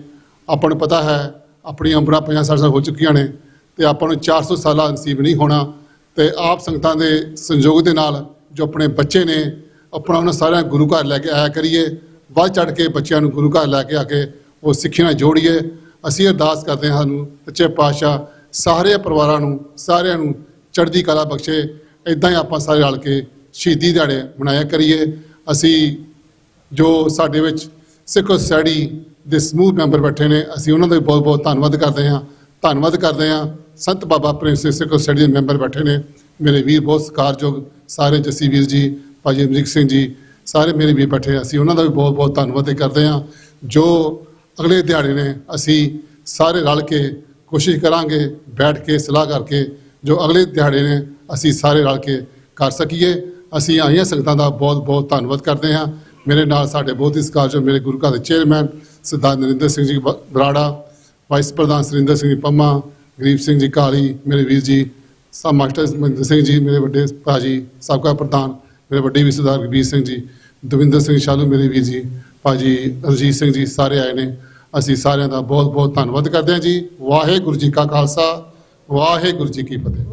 ਆਪਾਂ ਨੂੰ ਪਤਾ ਹੈ ਆਪਣੀਆਂ ਉਮਰਾਂ 50-60 ਸਾਲ ਹੋ ਚੁੱਕੀਆਂ ਨੇ, ਅਤੇ ਆਪਾਂ ਨੂੰ 400 ਸਾਲਾ ਨਸੀਬ ਨਹੀਂ ਹੋਣਾ। ਅਤੇ ਆਪ ਸੰਗਤਾਂ ਦੇ ਸੰਯੋਗ ਦੇ ਨਾਲ ਜੋ ਆਪਣੇ ਬੱਚੇ ਨੇ, ਆਪਣਾ ਉਹਨਾਂ ਸਾਰਿਆਂ ਗੁਰੂ ਘਰ ਲੈ ਕੇ ਆਇਆ ਕਰੀਏ। ਵੱਧ ਚੜ੍ਹ ਕੇ ਬੱਚਿਆਂ ਨੂੰ ਗੁਰੂ ਘਰ ਲੈ ਕੇ ਆ ਕੇ ਉਹ ਸਿੱਖੀ ਨਾਲ ਜੋੜੀਏ। ਅਸੀਂ ਅਰਦਾਸ ਕਰਦੇ ਹਾਂ ਸਾਨੂੰ ਸੱਚੇ ਪਾਤਸ਼ਾਹ ਸਾਰੇ ਪਰਿਵਾਰਾਂ ਨੂੰ, ਸਾਰਿਆਂ ਨੂੰ ਚੜ੍ਹਦੀ ਕਲਾ ਬਖਸ਼ੇ। ਇੱਦਾਂ ਹੀ ਆਪਾਂ ਸਾਰੇ ਰਲ ਕੇ ਸ਼ਹੀਦੀ ਦਿਹਾੜੇ ਮਨਾਇਆ ਕਰੀਏ। ਅਸੀਂ ਜੋ ਸਾਡੇ ਵਿੱਚ ਸਿੱਖ ਸੋਸਾਇਟੀ ਦੇ ਸਮੂਹ ਮੈਂਬਰ ਬੈਠੇ ਨੇ, ਅਸੀਂ ਉਹਨਾਂ ਦਾ ਵੀ ਬਹੁਤ ਬਹੁਤ ਧੰਨਵਾਦ ਕਰਦੇ ਹਾਂ। ਸੰਤ ਬਾਬਾ ਪ੍ਰੇਮ ਸਿੰਘ ਸਿੱਖ ਸੋਸਾਇਟੀ ਦੇ ਮੈਂਬਰ ਬੈਠੇ ਨੇ, ਮੇਰੇ ਵੀਰ ਬਹੁਤ ਸਤਿਕਾਰਯੋਗ ਸਾਰੇ, ਜੱਸੀ ਵੀਰ ਜੀ, ਭਾਜੀ ਅਮਰੀਕ ਸਿੰਘ ਜੀ, ਸਾਰੇ ਮੇਰੇ ਵੀਰ ਬੈਠੇ। ਅਸੀਂ ਉਹਨਾਂ ਦਾ ਵੀ ਬਹੁਤ ਬਹੁਤ ਧੰਨਵਾਦ ਕਰਦੇ ਹਾਂ। ਜੋ ਅਗਲੇ ਦਿਹਾੜੇ ਨੇ ਅਸੀਂ ਸਾਰੇ ਰਲ ਕੇ ਕੋਸ਼ਿਸ਼ ਕਰਾਂਗੇ, ਬੈਠ ਕੇ ਸਲਾਹ ਕਰਕੇ ਜੋ ਅਗਲੇ ਦਿਹਾੜੇ ਨੇ ਅਸੀਂ ਸਾਰੇ ਰਲ ਕੇ ਕਰ ਸਕੀਏ। ਅਸੀਂ ਆਈਆਂ ਸੰਗਤਾਂ ਦਾ ਬਹੁਤ ਬਹੁਤ ਧੰਨਵਾਦ ਕਰਦੇ ਹਾਂ। ਮੇਰੇ ਨਾਲ ਸਾਡੇ ਬਹੁਤ ਹੀ ਸਤਿਕਾਰਯੋਗ ਮੇਰੇ ਗੁਰੂ ਘਰ ਦੇ ਚੇਅਰਮੈਨ ਸਰਦਾਰ ਨਰਿੰਦਰ ਸਿੰਘ ਜੀ ਬਰਾੜਾ, ਵਾਈਸ ਪ੍ਰਧਾਨ ਸੁਰਿੰਦਰ ਸਿੰਘ ਜੀ ਪੰਮਾ, ਗਰੀਬ ਸਿੰਘ ਜੀ ਕਾਲੀ, ਮੇਰੇ ਵੀਰ ਜੀ, ਸਭ ਮਾਸਟਰ ਮਹਿੰਦਰ ਸਿੰਘ ਜੀ, ਮੇਰੇ ਵੱਡੇ ਭਾਜੀ ਸਾਬਕਾ ਪ੍ਰਧਾਨ, ਮੇਰੇ ਵੱਡੇ ਵੀ ਸਰਦਾਰ ਕਬੀਰ ਸਿੰਘ ਜੀ, ਦਵਿੰਦਰ ਸਿੰਘ ਸ਼ਾਲੂ, ਮੇਰੇ ਵੀਰ ਜੀ, ਭਾਜੀ ਅਰਜੀਤ ਸਿੰਘ ਜੀ, ਸਾਰੇ ਆਏ ਨੇ। ਅਸੀਂ ਸਾਰਿਆਂ ਦਾ ਬਹੁਤ ਬਹੁਤ ਧੰਨਵਾਦ ਕਰਦੇ ਹਾਂ ਜੀ। ਵਾਹਿਗੁਰੂ ਜੀ ਕਾ ਖਾਲਸਾ, ਵਾਹਿਗੁਰੂ ਜੀ ਕੀ ਫਤਿਹ।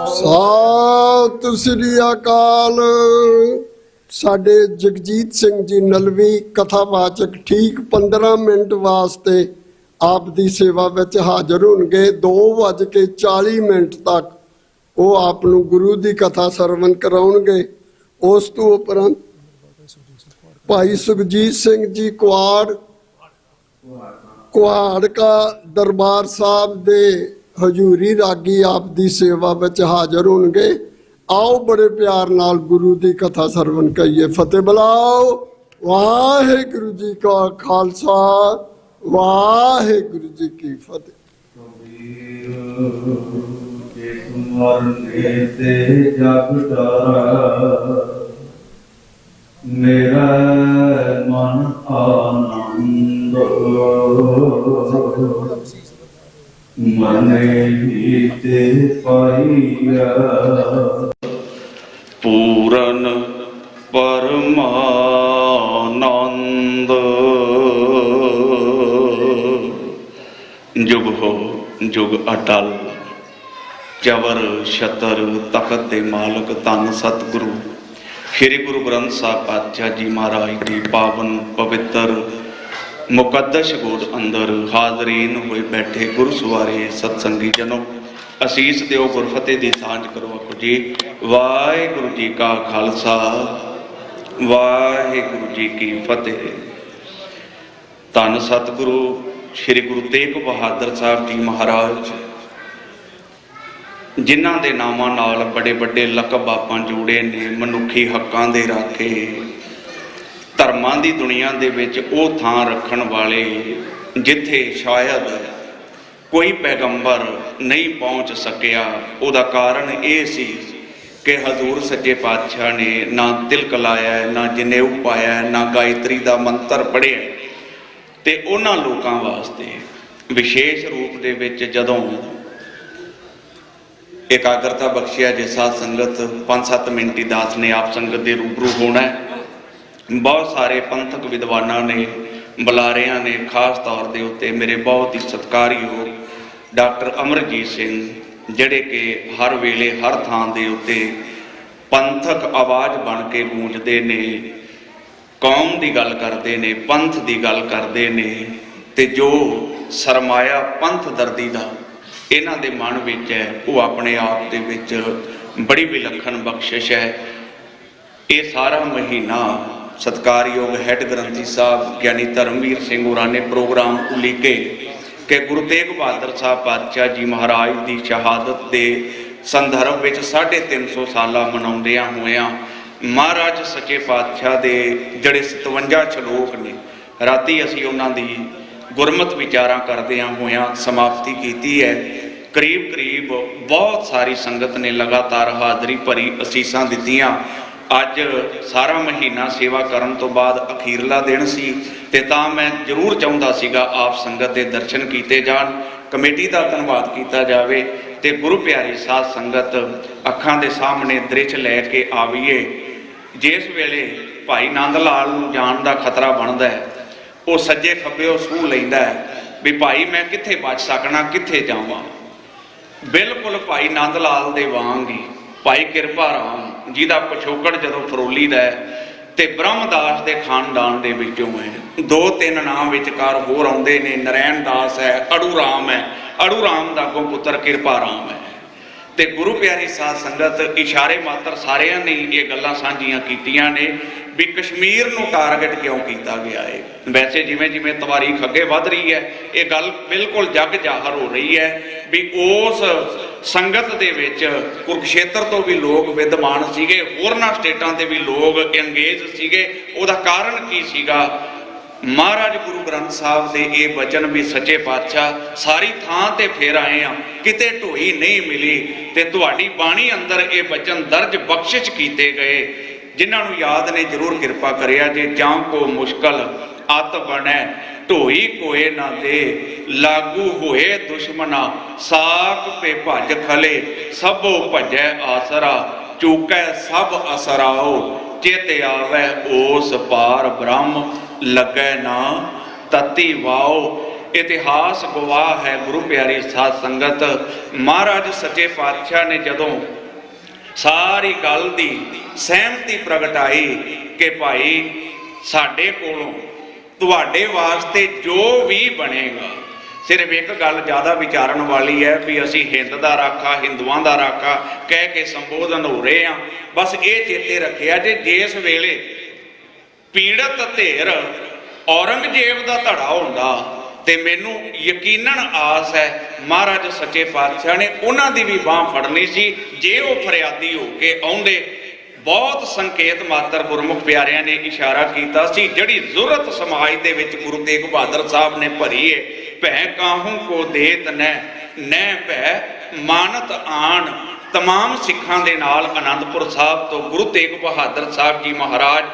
ਸਤਿ ਸ੍ਰੀ ਅਕਾਲ। ਸਾਡੇ ਜਗਜੀਤ ਸਿੰਘ ਜੀ ਨਲਵੀ ਕਥਾਵਾਚਕ ਠੀਕ 15 ਮਿੰਟ ਵਾਸਤੇ ਆਪ ਦੀ ਸੇਵਾ ਵਿੱਚ ਹਾਜ਼ਰ ਹੋਣਗੇ। 2:40 ਤੱਕ ਉਹ ਆਪ ਨੂੰ ਗੁਰੂ ਦੀ ਕਥਾ ਸਰਵਣ ਕਰਾਉਣਗੇ। ਉਸ ਤੋਂ ਉਪਰੰਤ ਭਾਈ ਸੁਖਜੀਤ ਸਿੰਘ ਜੀ ਕੁਹਾੜ ਕਾ ਦਰਬਾਰ ਸਾਹਿਬ ਦੇ ਹਜ਼ੂਰੀ ਰਾਗੀ ਆਪ ਦੀ ਸੇਵਾ ਵਿੱਚ ਹਾਜ਼ਰ ਹੋਣਗੇ। ਆਓ ਬੜੇ ਪਿਆਰ ਨਾਲ ਗੁਰੂ ਦੀ ਕਥਾ ਸਰਵਣ ਕਰੀਏ। ਫਤਿਹ ਬੁਲਾਓ। ਵਾਹਿਗੁਰੂ ਜੀ ਕਾ ਖਾਲਸਾ, ਵਾਹਿਗੁਰੂ ਜੀ ਕੀ ਫਤਿਹ। ਮਰਨੇ ਤੇ ਜਗ ਡਾਰਾ, ਮੇਰਾ ਮਨ ਆਨੰਦ ਮਨੇ ਹੀ ਤੇ ਪਾਈਆ। ਪੂਰਨ ਪਰਮਾਨੰਦ ਜੁਗ ਹੋ ਜੁਗ ਅਟਲ, ਜਬਰ ਛਤਰ ਤਖਤ ਦੇ ਮਾਲਕ ਧੰਨ ਸਤਿਗੁਰੂ ਸ੍ਰੀ ਗੁਰੂ ਗ੍ਰੰਥ ਸਾਹਿਬ ਪਾਤਸ਼ਾਹ ਜੀ ਮਹਾਰਾਜ ਦੀ ਪਾਵਨ ਪਵਿੱਤਰ ਮੁਕੱਦਸ ਗੋਦ ਅੰਦਰ ਹਾਜ਼ਰੀਨ ਹੋਏ ਬੈਠੇ ਗੁਰੂ ਸਵਾਰੇ ਸਤਸੰਗੀ ਜਨੋ, ਅਸੀਸ ਦਿਓ ਗੁਰਫਤਿਹ ਦੀ ਸਾਂਝ ਕਰੋ। ਆਖੋ ਜੀ ਵਾਹਿਗੁਰੂ ਜੀ ਕਾ ਖਾਲਸਾ, ਵਾਹਿਗੁਰੂ ਜੀ ਕੀ ਫਤਿਹ। ਧੰਨ ਸਤਿਗੁਰੂ ਸ੍ਰੀ ਗੁਰੂ ਤੇਗ ਬਹਾਦਰ ਸਾਹਿਬ ਜੀ ਮਹਾਰਾਜ, ਜਿਨ੍ਹਾਂ ਦੇ ਨਾਮਾਂ ਨਾਲ ਬੜੇ ਵੱਡੇ ਲਕਬ ਆਪਾਂ ਜੋੜੇ ਨੇ। ਮਨੁੱਖੀ ਹੱਕਾਂ ਦੇ ਰਾਖੇ, ਧਰਮਾਂ ਦੀ ਦੁਨੀਆ ਦੇ ਵਿੱਚ ਉਹ ਥਾਂ ਰੱਖਣ ਵਾਲੇ ਜਿੱਥੇ ਸ਼ਾਇਦ ਕੋਈ ਪੈਗੰਬਰ ਨਹੀਂ ਪਹੁੰਚ ਸਕਿਆ। ਉਹਦਾ ਕਾਰਨ ਇਹ ਸੀ ਕਿ ਹਜ਼ੂਰ ਸੱਚੇ ਪਾਤਸ਼ਾਹ ਨੇ ਨਾ ਤਿਲਕ ਲਾਇਆ, ਨਾ ਜਨੇਊ ਪਾਇਆ, ਨਾ ਗਾਇਤਰੀ ਦਾ ਮੰਤਰ ਪੜ੍ਹਿਆ। ਤੇ ਉਹਨਾਂ ਲੋਕਾਂ ਵਾਸਤੇ ਵਿਸ਼ੇਸ਼ ਰੂਪ ਦੇ ਵਿੱਚ ਜਦੋਂ ਇਕਾਗਰਤਾ ਬਖਸ਼ਿਆ ਜੇ ਸਾਧ ਸੰਗਤ 5-7 ਮਿੰਟ ਹੀ ਦਾਸ ਨੇ ਆਪ ਸੰਗਤ ਦੇ ਰੂਬਰੂ ਹੋਣਾ ਹੈ। ਬਹੁਤ ਸਾਰੇ ਪੰਥਕ ਵਿਦਵਾਨਾਂ ਨੇ, ਬੁਲਾਰਿਆਂ ਨੇ, ਖਾਸ ਤੌਰ ਦੇ ਉੱਤੇ ਮੇਰੇ ਬਹੁਤ ਹੀ ਸਤਿਕਾਰਯੋਗ ਡਾਕਟਰ ਅਮਰਜੀਤ ਸਿੰਘ, ਜਿਹੜੇ ਕਿ ਹਰ ਵੇਲੇ ਹਰ ਥਾਂ ਦੇ ਉੱਤੇ ਪੰਥਕ ਆਵਾਜ਼ ਬਣ ਕੇ ਗੂੰਜਦੇ ਨੇ, ਕੌਮ ਦੀ ਗੱਲ ਕਰਦੇ ਨੇ, ਪੰਥ ਦੀ ਗੱਲ ਕਰਦੇ ਨੇ। ਤੇ ਜੋ ਸਰਮਾਇਆ ਪੰਥ ਦਰਦੀ ਦਾ ਇਹਨਾਂ ਦੇ ਮਨ ਵਿੱਚ ਹੈ, ਉਹ ਆਪਣੇ ਆਪ ਦੇ ਵਿੱਚ ਬੜੀ ਵਿਲੱਖਣ ਬਖਸ਼ਿਸ਼ ਹੈ। ਇਹ ਸਾਰਾ ਮਹੀਨਾ ਸਤਿਕਾਰਯੋਗ ਹੈੱਡ ਗ੍ਰੰਥੀ ਸਾਹਿਬ ਗਿਆਨੀ ਧਰਮਵੀਰ ਸਿੰਘ ਹੋਰਾਂ ਨੇ ਪ੍ਰੋਗਰਾਮ ਉਲੀਕੇ ਕਿ ਗੁਰੂ ਤੇਗ ਬਹਾਦਰ ਸਾਹਿਬ ਪਾਤਸ਼ਾਹ ਜੀ ਮਹਾਰਾਜ ਦੀ ਸ਼ਹਾਦਤ ਦੇ ਸੰਦਰਭ ਵਿੱਚ 350 ਸਾਲਾ ਮਨਾਉਂਦਿਆਂ ਹੋਇਆਂ ਮਹਾਰਾਜ ਸੱਚੇ ਪਾਤਸ਼ਾਹ ਦੇ ਜਿਹੜੇ 57 ਸ਼ਲੋਕ ਨੇ, ਰਾਤੀ ਅਸੀਂ ਉਹਨਾਂ ਦੀ ਗੁਰਮਤਿ ਵਿਚਾਰਾਂ ਕਰਦਿਆਂ ਹੋਇਆਂ ਸਮਾਪਤੀ ਕੀਤੀ ਹੈ। ਕਰੀਬ ਬਹੁਤ ਸਾਰੀ ਸੰਗਤ ਨੇ ਲਗਾਤਾਰ ਹਾਜ਼ਰੀ ਭਰੀ, ਅਸੀਸਾਂ ਦਿੱਤੀਆਂ। ਅੱਜ ਸਾਰਾ ਮਹੀਨਾ ਸੇਵਾ ਕਰਨ ਤੋਂ ਬਾਅਦ ਅਖੀਰਲਾ ਦਿਨ ਸੀ ਤੇ ਤਾਂ ਮੈਂ ਜ਼ਰੂਰ ਚਾਹੁੰਦਾ ਸੀਗਾ ਆਪ ਸੰਗਤ ਦੇ ਦਰਸ਼ਨ ਕੀਤੇ ਜਾਣ, ਕਮੇਟੀ ਦਾ ਧੰਨਵਾਦ ਕੀਤਾ ਜਾਵੇ ਤੇ ਗੁਰੂ ਪਿਆਰੀ ਸਾਧ ਸੰਗਤ ਅੱਖਾਂ ਦੇ ਸਾਹਮਣੇ ਦ੍ਰਿਸ਼ ਲੈ ਕੇ ਆਵੀਏ। ਜਿਸ ਵੇਲੇ ਭਾਈ ਨੰਦ ਲਾਲ ਨੂੰ ਜਾਣ ਦਾ ਖਤਰਾ ਬਣਦਾ ਹੈ, ਉਹ ਸੱਜੇ ਖੱਬੇ ਸੂਹ ਲੈਂਦਾ ਹੈ ਵੀ ਭਾਈ ਮੈਂ ਕਿੱਥੇ ਬਚ ਸਕਣਾ, ਕਿੱਥੇ ਜਾਵਾਂ। ਬਿਲਕੁਲ ਭਾਈ ਨੰਦ ਲਾਲ ਦੇ ਵਾਂਗ ਹੀ ਭਾਈ ਕਿਰਪਾ ਰਾਮ, ਜਿਹਦਾ ਪਿਛੋਕੜ ਜਦੋਂ ਫਰੋਲੀ ਦਾ ਹੈ ਤੇ ਬ੍ਰਹਮਦਾਸ ਦੇ ਖਾਨਦਾਨ ਦੇ ਵਿੱਚੋਂ ਹੈ। 2-3 ਨਾਮ ਵਿਚਕਾਰ ਹੋਰ ਆਉਂਦੇ ਨੇ, ਨਰੈਣ ਦਾਸ ਹੈ, ਅੜੂ ਰਾਮ ਹੈ, ਅੜੂ ਰਾਮ ਦਾ ਅੱਗੋਂ ਪੁੱਤਰ ਕਿਰਪਾ ਰਾਮ ਹੈ। ਤੇ ਗੁਰੂ ਪਿਆਰੀ ਸਾਧ ਸੰਗਤ ਇਸ਼ਾਰੇ ਮਾਤਰ ਸਾਰਿਆਂ ਨੇ ਇਹ ਗੱਲਾਂ ਸਾਂਝੀਆਂ ਕੀਤੀਆਂ ਨੇ ਵੀ ਕਸ਼ਮੀਰ ਨੂੰ ਟਾਰਗੇਟ ਕਿਉਂ ਕੀਤਾ ਗਿਆ ਹੈ। ਵੈਸੇ ਜਿਵੇਂ ਤਵਾਰੀਖ ਅੱਗੇ ਵੱਧ ਰਹੀ ਹੈ, ਇਹ ਗੱਲ ਬਿਲਕੁਲ ਜੱਗ ਜ਼ਾਹਰ ਹੋ ਰਹੀ ਹੈ ਵੀ ਉਸ ਸੰਗਤ ਦੇ ਵਿੱਚ ਕੁਰੂਕਸ਼ੇਤਰ ਤੋਂ ਵੀ ਲੋਕ ਵਿਦਵਾਨ ਸੀਗੇ, ਹੋਰਨਾਂ ਸਟੇਟਾਂ ਦੇ ਵੀ ਲੋਕ ਇੰਗੇਜ ਸੀਗੇ। ਉਹਦਾ ਕਾਰਨ ਕੀ ਸੀਗਾ? ਮਹਾਰਾਜ ਗੁਰੂ ਗ੍ਰੰਥ ਸਾਹਿਬ ਦੇ ਇਹ ਬਚਨ ਵੀ ਸੱਚੇ ਪਾਤਸ਼ਾਹ ਸਾਰੀ ਥਾਂ ਤੇ ਫੇਰ ਆਏ ਆ, ਕਿਤੇ ਢੋਈ ਨਹੀਂ ਮਿਲੀ ਤੇ ਤੁਹਾਡੀ ਬਾਣੀ ਅੰਦਰ ਇਹ ਬਚਨ ਦਰਜ ਬਖਸ਼ਿਸ਼ ਕੀਤੇ ਗਏ। ਜਿਨ੍ਹਾਂ ਨੂੰ ਯਾਦ ਨੇ ਜ਼ਰੂਰ ਕਿਰਪਾ ਕਰਿਆ ਜੇ। ਜਾਂ ਕੋ ਮੁਸ਼ਕਲ ਅਤ ਬਣੈ ਢੋਈ ਕੋਏ ਨਾ ਦੇ, ਲਾਗੂ ਹੋਏ ਦੁਸ਼ਮਨਾ ਸਾਕ ਪੇ ਭਜ ਖਲੇ, ਸਭੋ ਭਜੈ ਆਸਰਾ ਚੂਕੈ ਸਭ ਅਸਰਾਓ, ਚੇਤੇ ਆਵੈ ਉਸ ਪਾਰ ਬ੍ਰਹਮ ਲੱਗੈ ਨਾ ਤਤੀ ਵਾਓ। ਇਤਿਹਾਸ ਗਵਾਹ ਹੈ ਗੁਰੂ ਪਿਆਰੀ ਸਾਧ ਸੰਗਤ, ਮਹਾਰਾਜ ਸੱਚੇ ਪਾਤਸ਼ਾਹ ਨੇ ਜਦੋਂ ਸਾਰੀ ਗੱਲ ਦੀ ਸਹਿਮਤੀ ਪ੍ਰਗਟਾਈ ਕਿ ਭਾਈ ਸਾਡੇ ਕੋਲੋਂ ਤੁਹਾਡੇ ਵਾਸਤੇ ਜੋ ਵੀ ਬਣੇਗਾ। ਸਿਰਫ ਇੱਕ ਗੱਲ ਜ਼ਿਆਦਾ ਵਿਚਾਰਨ ਵਾਲੀ ਹੈ ਵੀ ਅਸੀਂ ਹਿੰਦ ਦਾ ਰਾਖਾ, ਹਿੰਦੂਆਂ ਦਾ ਰਾਖਾ ਕਹਿ ਕੇ ਸੰਬੋਧਨ ਹੋ ਰਹੇ ਹਾਂ। ਬਸ ਇਹ ਚੇਤੇ ਰੱਖਿਆ ਜੇ ਜਿਸ ਵੇਲੇ ਪੀੜਤ ਧਿਰ ਔਰੰਗਜ਼ੇਬ ਦਾ ਧੜਾ ਹੁੰਦਾ ਤੇ ਮੈਨੂੰ ਯਕੀਨਨ ਆਸ ਹੈ ਮਹਾਰਾਜ ਸੱਚੇ ਪਾਤਸ਼ਾਹ ਨੇ ਉਹਨਾਂ ਦੀ ਵੀ ਬਾਹ ਫੜਨੀ ਸੀ ਜੇ ਉਹ ਫਰਿਆਦੀ ਹੋ ਕੇ ਆਉਂਦੇ। ਬਹੁਤ ਸੰਕੇਤ ਮਾਤਰ ਗੁਰਮੁਖ ਪਿਆਰਿਆਂ ਨੇ ਇਸ਼ਾਰਾ ਕੀਤਾ ਸੀ। ਜਿਹੜੀ ਜ਼ਰੂਰਤ ਸਮਾਜ ਦੇ ਵਿੱਚ ਗੁਰੂ ਤੇਗ ਬਹਾਦਰ ਸਾਹਿਬ ਨੇ ਭਰੀ ਹੈ, ਭੈ ਕਾਹੂ ਕੋ ਦੇਤ ਨੈ ਭੈ ਮਾਨਤ ਆਣ। तमाम ਸਿੱਖਾਂ ਦੇ ਨਾਲ ਆਨੰਦਪੁਰ ਸਾਹਿਬ ਤੋਂ ਗੁਰੂ ਤੇਗ ਬਹਾਦਰ ਸਾਹਿਬ ਜੀ ਮਹਾਰਾਜ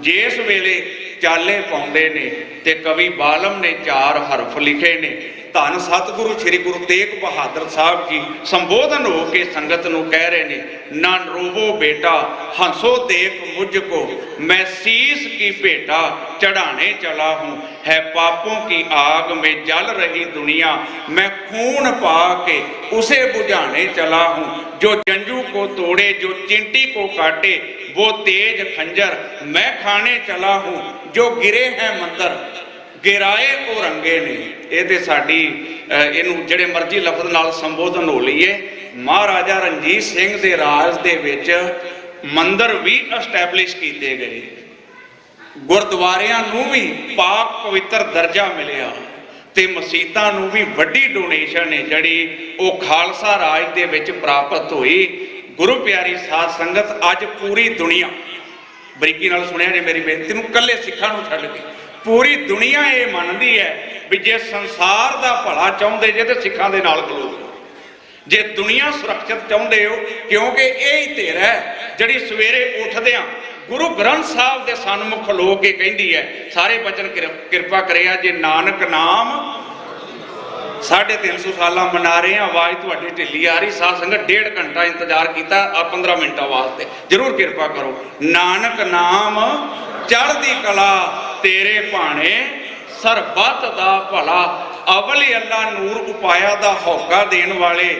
ਜਿਸ ਵੇਲੇ ਚਾਲੇ ਪਾਉਂਦੇ ਨੇ ਤੇ ਕਵੀ ਬਾਲਮ ਨੇ 4 ਹਰਫ ਲਿਖੇ ਨੇ। ਧੰਨ ਸਤਿਗੁਰੂ ਸ੍ਰੀ ਗੁਰੂ ਤੇਗ ਬਹਾਦਰ ਸਾਹਿਬ ਜੀ ਸੰਬੋਧਨ ਹੋ ਕੇ ਸੰਗਤ ਨੂੰ ਕਹਿ ਰਹੇ ਨੇ, ਨਾ ਰੋਵੋ ਬੇਟਾ ਹੰਸੋ ਦੇਖ ਮੁਝ ਕੋ मैं शीश की भेटा चढ़ाने चला हूँ। है पापों की आग में जल रही दुनिया, मैं खून पा के उसे बुझाने चला हूँ। जो जंजू को तोड़े, जो चिंटी को काटे, वो तेज खंजर मैं खाने चला हूँ। जो गिरे हैं मंदिर गिराए ओ रंगे ने। ये ते साडी इनू जिहड़े मर्जी लफ्ज़ नाल संबोधन हो लईए। महाराजा रणजीत सिंह दे राज दे विच मंदिर भी एस्टैबलिश किए गए, गुरुद्वारियां नूं भी पाक पवित्र दर्जा मिलिया ते मसीतां नूं भी वड्डी डोनेशन है जिहड़ी वो खालसा राज दे विच प्राप्त हुई। गुरु प्यारी साध संगत अज पूरी दुनिया बरीकी नाल सुनिया जे मेरी बेनती नूं कल्ले सिखां नूं छड्ड के पूरी दुनिया ये मनदी है भी जे संसार दा भला चाहुंदे जे ते सिखां दे नाल खलो, जे दुनिया सुरक्षित चाहुंदे हो क्योंकि यही धिर है जिहड़ी सवेरे उठदियां गुरु ग्रंथ साहब दे सन्मुख खलो के कहंदी है, सारे बचन किरपा करिया जे नानक नाम 350 साल मना रहे हैं। आवाज़ तुहाडी ढिली आ रही, साध संगत 1.5 घंटा इंतजार किया, 15 मिनटां वास्ते जरूर किरपा करो। नानक नाम चढ़दी कला तेरे भाणे सरबत दा भला। अवल अल्लाह नूर उपाया दा होका देण वाले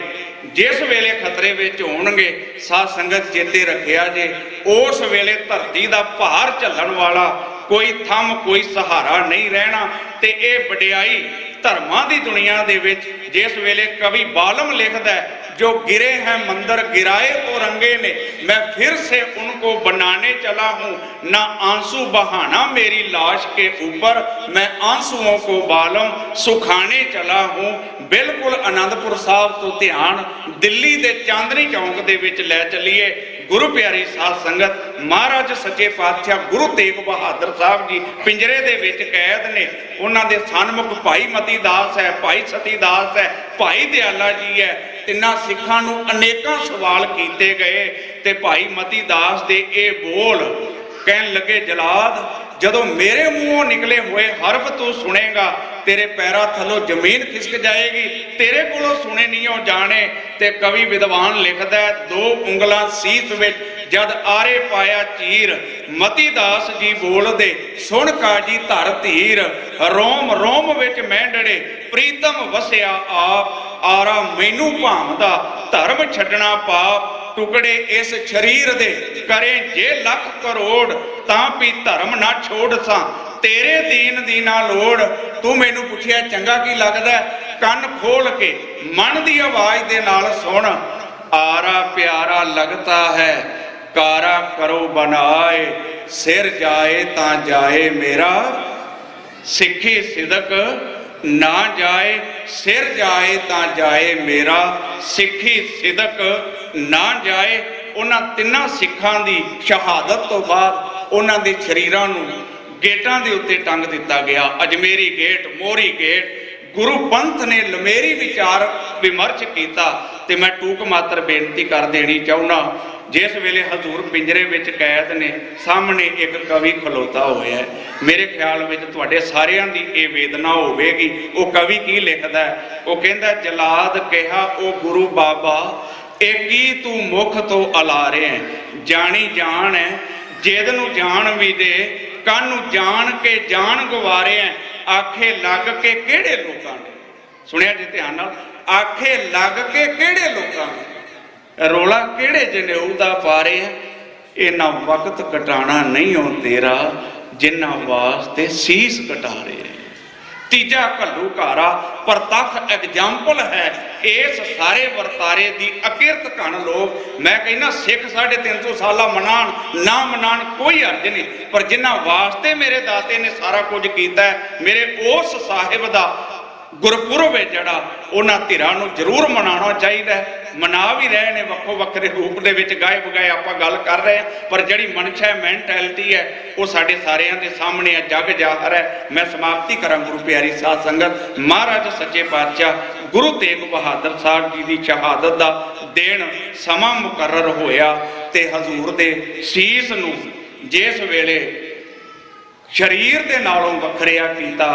जिस वेले खतरे विच होणगे साध संगत चेते रखिया जे उस वेले धरती दा भार झल्लण वाला कोई थम कोई सहारा नहीं रहना। ते ये वडियाई धर्मां दी दुनिया दे विच जिस वेले कवि बालम लिखदा है, जो गिरे हैं मंदिर गिराए तो रंगे ने, मैं फिर से उनको बनाने चला हूँ। ना आंसू बहाना मेरी लाश के ऊपर, मैं आंसुओं को बालम सुखाने चला हूँ। बिल्कुल आनंदपुर साहब तो ध्यान दिल्ली दे चांदनी चौक दे विच लै चलीए। गुरु प्यारी साध संगत महाराज सच्चे पातशाह गुरु तेग बहादुर साहब जी पिंजरे दे विच कैद ने। उन्हां दे सन्मुख भाई मती दास है, भाई सती दास है, भाई दयाला जी है। तिन्हां सिखां नूं अनेकां सवाल कीते गए ते भाई मती दास दे ये बोल कहन लगे, जलाद जदों मेरे मुंहों निकले हुए हरफ तू सुनेगा तेरे पैरां थल्लों जमीन खिसक जाएगी, तेरे कोलों सुने नहीं हो जाने। ते कवि विद्वान लिखदा है, 2 उंगलां सीस विच जद आरे पाया चीर, मती दास जी बोलदे सुन काजी धर धीर। रोम रोम विच मैंडड़े प्रीतम वसिया आप, आरा मैनू भावदा धर्म छड्डना पाप। टुकड़े इस शरीर दे करे जे लख करोड़, तां भी धर्म ना छोड़ सा तेरे दीन दी ना लोड़। तू मैनू पुछिया चंगा की लगदा, कन खोल के मन दी आवाज दे नाल सुन। आरा प्यारा लगता है कारा करो बनाए, सिर जाए ता जाए मेरा सिक्खी सिदक ना जाए, सिर जाए ता जाए मेरा सिक्खी सिदक ना जाए। उन्हां तिन्हां सिखां दी शहादत तो बाद उन्हां दे शरीरां नूं गेटां दे उत्ते टंग दिता गया। अजमेरी गेट, मोहरी गेट। गुरु पंथ ने लमेरी विचार विमर्श किया। ते मैं टूक मात्र बेनती कर देनी चाहुंदा, जिस वेले हजूर पिंजरे विच कैद ने सामने एक कवि खलोता होया है, मेरे ख्याल में तुहाडे सारियां दी ये वेदना होवेगी। वो कवि की लिखदा है, वो कहंदा जलाद कहा ओ गुरु बाबा, एकी तू मुख तो अलारे जानी जान है, जिद नूं जान भी दे कानू जान के जान गवारे हैं। आखे लग के केड़े लोकां ने, सुनिया जी ध्यान नाल, आखे लग के केड़े लोकां ने, ਰੋਲਾ ਕਿਹੜੇ ਜਨੇਊ ਦਾ ਪਾਰੇ ਇਹਨਾਂ ਵਕਤ ਕਟਾਣਾ ਨਹੀਂ ਹੋ ਤੇਰਾ ਜਿਨ੍ਹਾਂ ਵਾਸਤੇ ਸੀਸ ਕਟਾਰੇ। ਤੀਜਾ ਘੱਲੂ ਘਾਰਾ ਪ੍ਰਤੱਖ ਐਗਜ਼ਾਮਪਲ ਹੈ ਇਸ ਸਾਰੇ ਵਰਤਾਰੇ ਦੀ ਅਕਿਰਤ ਘਣ ਲੋਕ। ਮੈਂ ਕਹਿੰਦਾ ਸਿੱਖ 350 ਸਾਲਾ ਮਨਾਣ ਨਾ ਮਨਾਣ ਕੋਈ ਅਰਜ਼ ਨਹੀਂ, ਪਰ ਜਿਨ੍ਹਾਂ ਵਾਸਤੇ ਮੇਰੇ ਦਾਤੇ ਨੇ ਸਾਰਾ ਕੁਝ ਕੀਤਾ ਮੇਰੇ ਉਸ ਸਾਹਿਬ ਦਾ ਗੁਰਪੁਰਬ ਹੈ ਜਿਹੜਾ ਉਹਨਾਂ ਧਿਰਾਂ ਨੂੰ ਜ਼ਰੂਰ ਮਨਾਉਣਾ ਚਾਹੀਦਾ ਹੈ। ਮਨਾ ਵੀ ਰਹੇ ਨੇ ਵੱਖੋ ਵੱਖਰੇ ਰੂਪ ਦੇ ਵਿੱਚ, ਗਾਏ ਬਗਾਏ ਆਪਾਂ ਗੱਲ ਕਰ ਰਹੇ ਹਾਂ, ਪਰ ਜਿਹੜੀ ਮਨਸ਼ਾ ਹੈ ਮੈਂਟੈਲਿਟੀ ਹੈ ਉਹ ਸਾਡੇ ਸਾਰਿਆਂ ਦੇ ਸਾਹਮਣੇ ਜੱਗ ਜ਼ਾਹਰ ਹੈ। ਮੈਂ ਸਮਾਪਤੀ ਕਰਾਂ ਗੁਰੂ ਪਿਆਰੀ ਸਾਧ ਸੰਗਤ, ਮਹਾਰਾਜ ਸੱਚੇ ਪਾਤਸ਼ਾਹ ਗੁਰੂ ਤੇਗ ਬਹਾਦਰ ਸਾਹਿਬ ਜੀ ਦੀ ਸ਼ਹਾਦਤ ਦਾ ਦਿਨ ਸਮਾਂ ਮੁਕਰਰ ਹੋਇਆ ਤੇ ਹਜ਼ੂਰ ਦੇ ਸੀਸ ਨੂੰ ਜਿਸ ਵੇਲੇ ਸ਼ਰੀਰ ਦੇ ਨਾਲੋਂ ਵੱਖਰਿਆ ਕੀਤਾ,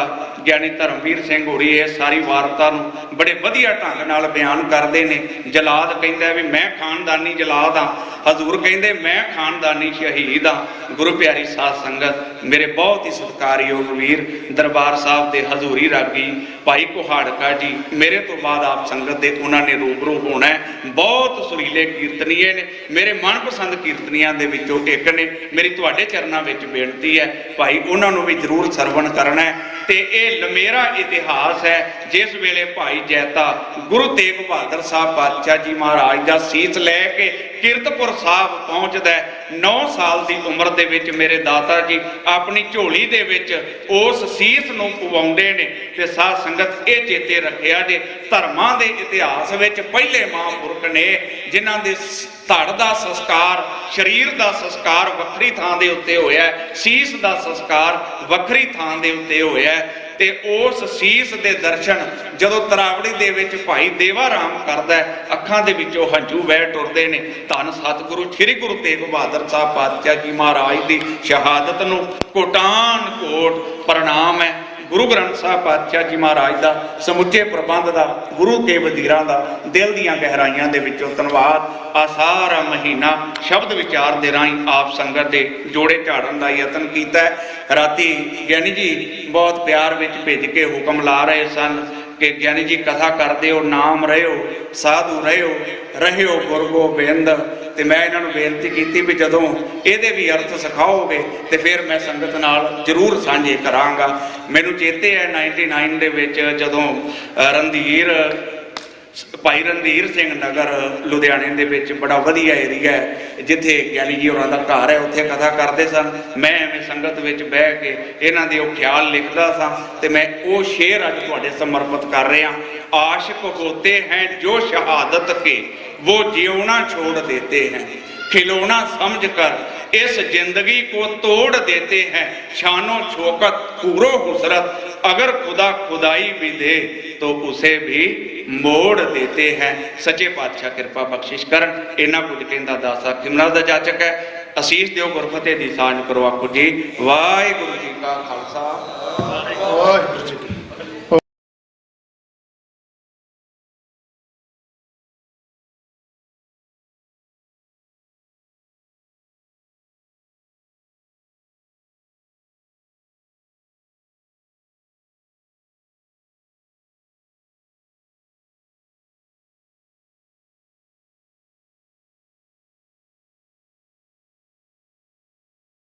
ਗਿਆਨੀ ਧਰਮਵੀਰ ਸਿੰਘ ਹੋਰੀ ਇਹ ਸਾਰੀ ਵਾਰਤਾ ਨੂੰ ਬੜੇ ਵਧੀਆ ਢੰਗ ਨਾਲ ਬਿਆਨ ਕਰਦੇ ਨੇ। ਜਲਾਦ ਕਹਿੰਦਾ ਵੀ ਮੈਂ ਖਾਨਦਾਨੀ ਜਲਾਦ ਹਾਂ, ਹਜ਼ੂਰ ਕਹਿੰਦੇ ਮੈਂ ਖਾਨਦਾਨੀ ਸ਼ਹੀਦ ਹਾਂ। ਗੁਰੂ ਪਿਆਰੀ ਸਾਧ ਸੰਗਤ, ਮੇਰੇ ਬਹੁਤ ਹੀ ਸਤਿਕਾਰਯੋਗ ਵੀਰ ਦਰਬਾਰ ਸਾਹਿਬ ਦੇ ਹਜ਼ੂਰੀ ਰਾਗੀ ਭਾਈ ਕੁਹਾੜਕਾ ਜੀ, ਮੇਰੇ ਤੋਂ ਬਾਅਦ ਆਪ ਸੰਗਤ ਦੇ ਉਹਨਾਂ ਨੇ ਰੂਬਰੂ ਹੋਣਾ ਹੈ। ਬਹੁਤ ਸੁਰੀਲੇ ਕੀਰਤਨੀਏ ਨੇ, ਮੇਰੇ ਮਨਪਸੰਦ ਕੀਰਤਨੀਆਂ ਦੇ ਵਿੱਚੋਂ ਇੱਕ ਨੇ। ਮੇਰੀ ਤੁਹਾਡੇ ਚਰਨਾਂ ਵਿੱਚ ਬੇਨਤੀ ਹੈ ਭਾਈ ਉਹਨਾਂ ਨੂੰ ਵੀ ਜ਼ਰੂਰ ਸਰਵਣ ਕਰਨਾ ਹੈ। ਤੇ ਇਹ ਲੰਮੇਰਾ ਇਤਿਹਾਸ ਹੈ ਜਿਸ ਵੇਲੇ ਭਾਈ ਜੈਤਾ ਗੁਰੂ ਤੇਗ ਬਹਾਦਰ ਸਾਹਿਬ ਪਾਤਸ਼ਾਹ ਜੀ ਮਹਾਰਾਜ ਦਾ ਸੀਸ ਲੈ ਕੇ ਕੀਰਤਪੁਰ ਸਾਹਿਬ ਪਹੁੰਚਦਾ ਹੈ। 9 ਸਾਲ ਦੀ ਉਮਰ ਦੇ ਵਿੱਚ ਮੇਰੇ ਦਾਤਾ ਜੀ ਆਪਣੀ ਝੋਲੀ ਦੇ ਵਿੱਚ ਉਸ ਸੀਸ ਨੂੰ ਪਵਾਉਂਦੇ ਨੇ। ਤੇ ਸਾਧ ਸੰਗਤ ਇਹ ਚੇਤੇ ਰੱਖਿਆ ਜੇ ਧਰਮਾਂ ਦੇ ਇਤਿਹਾਸ ਵਿੱਚ ਪਹਿਲੇ ਮਹਾਂਪੁਰਖ ਨੇ ਜਿਨ੍ਹਾਂ ਦੇ ਧੜ ਦਾ ਸੰਸਕਾਰ, ਸਰੀਰ ਦਾ ਸੰਸਕਾਰ ਵੱਖਰੀ ਥਾਂ ਦੇ ਉੱਤੇ ਹੋਇਆ, ਸੀਸ ਦਾ ਸੰਸਕਾਰ ਵੱਖਰੀ ਥਾਂ ਦੇ ਉੱਤੇ ਹੋਇਆ। ਤੇ ਉਸ ਸੀਸ ਦੇ ਦਰਸ਼ਨ ਜਦੋਂ ਤਰਾਵੜੀ ਦੇ ਵਿੱਚ ਭਾਈ ਦੇਵਾ ਰਾਮ ਕਰਦਾ, ਅੱਖਾਂ ਦੇ ਵਿੱਚੋਂ ਹੰਝੂ ਵਹਿ ਟੁਰਦੇ ਨੇ। ਧੰਨ ਸਤਿਗੁਰੂ ਸ੍ਰੀ ਗੁਰੂ ਤੇਗ ਬਹਾਦਰ ਸਾਹਿਬ ਪਾਤਸ਼ਾਹ ਜੀ ਮਹਾਰਾਜ ਦੀ ਸ਼ਹਾਦਤ ਨੂੰ ਕੋਟਾਨ ਕੋਟ ਪ੍ਰਣਾਮ ਹੈ। ਗੁਰੂ ਗ੍ਰੰਥ ਸਾਹਿਬ ਪਾਤਸ਼ਾਹ ਜੀ ਮਹਾਰਾਜ ਦਾ, ਸਮੁੱਚੇ ਪ੍ਰਬੰਧ ਦਾ, ਗੁਰੂ ਕੇ ਵਜ਼ੀਰਾਂ ਦਾ ਦਿਲ ਦੀਆਂ ਗਹਿਰਾਈਆਂ ਦੇ ਵਿੱਚੋਂ ਧੰਨਵਾਦ। ਆ ਸਾਰਾ ਮਹੀਨਾ ਸ਼ਬਦ ਵਿਚਾਰ ਦੇ ਰਾਹੀਂ ਆਪ ਸੰਗਤ ਦੇ ਜੋੜੇ ਝਾੜਨ ਦਾ ਯਤਨ ਕੀਤਾ। ਰਾਤੀ ਗਿਆਨੀ ਜੀ ਬਹੁਤ ਪਿਆਰ ਵਿੱਚ ਭਿੱਜ ਕੇ ਹੁਕਮ ਲਾ ਰਹੇ ਸਨ ਕਿ ਗਿਆਨੀ ਜੀ ਕਥਾ ਕਰਦੇ ਹੋ, ਨਾਮ ਰਹਿਓ, ਸਾਧੂ ਰਹਿਓ ਗੁਰੂ ਗੋਬਿੰਦ। ਤੇ ਮੈਂ ਇਹਨਾਂ ਨੂੰ ਬੇਨਤੀ ਕੀਤੀ ਵੀ ਜਦੋਂ ਇਹਦੇ ਵੀ ਅਰਥ ਸਿਖਾਓਗੇ ਤੇ ਫਿਰ ਮੈਂ ਸੰਗਤ ਨਾਲ ਜ਼ਰੂਰ ਸਾਂਝੇ ਕਰਾਂਗਾ। ਮੈਨੂੰ ਚੇਤੇ ਹੈ 99 ਦੇ ਵਿੱਚ ਜਦੋਂ ਭਾਈ ਰਣਧੀਰ ਸਿੰਘ ਨਗਰ ਲੁਧਿਆਣੇ ਦੇ ਵਿੱਚ ਬੜਾ ਵਧੀਆ ਏਰੀਆ ਹੈ ਜਿੱਥੇ ਗਿਆਨੀ ਜੀ ਹੋਰਾਂ ਦਾ ਘਰ ਹੈ, ਉੱਥੇ ਕਥਾ ਕਰਦੇ ਸਨ। ਮੈਂ ਐਵੇਂ ਸੰਗਤ ਵਿੱਚ ਬਹਿ ਕੇ ਇਹਨਾਂ ਦੇ ਉਹ ਖਿਆਲ ਲਿਖਦਾ ਸਾਂ ਤੇ ਮੈਂ ਉਹ ਸ਼ੇਰ ਅੱਜ ਤੁਹਾਡੇ ਸਮਰਪਿਤ ਕਰ ਰਿਹਾ। आशिक होते हैं जो शहादत के वो जीवना छोड़ देते हैं, खिलौना समझकर इस जिंदगी को तोड़ देते हैं, शानो शौकत पूरो हुसरत अगर खुदा खुदाई भी दे तो उसे भी मोड़ देते हैं। सच्चे पातशाह कृपा बख्शिश करन। इन्ना कुछ कहंदा दासा किमना दा जाचक है। असीस दिओ गुरफतेह दी साझ करो आखो जी वाहिगुरू जी का खालसा वाहिगुरू।